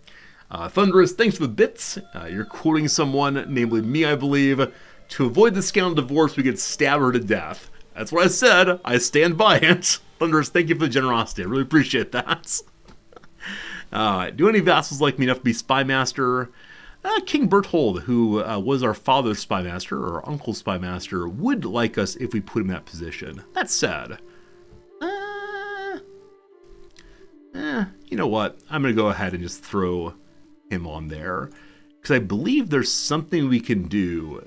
Thunderous, thanks for the bits. You're quoting someone, namely me, I believe. To avoid the scandal divorce, we could stab her to death. That's what I said. I stand by it. Thunderous, thank you for the generosity. I really appreciate that. Do any vassals like me enough to be spymaster? King Berthold, who was our father's spymaster, or uncle's spymaster, would like us if we put him in that position. That said, you know what? I'm going to go ahead and just throw him on there. Because I believe there's something we can do,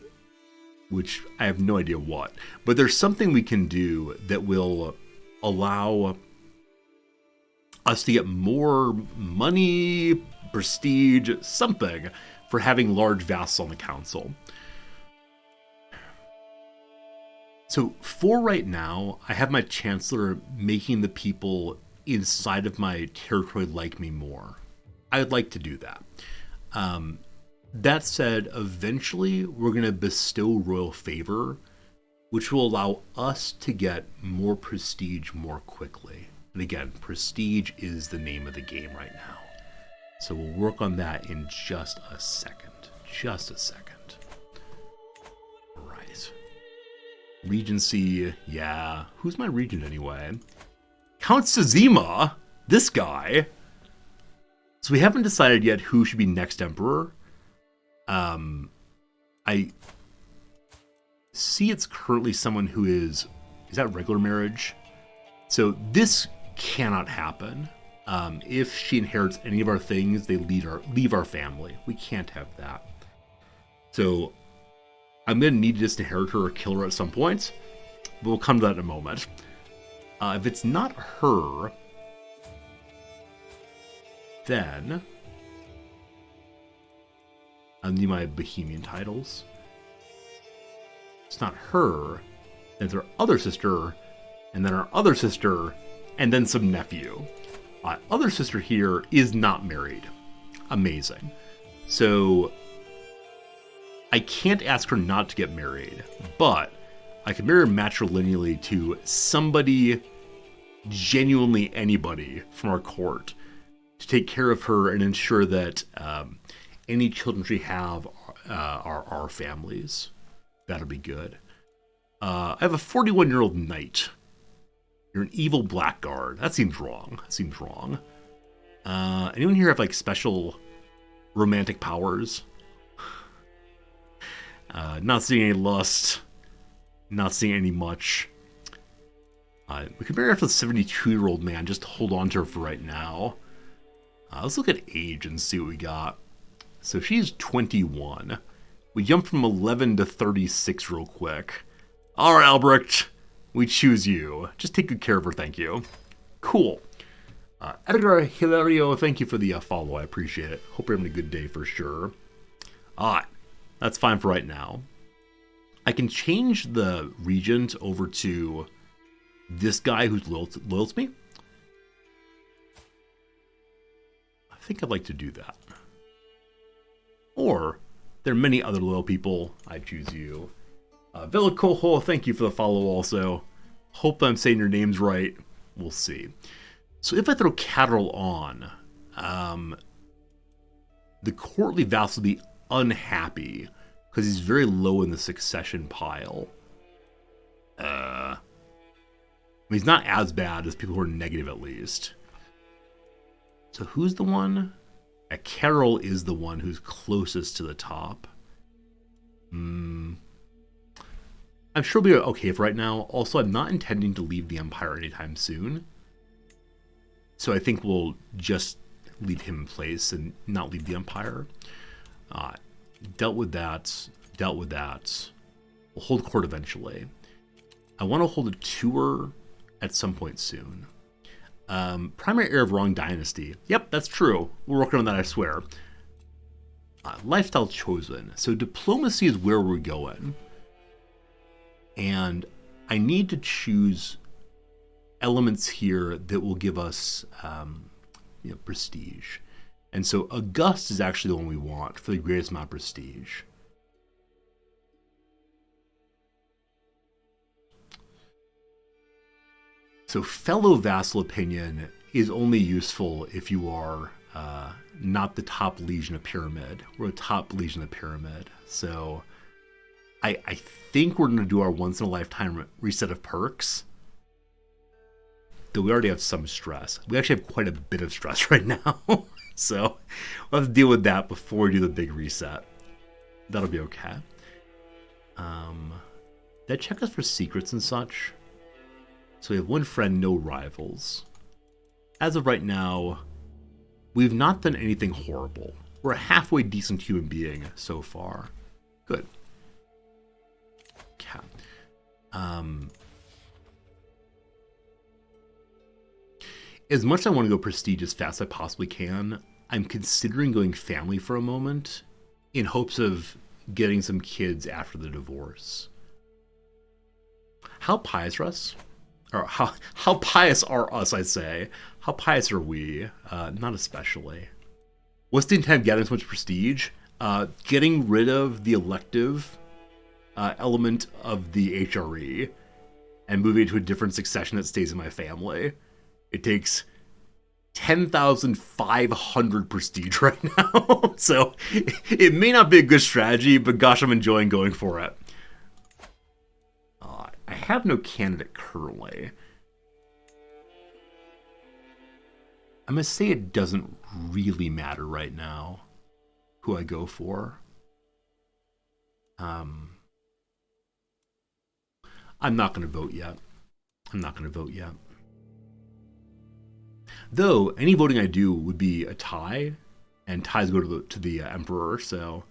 which I have no idea what, but there's something we can do that will allow us to get more money, prestige, something, for having large vassals on the council. So for right now, I have my chancellor making the people inside of my territory like me more. I'd like to do that. That said, eventually we're going to bestow royal favor, which will allow us to get more prestige more quickly. And again, prestige is the name of the game right now. So we'll work on that in just a second. Just a second. All right. Regency, yeah. Who's my regent anyway? Count Sazima, this guy. So we haven't decided yet who should be next emperor. I see it's currently someone who is that regular marriage? So this cannot happen. If she inherits any of our things, they leave our family. We can't have that. So I'm going to need to disinherit her or kill her at some point. But we'll come to that in a moment. If it's not her, then I'll need my Bohemian titles. It's not her, then it's our other sister, and then our other sister, and then some nephew. My other sister here is not married. Amazing. So I can't ask her not to get married, but I can marry her matrilineally to somebody, genuinely anybody from our court, to take care of her and ensure that any children we have are our families. That'll be good. I have a 41-year-old knight. You're an evil blackguard. That seems wrong. Anyone here have like special romantic powers? Not seeing any lust. Not seeing any much. We could marry after the 72-year-old man. Just hold on to her for right now. Let's look at age and see what we got. So she's 21. We jump from 11 to 36 real quick. All right, Albrecht, we choose you. Just take good care of her, thank you. Cool. Edgar Hilario, thank you for the follow. I appreciate it. Hope you're having a good day for sure. All right, that's fine for right now. I can change the regent over to this guy who's loyal to me. I think I'd like to do that. Or, there are many other loyal people. I choose you. Velacojo, thank you for the follow also. Hope I'm saying your names right. We'll see. So if I throw Catterall on, the courtly vassal will be unhappy because he's very low in the succession pile. mean, he's not as bad as people who are negative, at least. So who's the one? Carol is the one who's closest to the top. I'm sure we'll be okay for right now. Also, I'm not intending to leave the Empire anytime soon. So I think we'll just leave him in place and not leave the Empire. Dealt with that. We'll hold court eventually. I want to hold a tour at some point soon. Primary heir of wrong dynasty. Yep, that's true. We're working on that, I swear. Lifestyle chosen. So diplomacy is where we're going. And I need to choose elements here that will give us prestige. And so August is actually the one we want for the greatest amount of prestige. So fellow vassal opinion is only useful if you are not the top legion of pyramid. We're a top legion of pyramid. So I think we're going to do our once in a lifetime reset of perks. Though we already have some stress. We actually have quite a bit of stress right now. So we'll have to deal with that before we do the big reset. That'll be okay. Did I check us for secrets and such? So we have one friend, no rivals. As of right now, we've not done anything horrible. We're a halfway decent human being so far. Good. Okay. As much as I want to go prestige as fast as I possibly can, I'm considering going family for a moment in hopes of getting some kids after the divorce. How pious are us? Or how pious are us, I say. How pious are we? Not especially. What's the intent of getting so much prestige? Getting rid of the elective element of the HRE and moving to a different succession that stays in my family. It takes 10,500 prestige right now. So it may not be a good strategy, but gosh, I'm enjoying going for it. I have no candidate currently. I'm going to say it doesn't really matter right now who I go for. I'm not going to vote yet. Though, any voting I do would be a tie, and ties go to the Emperor, so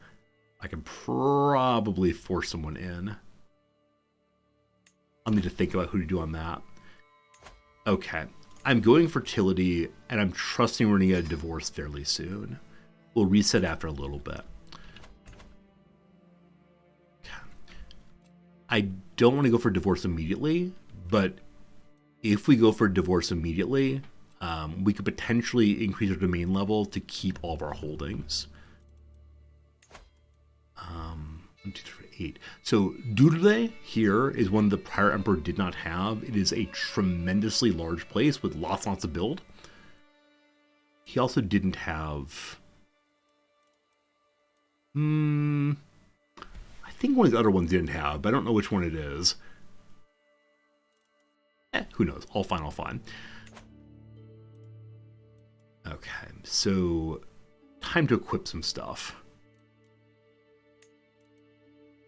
I can probably force someone in. I'll need to think about who to do on that. Okay, I'm going fertility, and I'm trusting we're going to get a divorce fairly soon. We'll reset after a little bit. I don't want to go for divorce immediately, but if we go for divorce immediately, we could potentially increase our domain level to keep all of our holdings. 1, 2, 3, 8. So Dudle here is one the prior emperor did not have. It is a tremendously large place with lots and lots of build. He also didn't have... I think one of the other ones didn't have, but I don't know which one it is. Who knows? All fine. Okay, so time to equip some stuff.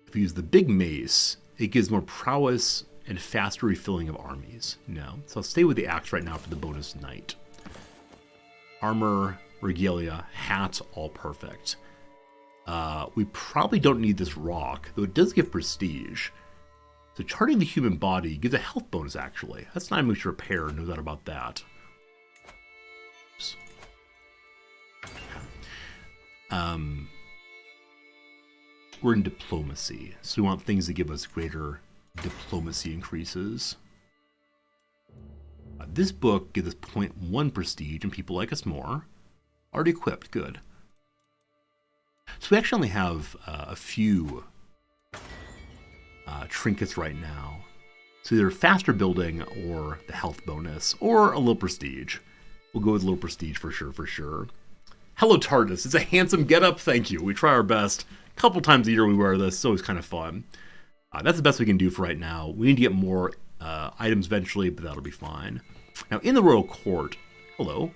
If we use the big mace, it gives more prowess and faster refilling of armies. No, so I'll stay with the axe right now for the bonus knight. Armor, regalia, hat, all perfect. We probably don't need this rock, though it does give prestige. So charting the human body gives a health bonus, actually. That's not much repair, no doubt about that. We're in diplomacy, so we want things that give us greater diplomacy increases. This book gives us 0.1 prestige, and people like us more. Already equipped, good. So we actually only have a few trinkets right now. So either faster building or the health bonus, or a little prestige. We'll go with a little prestige for sure. Hello, TARDIS. It's a handsome getup. Thank you. We try our best. A couple times a year we wear this. It's always kind of fun. That's the best we can do for right now. We need to get more items eventually, but that'll be fine. Now, in the Royal Court, hello.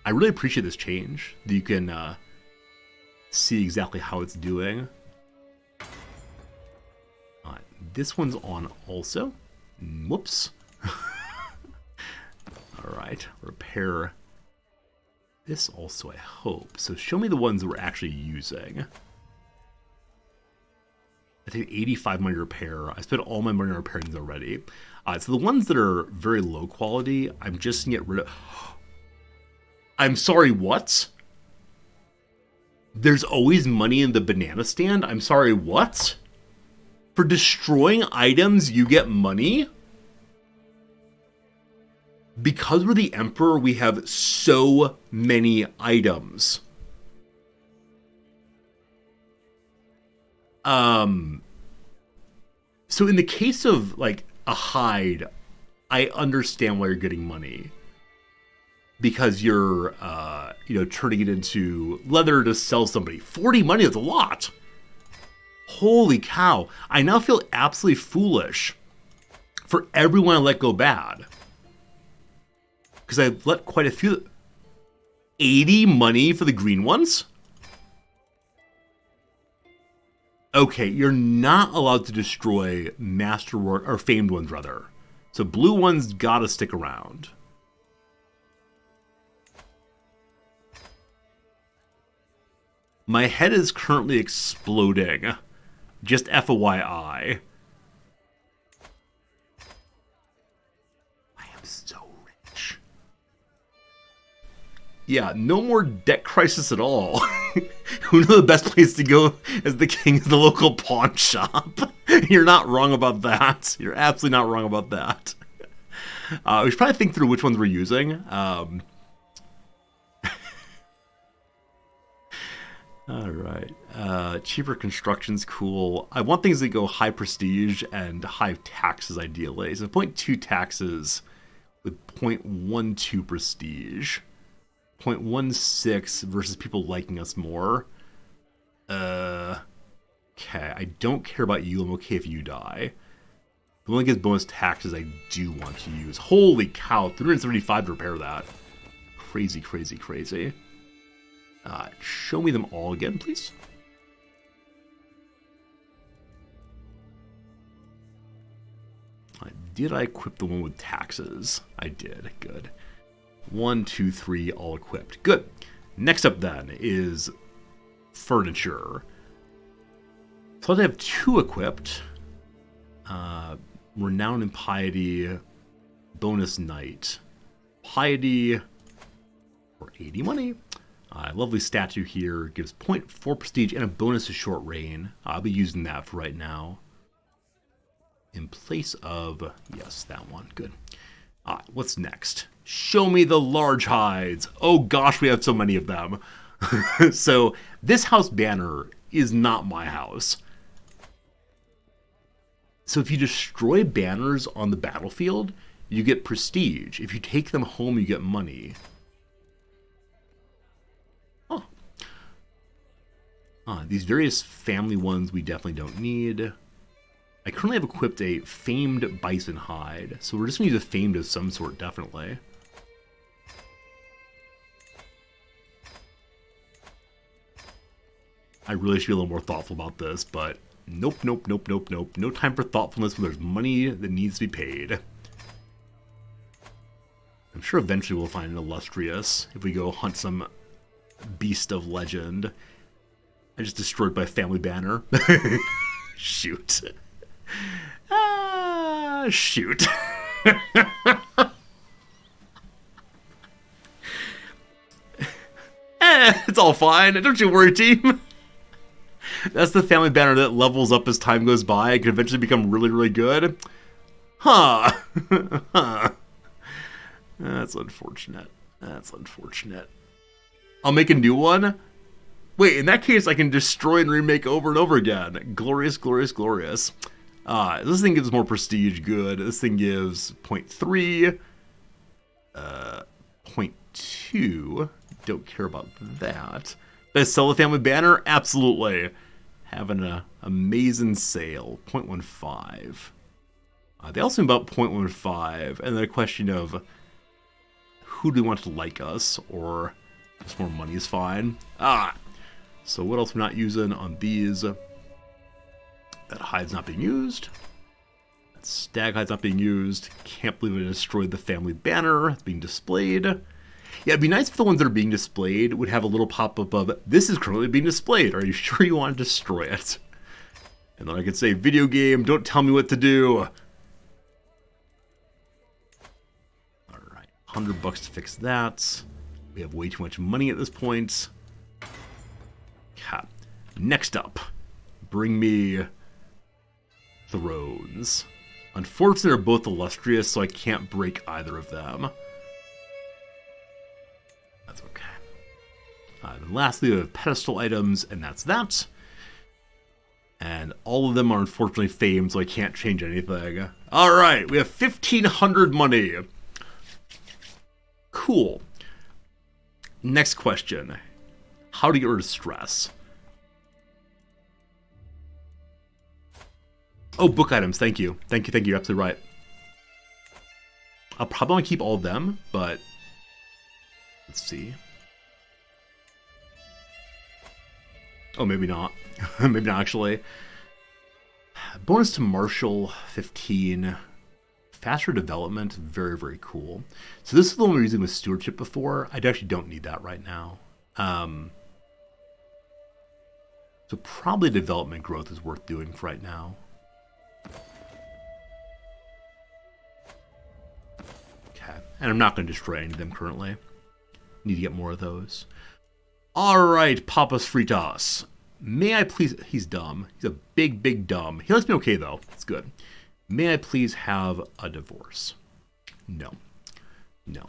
I really appreciate this change, that you can see exactly how it's doing. This one's on also. Whoops. Alright, repair this also, I hope. So show me the ones that we're actually using. I think 85 money to repair. I spent all my money on repairing these already. So the ones that are very low quality, I'm just going to get rid of... I'm sorry, what? There's always money in the banana stand? I'm sorry, what? For destroying items, you get money? Because we're the Emperor, we have so many items. So in the case of, like, a hide, I understand why you're getting money. Because you're, turning it into leather to sell somebody. 40 money is a lot. Holy cow. I now feel absolutely foolish for everyone I let go bad. Because I've let quite a few... 80 money for the green ones? Okay, you're not allowed to destroy masterwork, or famed ones rather. So blue ones gotta stick around. My head is currently exploding. Just FYI. I am so rich. Yeah, no more debt crisis at all. Who knew the best place to go as the king is the local pawn shop? You're not wrong about that. You're absolutely not wrong about that. We should probably think through which ones we're using. Alright. Cheaper construction's cool. I want things that go high prestige and high taxes ideally. So 0.2 taxes with 0.12 prestige. 0.16 versus people liking us more. Okay, I don't care about you. I'm okay if you die. The one that gets bonus taxes I do want to use. Holy cow, 375 to repair that. Crazy, crazy, crazy. Show me them all again, please. Did I equip the one with taxes? I did. Good. 1, 2, 3, all equipped. Good. Next up then is furniture. So I have 2 equipped. Renown and Piety, bonus night. Piety for 80 money. Lovely statue here. Gives 0.4 prestige and a bonus to short reign. I'll be using that for right now. In place of, yes, that one. Good. What's next? Show me the large hides. Oh gosh, we have so many of them. So this house banner is not my house. So if you destroy banners on the battlefield, you get prestige. If you take them home, you get money. These various family ones we definitely don't need. I currently have equipped a famed bison hide, so we're just going to use a famed of some sort, definitely. I really should be a little more thoughtful about this, but nope, nope, nope, nope, nope. No time for thoughtfulness when there's money that needs to be paid. I'm sure eventually we'll find an illustrious if we go hunt some beast of legend. I just destroyed my family banner. Shoot. Shoot. It's all fine. Don't you worry, team. That's the family banner that levels up as time goes by. It could eventually become really, really good. Huh. Huh. That's unfortunate. That's unfortunate. I'll make a new one. Wait, in that case, I can destroy and remake over and over again. Glorious, glorious, glorious. This thing gives more prestige. Good. This thing gives 0.3. 0.2. Don't care about that. Did I sell the family banner? Absolutely. Having an amazing sale. 0.15. They also about 0.15, and then a question of who do we want to like us, or just more money is fine. So what else we're not using on these? That hide's not being used. That stag hide's not being used. Can't believe I destroyed the family banner. It's being displayed. Yeah, it'd be nice if the ones that are being displayed would have a little pop-up of, this is currently being displayed. Are you sure you want to destroy it? And then I could say, video game, don't tell me what to do. Alright, $100 to fix that. We have way too much money at this point. Okay. Next up, bring me thrones. Unfortunately, they're both illustrious, so I can't break either of them. That's okay. Then lastly, we have pedestal items, and that's that. And all of them are unfortunately famed, so I can't change anything. Alright, we have 1,500 money. Cool. Next question. How to get rid of stress? Oh, book items, thank you. Thank you, you're absolutely right. I'll probably want to keep all of them, but let's see. Oh, maybe not. Maybe not, actually. Bonus to martial, 15. Faster development, very, very cool. So this is the one we were using with stewardship before. I actually don't need that right now. So probably development growth is worth doing for right now. Okay, and I'm not going to destroy any of them currently. Need to get more of those. Alright, Papas Fritas. May I please... He's dumb. He's a big, big dumb. He lets me okay, though. It's good. May I please have a divorce? No. No.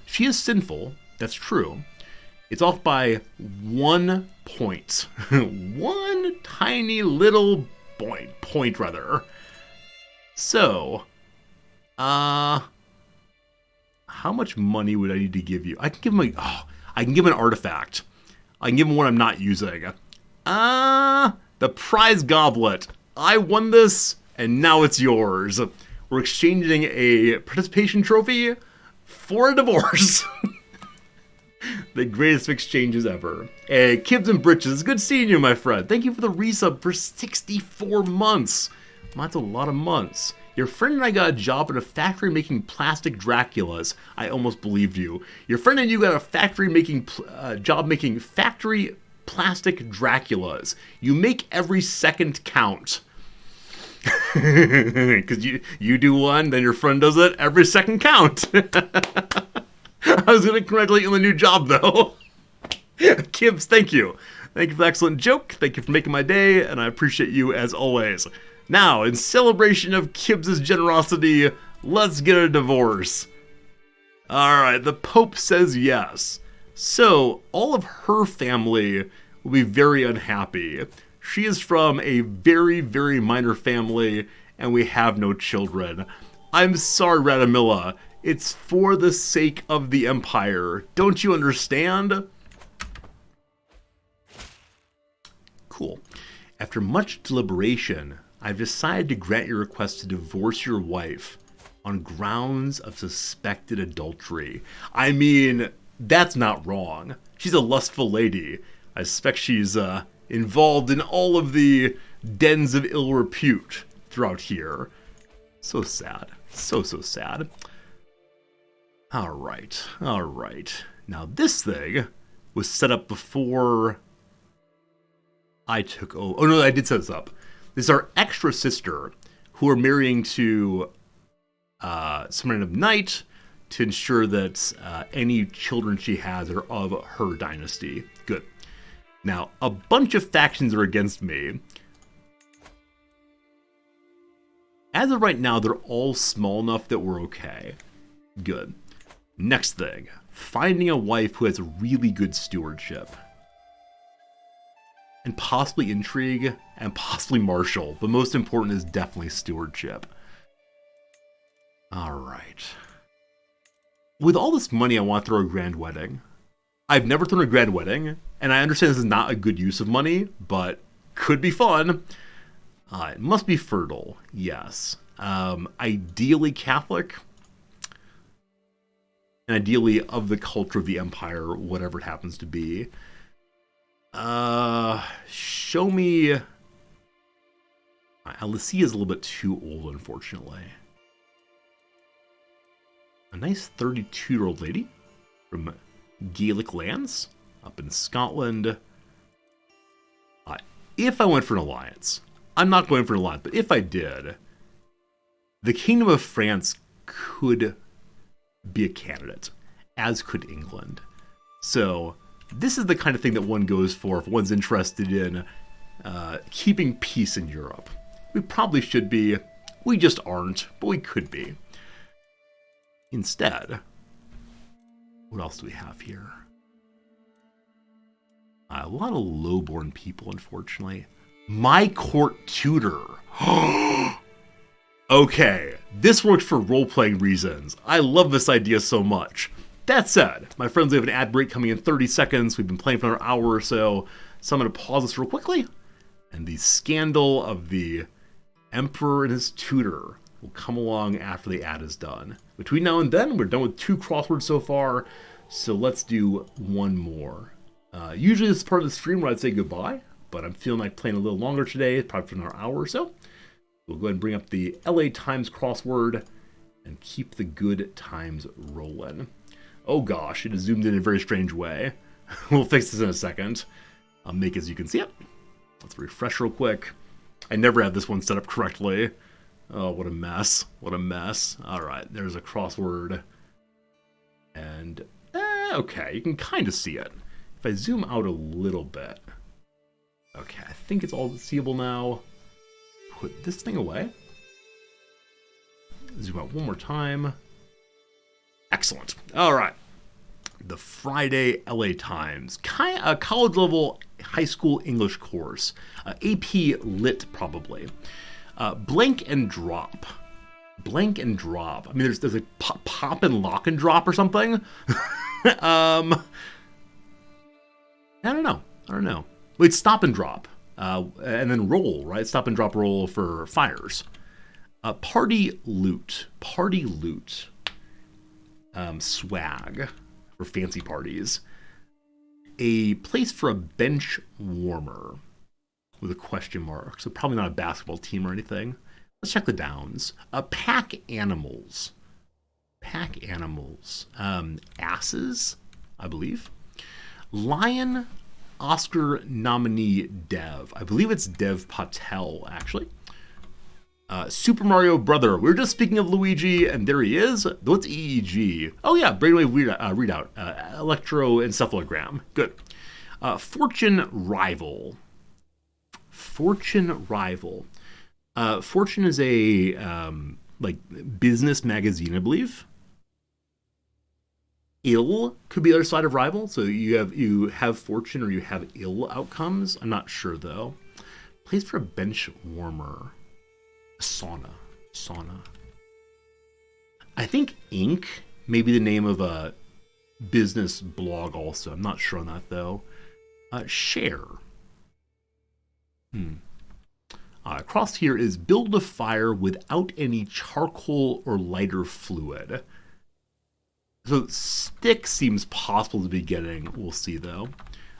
She is sinful. That's true. It's off by 1 point. One tiny little point rather. So, how much money would I need to give you? I can give him I can give him an artifact. I can give him one I'm not using. The prize goblet. I won this, and now it's yours. We're exchanging a participation trophy for a divorce. The greatest exchanges ever. Hey, Kibbs and Britches, good seeing you, my friend. Thank you for the resub for 64 months. That's a lot of months. Your friend and I got a job at a factory making plastic Draculas. I almost believed you. Your friend and you got a factory making job making factory plastic Draculas. You make every second count. Because you do one, then your friend does it, every second count. I was going to congratulate you on the new job, though. Kibbs, thank you. Thank you for the excellent joke. Thank you for making my day, and I appreciate you as always. Now, in celebration of Kibbs' generosity, let's get a divorce. Alright, the Pope says yes. So, all of her family will be very unhappy. She is from a very, very minor family, and we have no children. I'm sorry, Radamilla. It's for the sake of the Empire. Don't you understand? Cool. After much deliberation, I've decided to grant your request to divorce your wife on grounds of suspected adultery. I mean, that's not wrong. She's a lustful lady. I suspect she's involved in all of the dens of ill repute throughout here. So sad. So sad. Alright. Now this thing was set up before I took over. Oh no, I did set this up. This is our extra sister who are marrying to someone of night to ensure that any children she has are of her dynasty. Good. Now, a bunch of factions are against me. As of right now, they're all small enough that we're okay. Good. Next thing. Finding a wife who has really good stewardship. And possibly intrigue, and possibly martial. But most important is definitely stewardship. Alright. With all this money, I want to throw a grand wedding. I've never thrown a grand wedding, and I understand this is not a good use of money, but could be fun. It must be fertile, yes. Ideally Catholic, and ideally of the culture of the empire, whatever it happens to be. Show me... Alicia is a little bit too old, unfortunately. A nice 32-year-old lady from Gaelic lands up in Scotland. If I went for an alliance, I'm not going for an alliance, but if I did, the Kingdom of France could be a candidate, as could England. So this is the kind of thing that one goes for if one's interested in keeping peace in Europe. We probably should be. We just aren't, but we could be. Instead, what else do we have here? A lot of low-born people, unfortunately. My court tutor. Okay, this works for role-playing reasons. I love this idea so much. That said, my friends, we have an ad break coming in 30 seconds. We've been playing for another hour or so I'm going to pause this real quickly. And the scandal of the Emperor and his tutor will come along after the ad is done. Between now and then, we're done with 2 crosswords so far, so let's do one more. Usually this is part of the stream where I'd say goodbye, but I'm feeling like playing a little longer today, probably for another hour or so. We'll go ahead and bring up the LA Times crossword and keep the good times rolling. Oh gosh, it is zoomed in a very strange way. We'll fix this in a second. I'll make it as you can see it. Let's refresh real quick. I never had this one set up correctly. Oh, what a mess. What a mess. Alright, there's a crossword. And, okay, you can kind of see it. If I zoom out a little bit. Okay, I think it's all seeable now. Put this thing away. Zoom out one more time. Excellent. Alright. The Friday LA Times. A college-level high school English course. AP Lit, probably. Blank and drop. Blank and drop. I mean, there's a pop and lock and drop or something. I don't know. Wait, stop and drop. And then roll, right? Stop and drop roll for fires. Party loot. Party loot. Swag for fancy parties. A place for a bench warmer with a question mark. So probably not a basketball team or anything. Let's check the downs. Pack animals. Pack animals. Asses, I believe. Lion Oscar nominee Dev. I believe it's Dev Patel, actually. Super Mario Brother. We were just speaking of Luigi, and there he is. What's EEG? Oh yeah, brainwave readout. Electroencephalogram. Good. Fortune Rival. Fortune Rival. Fortune is a business magazine, I believe. Ill could be the other side of rival. So you have fortune or you have ill outcomes. I'm not sure though. Place for a bench warmer. Sauna. I think Inc. may be the name of a business blog also. I'm not sure on that though. Share. Across here is build a fire without any charcoal or lighter fluid. So stick seems possible to be getting. We'll see though.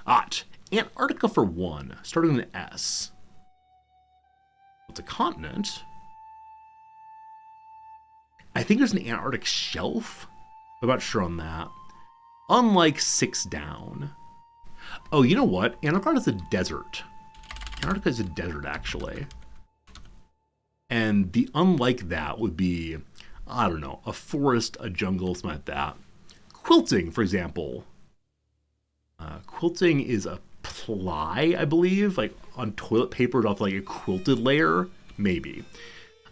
Antarctica for 1, starting with an S. It's a continent. I think there's an Antarctic shelf. I'm not sure on that. Unlike 6 down. Oh, you know what? Antarctica is a desert. Antarctica is a desert, actually. And the unlike that would be, I don't know, a forest, a jungle, something like that. Quilting, for example. Quilting is a ply, I believe, like on toilet paper off like a quilted layer, maybe.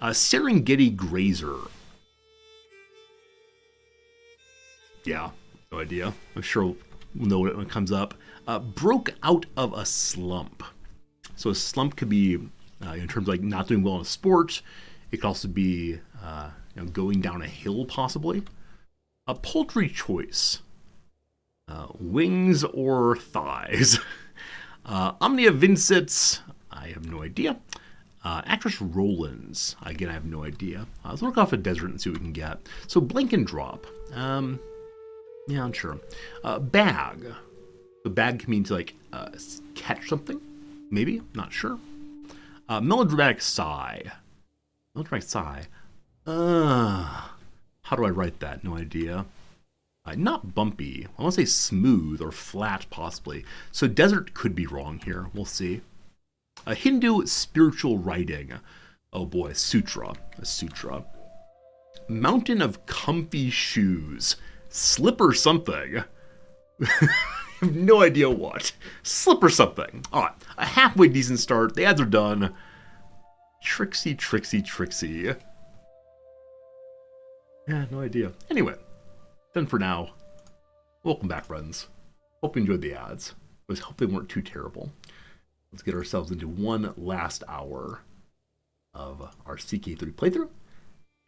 Serengeti grazer. Yeah, no idea. I'm sure we'll know it when it comes up. Broke out of a slump. So a slump could be in terms of like not doing well in a sport. It could also be going down a hill, possibly. A poultry choice. Wings or thighs. Omnia vincit. I have no idea. Actress Rollins. Again, I have no idea. Let's look off a desert and see what we can get. So blink and drop. Yeah, I'm sure. Bag. The bag can mean to like catch something. Maybe. Not sure. Melodramatic sigh. Melodramatic sigh. How do I write that? No idea. Not bumpy. I want to say smooth or flat, possibly. So desert could be wrong here. We'll see. A Hindu spiritual writing. Oh boy, sutra. A sutra. Mountain of comfy shoes. Slipper something. I have no idea what. Slipper something. All right, a halfway decent start. The ads are done. Trixie, Trixie, Trixie. Yeah, no idea. Anyway, done for now. Welcome back, friends. Hope you enjoyed the ads. I hope they weren't too terrible. Let's get ourselves into one last hour of our CK3 playthrough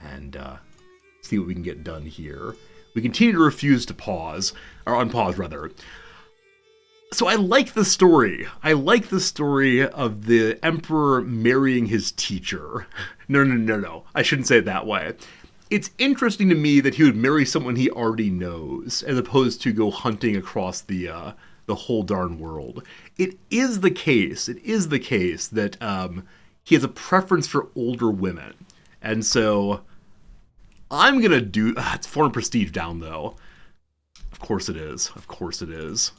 and see what we can get done here. We continue to refuse to pause, or unpause rather. So I like the story. I like the story of the emperor marrying his teacher. No. I shouldn't say it that way. It's interesting to me that he would marry someone he already knows, as opposed to go hunting across the whole darn world. It is the case that he has a preference for older women. And so I'm going to do... it's foreign prestige down, though. Of course it is. Of course it is.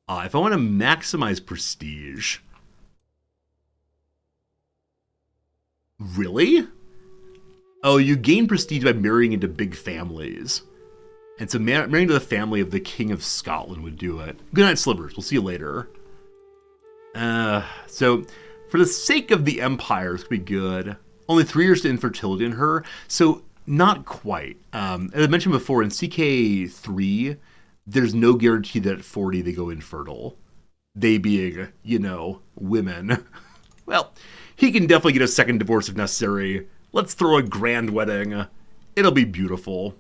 If I want to maximize prestige... Really? Oh, you gain prestige by marrying into big families. And so marrying to the family of the King of Scotland would do it. Good night, Slivers. We'll see you later. So, for the sake of the Empire, this could be good. Only 3 years to infertility in her. So, not quite. As I mentioned before, in CK3, there's no guarantee that at 40 they go infertile. They being, women. Well, he can definitely get a second divorce if necessary. Let's throw a grand wedding. It'll be beautiful.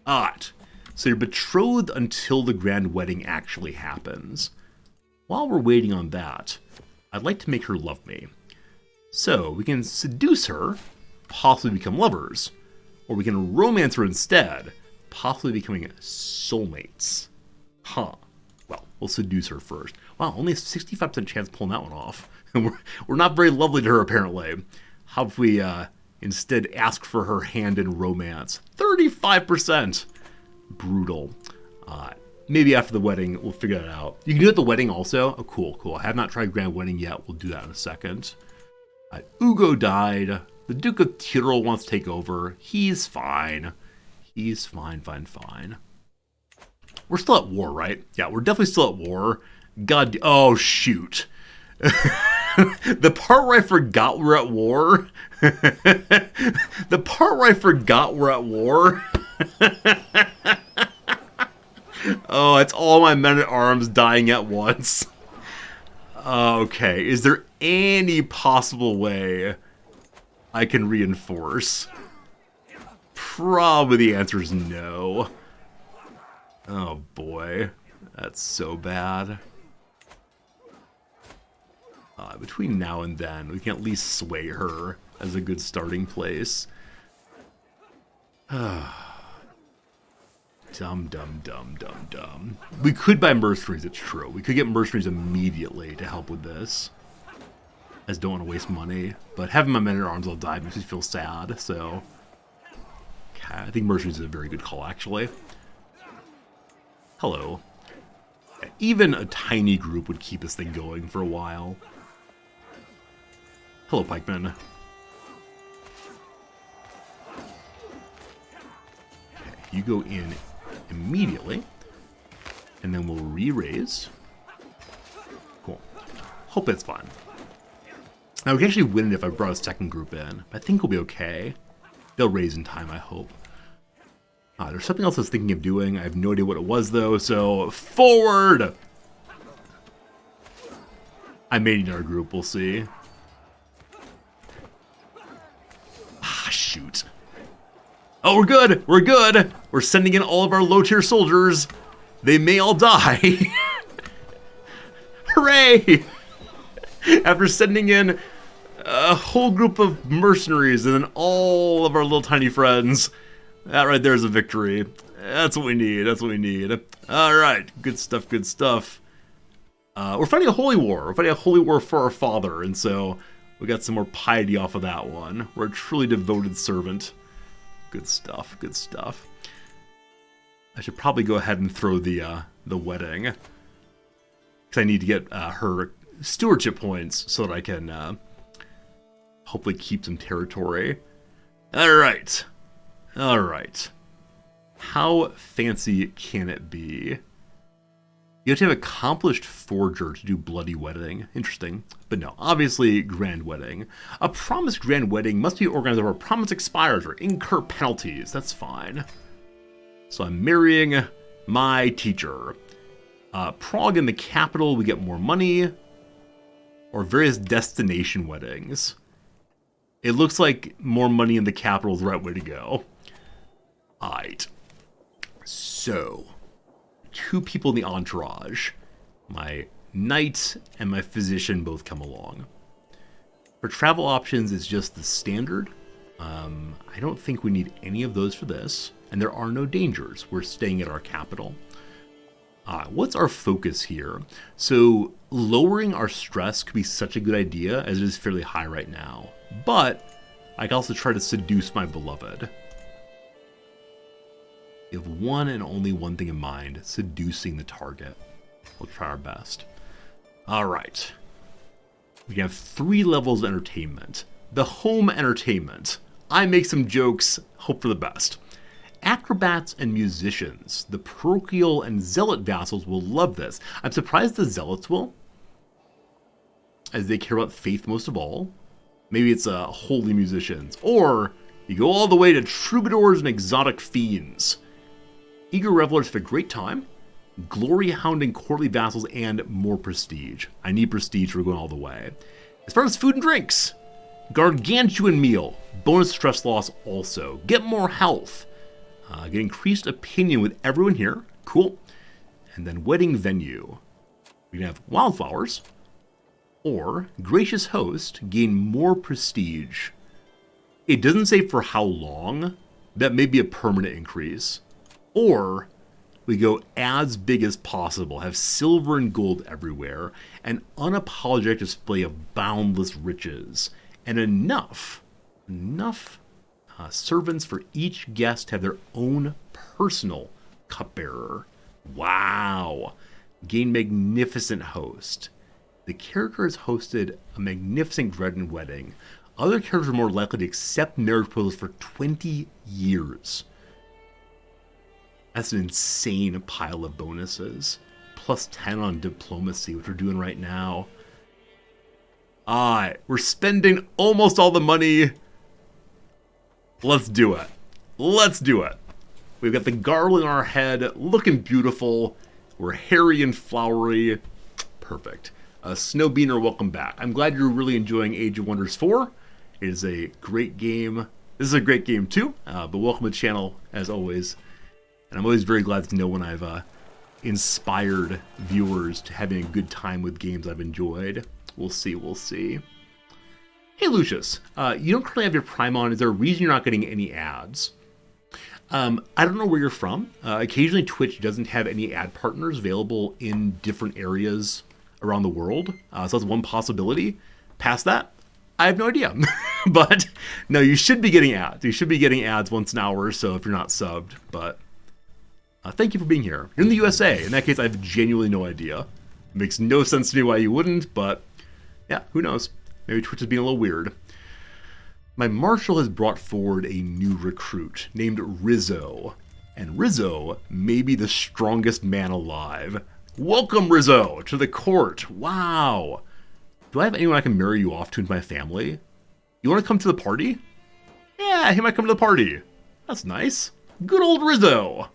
Alright, so you're betrothed until the grand wedding actually happens. While we're waiting on that, I'd like to make her love me. So we can seduce her, possibly become lovers, or we can romance her instead, possibly becoming soulmates. Huh. Well, we'll seduce her first. Wow, only a 65% chance pulling that one off. We're not very lovely to her, apparently. How if we instead ask for her hand in romance? 35%! Brutal. Maybe after the wedding, we'll figure that out. You can do it at the wedding also? Oh, cool. I have not tried grand wedding yet. We'll do that in a second. Ugo died. The Duke of Tyrol wants to take over. He's fine. He's fine. We're still at war, right? Yeah, we're definitely still at war. God, oh shoot. The part where I forgot we're at war. The part where I forgot we're at war. Oh, it's all my men-at-arms dying at once. Okay, is there any possible way I can reinforce? Probably the answer is no. Oh boy, that's so bad. Between now and then, we can at least sway her as a good starting place. Dumb. We could buy mercenaries, it's true. We could get mercenaries immediately to help with this. I just don't want to waste money. But having my men-at-arms all die makes me feel sad, so... Okay, I think mercenaries is a very good call, actually. Hello. Even a tiny group would keep this thing going for a while. Hello, pikemen. Okay, you go in immediately, and then we'll re-raise. Cool. Hope that's fine. Now, we can actually win it if I brought a second group in. I think we'll be okay. They'll raise in time, I hope. There's something else I was thinking of doing. I have no idea what it was, though, so forward! I may need our group, we'll see. Shoot. Oh, we're good! We're sending in all of our low-tier soldiers. They may all die. Hooray! After sending in A whole group of mercenaries and then all of our little tiny friends. That right there is a victory. That's what we need. That's what we need. All right. Good stuff. Good stuff. We're fighting a holy war. We're fighting a holy war for our father. And so we got some more piety off of that one. We're a truly devoted servant. Good stuff. Good stuff. I should probably go ahead and throw the wedding. Because I need to get her stewardship points so that I can hopefully keep some territory. All right. All right. How fancy can it be? You have to have accomplished forger to do bloody wedding. Interesting. But no, obviously grand wedding. A promised grand wedding must be organized where a promise expires or incur penalties. That's fine. So I'm marrying my teacher. Prague in the capital, we get more money. Or various destination weddings. It looks like more money in the capital is the right way to go. Alright. So, 2 people in the entourage. My knight and my physician both come along. For travel options, it's just the standard. I don't think we need any of those for this. And there are no dangers. We're staying at our capital. What's our focus here? So, lowering our stress could be such a good idea as it is fairly high right now. But I can also try to seduce my beloved. You have one and only one thing in mind, seducing the target. We'll try our best. All right. We have 3 levels of entertainment. The home entertainment. I make some jokes, hope for the best. Acrobats and musicians. The parochial and zealot vassals will love this. I'm surprised the zealots will, as they care about faith most of all. Maybe it's holy musicians. Or you go all the way to troubadours and exotic fiends. Eager revelers have a great time. Glory hounding courtly vassals and more prestige. I need prestige, we're going all the way. As far as food and drinks, gargantuan meal. Bonus stress loss also. Get more health. Get increased opinion with everyone here. Cool. And then wedding venue. We can have wildflowers. Or, gracious host, gain more prestige. It doesn't say for how long. That may be a permanent increase. Or, we go as big as possible, have silver and gold everywhere, an unapologetic display of boundless riches, and enough servants for each guest to have their own personal cupbearer. Wow. Gain magnificent host. The character has hosted a magnificent Dredden wedding. Other characters are more likely to accept marriage proposals for 20 years. That's an insane pile of bonuses. Plus 10 on diplomacy, which we're doing right now. Alright, we're spending almost all the money. Let's do it. Let's do it. We've got the garland on our head, looking beautiful. We're hairy and flowery. Perfect. Snowbeaner, welcome back. I'm glad you're really enjoying Age of Wonders 4. It is a great game. This is a great game too, but welcome to the channel as always. And I'm always very glad to know when I've inspired viewers to having a good time with games I've enjoyed. We'll see, we'll see. Hey Lucius, you don't currently have your Prime on. Is there a reason you're not getting any ads? I don't know where you're from. Occasionally Twitch doesn't have any ad partners available in different areas around the world. So that's one possibility. Past that, I have no idea. But no, you should be getting ads. You should be getting ads once an hour or so if you're not subbed. But thank you for being here. You're in the USA. In that case, I have genuinely no idea. It makes no sense to me why you wouldn't, but yeah, who knows? Maybe Twitch is being a little weird. My marshal has brought forward a new recruit named Rizzo. And Rizzo may be the strongest man alive. Welcome, Rizzo, to the court. Wow. Do I have anyone I can marry you off to into my family? You want to come to the party? Yeah, he might come to the party. That's nice. Good old Rizzo.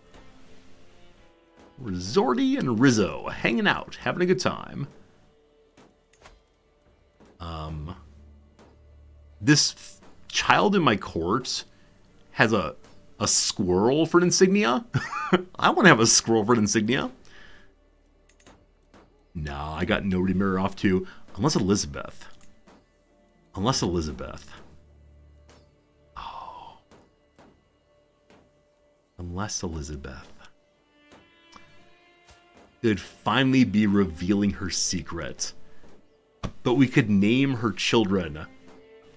Resorty and Rizzo hanging out, having a good time. This child in my court has a squirrel for an insignia. I want to have a squirrel for an insignia. No, I got nobody to marry off to, unless Elizabeth. Unless Elizabeth. Unless Elizabeth. It would finally be revealing her secret. But we could name her children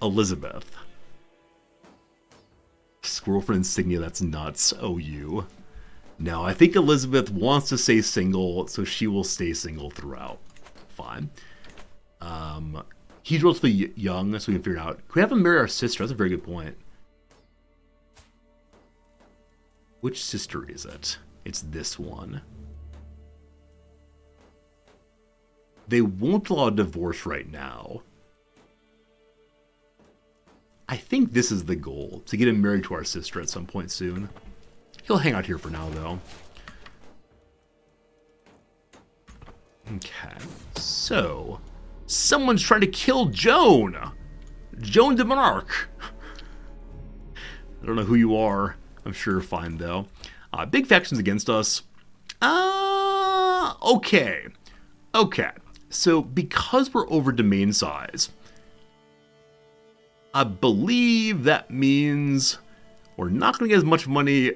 Elizabeth. Squirrel for insignia, that's nuts. Oh, you. No, I think Elizabeth wants to stay single, so she will stay single throughout. Fine. He's relatively young, so we can figure it out. Could we have him marry our sister? That's a very good point. Which sister is it? It's this one. They won't allow a divorce right now. I think this is the goal, to get him married to our sister at some point soon. He'll hang out here for now, though. Okay, so someone's trying to kill Joan. Joan de Monarch. I don't know who you are. I'm sure you're fine, though. Big factions against us. Okay. Okay. So, because we're over domain size, I believe that means we're not going to get as much money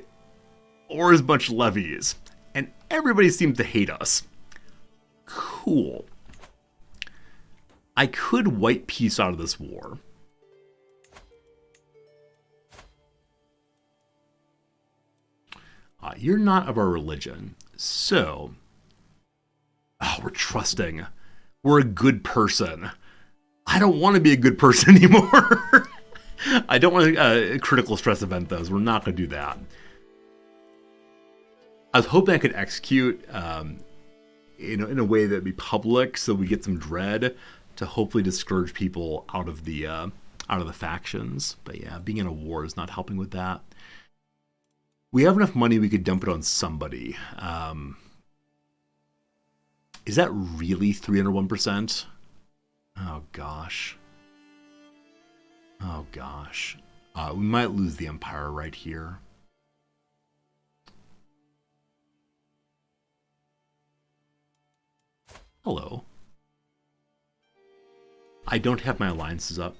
or as much levies. And everybody seems to hate us. Cool. I could wipe peace out of this war. You're not of our religion, so... Oh, we're trusting. We're a good person. I don't want to be a good person anymore. I don't want a critical stress event, though, so we're not going to do that. I was hoping I could execute in a way that would be public, so we get some dread to hopefully discourage people out of the factions. But yeah, being in a war is not helping with that. We have enough money, we could dump it on somebody. Is that really 301%? Oh, gosh. Oh, gosh. We might lose the Empire right here. Hello. I don't have my alliances up.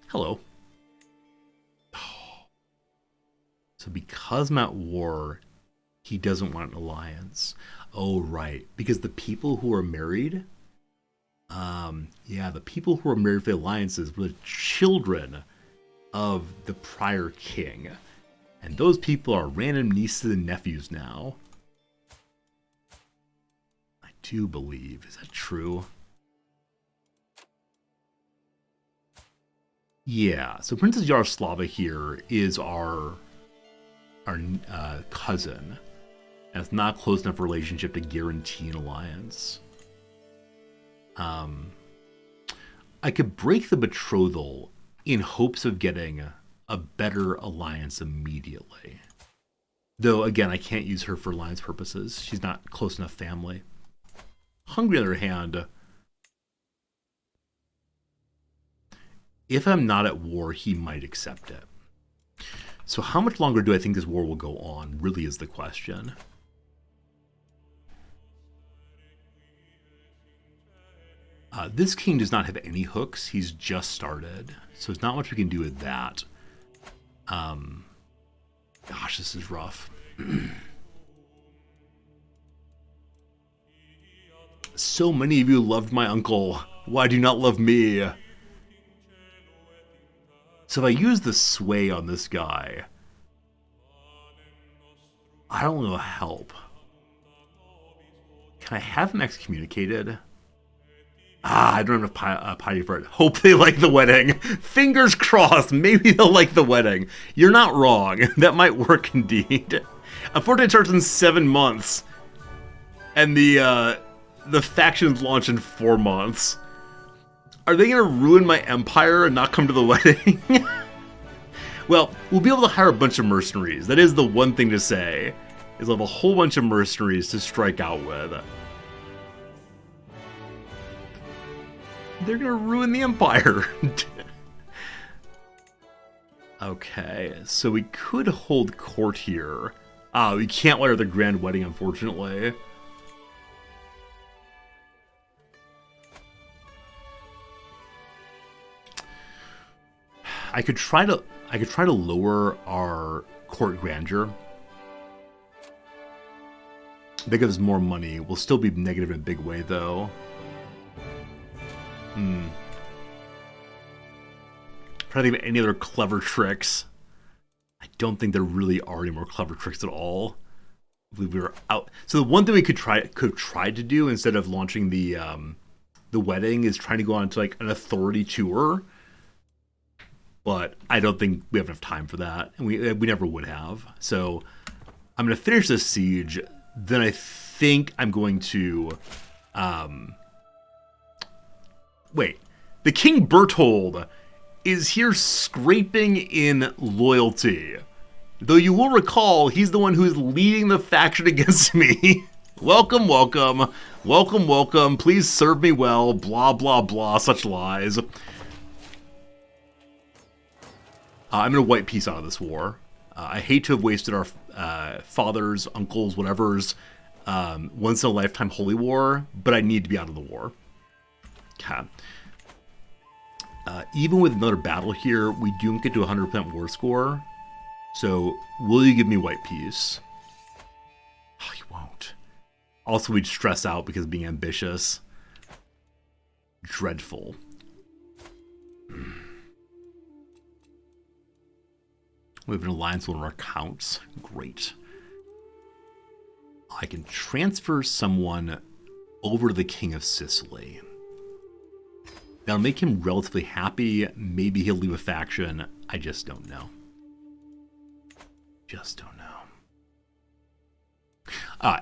Hello. So because I'm at war, he doesn't want an alliance. Oh, right. Because the people who are married, the people who are married for the alliances were the children of the prior king. And those people are random nieces and nephews now. I do believe. Is that true? Yeah. So Princess Yaroslava here is our cousin. And it's not close enough relationship to guarantee an alliance. I could break the betrothal in hopes of getting a better alliance immediately. Though, again, I can't use her for alliance purposes. She's not close enough family. Hungary, on the other hand, if I'm not at war, he might accept it. So how much longer do I think this war will go on, really is the question. This king does not have any hooks. He's just started. So there's not much we can do with that. Gosh, this is rough. So many of you loved my uncle. Why do you not love me? So if I use the sway on this guy, I don't know help. Can I have him excommunicated? I don't have enough piety for it. Hope they like the wedding. Fingers crossed. Maybe they'll like the wedding. You're not wrong. That might work indeed. Unfortunately, it starts in 7 months. And the factions launch in 4 months. Are they going to ruin my empire and not come to the wedding? Well, we'll be able to hire a bunch of mercenaries. That is the one thing to say. Is we'll have a whole bunch of mercenaries to strike out with. They're gonna ruin the empire. Okay, so we could hold court here. We can't let her the grand wedding, I could try to lower our court grandeur. That gives us more money. We'll still be negative in a big way, though. Trying to think of any other clever tricks. I don't think there really are any more clever tricks at all. We were out. So the one thing we could try to do instead of launching the wedding is trying to go on to like an authority tour. But I don't think we have enough time for that, and we never would have. So I'm going to finish this siege. Then I think I'm going to wait. The King Berthold is here scraping in loyalty. Though you will recall, he's the one who is leading the faction against me. Welcome, welcome. Welcome, welcome. Please serve me well. Blah, blah, blah. Such lies. I'm going to wipe peace out of this war. I hate to have wasted our fathers, uncles, whatever's once-in-a-lifetime holy war, but I need to be out of the war. Okay. Even with another battle here, we do get to 100% war score. So, will you give me white peace? Oh, you won't. Also, we'd stress out because of being ambitious. Dreadful. We have an alliance with one of our counts. Great. I can transfer someone over to the King of Sicily. That'll make him relatively happy. Maybe he'll leave a faction. I just don't know. Just don't know.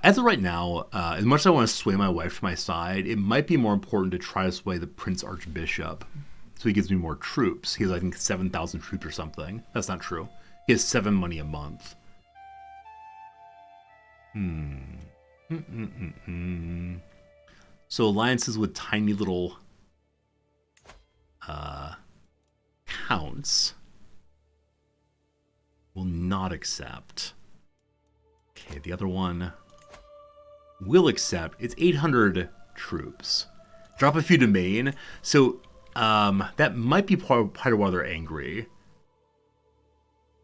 As of right now, as much as I want to sway my wife to my side, it might be more important to try to sway the Prince Archbishop. So he gives me more troops. He has, I think, 7,000 troops or something. That's not true. He has 7 money a month. So alliances with tiny little counts will not accept. Okay, the other one will accept. It's 800 troops. Drop a few to Maine. So that might be part of why they're angry.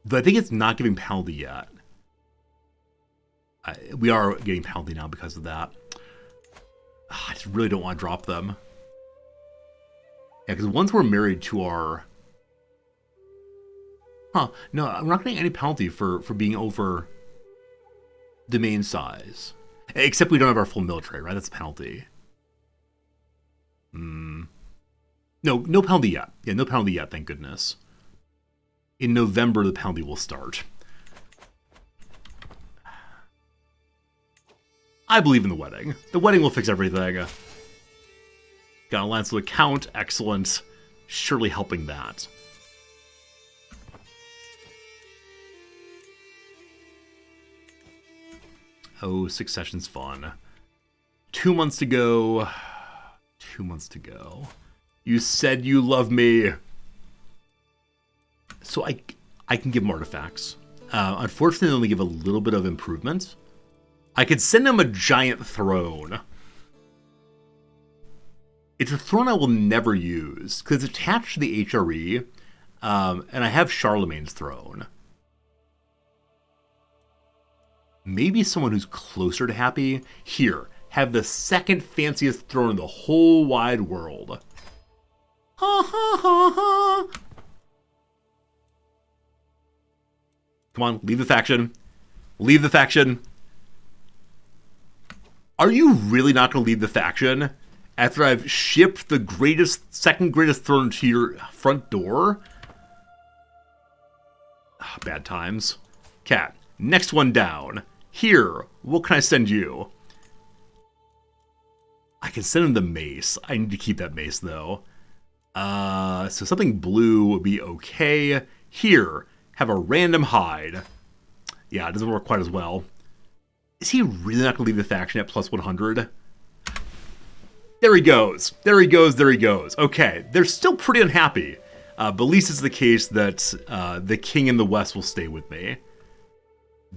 But I think it's not giving penalty yet. We are getting penalty now because of that. I just really don't want to drop them. Yeah, because once we're married to our... No, we're not getting any penalty for being over domain size. Except we don't have our full military, right? That's a penalty. No penalty yet. Yeah, no penalty yet, thank goodness. In November, the penalty will start. I believe in the wedding. The wedding will fix everything. Got an alliance with a count. Excellent. Surely helping that. Oh, succession's fun. 2 months to go. 2 months to go. You said you love me. So I can give him artifacts. Unfortunately, they only give a little bit of improvement. I could send him a giant throne. It's a throne I will never use, because it's attached to the HRE, and I have Charlemagne's throne. Maybe someone who's closer to happy. Here, have the second fanciest throne in the whole wide world. Ha ha ha ha! Come on, leave the faction. Leave the faction. Are you really not going to leave the faction after I've shipped the second greatest throne to your front door? Bad times. Cat, next one down. Here, what can I send you? I can send him the mace. I need to keep that mace, though. So something blue would be okay. Here, have a random hide. Yeah, it doesn't work quite as well. Is he really not going to leave the faction at plus 100? There he goes. There he goes. There he goes. Okay, they're still pretty unhappy. But at least it's the case that the king in the west will stay with me.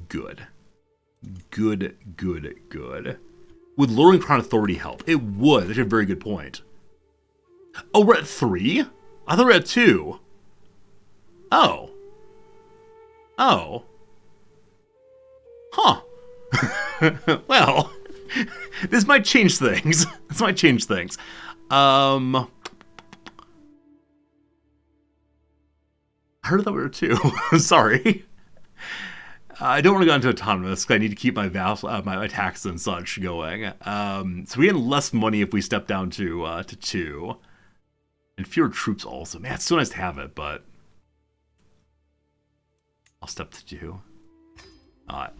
Good. Good, good, good. Would lowering crown authority help? It would. That's a very good point. Oh, we're at 3? I thought we were at 2. Oh. Oh. Huh. Well, this might change things. This might change things. I heard that we were two. Sorry. I don't want to go into autonomous because I need to keep my my taxes and such going. So we get less money if we step down to 2. And fewer troops also. Man, it's so nice to have it, but I'll step to 2. Alright.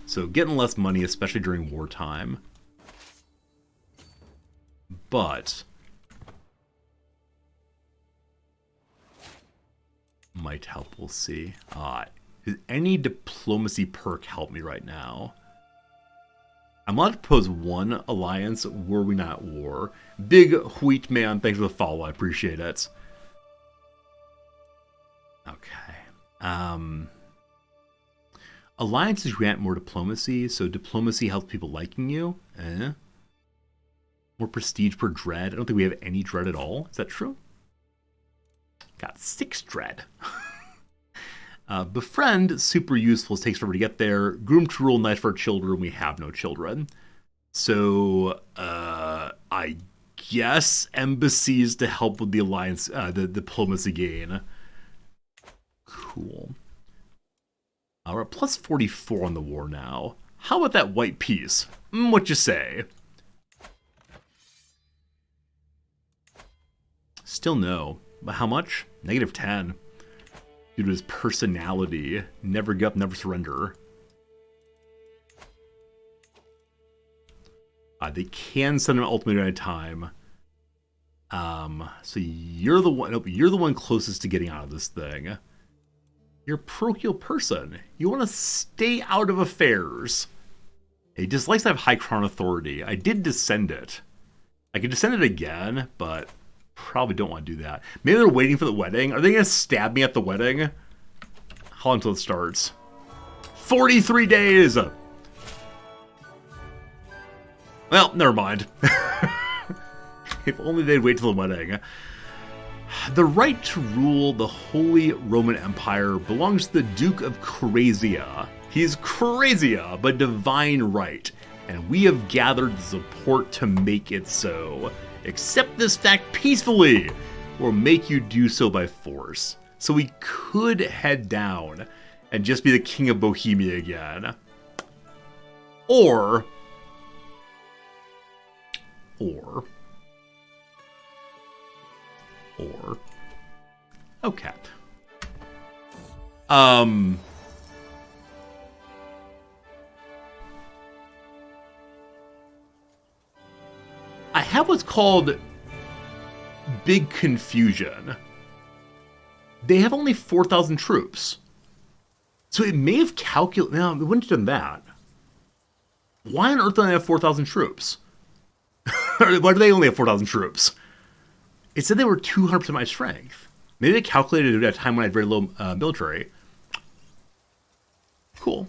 So getting less money, especially during wartime. But might help, we'll see. Does any diplomacy perk help me right now? I'm allowed to propose 1 alliance were we not at war. Big Wheat Man, thanks for the follow, I appreciate it. Okay. Alliances grant more diplomacy, so diplomacy helps people liking you. More prestige per dread. I don't think we have any dread at all. Is that true? Got 6 dread. Befriend, super useful. It takes forever to get there. Groom to rule, nice for our children. We have no children. So, I guess embassies to help with the alliance, the diplomacy gain. Cool. We're at plus 44 on the war now. How about that white peace? What you say? Still no. But how much? Negative 10. Due to his personality. Never give up, never surrender. They can send an ultimatum at a time. So you're the one. Nope, you're the one closest to getting out of this thing. You're a parochial person. You want to stay out of affairs. He dislikes to have high crown authority. I did descend it. I could descend it again, but probably don't want to do that. Maybe they're waiting for the wedding. Are they going to stab me at the wedding? How long until it starts? 43 days! Well, never mind. If only they'd wait till the wedding. The right to rule the Holy Roman Empire belongs to the Duke of Crazia. He's Crazia, but divine right, and we have gathered the support to make it so. Accept this fact peacefully, or make you do so by force. So we could head down and just be the King of Bohemia again. Or... Okay. I have what's called Big Confusion. They have only 4,000 troops. So it may have calculated... No, it wouldn't have done that. Why on earth do they have 4,000 troops? Why do they only have 4,000 troops? It said they were 200% my strength. Maybe they calculated it at a time when I had very low military. Cool.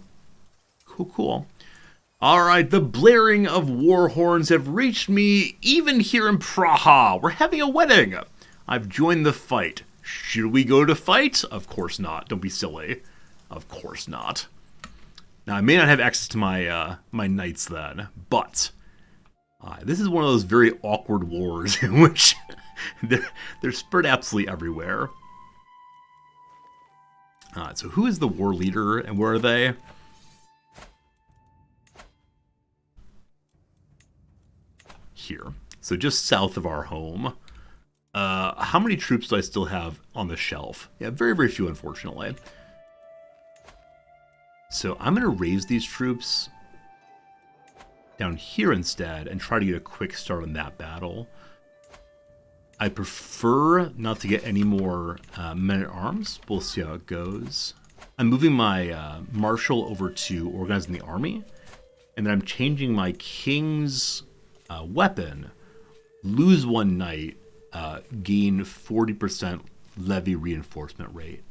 Cool. Alright, the blaring of war horns have reached me even here in Praha. We're having a wedding. I've joined the fight. Should we go to fight? Of course not. Don't be silly. Of course not. Now, I may not have access to my my knights then, but this is one of those very awkward wars in which they're spread absolutely everywhere. So who is the war leader and where are they? Here. So just south of our home. How many troops do I still have on the shelf? Yeah, very, very few, unfortunately. So I'm going to raise these troops down here instead and try to get a quick start on that battle. I prefer not to get any more men-at-arms. We'll see how it goes. I'm moving my marshal over to organizing the army. And then I'm changing my king's weapon. Lose one knight, gain 40% levy reinforcement rate.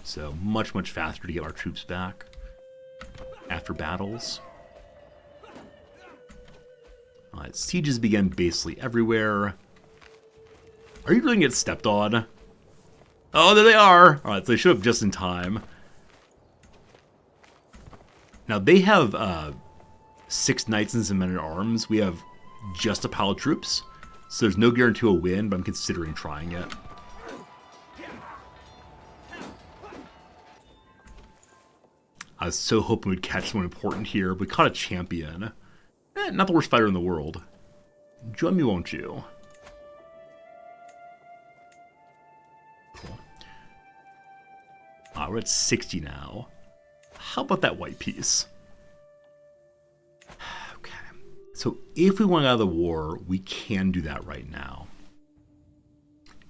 So much, much faster to get our troops back after battles. Sieges began basically everywhere. Are you really going to get stepped on? Oh, there they are. All right, so they showed up just in time. Now, they have 6 knights and some men-at-arms. We have just a pile of troops. So there's no guarantee of a win, but I'm considering trying it. I was so hoping we'd catch someone important here. We caught a champion. Not the worst fighter in the world. Join me, won't you? Cool. We're at 60 now. How about that white piece? Okay. So if we want out of the war, we can do that right now.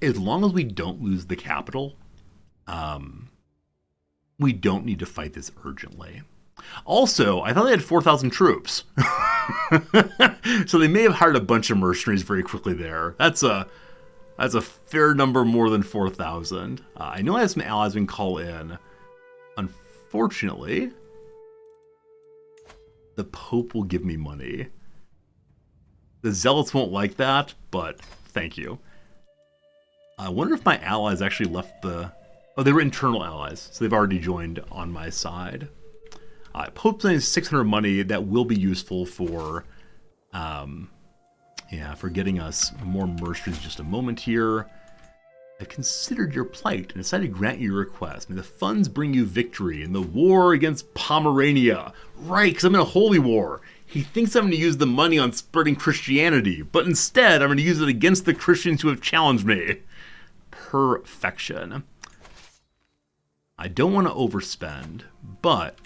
As long as we don't lose the capital, we don't need to fight this urgently. Also, I thought they had 4,000 troops. So they may have hired a bunch of mercenaries very quickly there. That's a fair number more than 4,000. I know I have some allies we can call in. Unfortunately, the Pope will give me money. The Zealots won't like that, but thank you. I wonder if my allies actually left the... Oh, they were internal allies, so they've already joined on my side. Pope's saying 600 money that will be useful for, for getting us more mercenaries. Just a moment here. I've considered your plight and decided to grant you your request. May the funds bring you victory in the war against Pomerania. Right, because I'm in a holy war. He thinks I'm going to use the money on spreading Christianity, but instead I'm going to use it against the Christians who have challenged me. Perfection. I don't want to overspend, but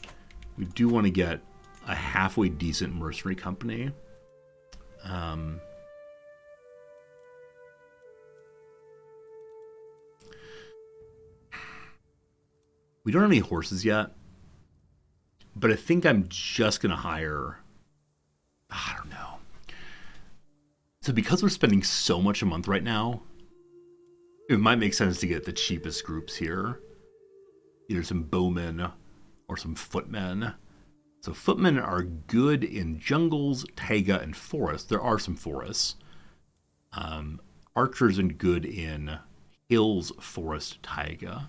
we do want to get a halfway decent mercenary company. We don't have any horses yet, but I think I'm just going to hire... I don't know. So because we're spending so much a month right now, it might make sense to get the cheapest groups here. Either some bowmen or some footmen. So footmen are good in jungles, taiga, and forests. There are some forests. Archers are good in hills, forest, taiga.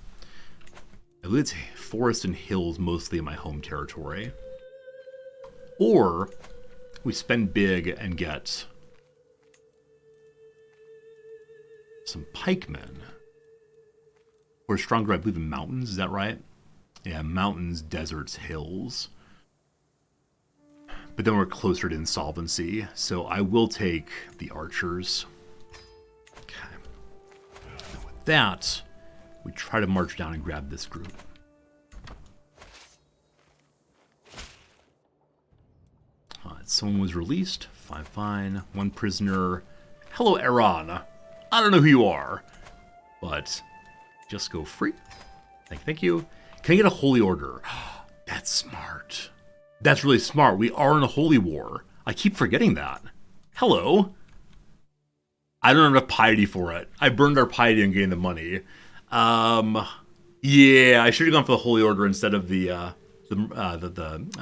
I believe it's forest and hills mostly in my home territory. Or we spend big and get some pikemen. We're stronger, I believe, in mountains. Is that right? Yeah, mountains, deserts, hills. But then we're closer to insolvency, so I will take the archers. Okay. And with that, we try to march down and grab this group. Someone was released. Fine. One prisoner. Hello, Iran. I don't know who you are, but just go free. Thank you. Can I get a holy order? That's smart. That's really smart. We are in a holy war. I keep forgetting that. Hello. I don't have enough piety for it. I burned our piety and gained the money. Yeah, I should have gone for the holy order instead of the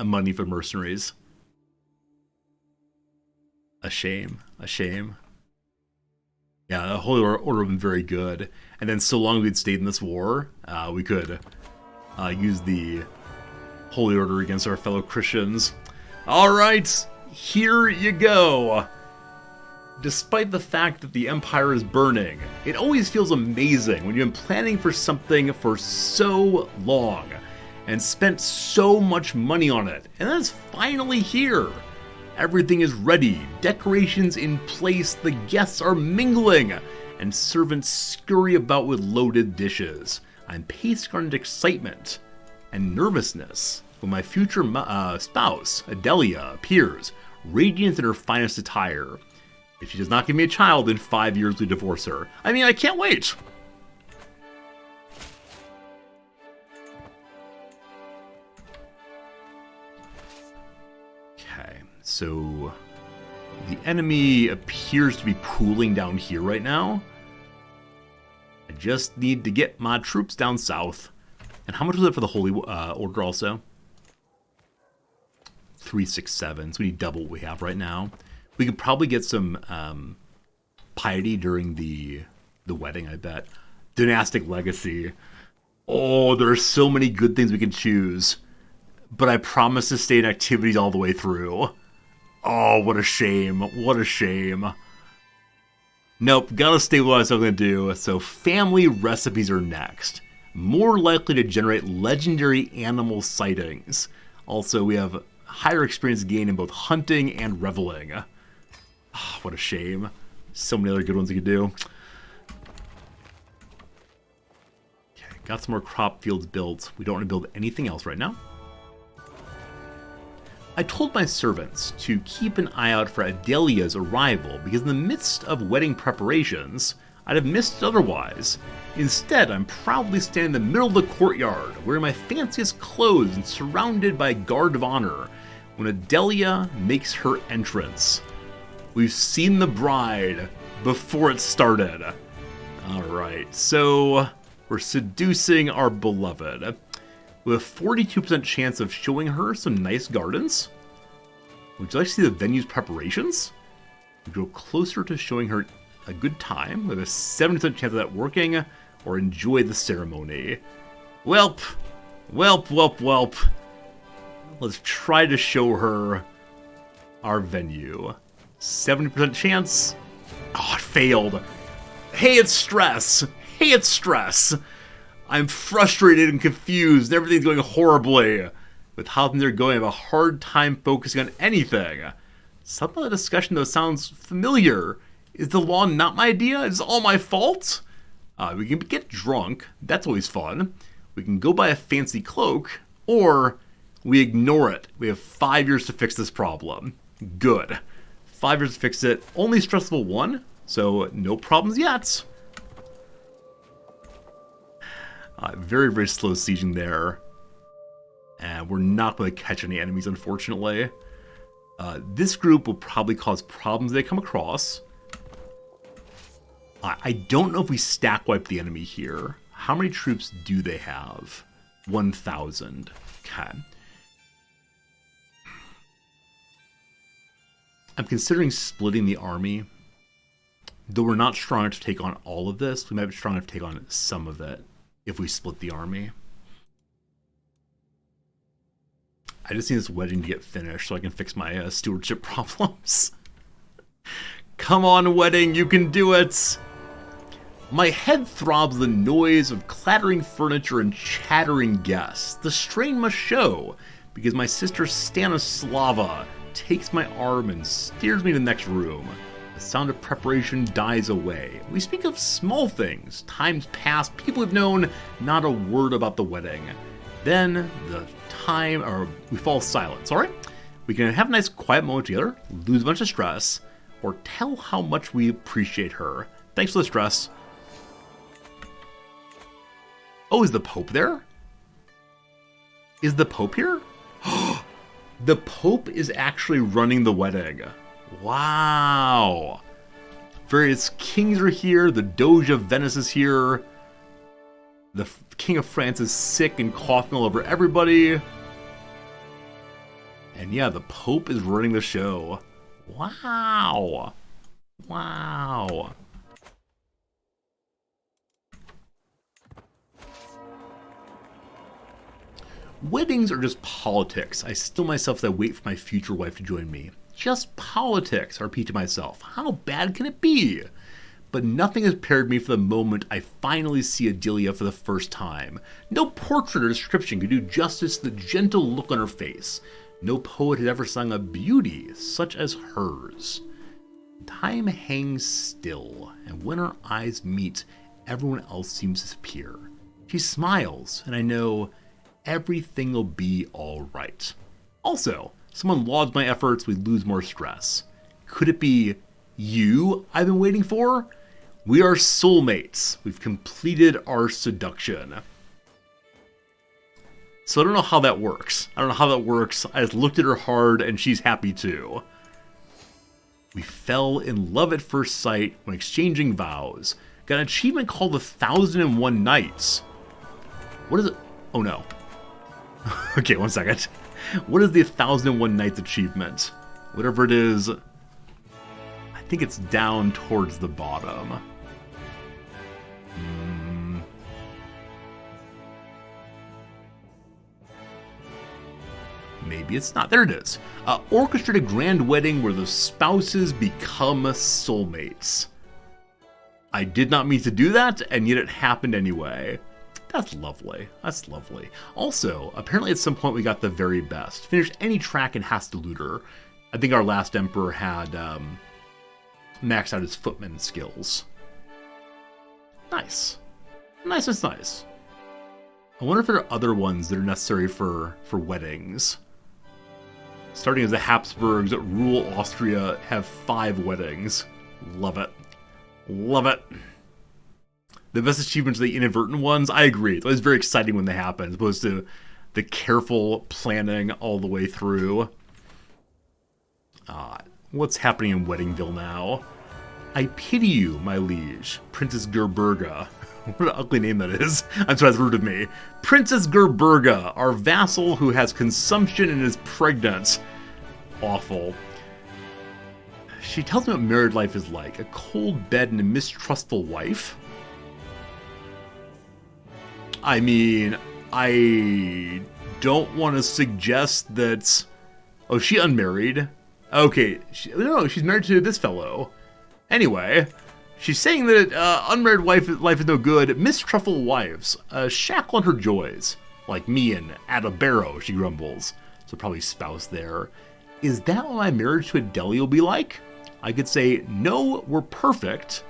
money for mercenaries. A shame. Yeah, the holy order would have been very good. And then so long we'd stayed in this war, we could use the holy order against our fellow Christians. All right, here you go. Despite the fact that the empire is burning, it always feels amazing when you've been planning for something for so long and spent so much money on it, and then it's finally here. Everything is ready, decorations in place, the guests are mingling, and servants scurry about with loaded dishes. I'm pacing on excitement and nervousness when my future spouse, Adelia, appears, radiant in her finest attire. If she does not give me a child, in 5 years we divorce her. I mean, I can't wait! Okay, so the enemy appears to be pooling down here right now. I just need to get my troops down south. And how much was it for the Holy Order also? 367, so we need double what we have right now. We could probably get some piety during the wedding, I bet. Dynastic Legacy. Oh, there are so many good things we can choose. But I promise to stay in activities all the way through. Oh, what a shame. What a shame. Nope, gotta stay with what I was going to do. So family recipes are next. More likely to generate legendary animal sightings. Also, we have higher experience gain in both hunting and reveling. Oh, what a shame. So many other good ones we could do. Okay, got some more crop fields built. We don't want to build anything else right now. I told my servants to keep an eye out for Adelia's arrival because in the midst of wedding preparations, I'd have missed it otherwise. Instead, I'm proudly standing in the middle of the courtyard, wearing my fanciest clothes and surrounded by a guard of honor, when Adelia makes her entrance. We've seen the bride before it started. Alright, so we're seducing our beloved. With a 42% chance of showing her some nice gardens. Would you like to see the venue's preparations? We go closer to showing her a good time, with a 70% chance of that working, or enjoy the ceremony. Welp! Welp, welp, welp. Let's try to show her our venue. 70% chance. Oh, it failed. Hey, it's stress. Hey, it's stress. I'm frustrated and confused. Everything's going horribly. With how things are going, I have a hard time focusing on anything. Some of the discussion, though, sounds familiar. Is the law not my idea? Is it all my fault? We can get drunk. That's always fun. We can go buy a fancy cloak. Or we ignore it. We have 5 years to fix this problem. Good. 5 years to fix it. Only stressful 1, so no problems yet. Very, very slow sieging there. And we're not going to catch any enemies, unfortunately. This group will probably cause problems they come across. I don't know if we stack wipe the enemy here. How many troops do they have? 1,000. Okay. I'm considering splitting the army. Though we're not strong enough to take on all of this, we might be strong enough to take on some of it if we split the army. I just need this wedding to get finished so I can fix my stewardship problems. Come on, wedding, you can do it! My head throbs the noise of clattering furniture and chattering guests. The strain must show, because my sister Stanislava takes my arm and steers me to the next room. The sound of preparation dies away. We speak of small things. Times pass, people have known not a word about the wedding. Then we fall silent, sorry? We can have a nice quiet moment together, lose a bunch of stress, or tell how much we appreciate her. Thanks for the stress. Oh, is the Pope there? Is the Pope here? The Pope is actually running the wedding. Wow. Various kings are here. The Doge of Venice is here. The King of France is sick and coughing all over everybody. And yeah, the Pope is running the show. Wow. Wow. Weddings are just politics. I still myself as I wait for my future wife to join me. Just politics, I repeat to myself. How bad can it be? But nothing has prepared me for the moment I finally see Adelia for the first time. No portrait or description could do justice to the gentle look on her face. No poet had ever sung a beauty such as hers. Time hangs still, and when our eyes meet, everyone else seems to disappear. She smiles, and I know everything will be all right. Also, someone lauds my efforts, we lose more stress. Could it be you I've been waiting for? We are soulmates. We've completed our seduction. So I don't know how that works. I just looked at her hard and she's happy too. We fell in love at first sight when exchanging vows. Got an achievement called the 1001 Nights. What is it? Oh no. Okay, 1 second. What is the 1001 Nights achievement? Whatever it is, I think it's down towards the bottom. Maybe it's not. There it is. Orchestrate a grand wedding where the spouses become soulmates. I did not mean to do that, and yet it happened anyway. That's lovely. That's lovely. Also, apparently at some point we got the very best. Finish any track in Hastaluder. I think our last Emperor had maxed out his footman skills. Nice. Nice. I wonder if there are other ones that are necessary for weddings. Starting as the Habsburgs that rule Austria have 5 weddings. Love it. Love it. The best achievements are the inadvertent ones. I agree. It's always very exciting when they happen, as opposed to the careful planning all the way through. What's happening in Weddingville now? I pity you, my liege, Princess Gerberga. What an ugly name that is. I'm sorry, that's rude of me. Princess Gerberga, our vassal who has consumption and is pregnant. Awful. She tells me what married life is like. A cold bed and a mistrustful wife. I mean, I don't want to suggest that... Oh, she unmarried? Okay, no, she's married to this fellow. Anyway, she's saying that unmarried life is no good. Mistrustful wives, shackle on her joys. Like me and Ada Barrow, she grumbles. So probably spouse there. Is that what my marriage to Adelia will be like? I could say, no, we're perfect,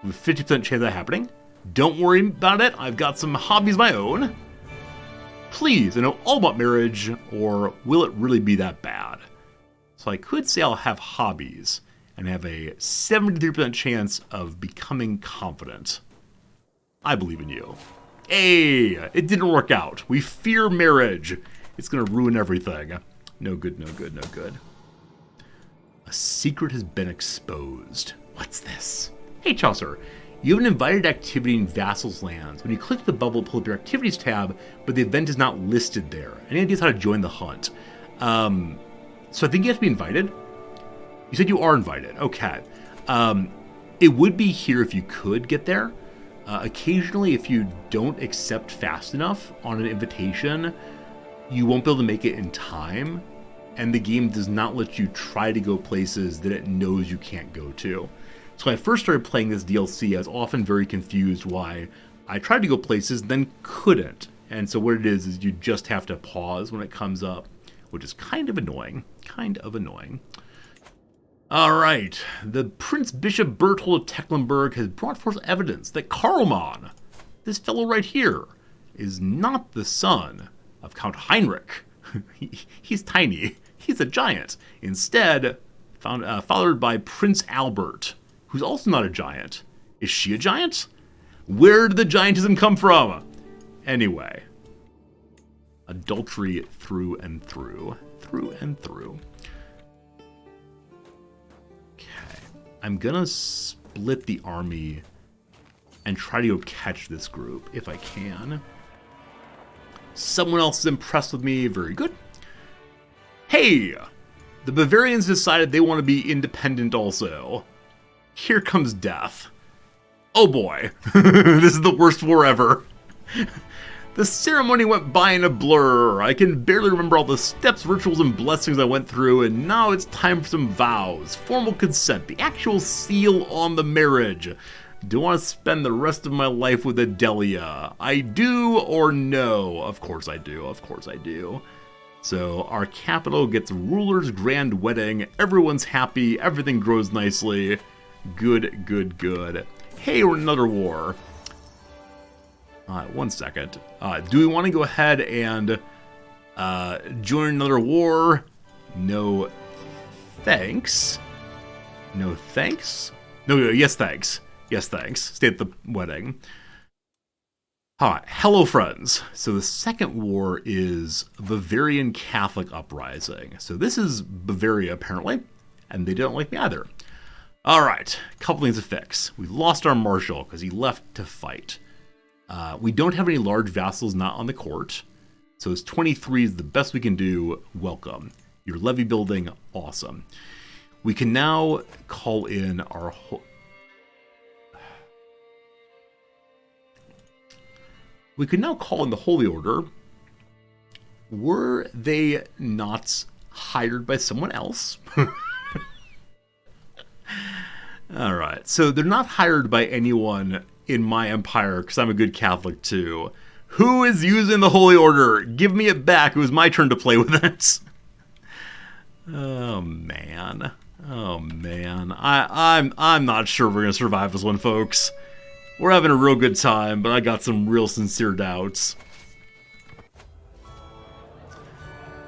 with 50% chance of that happening. Don't worry about it, I've got some hobbies of my own. Please, I know all about marriage, or will it really be that bad? So I could say I'll have hobbies, and have a 73% chance of becoming confident. I believe in you. Hey, it didn't work out. We fear marriage. It's gonna ruin everything. No good, no good, no good. A secret has been exposed. What's this? Hey Chaucer, you have an invited activity in Vassal's lands. When you click the bubble, pull up your activities tab, but the event is not listed there. Any ideas how to join the hunt? So I think you have to be invited. You said you are invited. Okay. It would be here if you could get there. Occasionally, if you don't accept fast enough on an invitation, you won't be able to make it in time. And the game does not let you try to go places that it knows you can't go to. So when I first started playing this DLC, I was often very confused why I tried to go places, then couldn't. And so what it is you just have to pause when it comes up, which is kind of annoying. All right, the Prince Bishop Berthold of Tecklenburg has brought forth evidence that Karlmann, this fellow right here, is not the son of Count Heinrich. He's tiny. He's a giant. Instead, fathered by Prince Albert, who's also not a giant. Is she a giant? Where did the giantism come from? Anyway, adultery through and through. Okay, I'm gonna split the army and try to go catch this group if I can. Someone else is impressed with me. Very good. Hey! The Bavarians decided they want to be independent also. Here comes death. Oh boy. This is the worst war ever. The ceremony went by in a blur. I can barely remember all the steps, rituals, and blessings I went through, and now it's time for some vows. Formal consent, the actual seal on the marriage. Do I want to spend the rest of my life with Adelia? I do or no? Of course I do. So our capital gets ruler's grand wedding. Everyone's happy. Everything grows nicely. Good. Hey, we're in another war. 1 second. Do we want to go ahead and join another war? No thanks. No, yes thanks. Stay at the wedding. Alright, hello friends. So the second war is Bavarian Catholic Uprising. So this is Bavaria apparently, and they don't like me either. Alright, couple things to fix. We lost our marshal because he left to fight. We don't have any large vassals not on the court. So it's 23 is the best we can do. Welcome. Your levy building, awesome. We can now call in our We could now call in the Holy Order. Were they not hired by someone else? All right, so they're not hired by anyone in my empire because I'm a good Catholic too. Who is using the Holy Order? Give me it back. It was my turn to play with it. Oh man. Oh man. I'm not sure we're gonna survive this one, folks. We're having a real good time, but I got some real sincere doubts.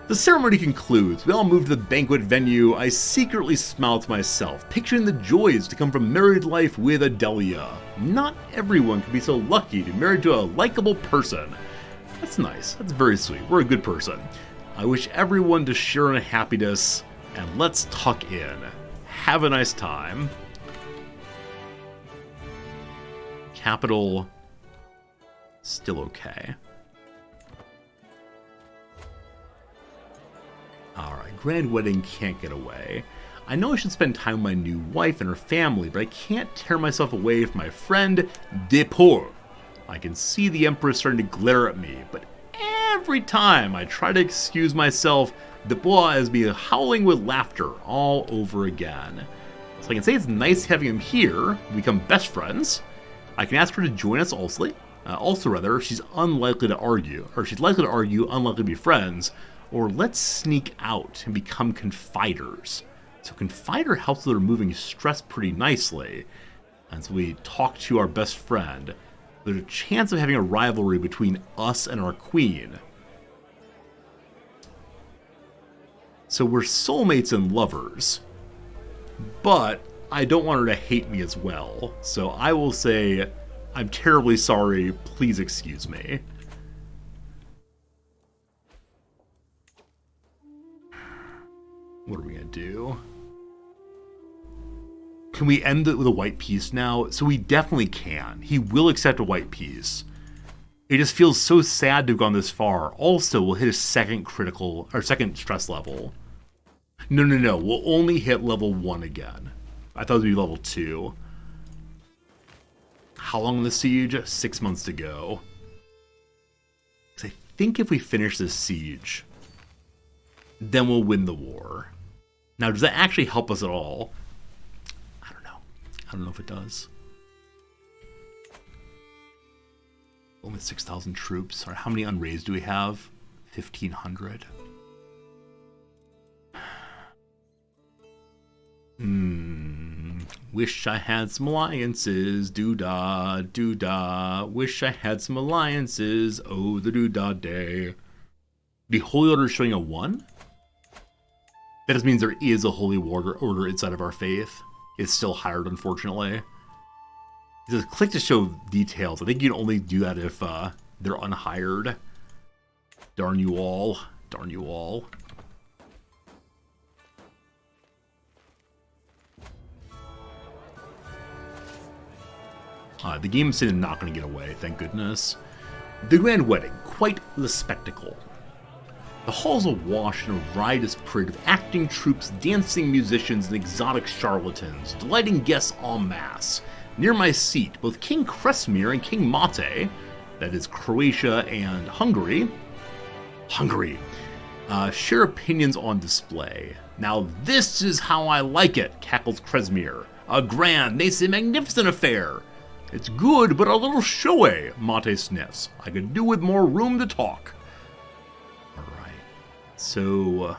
The ceremony concludes. We all move to the banquet venue. I secretly smile to myself, picturing the joys to come from married life with Adelia. Not everyone can be so lucky to be married to a likable person. That's nice. That's very sweet. We're a good person. I wish everyone to share in happiness, and let's tuck in. Have a nice time. Capital, still okay. Alright, grand wedding can't get away. I know I should spend time with my new wife and her family, but I can't tear myself away from my friend Depor. I can see the Empress starting to glare at me, but every time I try to excuse myself, Depor has me howling with laughter all over again. So I can say it's nice having him here. We become best friends. I can ask her to join us also. She's unlikely to argue, unlikely to be friends. Or let's sneak out and become confiders. So confider helps with removing stress pretty nicely. And so we talk to our best friend. There's a chance of having a rivalry between us and our queen. So we're soulmates and lovers. But I don't want her to hate me as well. So I will say, I'm terribly sorry, please excuse me. What are we gonna do? Can we end it with a white piece now? So we definitely can. He will accept a white piece. It just feels so sad to have gone this far. Also, we'll hit a second stress level. No. We'll only hit level 1 again. I thought it would be level 2. How long in the siege? 6 months to go. Because I think if we finish this siege, then we'll win the war. Now, does that actually help us at all? I don't know. I don't know if it does. Only 6,000 troops. Or how many unraised do we have? 1,500. Wish I had some alliances. Doo-dah, doo-dah. Wish I had some alliances. Oh, the doo-dah day. The Holy Order is showing a 1? That just means there is a Holy Order inside of our faith. It's still hired, unfortunately. It says click to show details. I think you can only do that if they're unhired. Darn you all. Darn you all. The game is saying not going to get away, thank goodness. The grand wedding, quite the spectacle. The hall's awash in a riotous parade of acting troupes, dancing musicians, and exotic charlatans, delighting guests en masse. Near my seat, both King Kresimir and King Mate, that is Croatia and Hungary, share opinions on display. Now this is how I like it, cackles Kresimir. A grand, they say magnificent affair. It's good, but a little showy, Mate sniffs. I could do with more room to talk. So,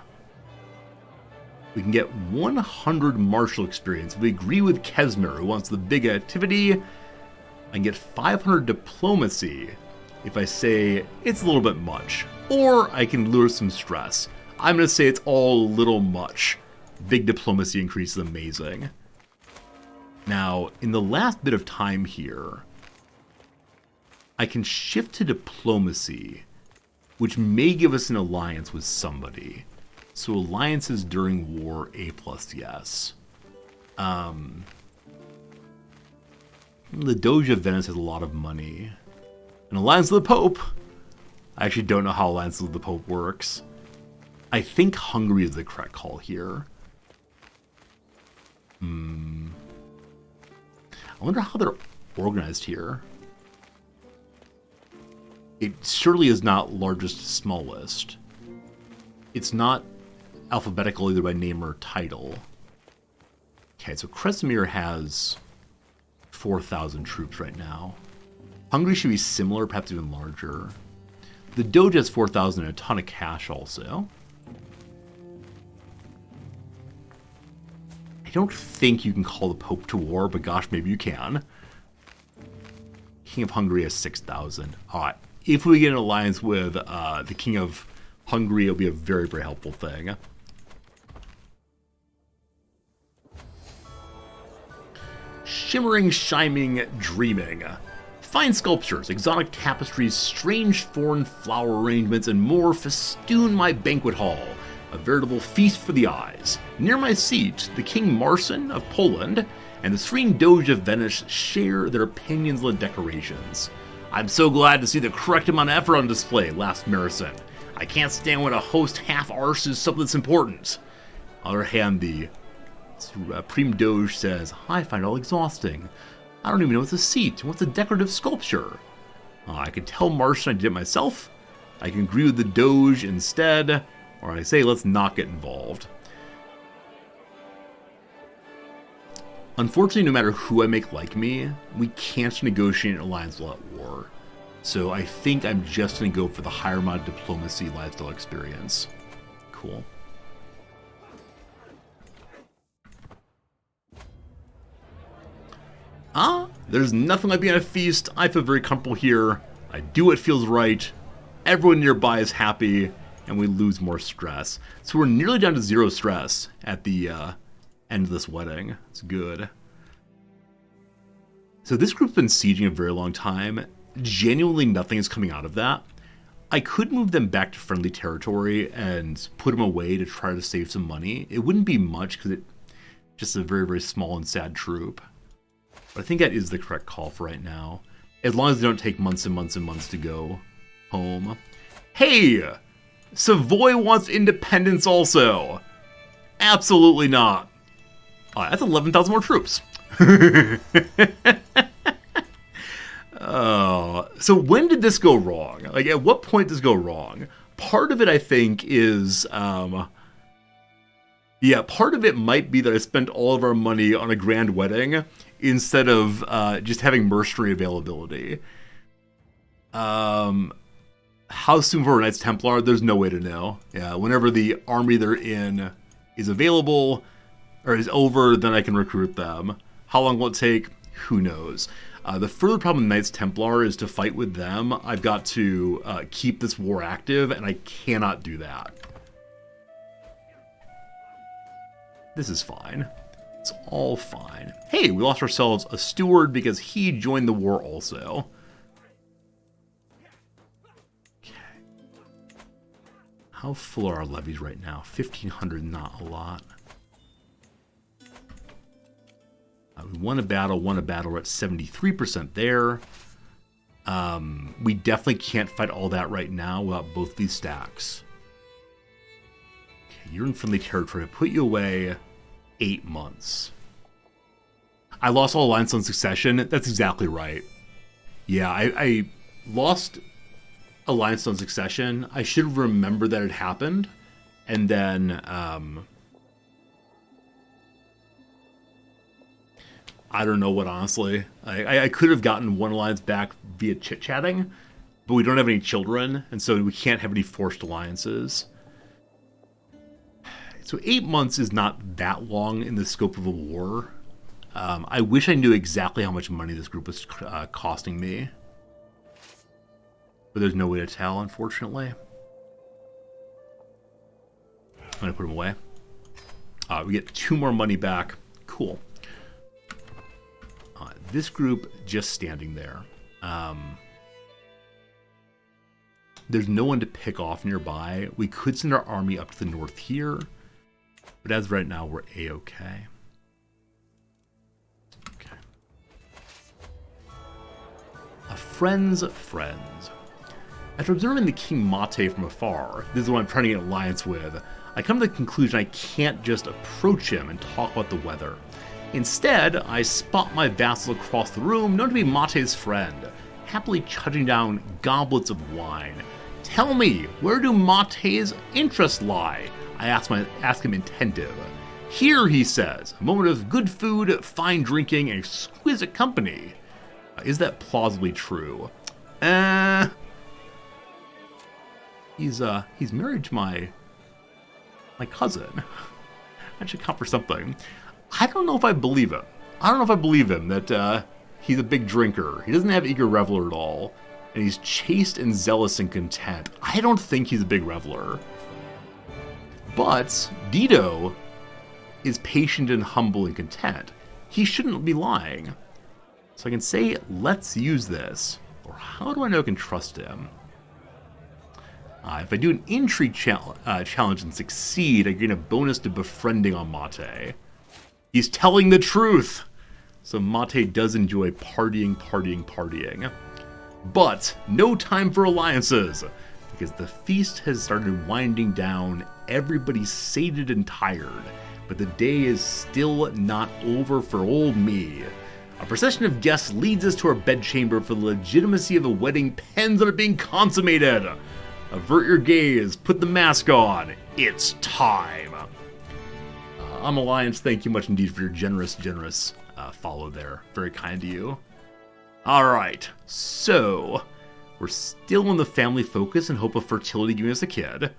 we can get 100 martial experience. If we agree with Kesmir, who wants the big activity, I can get 500 diplomacy if I say it's a little bit much. Or I can lure some stress. I'm going to say it's all a little much. Big diplomacy increase is amazing. Now, in the last bit of time here, I can shift to diplomacy, which may give us an alliance with somebody. So alliances during war, A+, yes. The Doge of Venice has a lot of money. An alliance with the Pope. I actually don't know how alliance with the Pope works. I think Hungary is the correct call here. I wonder how they're organized here. It surely is not largest to smallest. it's not alphabetical either by name or title. Okay, so Kresimir has 4,000 troops right now. Hungary should be similar, perhaps even larger. The Doge has 4,000 and a ton of cash also. I don't think you can call the Pope to war, but gosh, maybe you can. King of Hungary has 6,000. Alright, if we get an alliance with the King of Hungary, it'll be a very, very helpful thing. Shimmering, shining, dreaming. Fine sculptures, exotic tapestries, strange foreign flower arrangements, and more festoon my banquet hall. A veritable feast for the eyes. Near my seat, the King Marcin of Poland and the serene Doge of Venice share their opinions on the decorations. I'm so glad to see the correct amount of effort on display, laughs Marcin. I can't stand when a host half-arses something that's important. On the other hand, the Supreme Doge says, I find it all exhausting. I don't even know what's a seat, what's a decorative sculpture. I can tell Marcin I did it myself. I can agree with the Doge instead, or I say let's not get involved. Unfortunately, no matter who I make like me, we can't negotiate an alliance while at war. So I think I'm just going to go for the higher amount of diplomacy lifestyle experience. Cool. There's nothing like being at a feast. I feel very comfortable here. I do what feels right. Everyone nearby is happy, and we lose more stress. So we're nearly down to 0 stress at the end of this wedding. It's good. So this group's been sieging a very long time. Genuinely nothing is coming out of that. I could move them back to friendly territory and put them away to try to save some money. It wouldn't be much because it's just a very, very small and sad troop. But I think that is the correct call for right now. As long as they don't take months and months and months to go home. Hey! Savoy wants independence also. Absolutely not. Oh, that's 11,000 more troops. Oh, so when did this go wrong? Like, at what point does this go wrong? Part of it, I think, is... yeah, part of it might be that I spent all of our money on a grand wedding instead of just having mercenary availability. How soon for Knights Templar? There's no way to know. Yeah, whenever the army they're in is available or is over, then I can recruit them. How long will it take? Who knows? The further problem with Knights Templar is to fight with them, I've got to keep this war active, and I cannot do that. This is fine. It's all fine. Hey, we lost ourselves a steward because he joined the war also. Okay. How full are our levies right now? 1,500, not a lot. We won a battle, we're at 73% there. We definitely can't fight all that right now without both these stacks. Okay, you're in friendly territory. I put you away 8 months. I lost all alliance on succession. That's exactly right. Yeah, I lost alliance on succession. I should have remembered that it happened. And then... I don't know what, honestly. I could have gotten one alliance back via chit-chatting, but we don't have any children, and so we can't have any forced alliances. So 8 months is not that long in the scope of a war. I wish I knew exactly how much money this group was costing me. But there's no way to tell, unfortunately. I'm going to put them away. We get 2 more money back. Cool. This group just standing there. There's no one to pick off nearby. We could send our army up to the north here, but as of right now, we're A-okay. Okay. Friends. After observing the King Mate from afar, this is what I'm trying to get an alliance with, I come to the conclusion I can't just approach him and talk about the weather. Instead, I spot my vassal across the room, known to be Mate's friend, happily chugging down goblets of wine, Tell me, where do Mate's interests lie? I ask him attentive. Here, he says, a moment of good food, fine drinking, and exquisite company. Is that plausibly true? He's married to my cousin. That should count for something. I don't know if I believe him. I don't know if I believe him that he's a big drinker. He doesn't have eager reveler at all. And he's chaste and zealous and content. I don't think he's a big reveler. But Dido is patient and humble and content. He shouldn't be lying. So I can say, let's use this. Or how do I know I can trust him? If I do an intrigue challenge and succeed, I gain a bonus to befriending on Mate. He's telling the truth! So Mate does enjoy partying. But no time for alliances, because the feast has started winding down, everybody's sated and tired, but the day is still not over for old me. A procession of guests leads us to our bedchamber for the legitimacy of the wedding depends on it being consummated. Avert your gaze, put the mask on, it's time. Alliance, thank you much indeed for your generous follow there. Very kind to you. Alright, so we're still on the family focus and hope of fertility giving us a kid.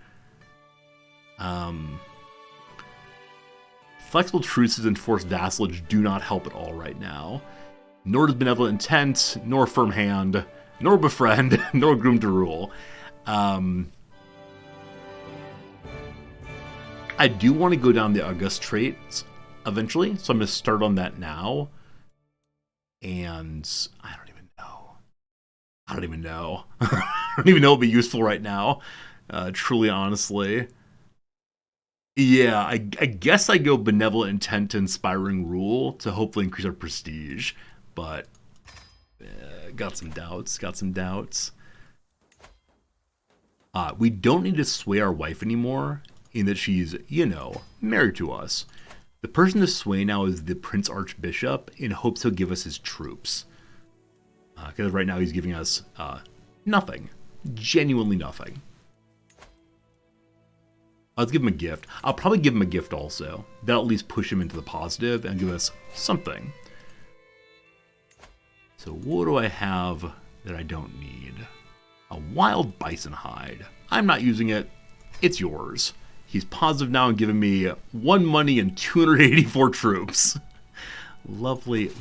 Flexible truces and forced vassalage do not help at all right now. Nor does benevolent intent, nor firm hand, nor befriend, nor groom to rule. I do want to go down the August traits eventually, so I'm going to start on that now. And I don't even know. I don't even know what would be useful right now. Truly, honestly. Yeah, I guess I go benevolent intent to inspiring rule to hopefully increase our prestige. But got some doubts. We don't need to sway our wife anymore, in that she's, married to us. The person to sway now is the Prince Archbishop, in hopes he'll give us his troops. Because right now he's giving us nothing. Genuinely nothing. Let's give him a gift. I'll probably give him a gift also. That'll at least push him into the positive and give us something. So what do I have that I don't need? A wild bison hide. I'm not using it. It's yours. He's positive now and giving me 1 money and 284 troops. Lovely.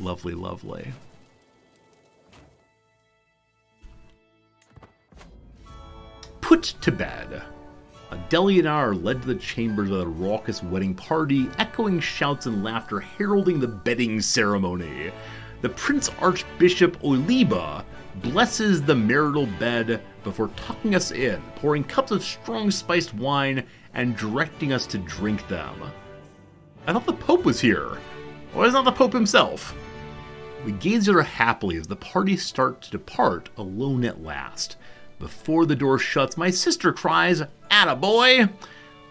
Put to bed. Deli and I are led to the chambers of the raucous wedding party, echoing shouts and laughter heralding the bedding ceremony. The Prince Archbishop Oliba blesses the marital bed before tucking us in, pouring cups of strong spiced wine and directing us to drink them. I thought the Pope was here. Why is not the Pope himself? We gaze at her happily as the party start to depart, alone at last. Before the door shuts, my sister cries, "Attaboy!"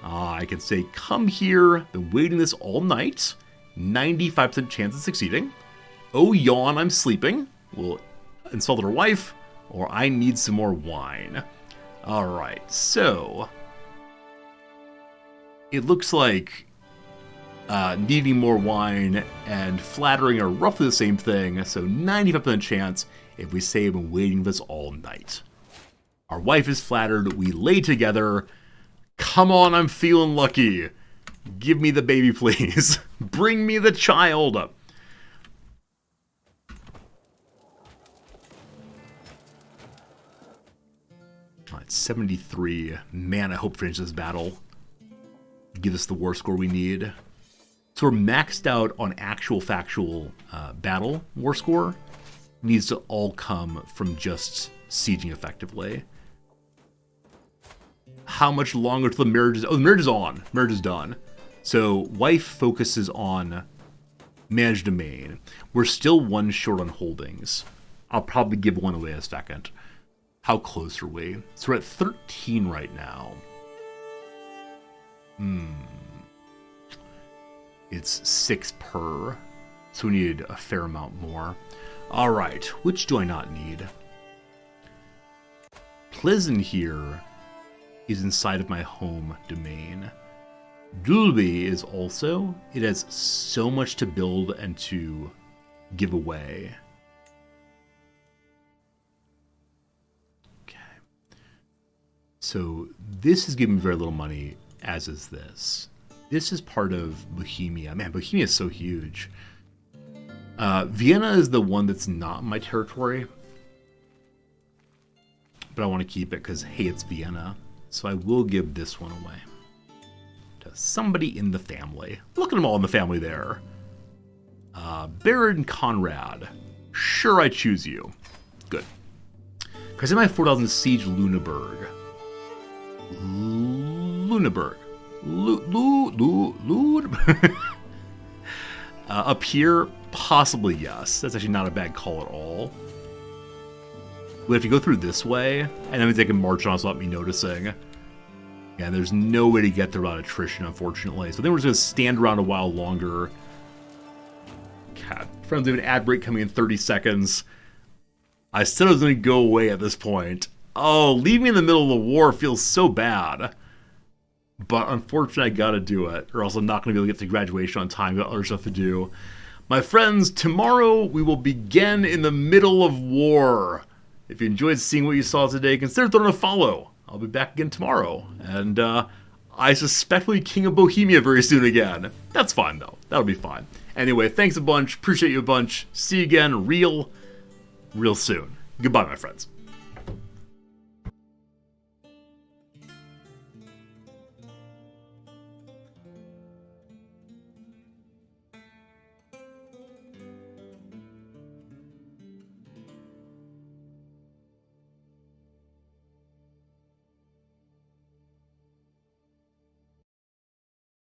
I can say, "Come here, been waiting this all night." 95% chance of succeeding. "Oh, yawn, I'm sleeping." We'll insult her wife, or "I need some more wine." Alright, so it looks like needing more wine and flattering are roughly the same thing, so 95% chance if we say I've been waiting this all night. Our wife is flattered, we lay together. Come on, I'm feeling lucky. Give me the baby, please. Bring me the child. Alright, 73. Man, I hope to finish this battle. Give us the war score we need. So we're maxed out on actual factual battle war score. Needs to all come from just sieging effectively. How much longer till the marriage is... Oh, the marriage is on. Marriage is done. So wife focuses on managed domain. We're still 1 short on holdings. I'll probably give 1 away in a second. How close are we? So we're at 13 right now. It's 6 per. So we need a fair amount more. Alright, which do I not need? Pleasant here is inside of my home domain. Dulby is also, it has so much to build and to give away. Okay. So this is giving me very little money, as is this. This is part of Bohemia. Man, Bohemia is so huge. Vienna is the one that's not in my territory. But I want to keep it because, hey, it's Vienna. So I will give this one away to somebody in the family. Look at them all in the family there. Baron Conrad. Sure, I choose you. Good. Because in my 4,000 siege Lüneburg. Lüneburg. Up here, possibly yes. That's actually not a bad call at all. But if you go through this way, and that means they can march on us without me noticing. Yeah, there's no way to get there without attrition, unfortunately. So then we're just going to stand around a while longer. God, friends, we have an ad break coming in 30 seconds. I said I was going to go away at this point. Oh, leave me in the middle of the war feels so bad. But unfortunately, I gotta do it, or else I'm not going to be able to get to graduation on time. I've got other stuff to do. My friends, tomorrow we will begin in the middle of war. If you enjoyed seeing what you saw today, consider throwing a follow. I'll be back again tomorrow. And I suspect we'll be King of Bohemia very soon again. That's fine, though. That'll be fine. Anyway, thanks a bunch. Appreciate you a bunch. See you again real soon. Goodbye, my friends.